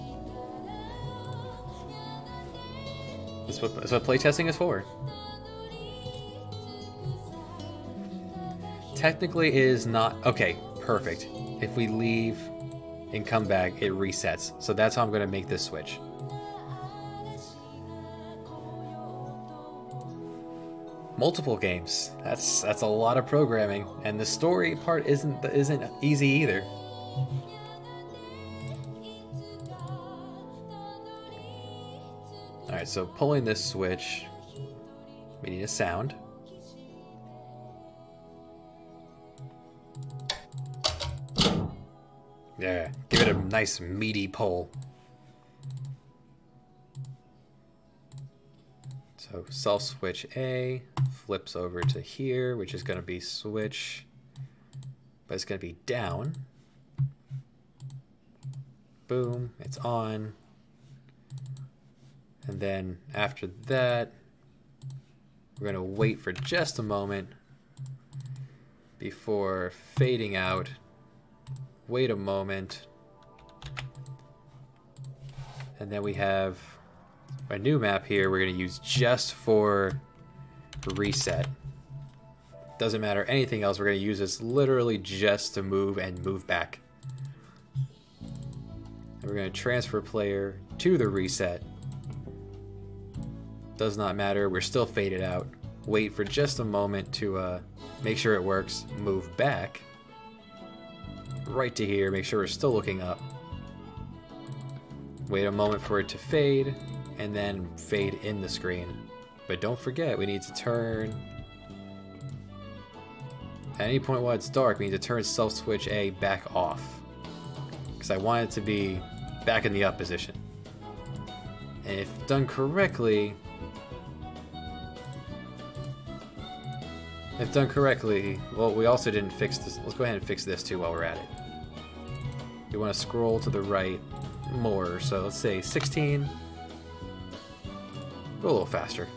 That's what playtesting is for. Technically it is not... Okay, perfect. If we leave and come back, it resets. So that's how I'm going to make this switch. Multiple games. That's a lot of programming, and the story part isn't easy either. All right, so pulling this switch, we need a sound. Yeah, give it a nice meaty pull. So self switch A flips over to here, which is going to be switch, but it's going to be down. Boom, it's on. And then after that, we're going to wait for just a moment before fading out. Wait a moment. And then we have a new map here we're going to use just for reset. Doesn't matter anything else, we're going to use this literally just to move and move back. And we're going to transfer player to the reset. Does not matter, we're still faded out. Wait for just a moment to make sure it works. Move back right to here, make sure we're still looking up. Wait a moment for it to fade, and then fade in the screen. But don't forget, we need to turn... At any point while it's dark, we need to turn self switch A back off. Because I want it to be back in the up position. And if done correctly... well, we also didn't fix this. Let's go ahead and fix this too while we're at it. You want to scroll to the right more, so let's say 16. Go a little faster.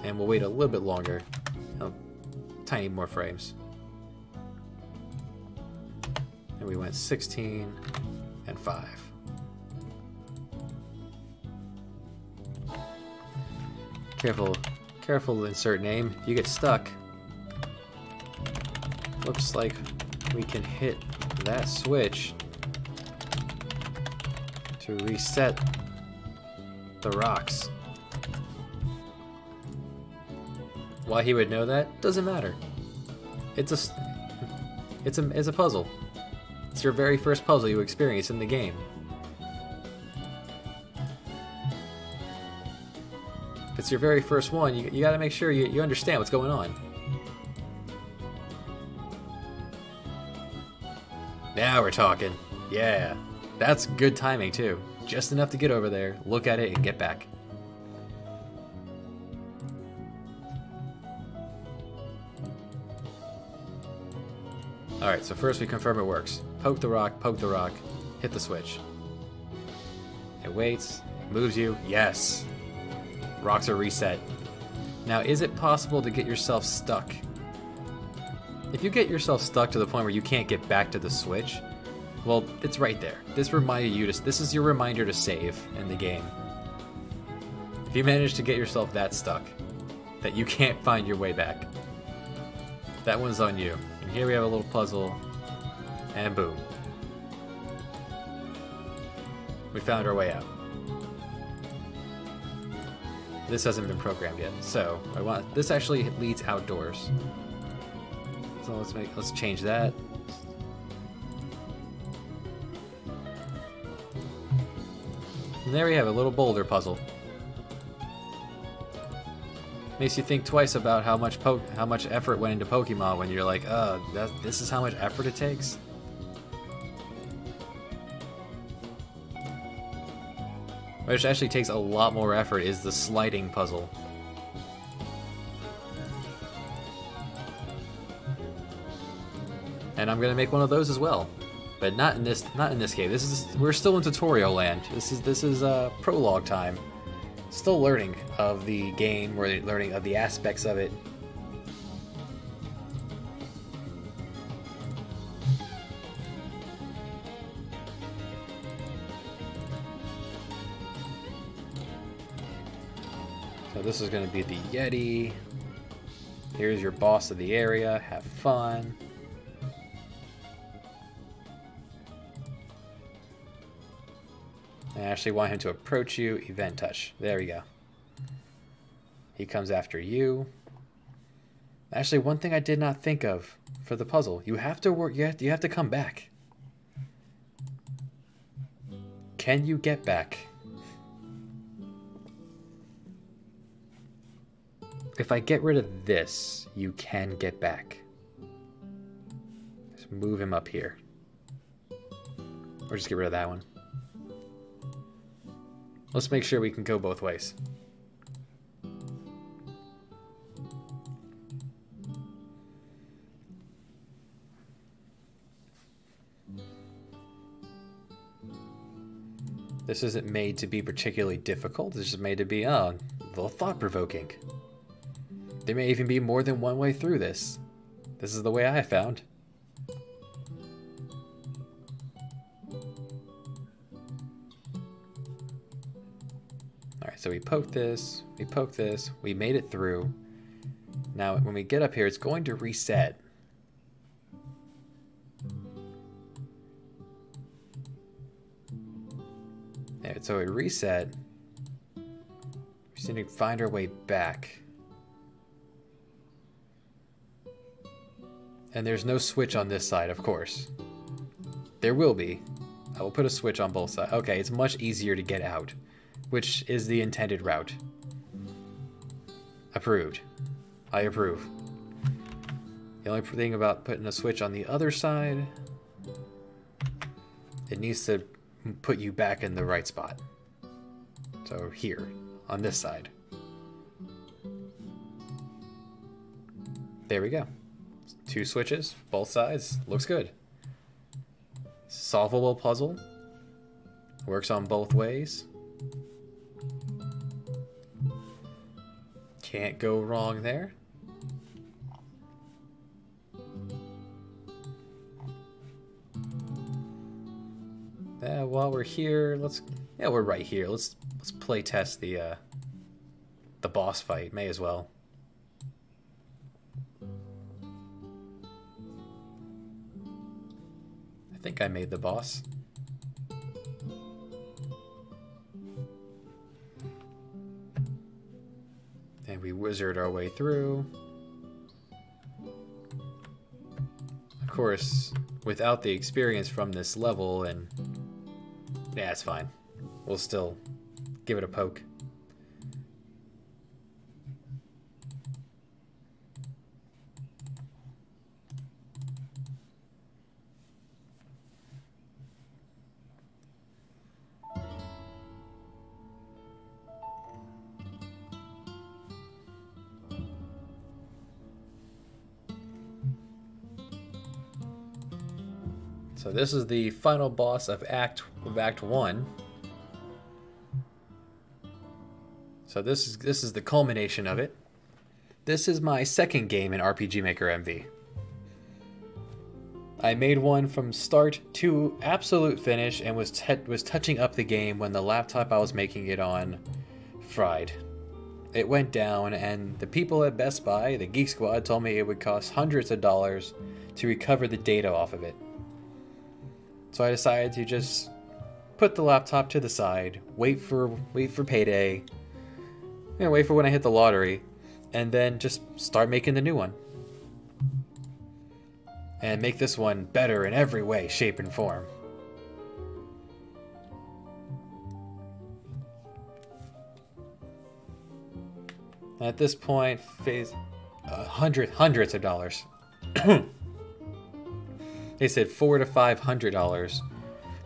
And we'll wait a little bit longer. Tiny more frames. And we went 16 and 5. Careful to insert name. You get stuck. Looks like we can hit that switch to reset the rocks. Why he would know that doesn't matter. It's a puzzle. It's your very first puzzle you experience in the game. If it's your very first one, you gotta make sure you understand what's going on. Now we're talking. Yeah, that's good timing too. Just enough to get over there, look at it, and get back. Alright, so first we confirm it works. Poke the rock, hit the switch. It waits, it moves you, yes! Rocks are reset. Now, is it possible to get yourself stuck? If you get yourself stuck to the point where you can't get back to the switch, well, it's right there. This is your reminder to save in the game. If you manage to get yourself that stuck, that you can't find your way back, that one's on you. And here we have a little puzzle, and boom. We found our way out. This hasn't been programmed yet, so this actually leads outdoors. So let's change that. And there we have a little boulder puzzle. Makes you think twice about how much effort went into Pokemon when you're like, this is how much effort it takes. Which actually takes a lot more effort is the sliding puzzle. And I'm gonna make one of those as well, but not in this game. We're still in tutorial land. This is prologue time. Still learning of the game. We're learning of the aspects of it. So this is going to be the Yeti. Here's your boss of the area. Have fun. I actually want him to approach you. Event touch. There we go. He comes after you. Actually, one thing I did not think of for the puzzle. You have to work. You have to come back. Can you get back? If I get rid of this, you can get back. Just move him up here. Or just get rid of that one. Let's make sure we can go both ways. This isn't made to be particularly difficult. This is made to be, a little thought-provoking. There may even be more than one way through this. This is the way I found. Alright, so we poked this, we made it through. Now, when we get up here, it's going to reset. There, so it reset. We just need to find our way back. And there's no switch on this side, of course. There will be. I will put a switch on both sides. Okay, it's much easier to get out, which is the intended route. Approved. I approve. The only thing about putting a switch on the other side, it needs to put you back in the right spot. So here, on this side. There we go. 2 switches, both sides. Looks good. solvable puzzle. Works on both ways. Can't go wrong there. While we're here, we're right here. Let's play test the boss fight. May as well. I think I made the boss. And we wizard our way through. Of course, without the experience from this level, and yeah, it's fine. We'll still give it a poke. So this is the final boss of Act 1. So this is the culmination of it. This is my second game in RPG Maker MV. I made one from start to absolute finish and was touching up the game when the laptop I was making it on fried. It went down, and the people at Best Buy, the Geek Squad, told me it would cost hundreds of dollars to recover the data off of it. So I decided to just put the laptop to the side, wait for payday, wait for when I hit the lottery, and then just start making the new one. And make this one better in every way, shape, and form. At this point, hundreds of dollars. They said $400 to $500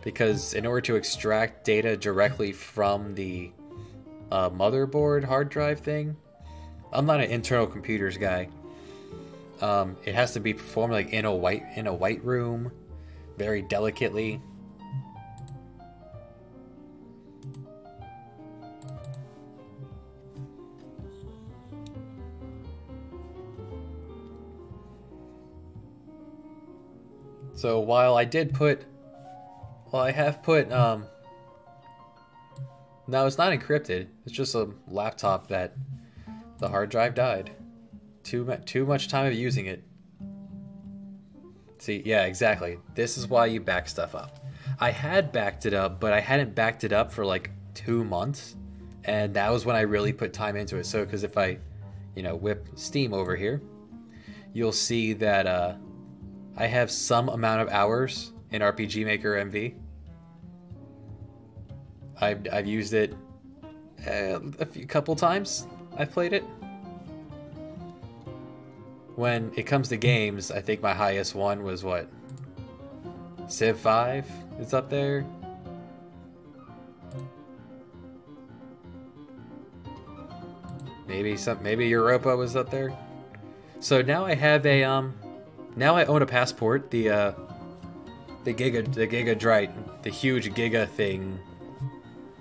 because in order to extract data directly from the motherboard hard drive thing, I'm not an internal computers guy. It has to be performed like in a white room, very delicately. So while I have put, no, it's not encrypted. It's just a laptop that the hard drive died. Too much time of using it. See, yeah, exactly. This is why you back stuff up. I had backed it up, but I hadn't backed it up for like 2 months, and that was when I really put time into it. So, because if I, whip Steam over here, you'll see that I have some amount of hours in RPG Maker MV. I've used it a couple times. I've played it. When it comes to games, I think my highest one was what? Civ 5 is up there. Maybe Europa was up there. So now I have a now I own a passport, the Giga, the huge Giga thing.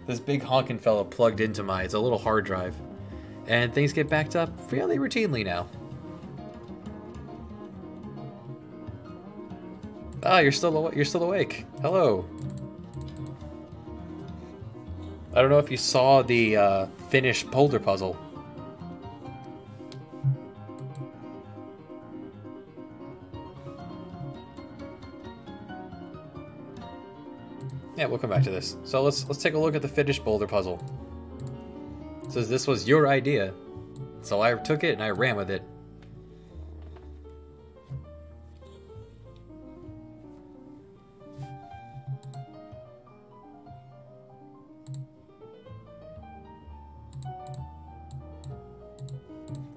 This big honkin' fella plugged into it's a little hard drive, and things get backed up fairly routinely now. Ah, you're still awake. Hello. I don't know if you saw the finished boulder puzzle. Yeah, we'll come back to this. So let's take a look at the finished boulder puzzle. It says this was your idea, so I took it and I ran with it.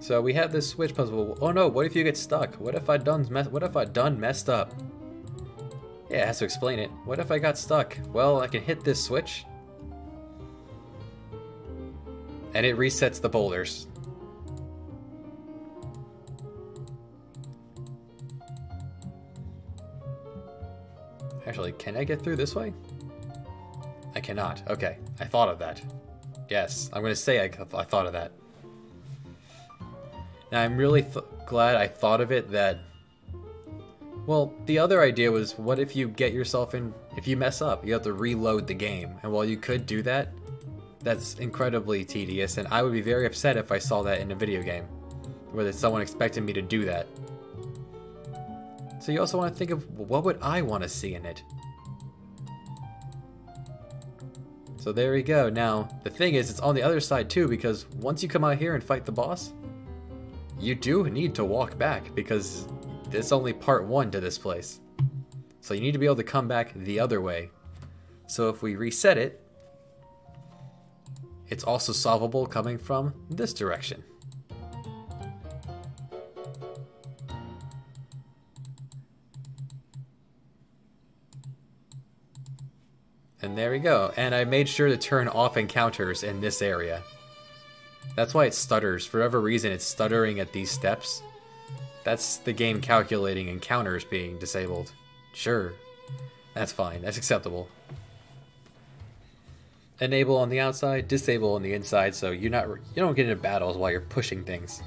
So we have this switch puzzle. Oh no! What if you get stuck? What if I done messed up? Yeah, it has to explain it. What if I got stuck? Well, I can hit this switch, and it resets the boulders. Actually, Actually, can I get through this way? I cannot. Okay, I thought of that. Yes, I'm going to say I thought of that. Now, I'm really glad I thought of it that... Well, the other idea was, what if you get yourself in... If you mess up, you have to reload the game. And while you could do that, that's incredibly tedious, and I would be very upset if I saw that in a video game. Whether someone expected me to do that. So you also want to think of, what would I want to see in it? So there we go. Now, the thing is, it's on the other side too, because once you come out here and fight the boss, you do need to walk back, because it's only part 1 to this place. So you need to be able to come back the other way. So if we reset it, it's also solvable coming from this direction. And there we go. And I made sure to turn off encounters in this area. That's why it stutters. For whatever reason, it's stuttering at these steps. That's the game calculating encounters being disabled. Sure. That's fine. That's acceptable. Enable on the outside, disable on the inside, so you don't get into battles while you're pushing things.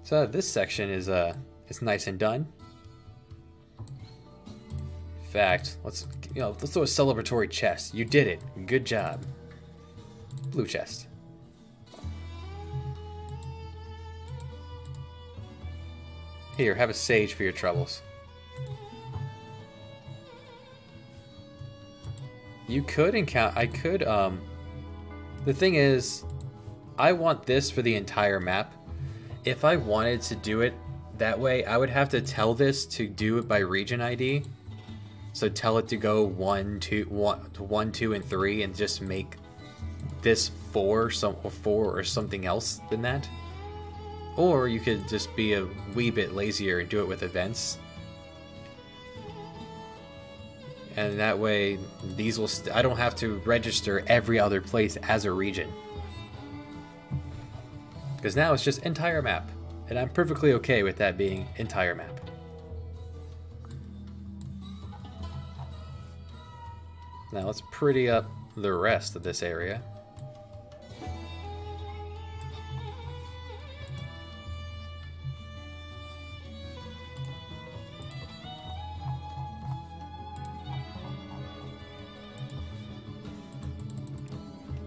So this section is nice and done. In fact, let's throw a celebratory chest. You did it. Good job. Blue chest. Here, have a sage for your troubles. You could encounter... I could, the thing is, I want this for the entire map. If I wanted to do it that way, I would have to tell this to do it by region ID. So tell it to go 1, 2, and 3, and just make this 4 or something else than that. Or you could just be a wee bit lazier and do it with events. And that way, these will... I don't have to register every other place as a region. Because now it's just entire map. And I'm perfectly okay with that being entire map. Now let's pretty up the rest of this area.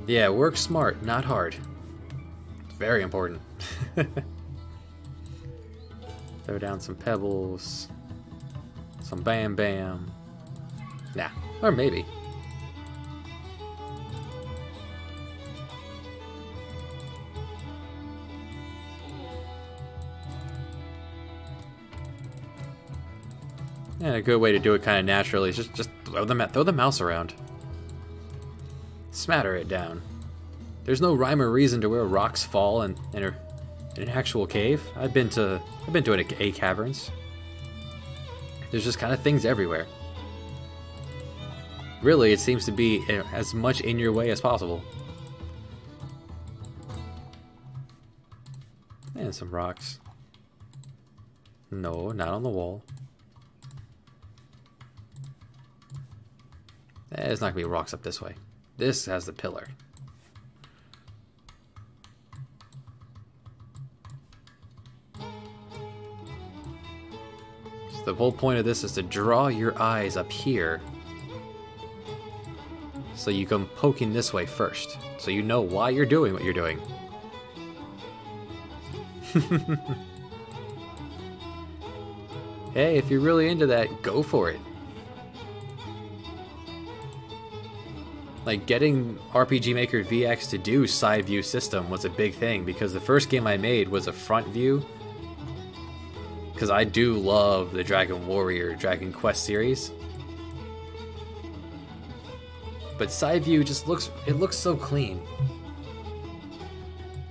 Yeah, work smart, not hard. It's very important. Throw down some pebbles. Some bam bam. Nah, or maybe. And a good way to do it kind of naturally is just throw the mouse around. Smatter it down. There's no rhyme or reason to where rocks fall in an actual cave. I've been to a caverns. There's just kind of things everywhere. Really, it seems to be as much in your way as possible. And some rocks. No, not on the wall. There's not gonna be rocks up this way. This has the pillar. So the whole point of this is to draw your eyes up here. So you come poking this way first. So you know why you're doing what you're doing. Hey, if you're really into that, go for it. Like, getting RPG Maker VX to do side view system was a big thing, because the first game I made was a front view. Because I do love the Dragon Warrior, Dragon Quest series. But side view just looks so clean.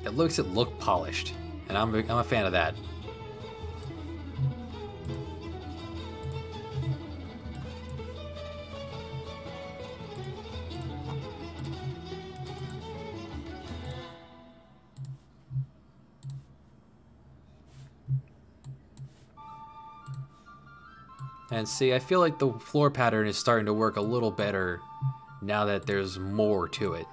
It look polished, and I'm a fan of that. And see, I feel like the floor pattern is starting to work a little better now that there's more to it.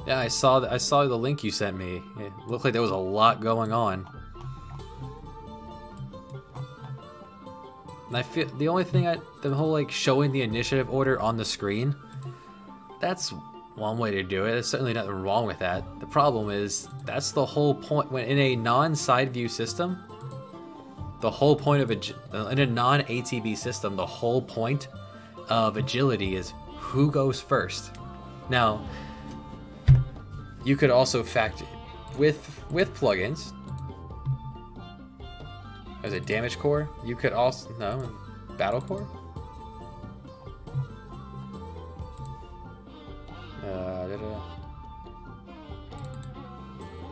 Yeah, I saw the link you sent me. It looked like there was a lot going on. And I feel the only thing the whole like showing the initiative order on the screen, that's one way to do it. There's certainly nothing wrong with that. The problem is that's the whole point when in a non-side view system, the whole point of in a non-ATB system, the whole point of agility is who goes first. Now, you could also factor with plugins. Is it damage core? You could also battle core.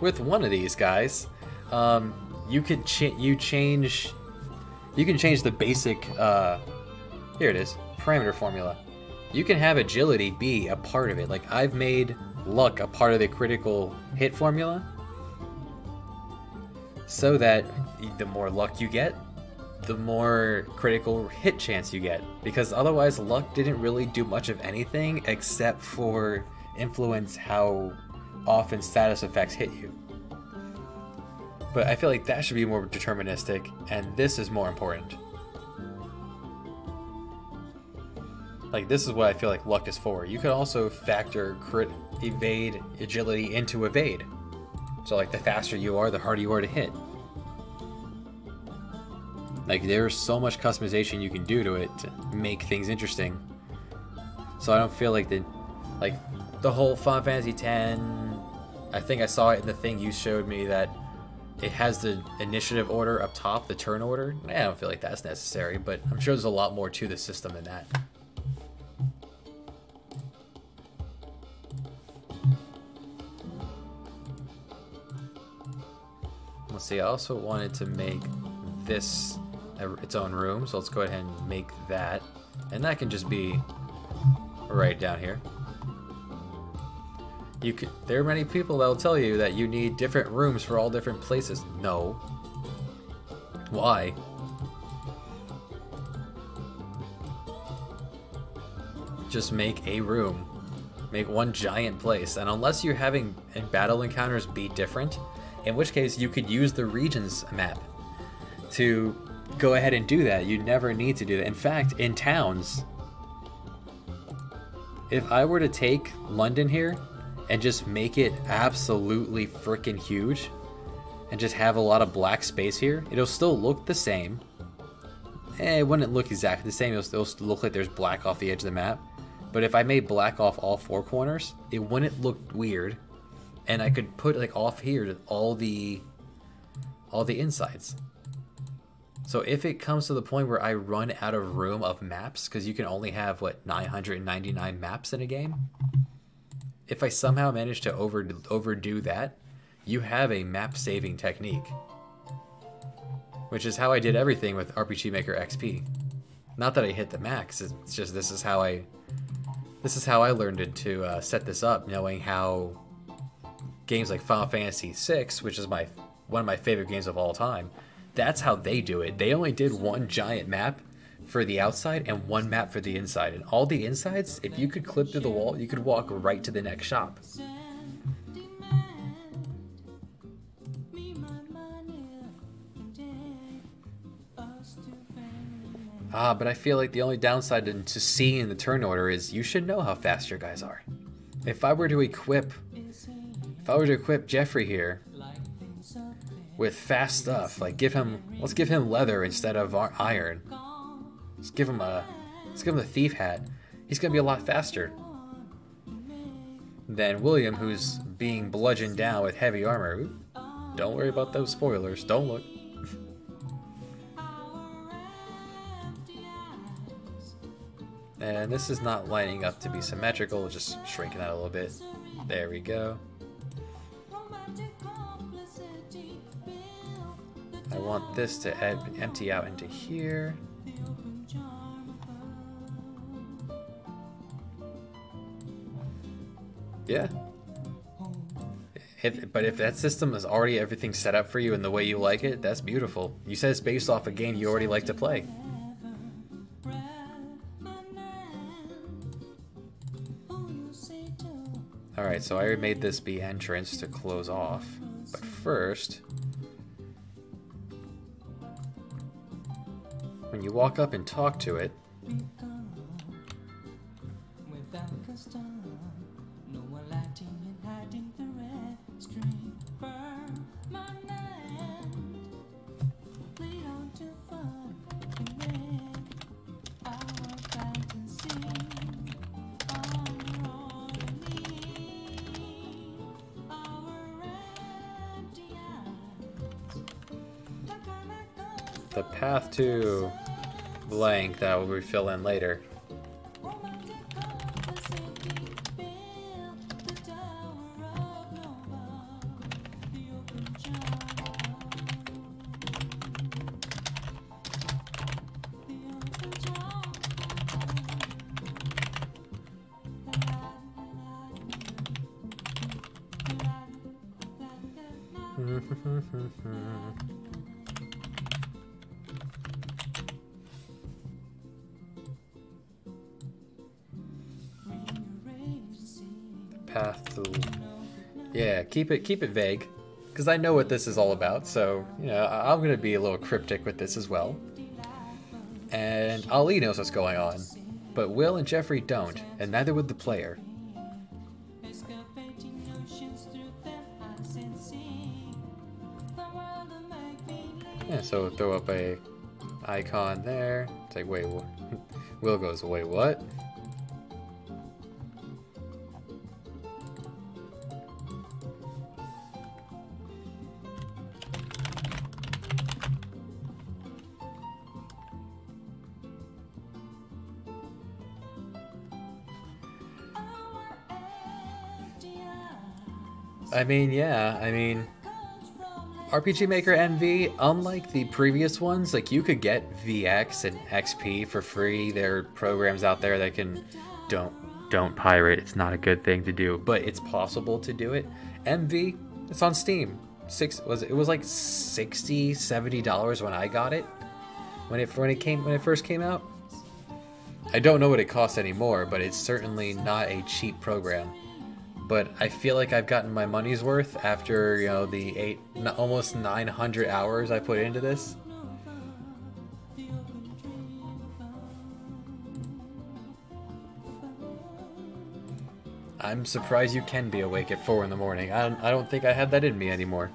With one of these guys, you could you can change the basic. Here it is, parameter formula. You can have agility be a part of it. Like I've made luck a part of the critical hit formula, so that the more luck you get, the more critical hit chance you get, because otherwise luck didn't really do much of anything except for influence how often status effects hit you. But I feel like that should be more deterministic, and this is more important. Like, this is what I feel like luck is for. You could also factor crit, evade, agility into evade. So, like, the faster you are, the harder you are to hit. Like, there's so much customization you can do to it to make things interesting. So I don't feel like the whole Final Fantasy X, I think I saw it in the thing you showed me that it has the initiative order up top, the turn order. I don't feel like that's necessary, but I'm sure there's a lot more to the system than that. Let's see, I also wanted to make this its own room, so let's go ahead and make that. And that can just be right down here. There are many people that will tell you that you need different rooms for all different places. No. Why? Just make a room. Make one giant place. And unless you're having battle encounters be different, in which case you could use the regions map to go ahead and do that. You never need to do that. In fact, in towns, if I were to take London here and just make it absolutely freaking huge and just have a lot of black space here, it'll still look the same. It wouldn't look exactly the same. It'll still look like there's black off the edge of the map. But if I made black off all four corners, it wouldn't look weird. And I could put like off here all the insides. So if it comes to the point where I run out of room of maps, because you can only have, what, 999 maps in a game? If I somehow manage to overdo that, you have a map saving technique. Which is how I did everything with RPG Maker XP. Not that I hit the max, it's just this is how I learned to set this up, knowing how games like Final Fantasy VI, which is one of my favorite games of all time, that's how they do it. They only did one giant map for the outside and one map for the inside. And all the insides, if you could clip through the wall, you could walk right to the next shop. But I feel like the only downside to seeing the turn order is you should know how fast your guys are. If I were to equip Jeffrey here with fast stuff, like let's give him leather instead of iron. Let's give him the thief hat. He's gonna be a lot faster than William, who's being bludgeoned down with heavy armor. Ooh, don't worry about those spoilers. Don't look. And this is not lining up to be symmetrical, just shrinking that a little bit. There we go. I want this to empty out into here. Yeah. But if that system is already everything set up for you and the way you like it, that's beautiful. You said it's based off a game you already like to play. Alright, so I already made this be entrance to close off. But first, when you walk up and talk to it, the path to blank that we fill in later. Path to, yeah, keep it vague, because I know what this is all about. So you know, I'm gonna be a little cryptic with this as well. And Ali knows what's going on, but Will and Jeffrey don't, and neither would the player. Yeah, so throw up a icon there. It's like, wait, what? Will goes, wait, what? I mean, yeah, I mean, RPG Maker MV, unlike the previous ones, like you could get VX and XP for free. There are programs out there that can, don't pirate. It's not a good thing to do, but it's possible to do it. MV, it's on Steam. It was like $60, $70 when I got it, when it first came out. I don't know what it costs anymore, but it's certainly not a cheap program. But I feel like I've gotten my money's worth after, you know, the almost 900 hours I put into this. I'm surprised you can be awake at 4 in the morning. I don't think I had that in me anymore.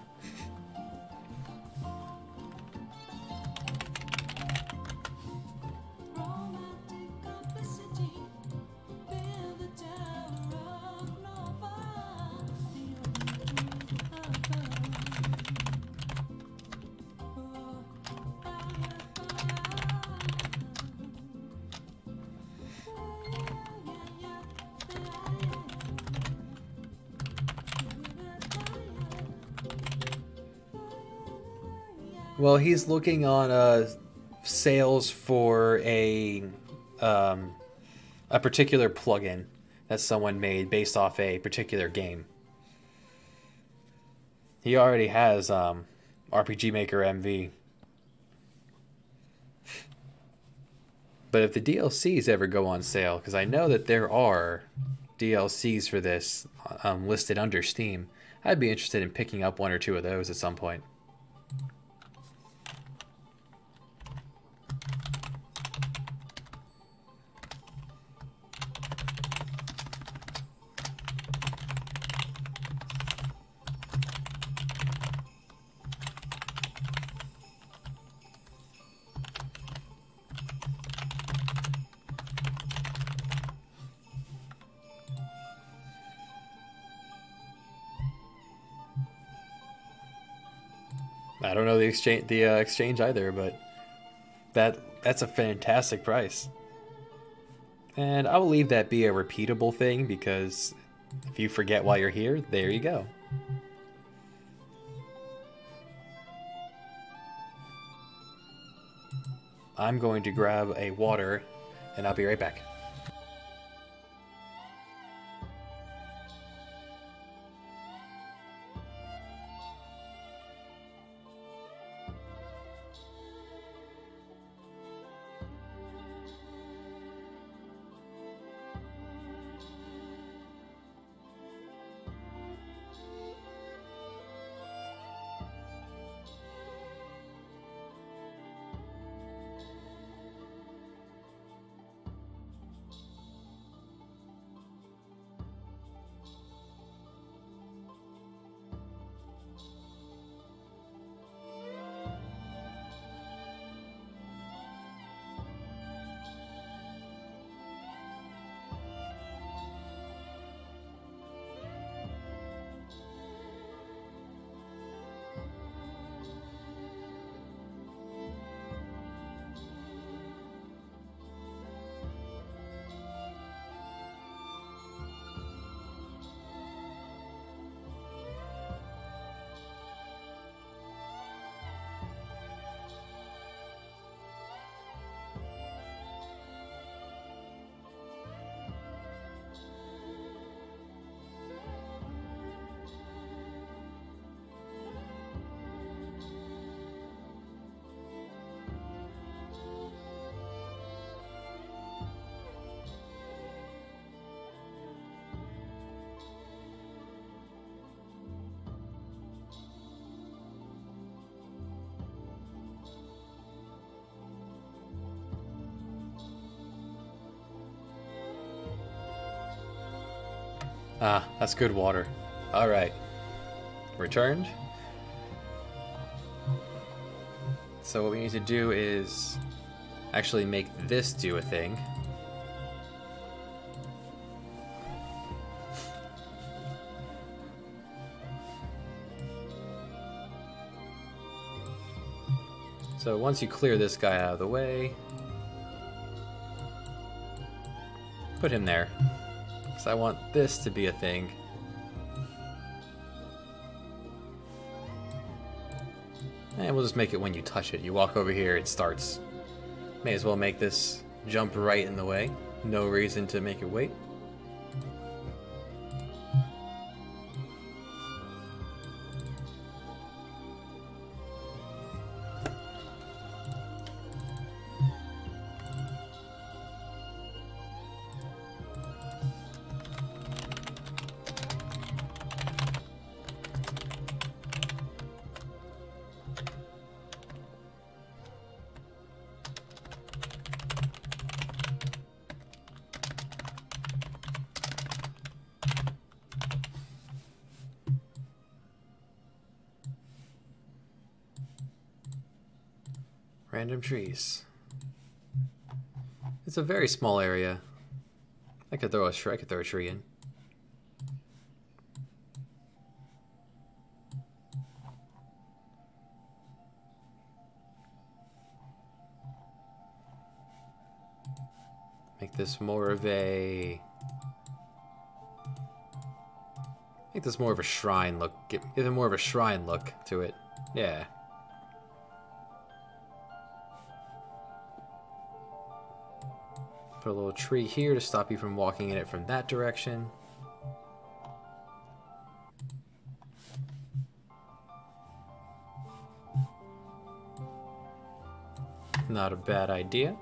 Well, he's looking on sales for a particular plugin that someone made based off a particular game. He already has RPG Maker MV. But if the DLCs ever go on sale, because I know that there are DLCs for this listed under Steam, I'd be interested in picking up 1 or 2 of those at some point. I don't know the exchange either, but that's a fantastic price. And I will leave that be a repeatable thing, because if you forget why you're here, there you go. I'm going to grab a water, and I'll be right back. Ah, that's good water. Alright. Returned. So what we need to do is actually make this do a thing. So once you clear this guy out of the way, put him there. Because I want this to be a thing. And we'll just make it when you touch it. You walk over here, it starts. May as well make this jump right in the way. No reason to make it wait. Random trees. It's a very small area. I could throw a tree in. Make this more of a... Make this more of a shrine look. Give it more of a shrine look to it. Yeah. Put a little tree here to stop you from walking in it from that direction. Not a bad idea.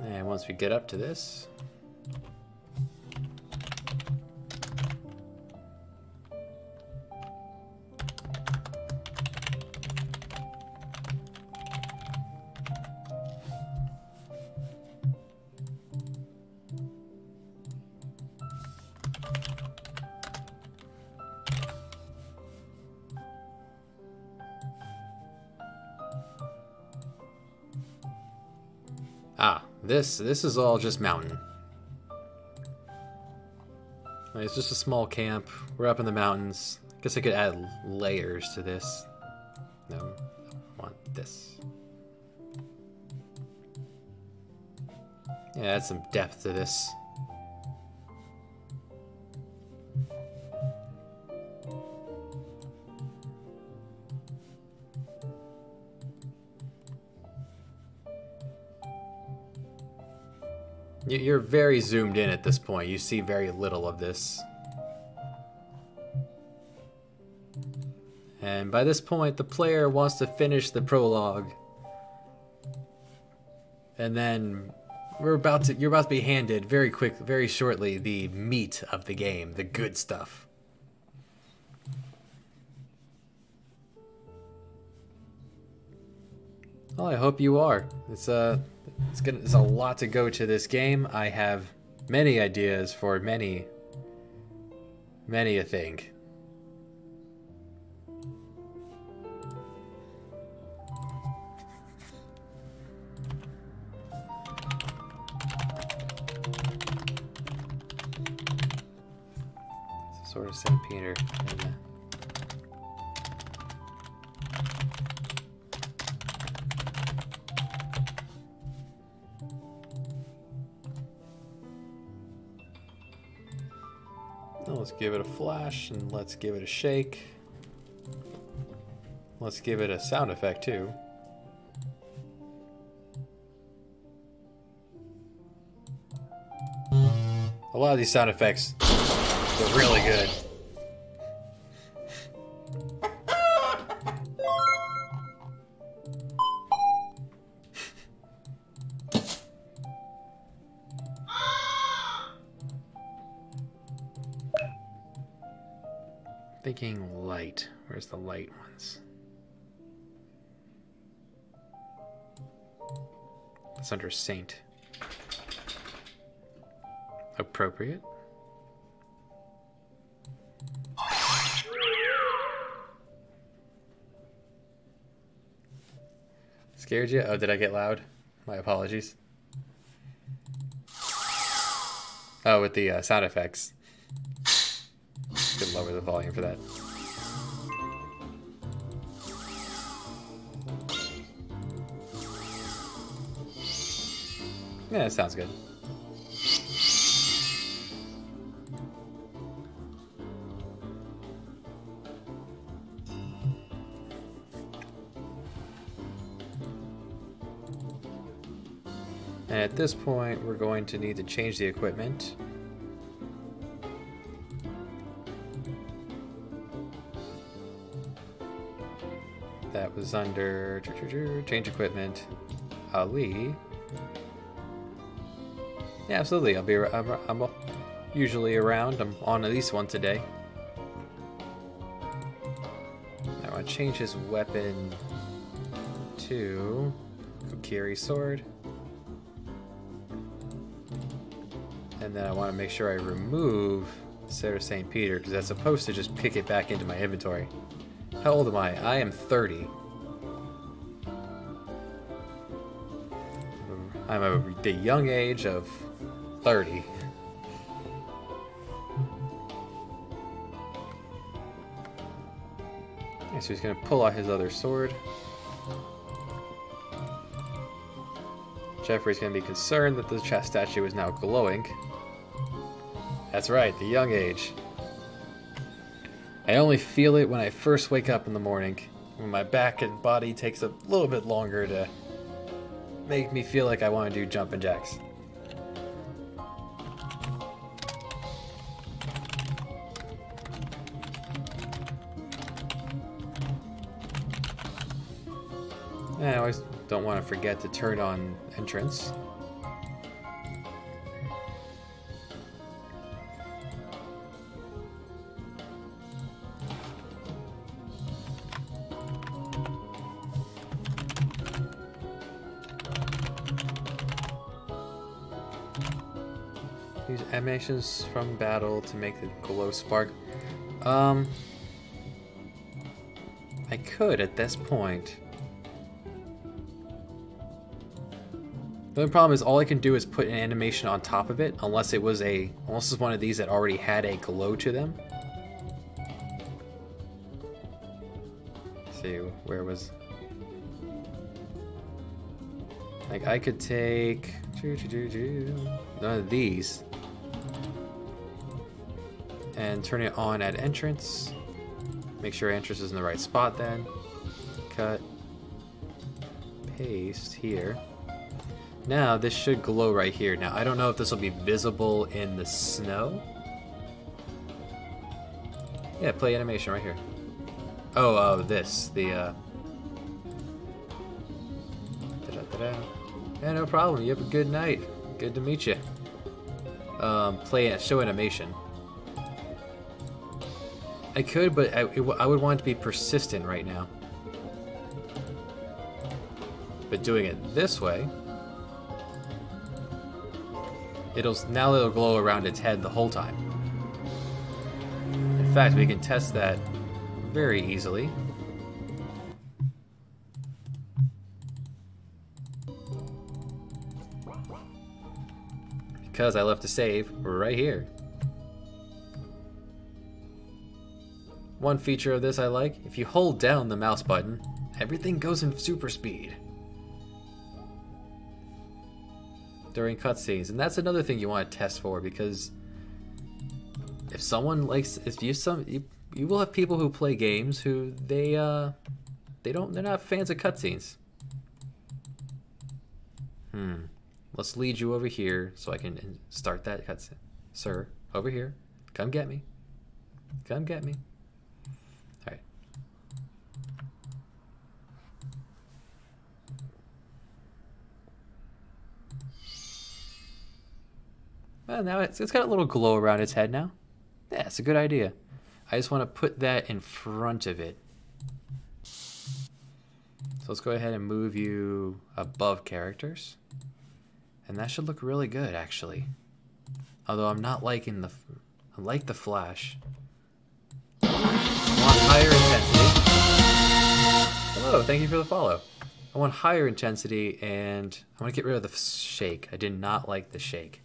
And once we get up to this, this is all just mountain. It's just a small camp. We're up in the mountains. Guess I could add layers to this. No, I want this. Yeah, that's some depth to this. You're very zoomed in at this point. You see very little of this. And by this point, the player wants to finish the prologue. And then you're about to be handed very shortly the meat of the game, the good stuff. Well, I hope you are. It's a lot to go to this game. I have many ideas for many a thing. Sort of St. Peter. Let's give it a flash and let's give it a shake. Let's give it a sound effect too. A lot of these sound effects are really good. Thinking light. Where's the light ones? It's under Saint. Appropriate. Scared you? Oh, did I get loud? My apologies. Oh, with the sound effects. Could lower the volume for that. Yeah, that sounds good. And at this point, we're going to need to change the equipment. That was under change equipment. Ali. Yeah, absolutely. I'm usually around. I'm on at least one today. I want to change his weapon to Kokiri sword. And then I want to make sure I remove Sarah St. Peter because that's supposed to just kick it back into my inventory. How old am I? I am 30. I'm at the young age of 30. Okay, so he's going to pull out his other sword. Jeffrey's going to be concerned that the chest statue is now glowing. That's right, the young age. I only feel it when I first wake up in the morning, when my back and body takes a little bit longer to make me feel like I want to do jumping jacks. And I always don't want to forget to turn on entrance. Use animations from battle to make the glow spark. I could at this point. The only problem is all I can do is put an animation on top of it, unless it's one of these that already had a glow to them. Let's see, where was... Like I could take None of these. And turn it on at entrance. Make sure entrance is in the right spot then. Cut. Paste here. Now this should glow right here. Now I don't know if this will be visible in the snow. Yeah, play animation right here. Oh, this. The Yeah, no problem. You have a good night. Good to meet you. Show animation. I could, but I would want it to be persistent right now. But doing it this way, now it'll glow around its head the whole time. In fact, we can test that very easily. Because I left a save right here. One feature of this I like, if you hold down the mouse button, everything goes in super speed during cutscenes, and that's another thing you want to test for, because if someone likes, you will have people who play games who they're not fans of cutscenes. Let's lead you over here so I can start that cutscene. Sir, over here. Come get me. Come get me. Alright. Well, now it's got a little glow around its head now. Yeah, it's a good idea. I just want to put that in front of it. So let's go ahead and move you above characters. And that should look really good, actually. Although I'm not liking I like the flash. I want higher intensity. Hello, thank you for the follow. I want higher intensity, and I want to get rid of the shake. I did not like the shake.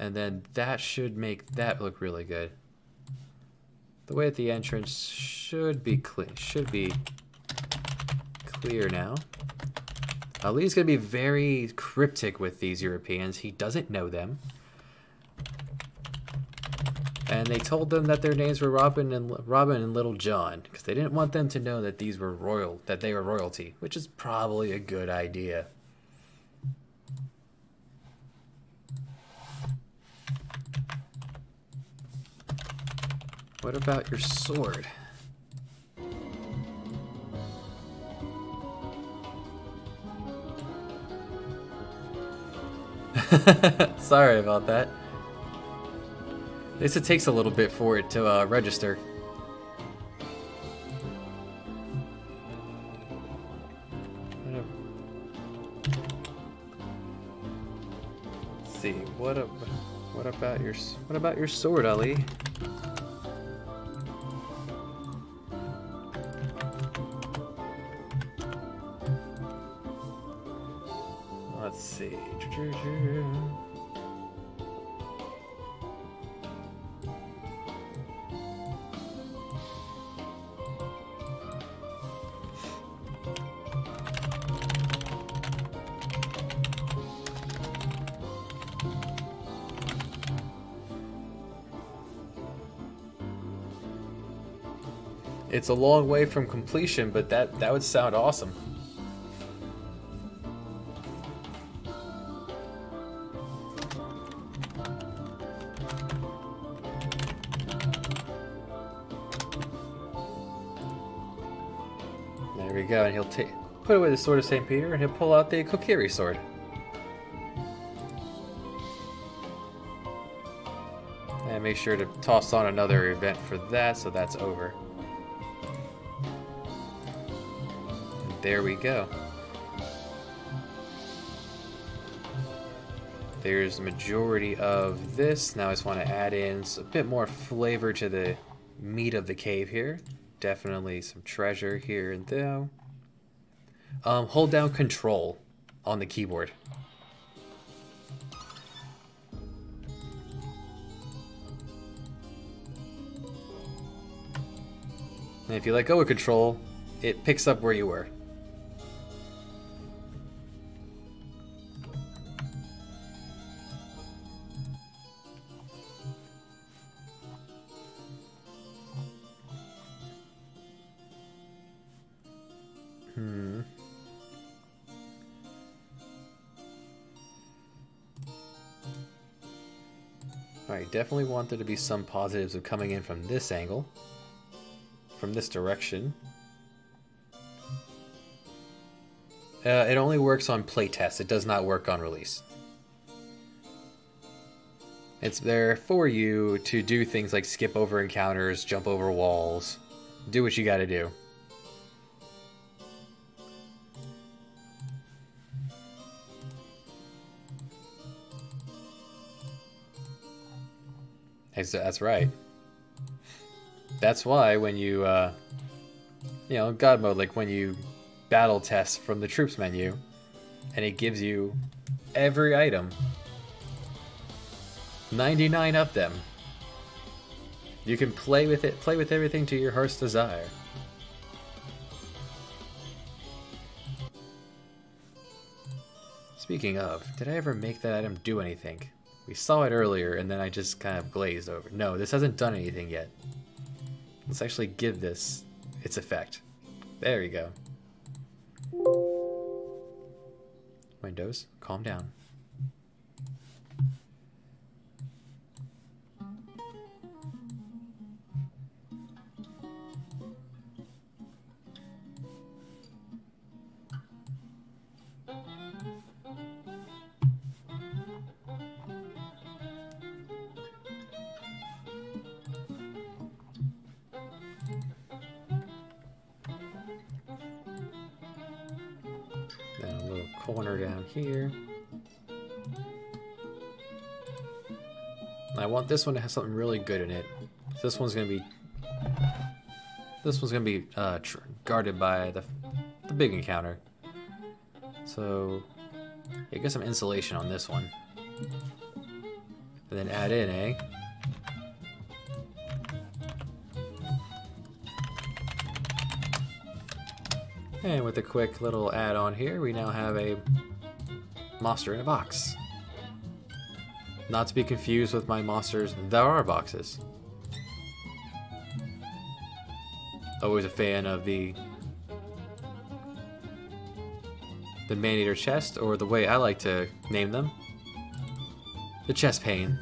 And then that should make that look really good. The way at the entrance should be clear. Should be clear now. Ali's gonna be very cryptic with these Europeans. He doesn't know them. And they told them that their names were Robin and Little John, because they didn't want them to know that they were royalty, which is probably a good idea. What about your sword? Sorry about that. At least it takes a little bit for it to register. Let's see. What about your sword, Ali? Let's see. It's a long way from completion, but that would sound awesome. There we go, and he'll put away the sword of St. Peter, and he'll pull out the Kokiri sword. And make sure to toss on another event for that, so that's over. There we go. There's the majority of this. Now I just want to add in a bit more flavor to the meat of the cave here. Definitely some treasure here and there. Hold down Control on the keyboard. And if you let go of Control, it picks up where you were. Alright, definitely want there to be some positives of coming in from this angle. From this direction. It only works on playtest. It does not work on release. It's there for you to do things like skip over encounters, jump over walls, do what you gotta do. That's right. That's why when you, you know, God mode, like when you battle test from the troops menu, and it gives you every item. 99 of them. You can play with it, play with everything to your heart's desire. Speaking of, did I ever make that item do anything? We saw it earlier and then I just kind of glazed over. No, this hasn't done anything yet. Let's actually give this its effect. There we go. Windows, calm down. Then a little corner down here. I want this one to have something really good in it. This one's gonna be guarded by the big encounter. So yeah, get some insulation on this one, and then add in a and with a quick little add-on here, we now have a monster in a box. Not to be confused with my monsters there are boxes. Always a fan of the man-eater chest, or the way I like to name them, the chest pain.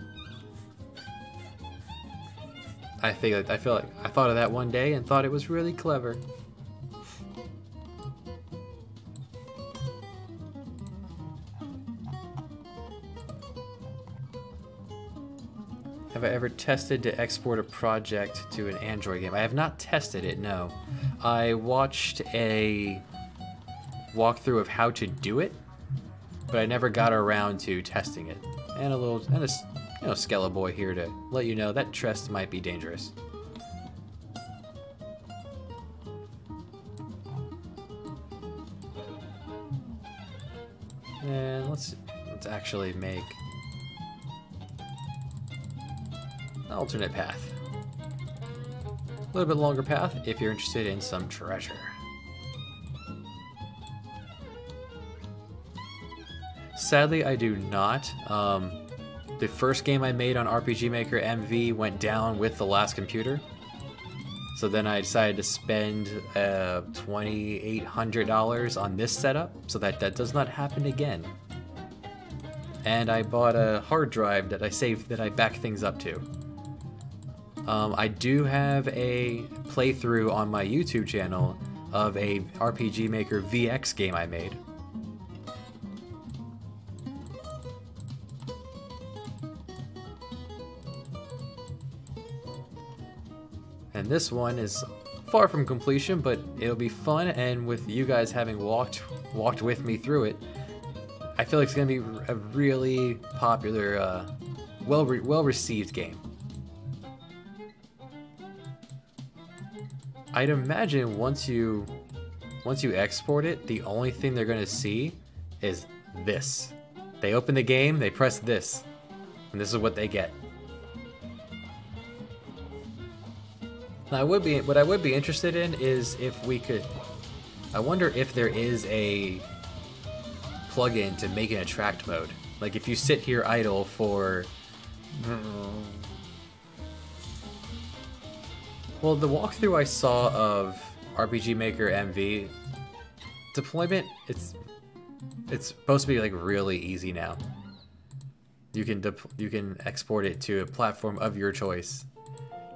I feel like I thought of that one day and thought it was really clever. Have I ever tested to export a project to an Android game? I have not tested it, no. I watched a walkthrough of how to do it, but I never got around to testing it. And a Skella boy here to let you know that chest might be dangerous. And let's actually make an alternate path. A little bit longer path if you're interested in some treasure. Sadly, I do not. The first game I made on RPG Maker MV went down with the last computer. So then I decided to spend $2,800 on this setup so that does not happen again. And I bought a hard drive that I back things up to. I do have a playthrough on my YouTube channel of a RPG Maker VX game I made. And this one is far from completion, but it'll be fun, and with you guys having walked with me through it, I feel like it's gonna be a really popular, well-received game. I'd imagine once you export it, the only thing they're gonna see is this. They open the game, they press this, and this is what they get. Now, what I would be interested in is if we could. I wonder if there is a plugin to make an attract mode. Like if you sit here idle for. Well, the walkthrough I saw of RPG Maker MV deployment, it's supposed to be like really easy now. you can export it to a platform of your choice.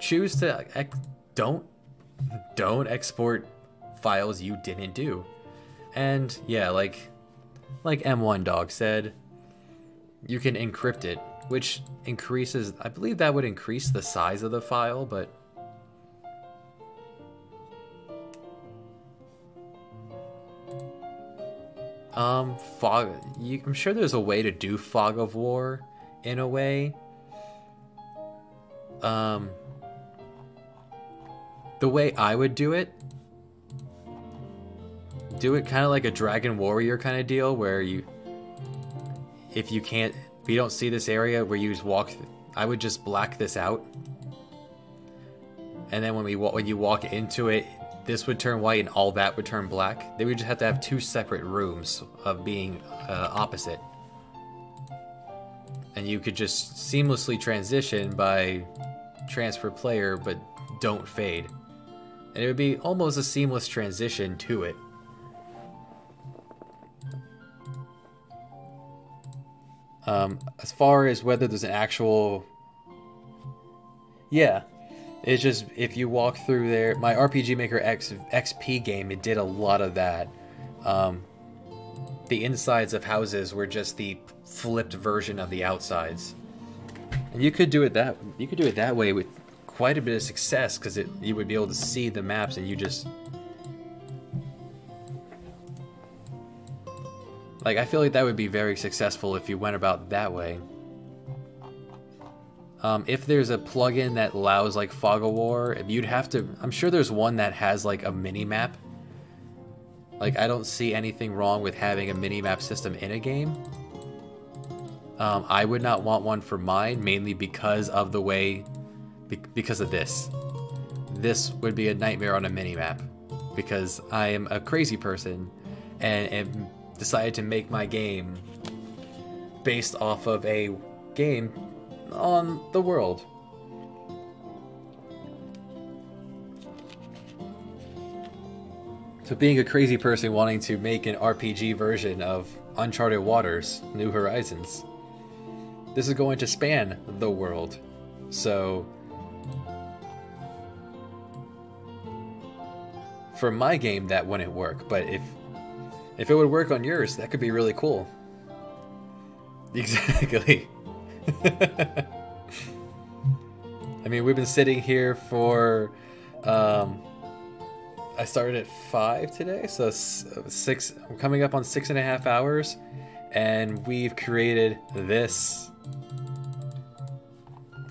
Choose to don't export files you didn't do. And yeah, like M1 Dog said, you can encrypt it, which increases, I believe that would increase the size of the file, but I'm sure there's a way to do Fog of War in a way. The way I would do it kind of like a Dragon Warrior kind of deal, where if you don't see this area where you just walk, I would just black this out, and then when you walk into it, this would turn white and all that would turn black. They would just have to have two separate rooms of being opposite. And you could just seamlessly transition by transfer player, but don't fade. And it would be almost a seamless transition to it. As far as whether there's an actual... Yeah. It's just, if you walk through there, my RPG Maker XP game, it did a lot of that. The insides of houses were just the flipped version of the outsides, and you could do it that way with quite a bit of success, because you would be able to see the maps, and you just like, I feel like that would be very successful if you went about that way. If there's a plugin that allows like Fog of War, you'd have to... I'm sure there's one that has like a mini-map. Like, I don't see anything wrong with having a mini-map system in a game. I would not want one for mine, mainly because of the way... because of this. This would be a nightmare on a mini-map. Because I am a crazy person and decided to make my game based off of a game on the world. So being a crazy person wanting to make an RPG version of Uncharted Waters, New Horizons, this is going to span the world. So for my game that wouldn't work, but if it would work on yours, that could be really cool. Exactly. I mean, we've been sitting here for I started at 5 today, so 6. I'm coming up on 6.5 hours, and we've created this.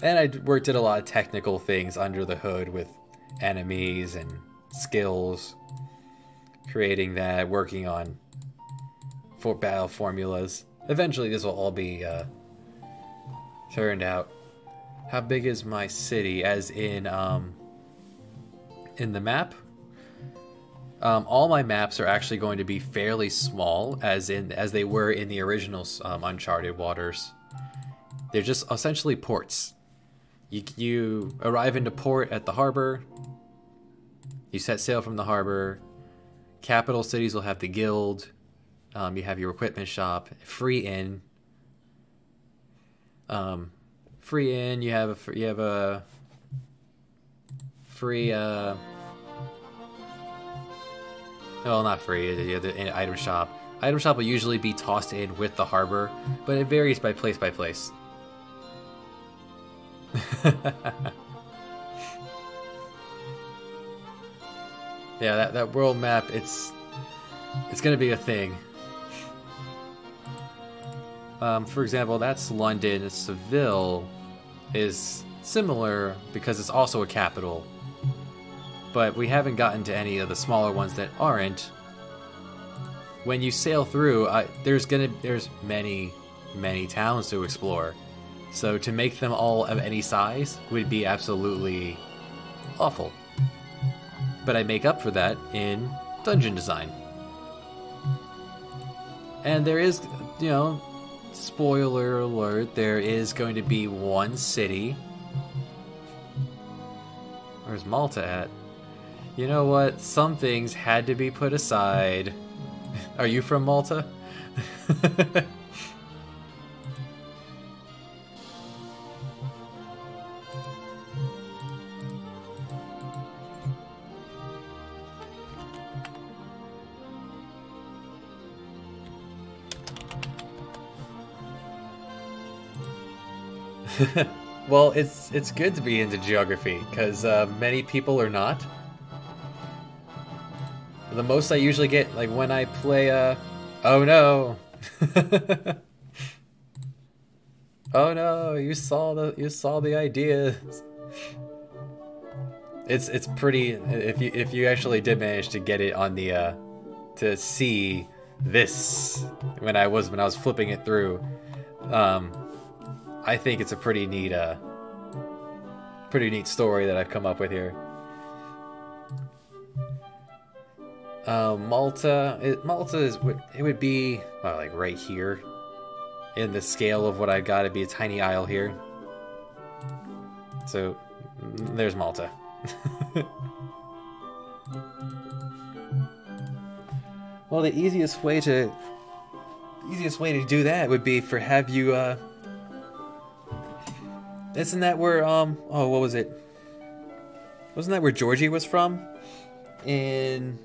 And I worked at a lot of technical things under the hood with enemies and skills, creating that, working on battle formulas. Eventually, this will all be turned out. How big is my city? As in the map? All my maps are actually going to be fairly small, as they were in the original Uncharted Waters. They're just essentially ports. You arrive into port at the harbor. You set sail from the harbor. Capital cities will have the guild. You have your equipment shop. Free inn. Free inn. You have a free. Well, not free. You have the item shop. Item shop will usually be tossed in with the harbor, but it varies by place by place. Yeah, that world map, it's gonna be a thing. For example, that's London. Seville is similar because it's also a capital, but we haven't gotten to any of the smaller ones that aren't. When you sail through, there's many towns to explore. So to make them all of any size would be absolutely awful. But I make up for that in dungeon design. And there is, spoiler alert, there is going to be one city. Where's Malta at? You know what? Some things had to be put aside. Are you from Malta? Well, it's good to be into geography, because many people are not. The most I usually get, like, when I play, oh no! Oh no, you saw the ideas. It's pretty, if you actually did manage to get it on the, to see this when I was flipping it through, I think it's a pretty neat story that I've come up with here. Malta would be, well, like right here in the scale of what I got. It'd be a tiny isle here. So there's Malta. Well, the easiest way to do that would be for have you isn't that where oh, what was it? Wasn't that where Georgie was from? In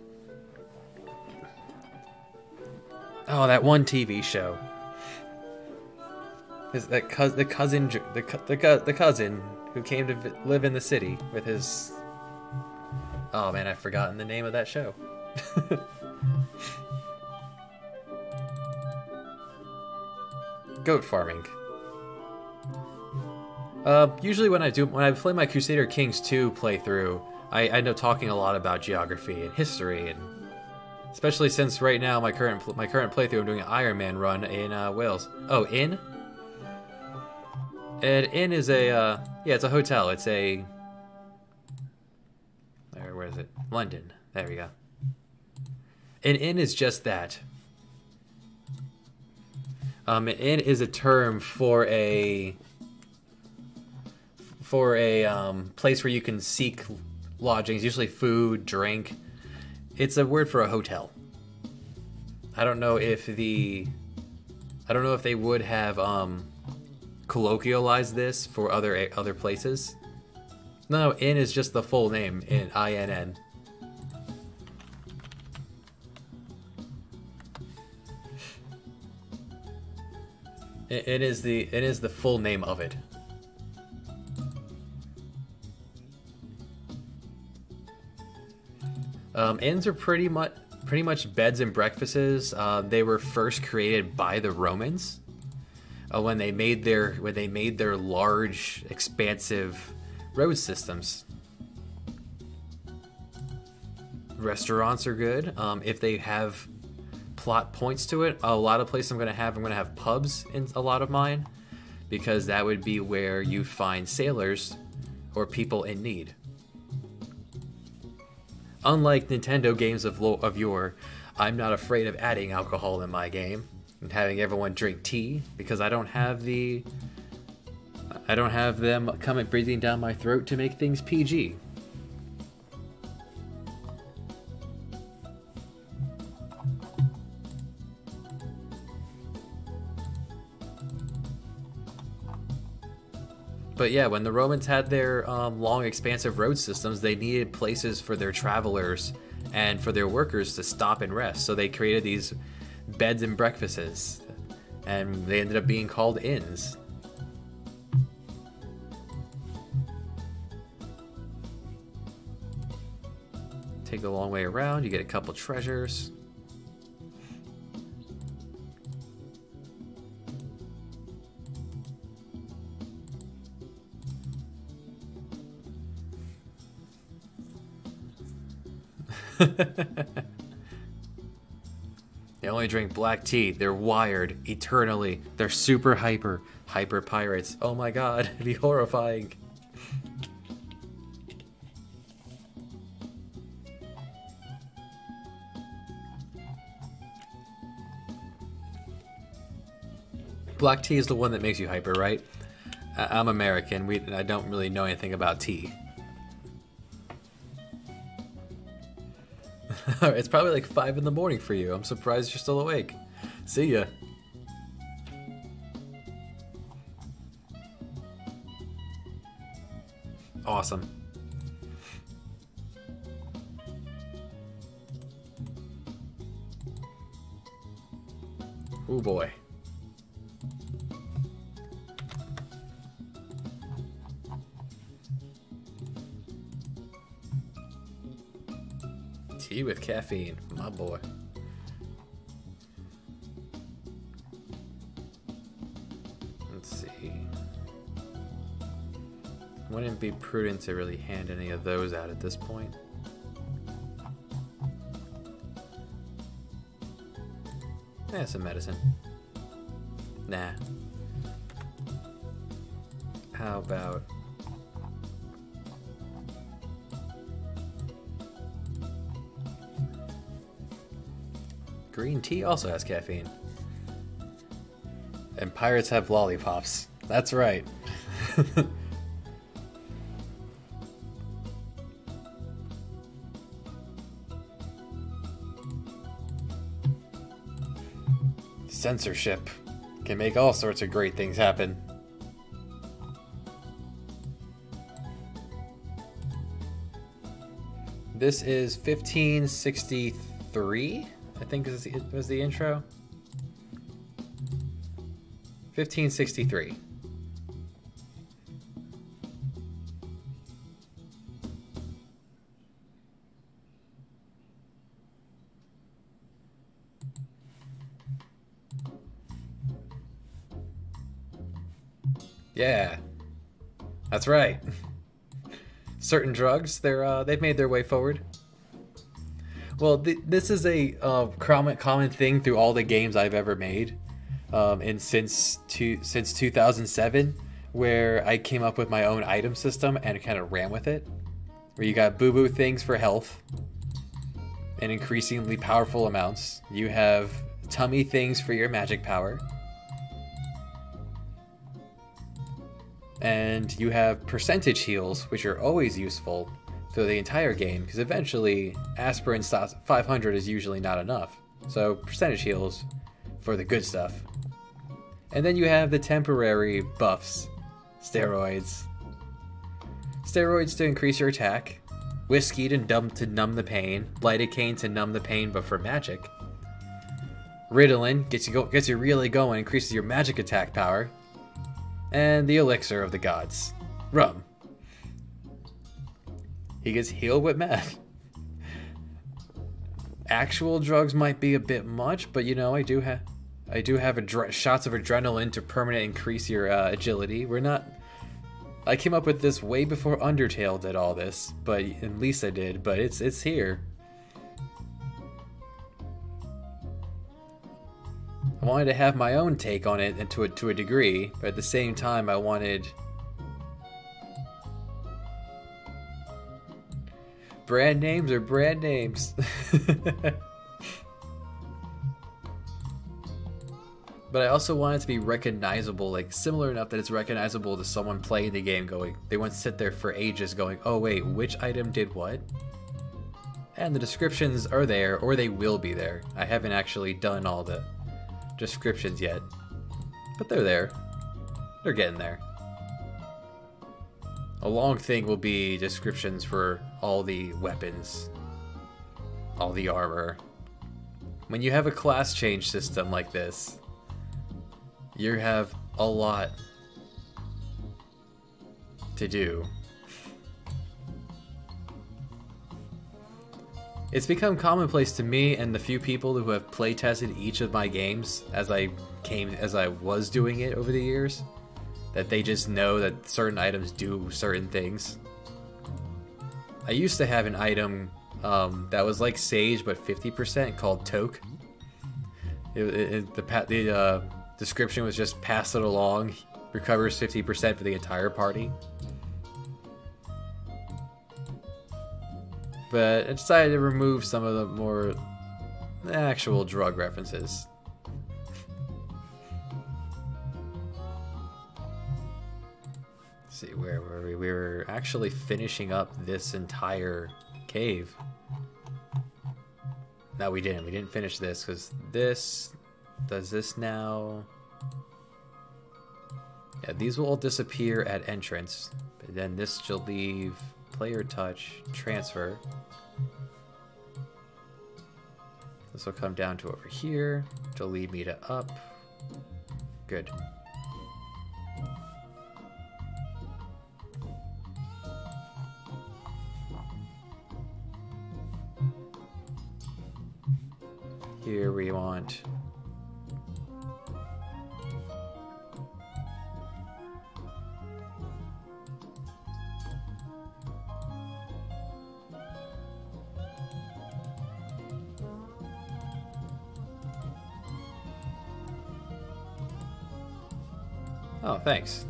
oh, that one TV show. The cousin who came to live in the city with his. Oh man, I've forgotten the name of that show. Goat farming. Usually when I play my Crusader Kings 2 playthrough, I end up talking a lot about geography and history, and especially since right now my current playthrough I'm doing an Iron Man run in Wales. Oh, inn? An inn is a yeah, it's a hotel. It's a where is it? London. There we go. An inn is just that. An inn is a term for a place where you can seek lodgings, usually food, drink. It's a word for a hotel. I don't know if they would have colloquialized this for other places. No, inn is just the full name, INN. It is the full name of it. Inns are pretty much beds and breakfasts. They were first created by the Romans when they made their large, expansive road systems. Restaurants are good if they have plot points to it. A lot of places I'm gonna have pubs in a lot of mine, because that would be where you find sailors or people in need. Unlike Nintendo games of yore, I'm not afraid of adding alcohol in my game and having everyone drink tea, because I don't have them coming breathing down my throat to make things PG. But yeah, when the Romans had their long, expansive road systems, they needed places for their travelers and for their workers to stop and rest. So they created these beds and breakfasts, and they ended up being called inns. Take the long way around, you get a couple treasures. They only drink black tea. They're wired eternally. They're super hyper pirates. Oh my god, it'd be horrifying. Black tea is the one that makes you hyper, right? I'm American. I don't really know anything about tea. It's probably like 5 in the morning for you. I'm surprised you're still awake. See ya. Awesome. Oh boy. Tea with caffeine, my boy. Let's see. Wouldn't be prudent to really hand any of those out at this point. Yeah, some medicine. Nah. How about... green tea also has caffeine. And pirates have lollipops. That's right. Censorship can make all sorts of great things happen. This is 1563, I think was the intro. 1563. Yeah, that's right. Certain drugs, they've made their way forward. Well, this is a common thing through all the games I've ever made, and since 2007, where I came up with my own item system and kind of ran with it. Where you got boo-boo things for health, and increasingly powerful amounts. You have tummy things for your magic power. And you have percentage heals, which are always useful through the entire game, because eventually aspirin 500 is usually not enough. So percentage heals for the good stuff. And then you have the temporary buffs. Steroids. Steroids to increase your attack. Whiskey to numb the pain. Lidocaine to numb the pain, but for magic. Ritalin gets you really going, increases your magic attack power. And the elixir of the gods, rum. He gets healed with meth. Actual drugs might be a bit much, but you know, I do have shots of adrenaline to permanently increase your agility. I came up with this way before Undertale did all this, but at least I did. But it's here. I wanted to have my own take on it, and to a degree, but at the same time I wanted... brand names are brand names. But I also want it to be recognizable, like similar enough that it's recognizable to someone playing the game going, they won't sit there for ages going, oh wait, which item did what? And the descriptions are there, or they will be there. I haven't actually done all the descriptions yet, but they're there. They're getting there. A long thing will be descriptions for all the weapons, all the armor. When you have a class change system like this, you have a lot to do. It's become commonplace to me and the few people who have playtested each of my games as I was doing it over the years, that they just know that certain items do certain things. I used to have an item that was like Sage but 50% called Toke. The description was just pass it along, recovers 50% for the entire party. But I decided to remove some of the more actual drug references. Let's see, where were we? We were actually finishing up this entire cave. No, we didn't. We didn't finish this because this... does this now... Yeah, these will all disappear at entrance. But then this should leave... player touch, transfer. This will come down to over here to lead me to up. Good. Here we want... Oh, thanks.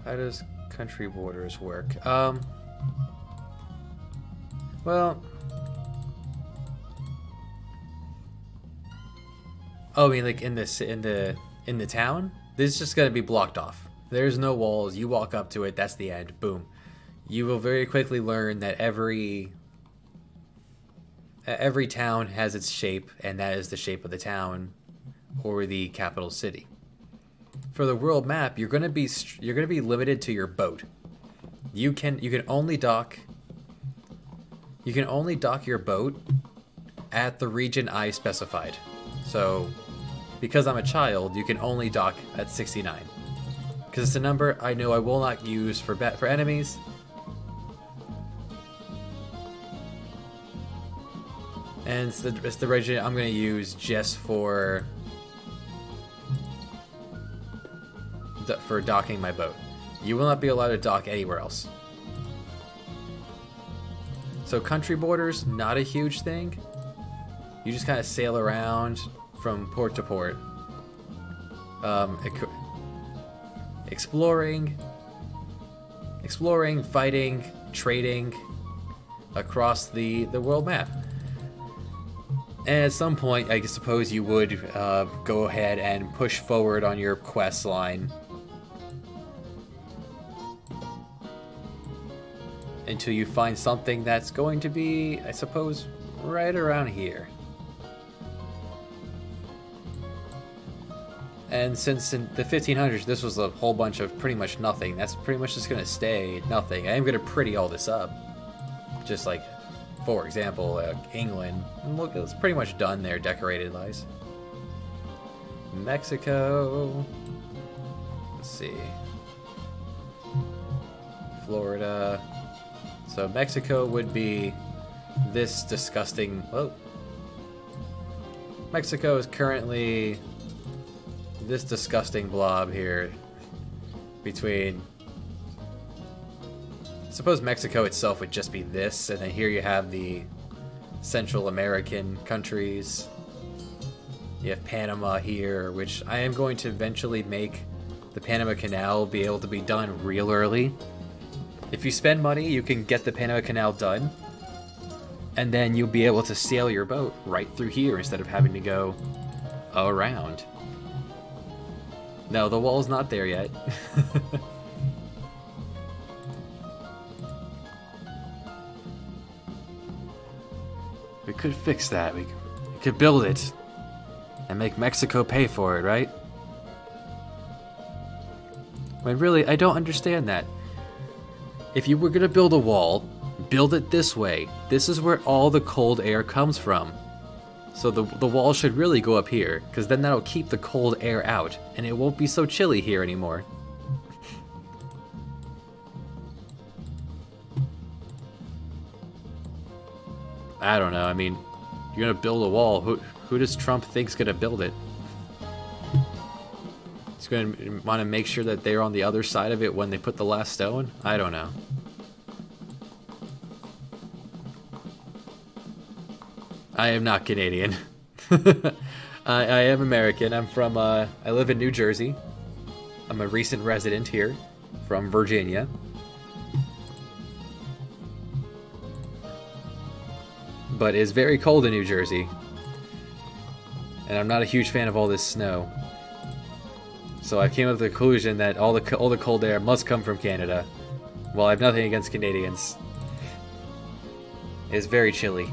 How does country borders work? Well... Oh, I mean, like in the town? This is just gonna be blocked off. There's no walls. You walk up to it, that's the end. Boom. You will very quickly learn that every town has its shape, and that is the shape of the town or the capital city. For the world map, you're gonna be limited to your boat. You can only dock your boat at the region I specified. So, because I'm a child, you can only dock at 69. Because it's a number I know I will not use for enemies. And it's the region I'm going to use just for docking my boat. You will not be allowed to dock anywhere else. So country borders, not a huge thing. You just kind of sail around from port to port. Exploring, fighting, trading across the world map. And at some point, I suppose you would go ahead and push forward on your quest line until you find something that's going to be, I suppose, right around here. And since in the 1500s, this was a whole bunch of pretty much nothing, that's pretty much just going to stay nothing. I am going to pretty all this up. Just like, for example, England. And look, it's pretty much done there, decorated-wise. Mexico. Let's see. Florida. So Mexico would be this disgusting... Whoa. Mexico is currently this disgusting blob here between... Suppose Mexico itself would just be this, and then here you have the Central American countries. You have Panama here, which I am going to eventually make the Panama Canal be able to be done real early. If you spend money, you can get the Panama Canal done, and then you'll be able to sail your boat right through here instead of having to go around. No, the wall's not there yet. We could fix that. We could build it and make Mexico pay for it, right? When really, I don't understand that. If you were gonna build a wall, build it this way. This is where all the cold air comes from. So the wall should really go up here, because then that'll keep the cold air out, and it won't be so chilly here anymore. I don't know, I mean, you're gonna build a wall, who does Trump think's gonna build it? He's gonna want to make sure that they're on the other side of it when they put the last stone? I don't know. I am not Canadian. I am American. I'm from, I live in New Jersey. I'm a recent resident here from Virginia. But it's very cold in New Jersey. And I'm not a huge fan of all this snow. So I came up with the conclusion that all the cold air must come from Canada. Well, I have nothing against Canadians. It's very chilly.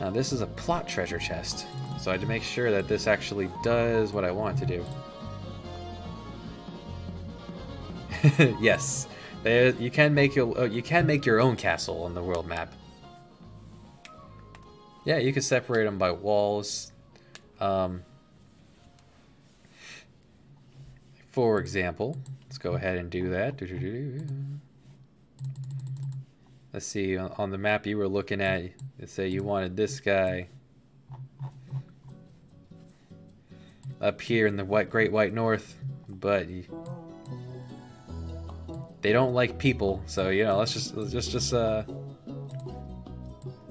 Now this is a plot treasure chest, so I had to make sure that this actually does what I want it to do. Yes, you can make your own castle on the world map. Yeah, you can separate them by walls. For example, let's go ahead and do that. Let's see, on the map you were looking at, let's say you wanted this guy up here in the Great White North, but they don't like people, so you know, let's just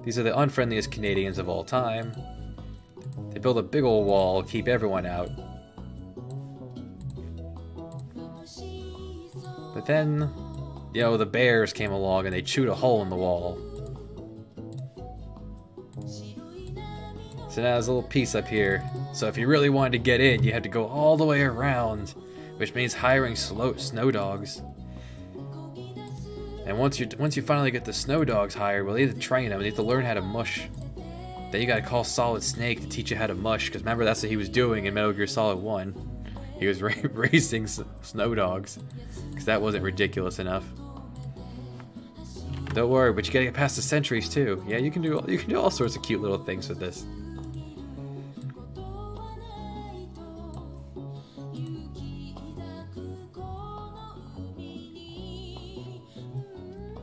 these are the unfriendliest Canadians of all time. They build a big old wall, keep everyone out. But then, you know, the bears came along and they chewed a hole in the wall. So now there's a little piece up here. So if you really wanted to get in, you had to go all the way around, which means hiring snow dogs. And once you finally get the snow dogs hired, well, you need to train them. You need to learn how to mush. Then you gotta call Solid Snake to teach you how to mush, because remember, that's what he was doing in Metal Gear Solid 1. He was racing snow dogs, because that wasn't ridiculous enough. Don't worry, but you gotta get past the sentries too. Yeah, you can do all sorts of cute little things with this.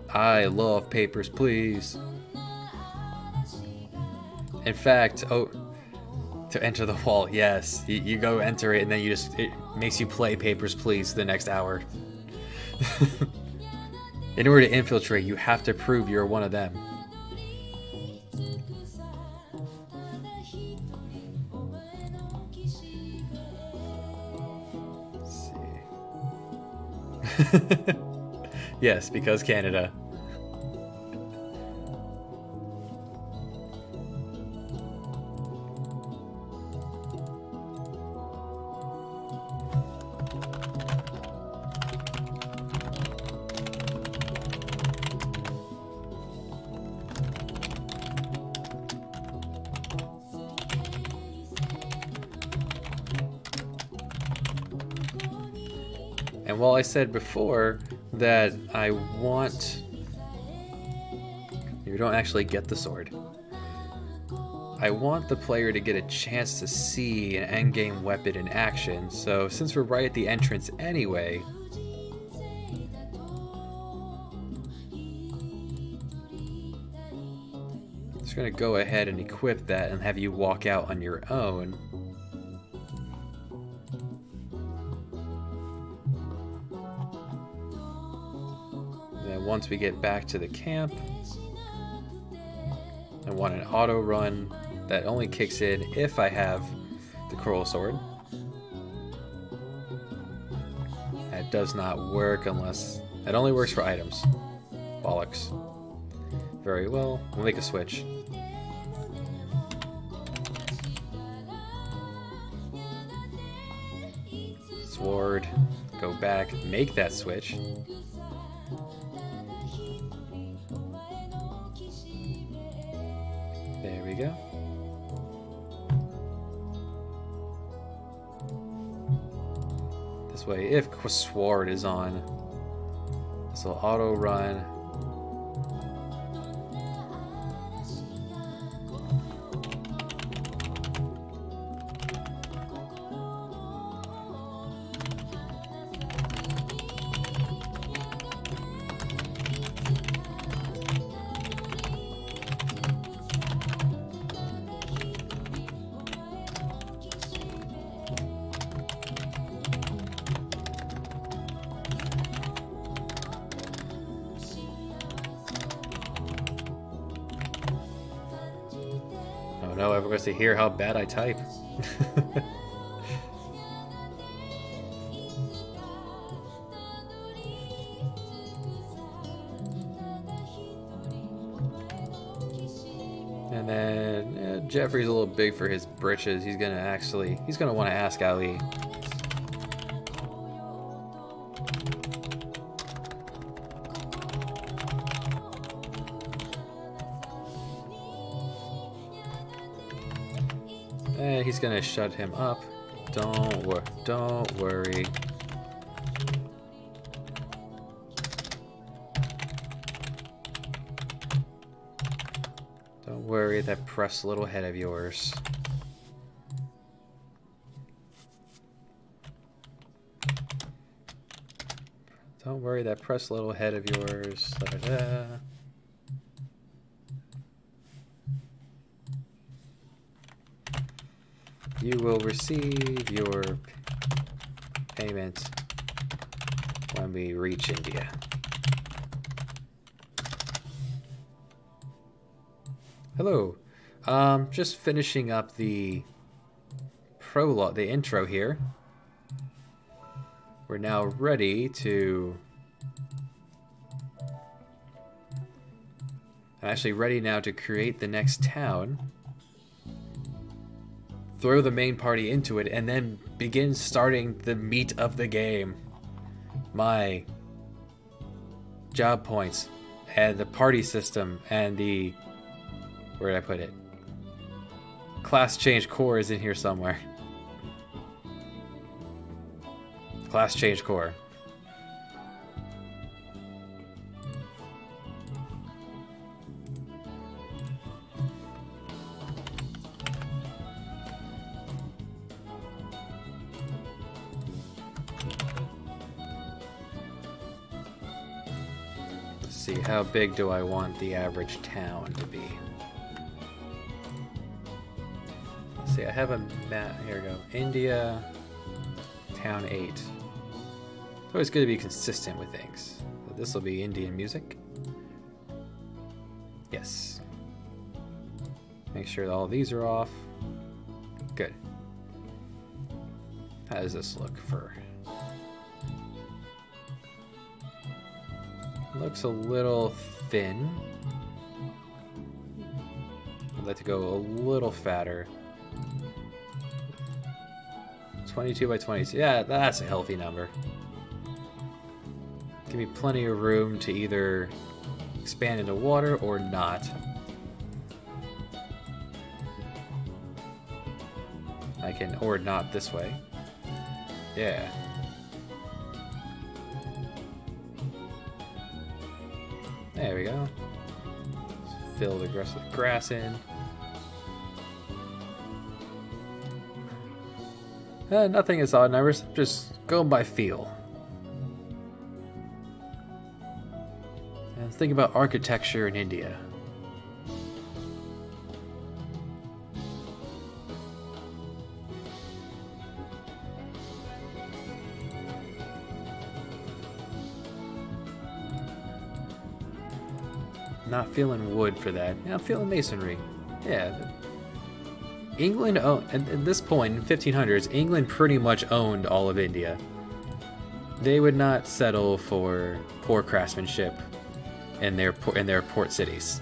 I love Papers, Please. In fact, oh, to enter the wall, yes, you go enter it, and then it makes you play Papers, Please the next hour. In order to infiltrate, you have to prove you're one of them. Let's see. Yes, because Canada. And while I said before that you don't actually get the sword, I want the player to get a chance to see an endgame weapon in action. So since we're right at the entrance anyway, I'm just gonna go ahead and equip that and have you walk out on your own. Once we get back to the camp, I want an auto run that only kicks in if I have the Coral Sword. That does not work unless... It only works for items. Bollocks. Very well, we'll make a switch. Sword, go back, make that switch. There we go. This way, if Sword is on, this will auto run. No, everyone wants to hear how bad I type. And then Jeffrey's a little big for his britches. He's gonna want to ask Ali. He's gonna shut him up. Don't worry. Don't worry, that pressed little head of yours. Don't worry, that press little head of yours. Da, da, da. You will receive your payment when we reach India. Hello. Just finishing up the prologue, the intro here. We're now ready to... I'm actually ready now to create the next town, throw the main party into it, and then begin starting the meat of the game. My job points, and the party system, and the... where did I put it? Class change core is in here somewhere. Class change core. Let's see, how big do I want the average town to be? Let's see, I have a map. Here we go. India, town 8. It's always good to be consistent with things. So this will be Indian music. Yes. Make sure that all these are off. Good. How does this look for... Looks a little thin. I'd like to go a little fatter. 22 by 22. Yeah, that's a healthy number. Give me plenty of room to either expand into water or not. I can, or not this way. Yeah. There we go. Just fill the grass with grass in. Nothing is odd numbers, just going by feel. And think about architecture in India. Not feeling wood for that. Yeah, I'm feeling masonry. Yeah. England owned, at this point in 1500s, England pretty much owned all of India. They would not settle for poor craftsmanship in their port cities.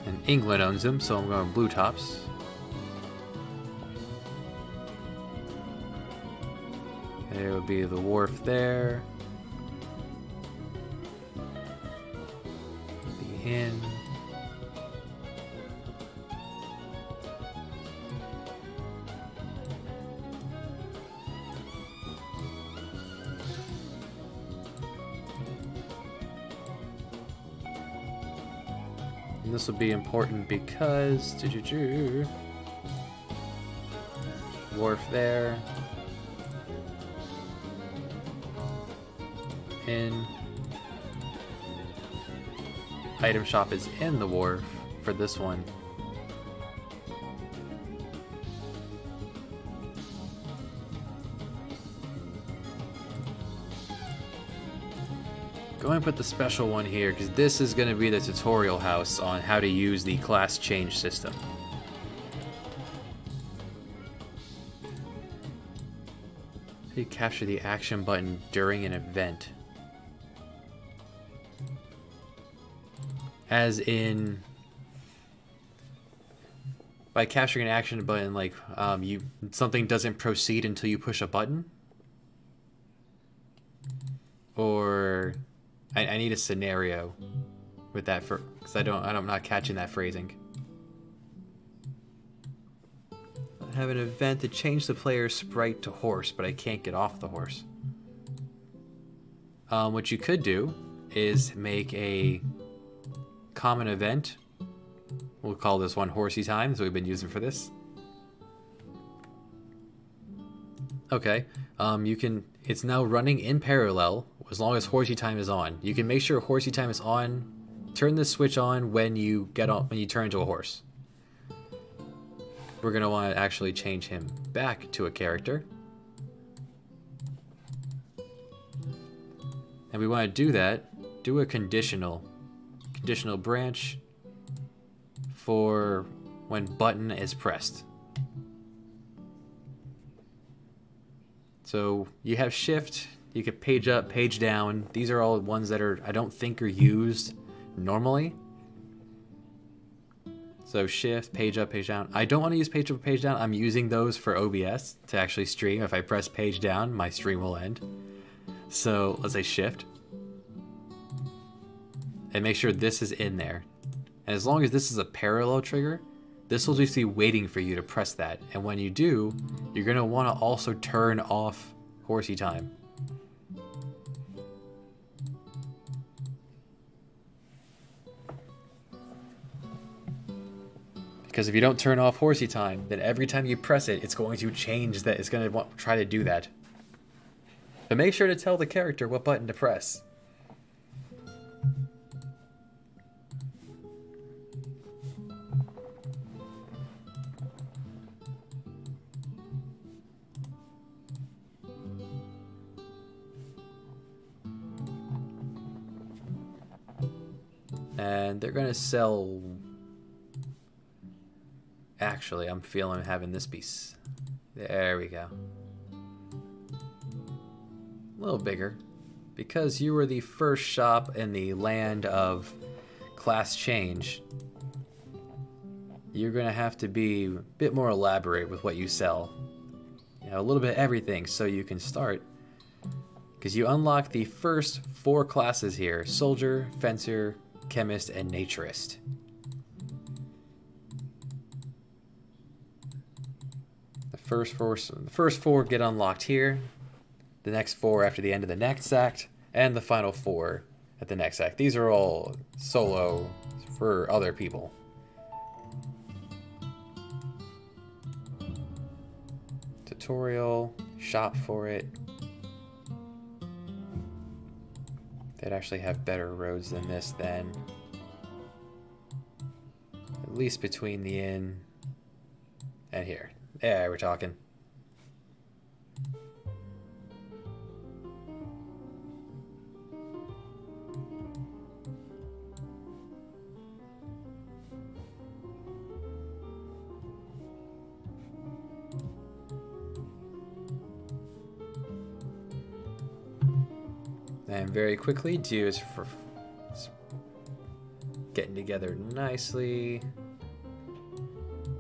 And England owns them, so I'm going blue tops. There would be the wharf there. The inn. And this will be important because wharf there. In item shop is in the wharf for this one. Go ahead and put the special one here because this is going to be the tutorial house on how to use the class change system. How do you capture the action button during an event? As in, by capturing an action button, like something doesn't proceed until you push a button, or I need a scenario with that for because I'm not catching that phrasing. I have an event to change the player's sprite to horse, but I can't get off the horse. What you could do is make a common event. We'll call this one horsey time, so we've been using for this. Okay. You can. It's now running in parallel as long as horsey time is on. You can make sure horsey time is on. Turn the switch on when you get on when you turn into a horse. We're gonna want to actually change him back to a character, and we want to do that. Do a conditional branch for when button is pressed. So you have shift, you can page up, page down. These are all ones that I don't think are used normally. So shift, page up, page down. I don't want to use page up, page down. I'm using those for OBS to actually stream. If I press page down, my stream will end. So let's say shift. And make sure this is in there. And as long as this is a parallel trigger, this will just be waiting for you to press that. And when you do, you're going to want to also turn off horsey time. Because if you don't turn off horsey time, then every time you press it, it's going to change that. It's going to try to do that. But make sure to tell the character what button to press. And they're going to sell... Actually, I'm feeling having this piece. There we go. A little bigger. Because you were the first shop in the land of class change, you're going to have to be a bit more elaborate with what you sell. You know, a little bit of everything so you can start. Because you unlock the first 4 classes here. Soldier, Fencer, Chemist, and Naturist. The first four get unlocked here, the next 4 after the end of the next act, and the final 4 at the next act. These are all solo for other people. Tutorial, shop for it. They'd actually have better roads than this then. At least between the inn and here. Yeah, we're talking. And very quickly, do is for getting together nicely.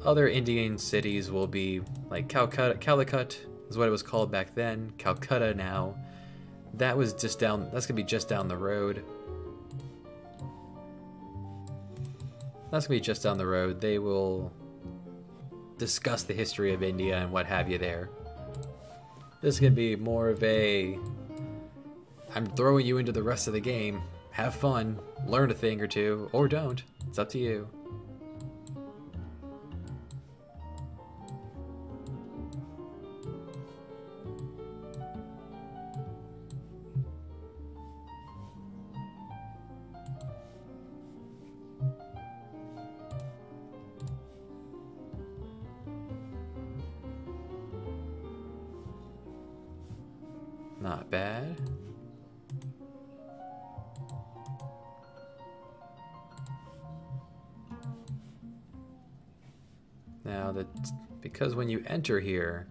Other Indian cities will be like Calicut is what it was called back then. Calcutta now. That was just down. That's gonna be just down the road. That's gonna be just down the road. They will discuss the history of India and what have you there. This is gonna be more of a I'm throwing you into the rest of the game. Have fun, learn a thing or two, or don't. It's up to you. Not bad. Now that because when you enter here,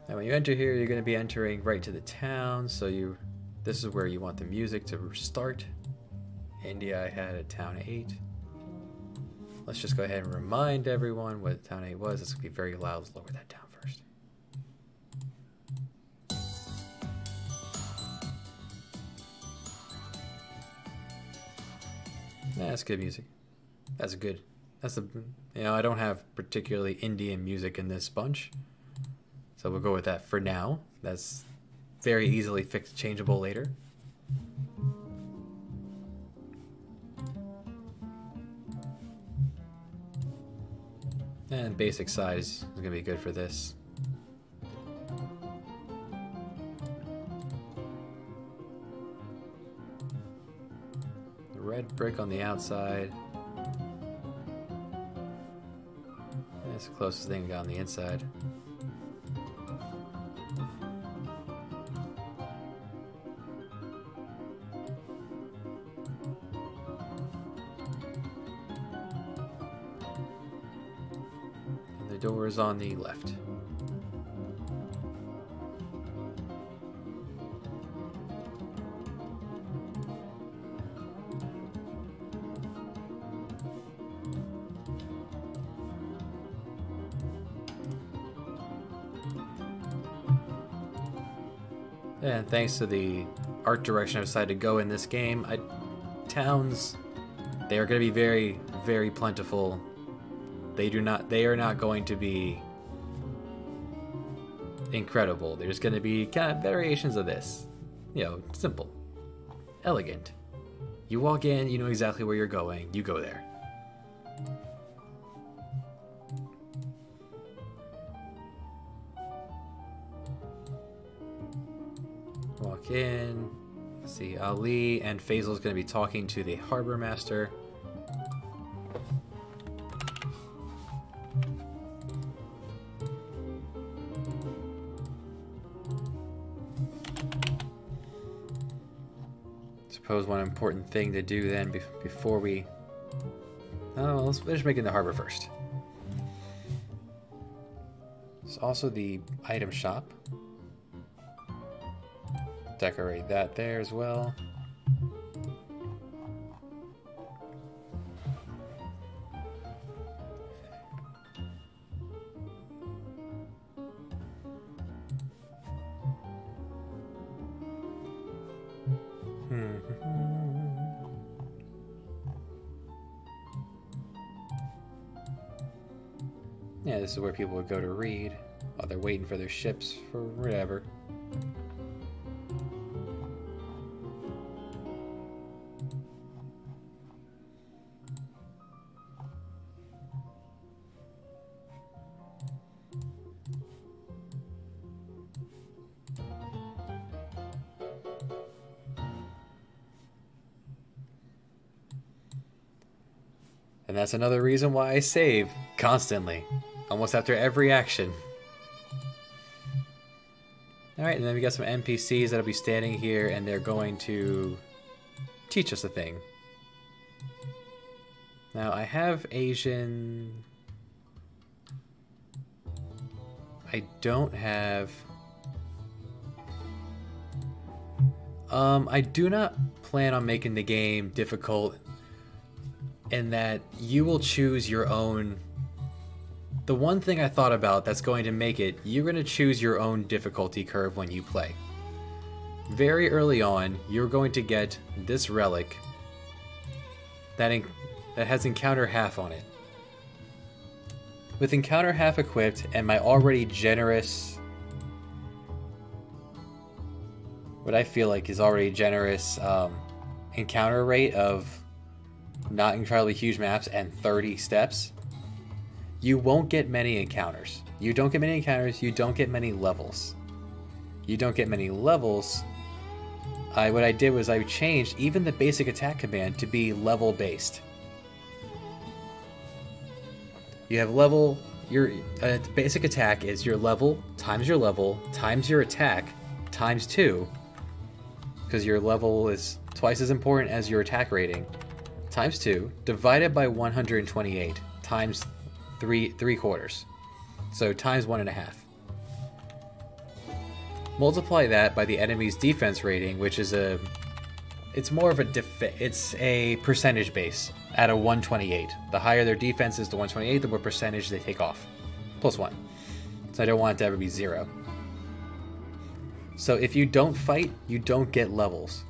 you're going to be entering right to the town. So this is where you want the music to start. India, I had a town 8. Let's just go ahead and remind everyone what town 8 was. This will be very loud. Let's lower that down first. Yeah, that's good music. That's good. That's the I don't have particularly Indian music in this bunch, so we'll go with that for now. That's very easily changeable later. And basic size is going to be good for this. The red brick on the outside. That's the closest thing we got on the inside. Door is on the left. And thanks to the art direction I decided to go in this game, towns, they are going to be very, very plentiful. They are not going to be incredible. There's going to be kind of variations of this. You know, simple, elegant. You walk in, you know exactly where you're going, you go there. Walk in, see Ali and Faisal's going to be talking to the harbor master. Suppose one important thing to do then before we... Oh, let's finish making the harbor first. There's also the item shop. Decorate that there as well. Yeah, this is where people would go to read while they're waiting for their ships for whatever. And that's another reason why I save constantly, almost after every action. Alright, and then we got some NPCs that'll be standing here and they're going to teach us a thing. Now, I have Asian... I don't have... I do not plan on making the game difficult in that you will choose your own... The one thing I thought about that's going to make it, you're going to choose your own difficulty curve when you play. Very early on, you're going to get this relic that has encounter half on it. With encounter half equipped and my already generous... what I feel like is already generous encounter rate of not entirely huge maps and 30 steps, you won't get many encounters. You don't get many encounters, you don't get many levels. You don't get many levels. What I did was I changed even the basic attack command to be level based. You have level, your basic attack is your level times your attack times 2, because your level is twice as important as your attack rating, times 2, divided by 128, times 3/4. So times 1.5. Multiply that by the enemy's defense rating, which is it's more of it's a percentage base at a 128. The higher their defense is to 128, the more percentage they take off. Plus 1. So I don't want it to ever be 0. So if you don't fight, you don't get levels.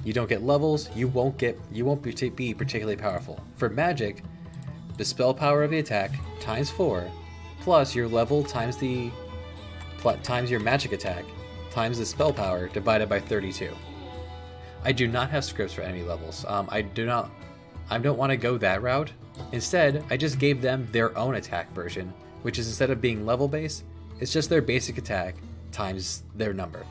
You don't get levels, you won't be particularly powerful. For magic, the spell power of the attack times 4, plus your level times your magic attack times the spell power divided by 32. I do not have scripts for enemy levels. I don't want to go that route, Instead, I just gave them their own attack version, which is instead of being level based, it's just their basic attack times their number.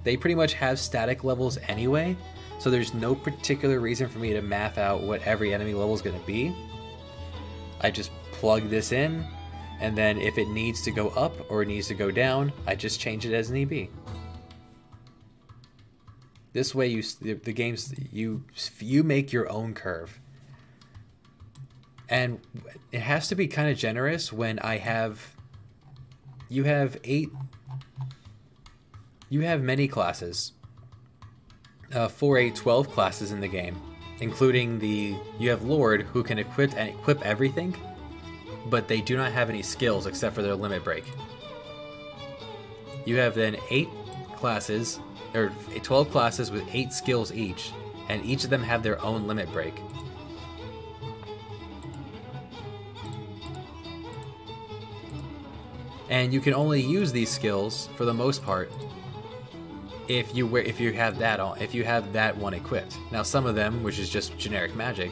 They pretty much have static levels anyway, so there's no particular reason for me to math out what every enemy level is going to be. I just plug this in, and then if it needs to go up or it needs to go down, I just change it as need be. This way, the games you make your own curve, and it has to be kind of generous when you have many classes, 4, 8, 12 classes in the game, including you have Lord, who can equip everything, but they do not have any skills except for their limit break. You have then 8 classes, or 12 classes with 8 skills each, and each of them have their own limit break. And you can only use these skills for the most part if you have that one equipped. Now some of them, which is just generic magic,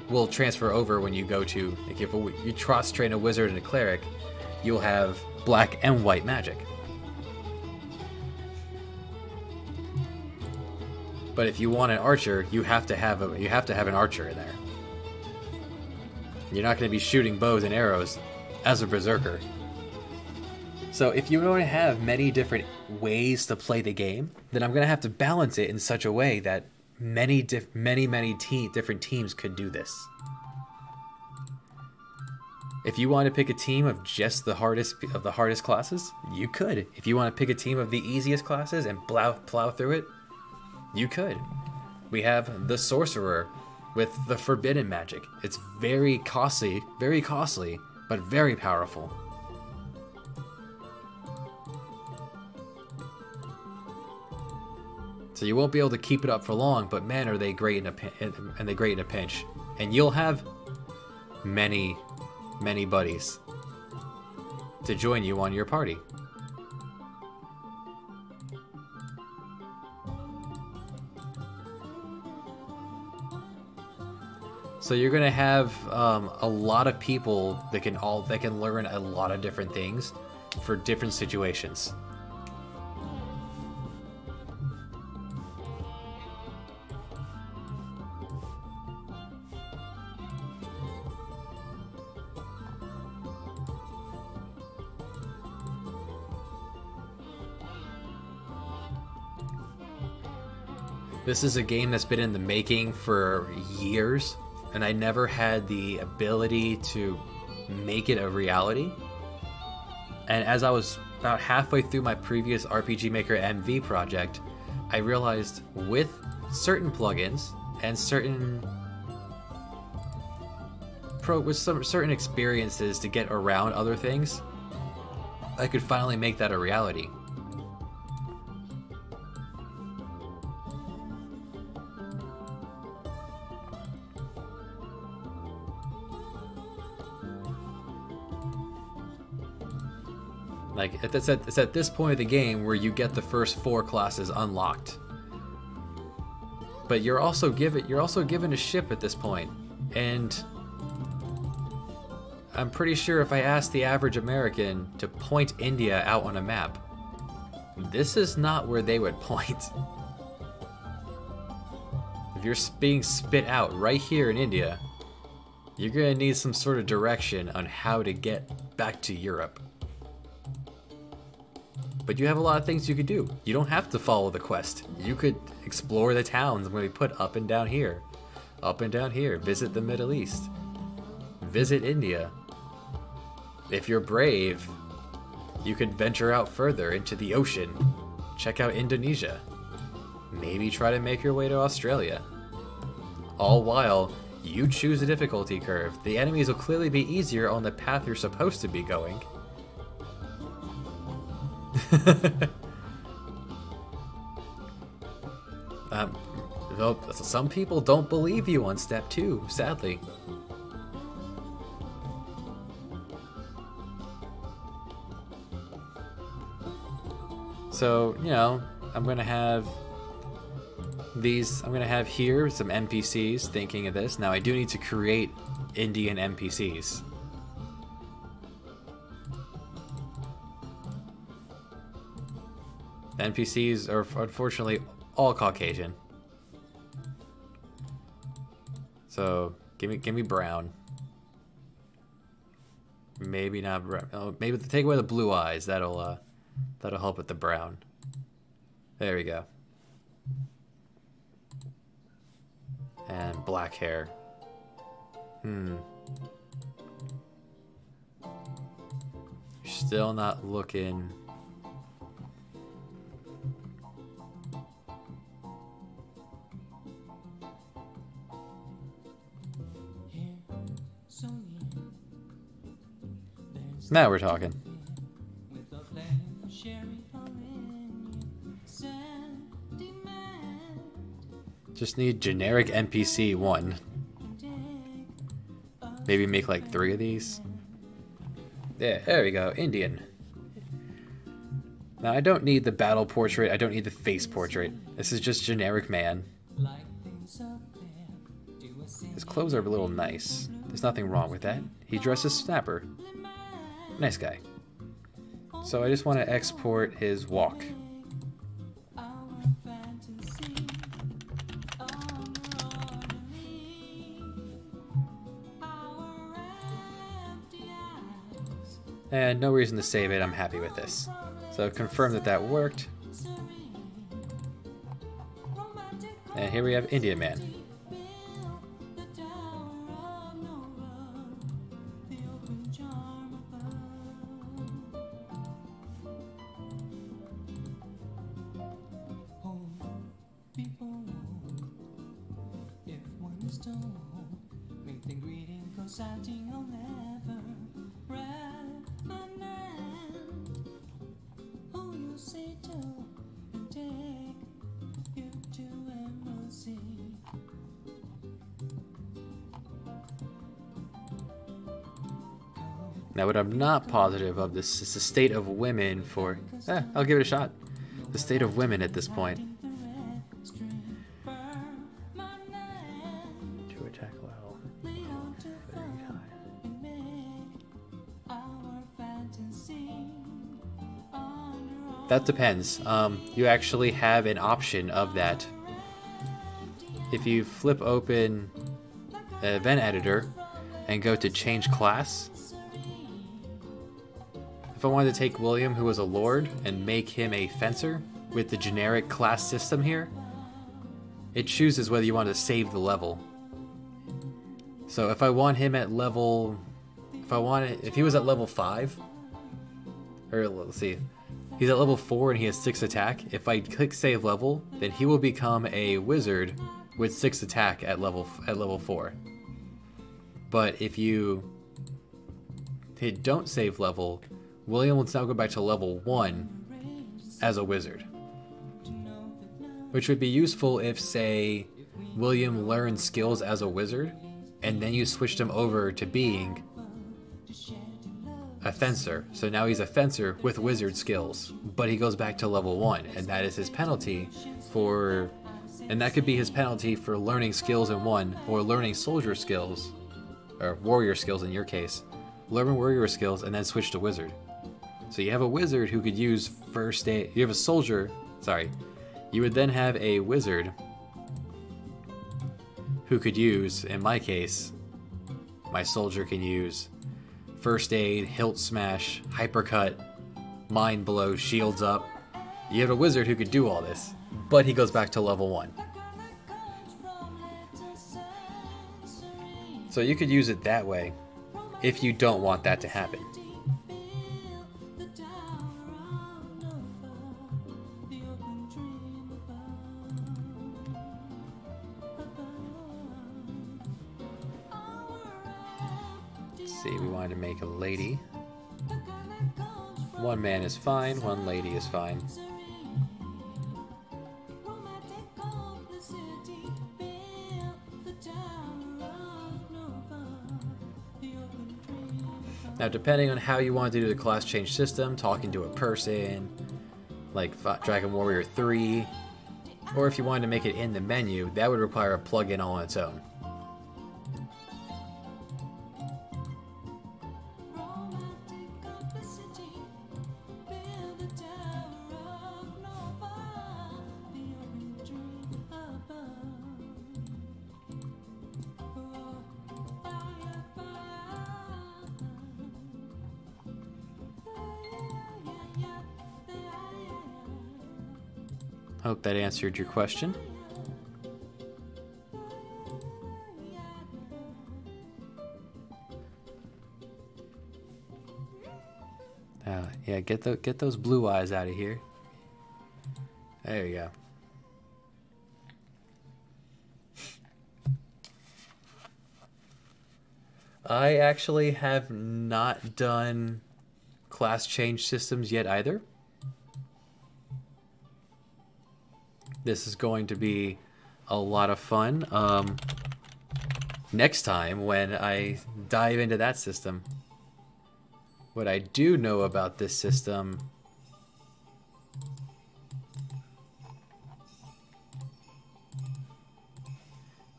will transfer over when you go to, like if you cross train a wizard and a cleric, you'll have black and white magic. But if you want an archer, you have to have an archer in there. You're not going to be shooting bows and arrows as a berserker. So if you want to have many different ways to play the game, then I'm going to have to balance it in such a way that many different teams could do this. If you want to pick a team of just the hardest classes, you could. If you want to pick a team of the easiest classes and plow through it, you could. We have the sorcerer with the forbidden magic. It's very costly, but very powerful. So you won't be able to keep it up for long, but man, are they great in a pinch. And you'll have many buddies to join you on your party. So you're gonna have a lot of people that can learn a lot of different things for different situations. This is a game that's been in the making for years, and I never had the ability to make it a reality. And as I was about halfway through my previous RPG Maker MV project, I realized with certain plugins and certain experiences to get around other things, I could finally make that a reality. Like it's at this point of the game where you get the first 4 classes unlocked. But you're also given a ship at this point, and I'm pretty sure if I asked the average American to point India out on a map, this is not where they would point. If you're being spit out right here in India, you're gonna need some sort of direction on how to get back to Europe. But you have a lot of things you could do. You don't have to follow the quest. You could explore the towns I'm going to be put up and down here. Up and down here. Visit the Middle East. Visit India. If you're brave, you could venture out further into the ocean. Check out Indonesia. Maybe try to make your way to Australia. All while, you choose a difficulty curve. The enemies will clearly be easier on the path you're supposed to be going. Some people don't believe you on step 2, sadly. So, you know, I'm gonna have here some NPCs thinking of this. Now I do need to create Indian NPCs. The NPCs are unfortunately all Caucasian. So give me brown. Maybe not brown. Oh, maybe take away the blue eyes. That'll help with the brown. There we go. And black hair. You're still not looking. Now we're talking. Just need generic NPC 1. Maybe make like 3 of these. Yeah, there we go. Indian. Now I don't need the battle portrait. I don't need the face portrait. This is just generic man. His clothes are a little nice. There's nothing wrong with that. He dresses snapper. Nice guy. So I just want to export his walk. And no reason to save it, I'm happy with this. So confirm that that worked. And here we have Indian Man. Now, what I'm not positive of this is the state of women for... I'll give it a shot. The state of women at this point. To attack level. That depends. You actually have an option of that. If you flip open an event editor and go to change class, if I wanted to take William, who was a lord, and make him a fencer with the generic class system here, it chooses whether you want to save the level. So if I want him at level, if he was at level 5, or let's see, he's at level 4 and he has 6 attack. If I click save level, then he will become a wizard with 6 attack at level 4. But if you don't save level, William will now go back to level 1 as a wizard. Which would be useful if, say, William learned skills as a wizard, and then you switched him over to being a fencer. So now he's a fencer with wizard skills, but he goes back to level 1, and that is his penalty for... And that could be his penalty for learning skills in 1, or learning soldier skills, or warrior skills in your case. Learn warrior skills and then switch to wizard. So you have a wizard who could use first aid. You have a soldier, sorry. You would then have a wizard who could use, in my case, my soldier can use first aid, hilt smash, hypercut, mind blow, shields up. You have a wizard who could do all this, but he goes back to level 1. So you could use it that way if you don't want that to happen. We wanted to make a lady. 1 man is fine, 1 lady is fine. Now, depending on how you want to do the class change system, talking to a person, like Dragon Warrior 3, or if you wanted to make it in the menu, that would require a plugin all on its own. Hope that answered your question. Yeah, get those blue eyes out of here. There you go. I actually have not done class change systems yet either. This is going to be a lot of fun. Next time when I dive into that system. What I do know about this system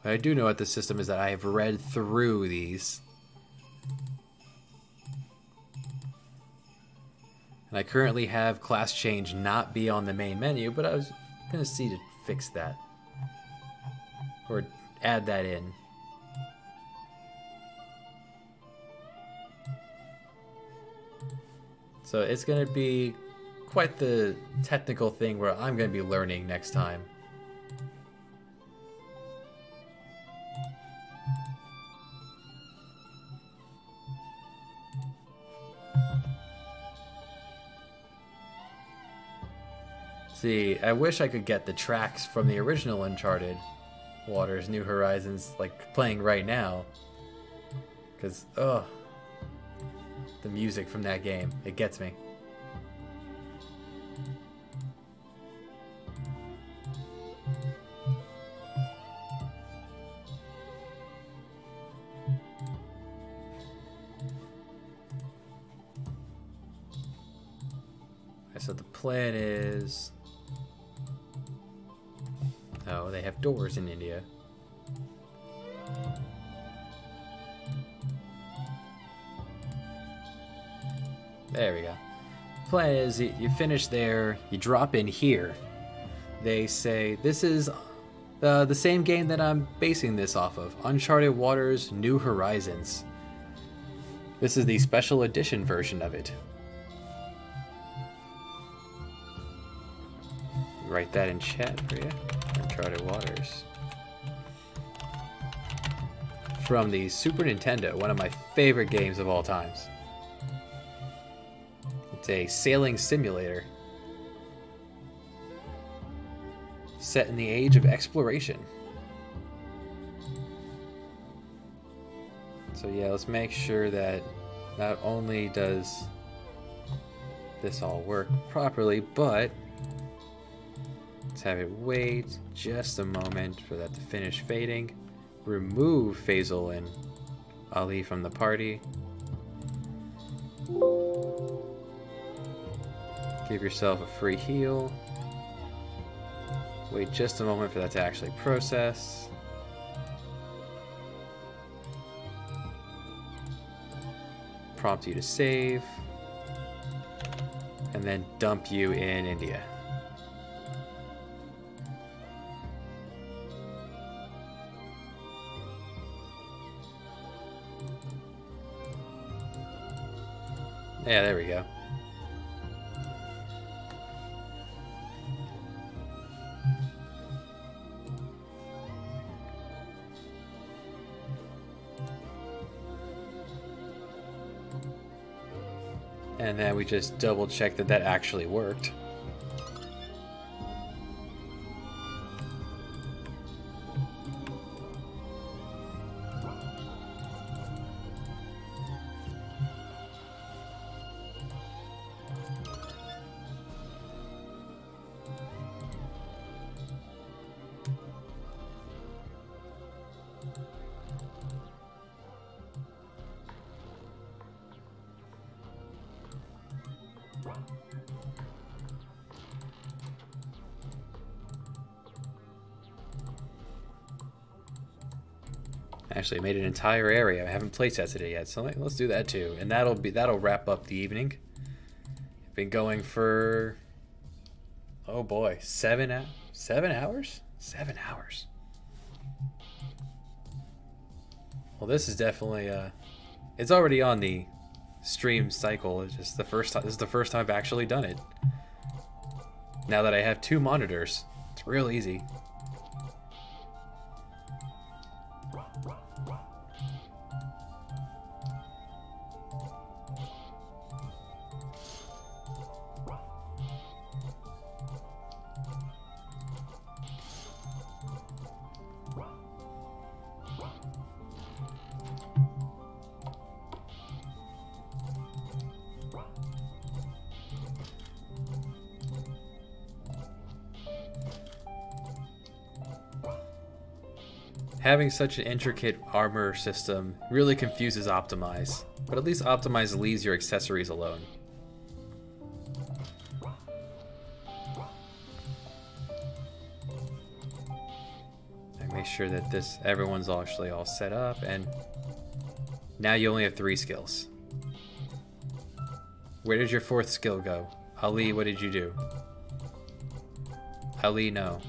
is that I have read through these. And I currently have class change not be on the main menu, but I was going to see to fix that. Or add that in. So it's going to be quite the technical thing where I'm going to be learning next time. See, I wish I could get the tracks from the original Uncharted Waters, New Horizons, like playing right now. Because, ugh. The music from that game, it gets me. So the plan is... Oh, they have doors in India. There we go. Plan is you finish there, you drop in here. They say, this is the same game that I'm basing this off of. Uncharted Waters, New Horizons. This is the special edition version of it. Write that in chat for you. Uncharted Waters. From the Super Nintendo, one of my favorite games of all times. It's a sailing simulator set in the age of exploration. So yeah, let's make sure that not only does this all work properly, but let's have it wait just a moment for that to finish fading. Remove Faisal and Ali from the party. Give yourself a free heal. Wait just a moment for that to actually process. Prompt you to save. And then dump you in India. Yeah, there we go. And then we just double check that that actually worked. Actually, I made an entire area. I haven't play tested it yet, so let's do that too. And that'll wrap up the evening. Been going for, oh boy, 7 hours. 7 hours. Well, this is definitely it's already on the stream cycle. It's just the first time. This is the first time I've actually done it. Now that I have 2 monitors real easy. Having such an intricate armor system really confuses Optimize, but at least Optimize leaves your accessories alone. I make sure that everyone's actually all set up, and now you only have 3 skills. Where did your 4th skill go? Ali, what did you do? Ali, no.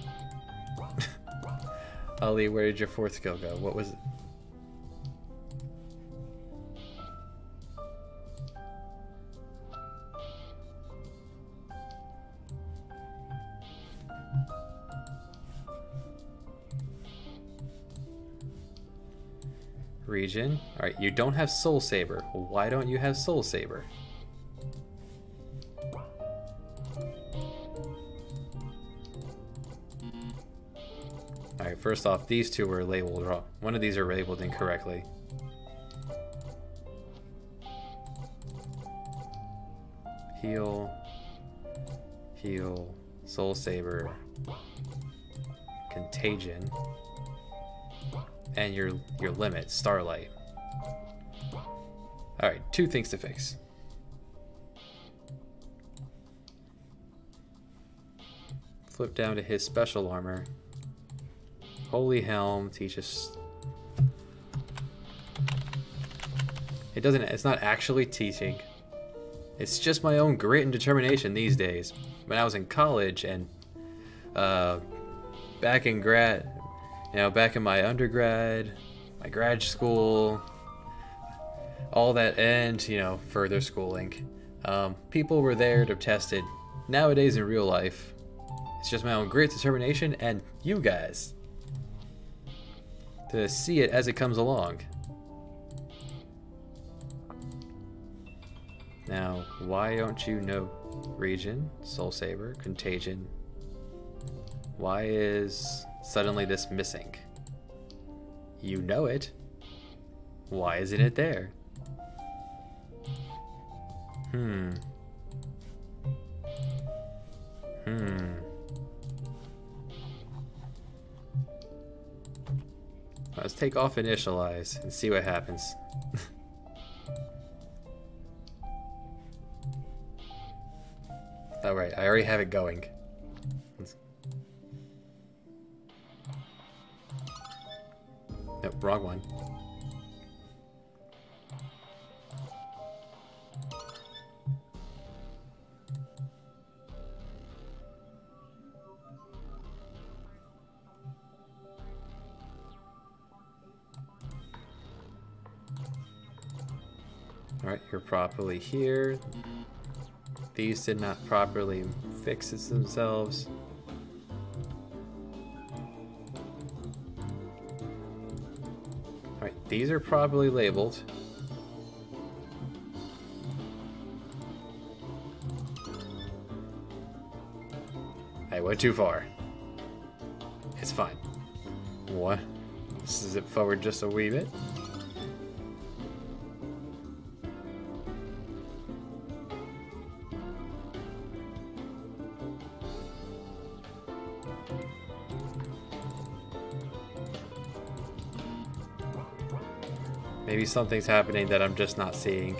Ali, where did your 4th skill go? What was it? Region. Alright, you don't have Soul Saber. Why don't you have Soul Saber? Alright, first off, these two were labeled wrong. One of these are labeled incorrectly. Heal. Heal. Soul Saber. Contagion. And your limit, Starlight. Alright, 2 things to fix. Flip down to his special armor. Holy Helm teaches. It's not actually teaching. It's just my own grit and determination these days. When I was in college and back in back in my undergrad, my grad school, all that, and further schooling, people were there to test it. Nowadays in real life, it's just my own grit, determination, and you guys to see it as it comes along. Now, why don't you know Region, Soul Saber, Contagion? Why is suddenly this missing? You know it. Why isn't it there? Let's take off Initialize and see what happens. Alright, I already have it going. Nope, wrong one. Alright, you're properly here. These did not properly fix it themselves. Alright, these are properly labeled. I went too far. It's fine. What? This is it forward just a wee bit. Maybe something's happening that I'm just not seeing.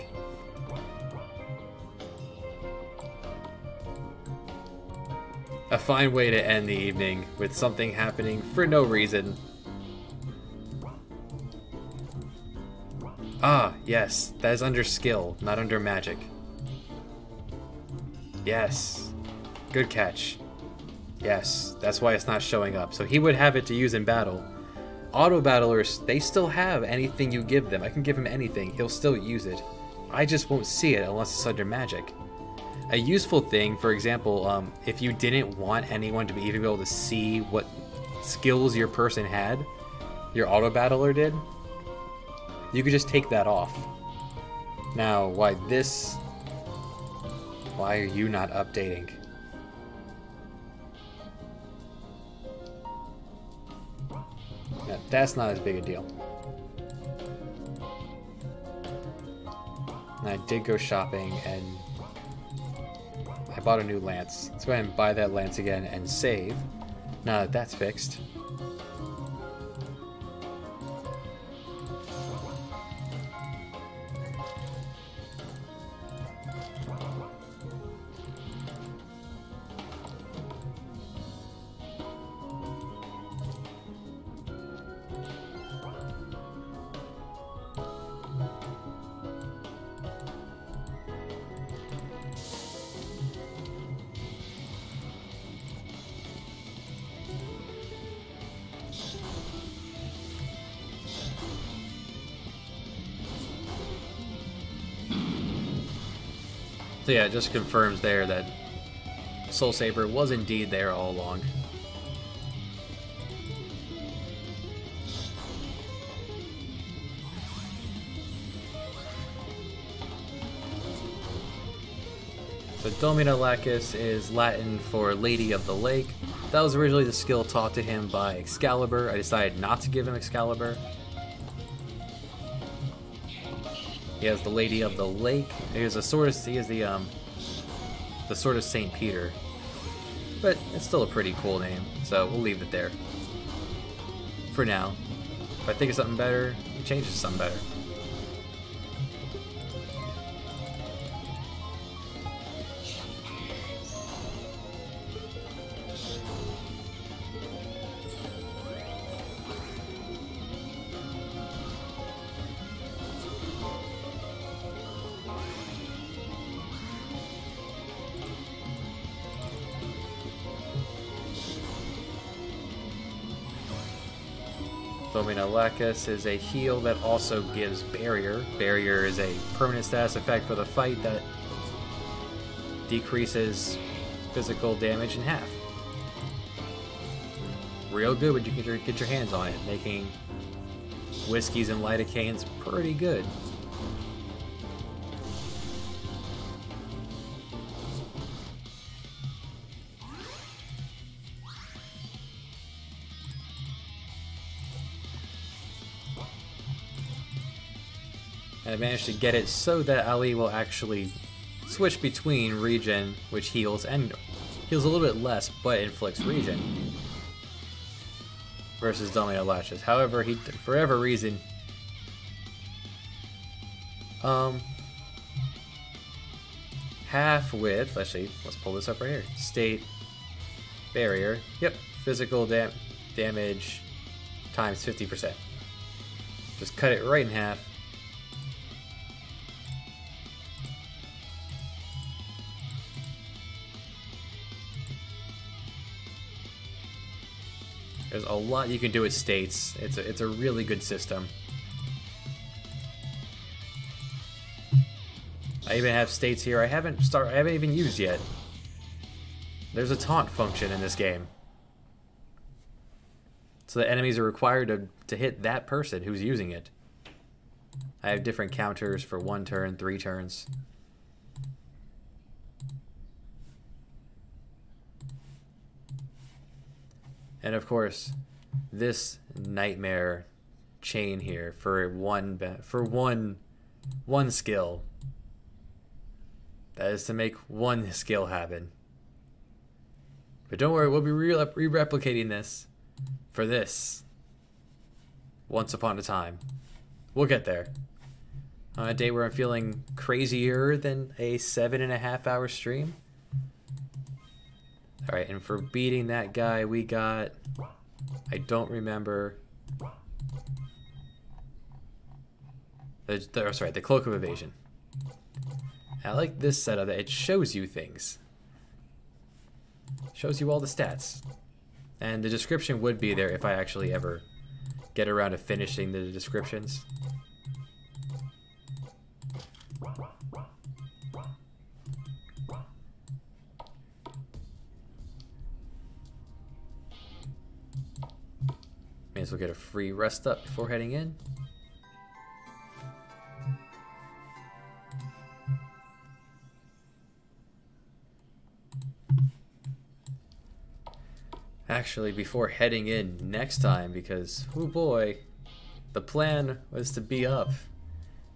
A fine way to end the evening with something happening for no reason. Ah, yes, that is under skill, not under magic. Yes, good catch. Yes, that's why it's not showing up. So he would have it to use in battle. Auto battlers, they still have anything you give them. I can give him anything, he'll still use it. I just won't see it unless it's under magic. a useful thing, for example, if you didn't want anyone to be even able to see what skills your person had, your auto battler did, you could just take that off. Now, why are you not updating? No, that's not as big a deal. And I did go shopping and I bought a new lance. Let's go ahead and buy that lance again and save. Now that that's fixed. So yeah, it just confirms there that Soul Saber was indeed there all along. So Domina Lacus is Latin for Lady of the Lake. That was originally the skill taught to him by Excalibur. I decided not to give him Excalibur. He has the Lady of the Lake. He has the sword of Saint Peter. But it's still a pretty cool name, so we'll leave it there for now. If I think of something better, we change it to something better. Domina Lacus is a heal that also gives Barrier. Barrier is a permanent status effect for the fight that decreases physical damage in half. Real good when you get your hands on it, making whiskeys and lidocaines pretty good. I managed to get it so that Ali will actually switch between regen, which heals, and heals a little bit less, but inflicts regen, versus Domina Lacus. However, he, for whatever reason, half width, actually, let's pull this up right here. State, barrier, yep, physical damage times 50%. Just cut it right in half. There's a lot you can do with states. It's a really good system. I even have states here I haven't even used yet. There's a taunt function in this game, so the enemies are required to hit that person who's using it. I have different counters for 1 turn, 3 turns. And of course, this nightmare chain here for one skill. That is to make one skill happen. But don't worry, we'll be re-replicating this for this once upon a time. We'll get there. On a day where I'm feeling crazier than a 7.5 hour stream. Alright, and for beating that guy, we got... I don't remember... the Cloak of Evasion. I like this setup that it shows you things. Shows you all the stats. And the description would be there if I actually ever get around to finishing the descriptions. players will get a free rest up before heading in. Actually, before heading in next time, because, oh boy, the plan was to be up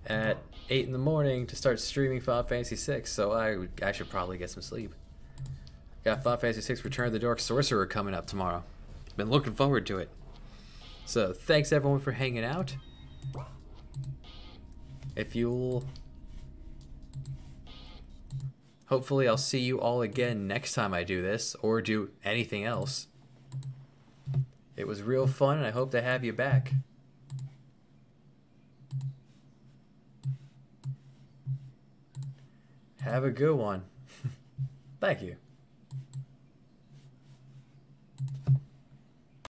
at 8 in the morning to start streaming Final Fantasy VI, so I should probably get some sleep. Got Final Fantasy VI Return of the Dark Sorcerer coming up tomorrow. Been looking forward to it. So, thanks everyone for hanging out. If you'll... Hopefully I'll see you all again next time I do this, or do anything else. It was real fun, and I hope to have you back. Have a good one. Thank you.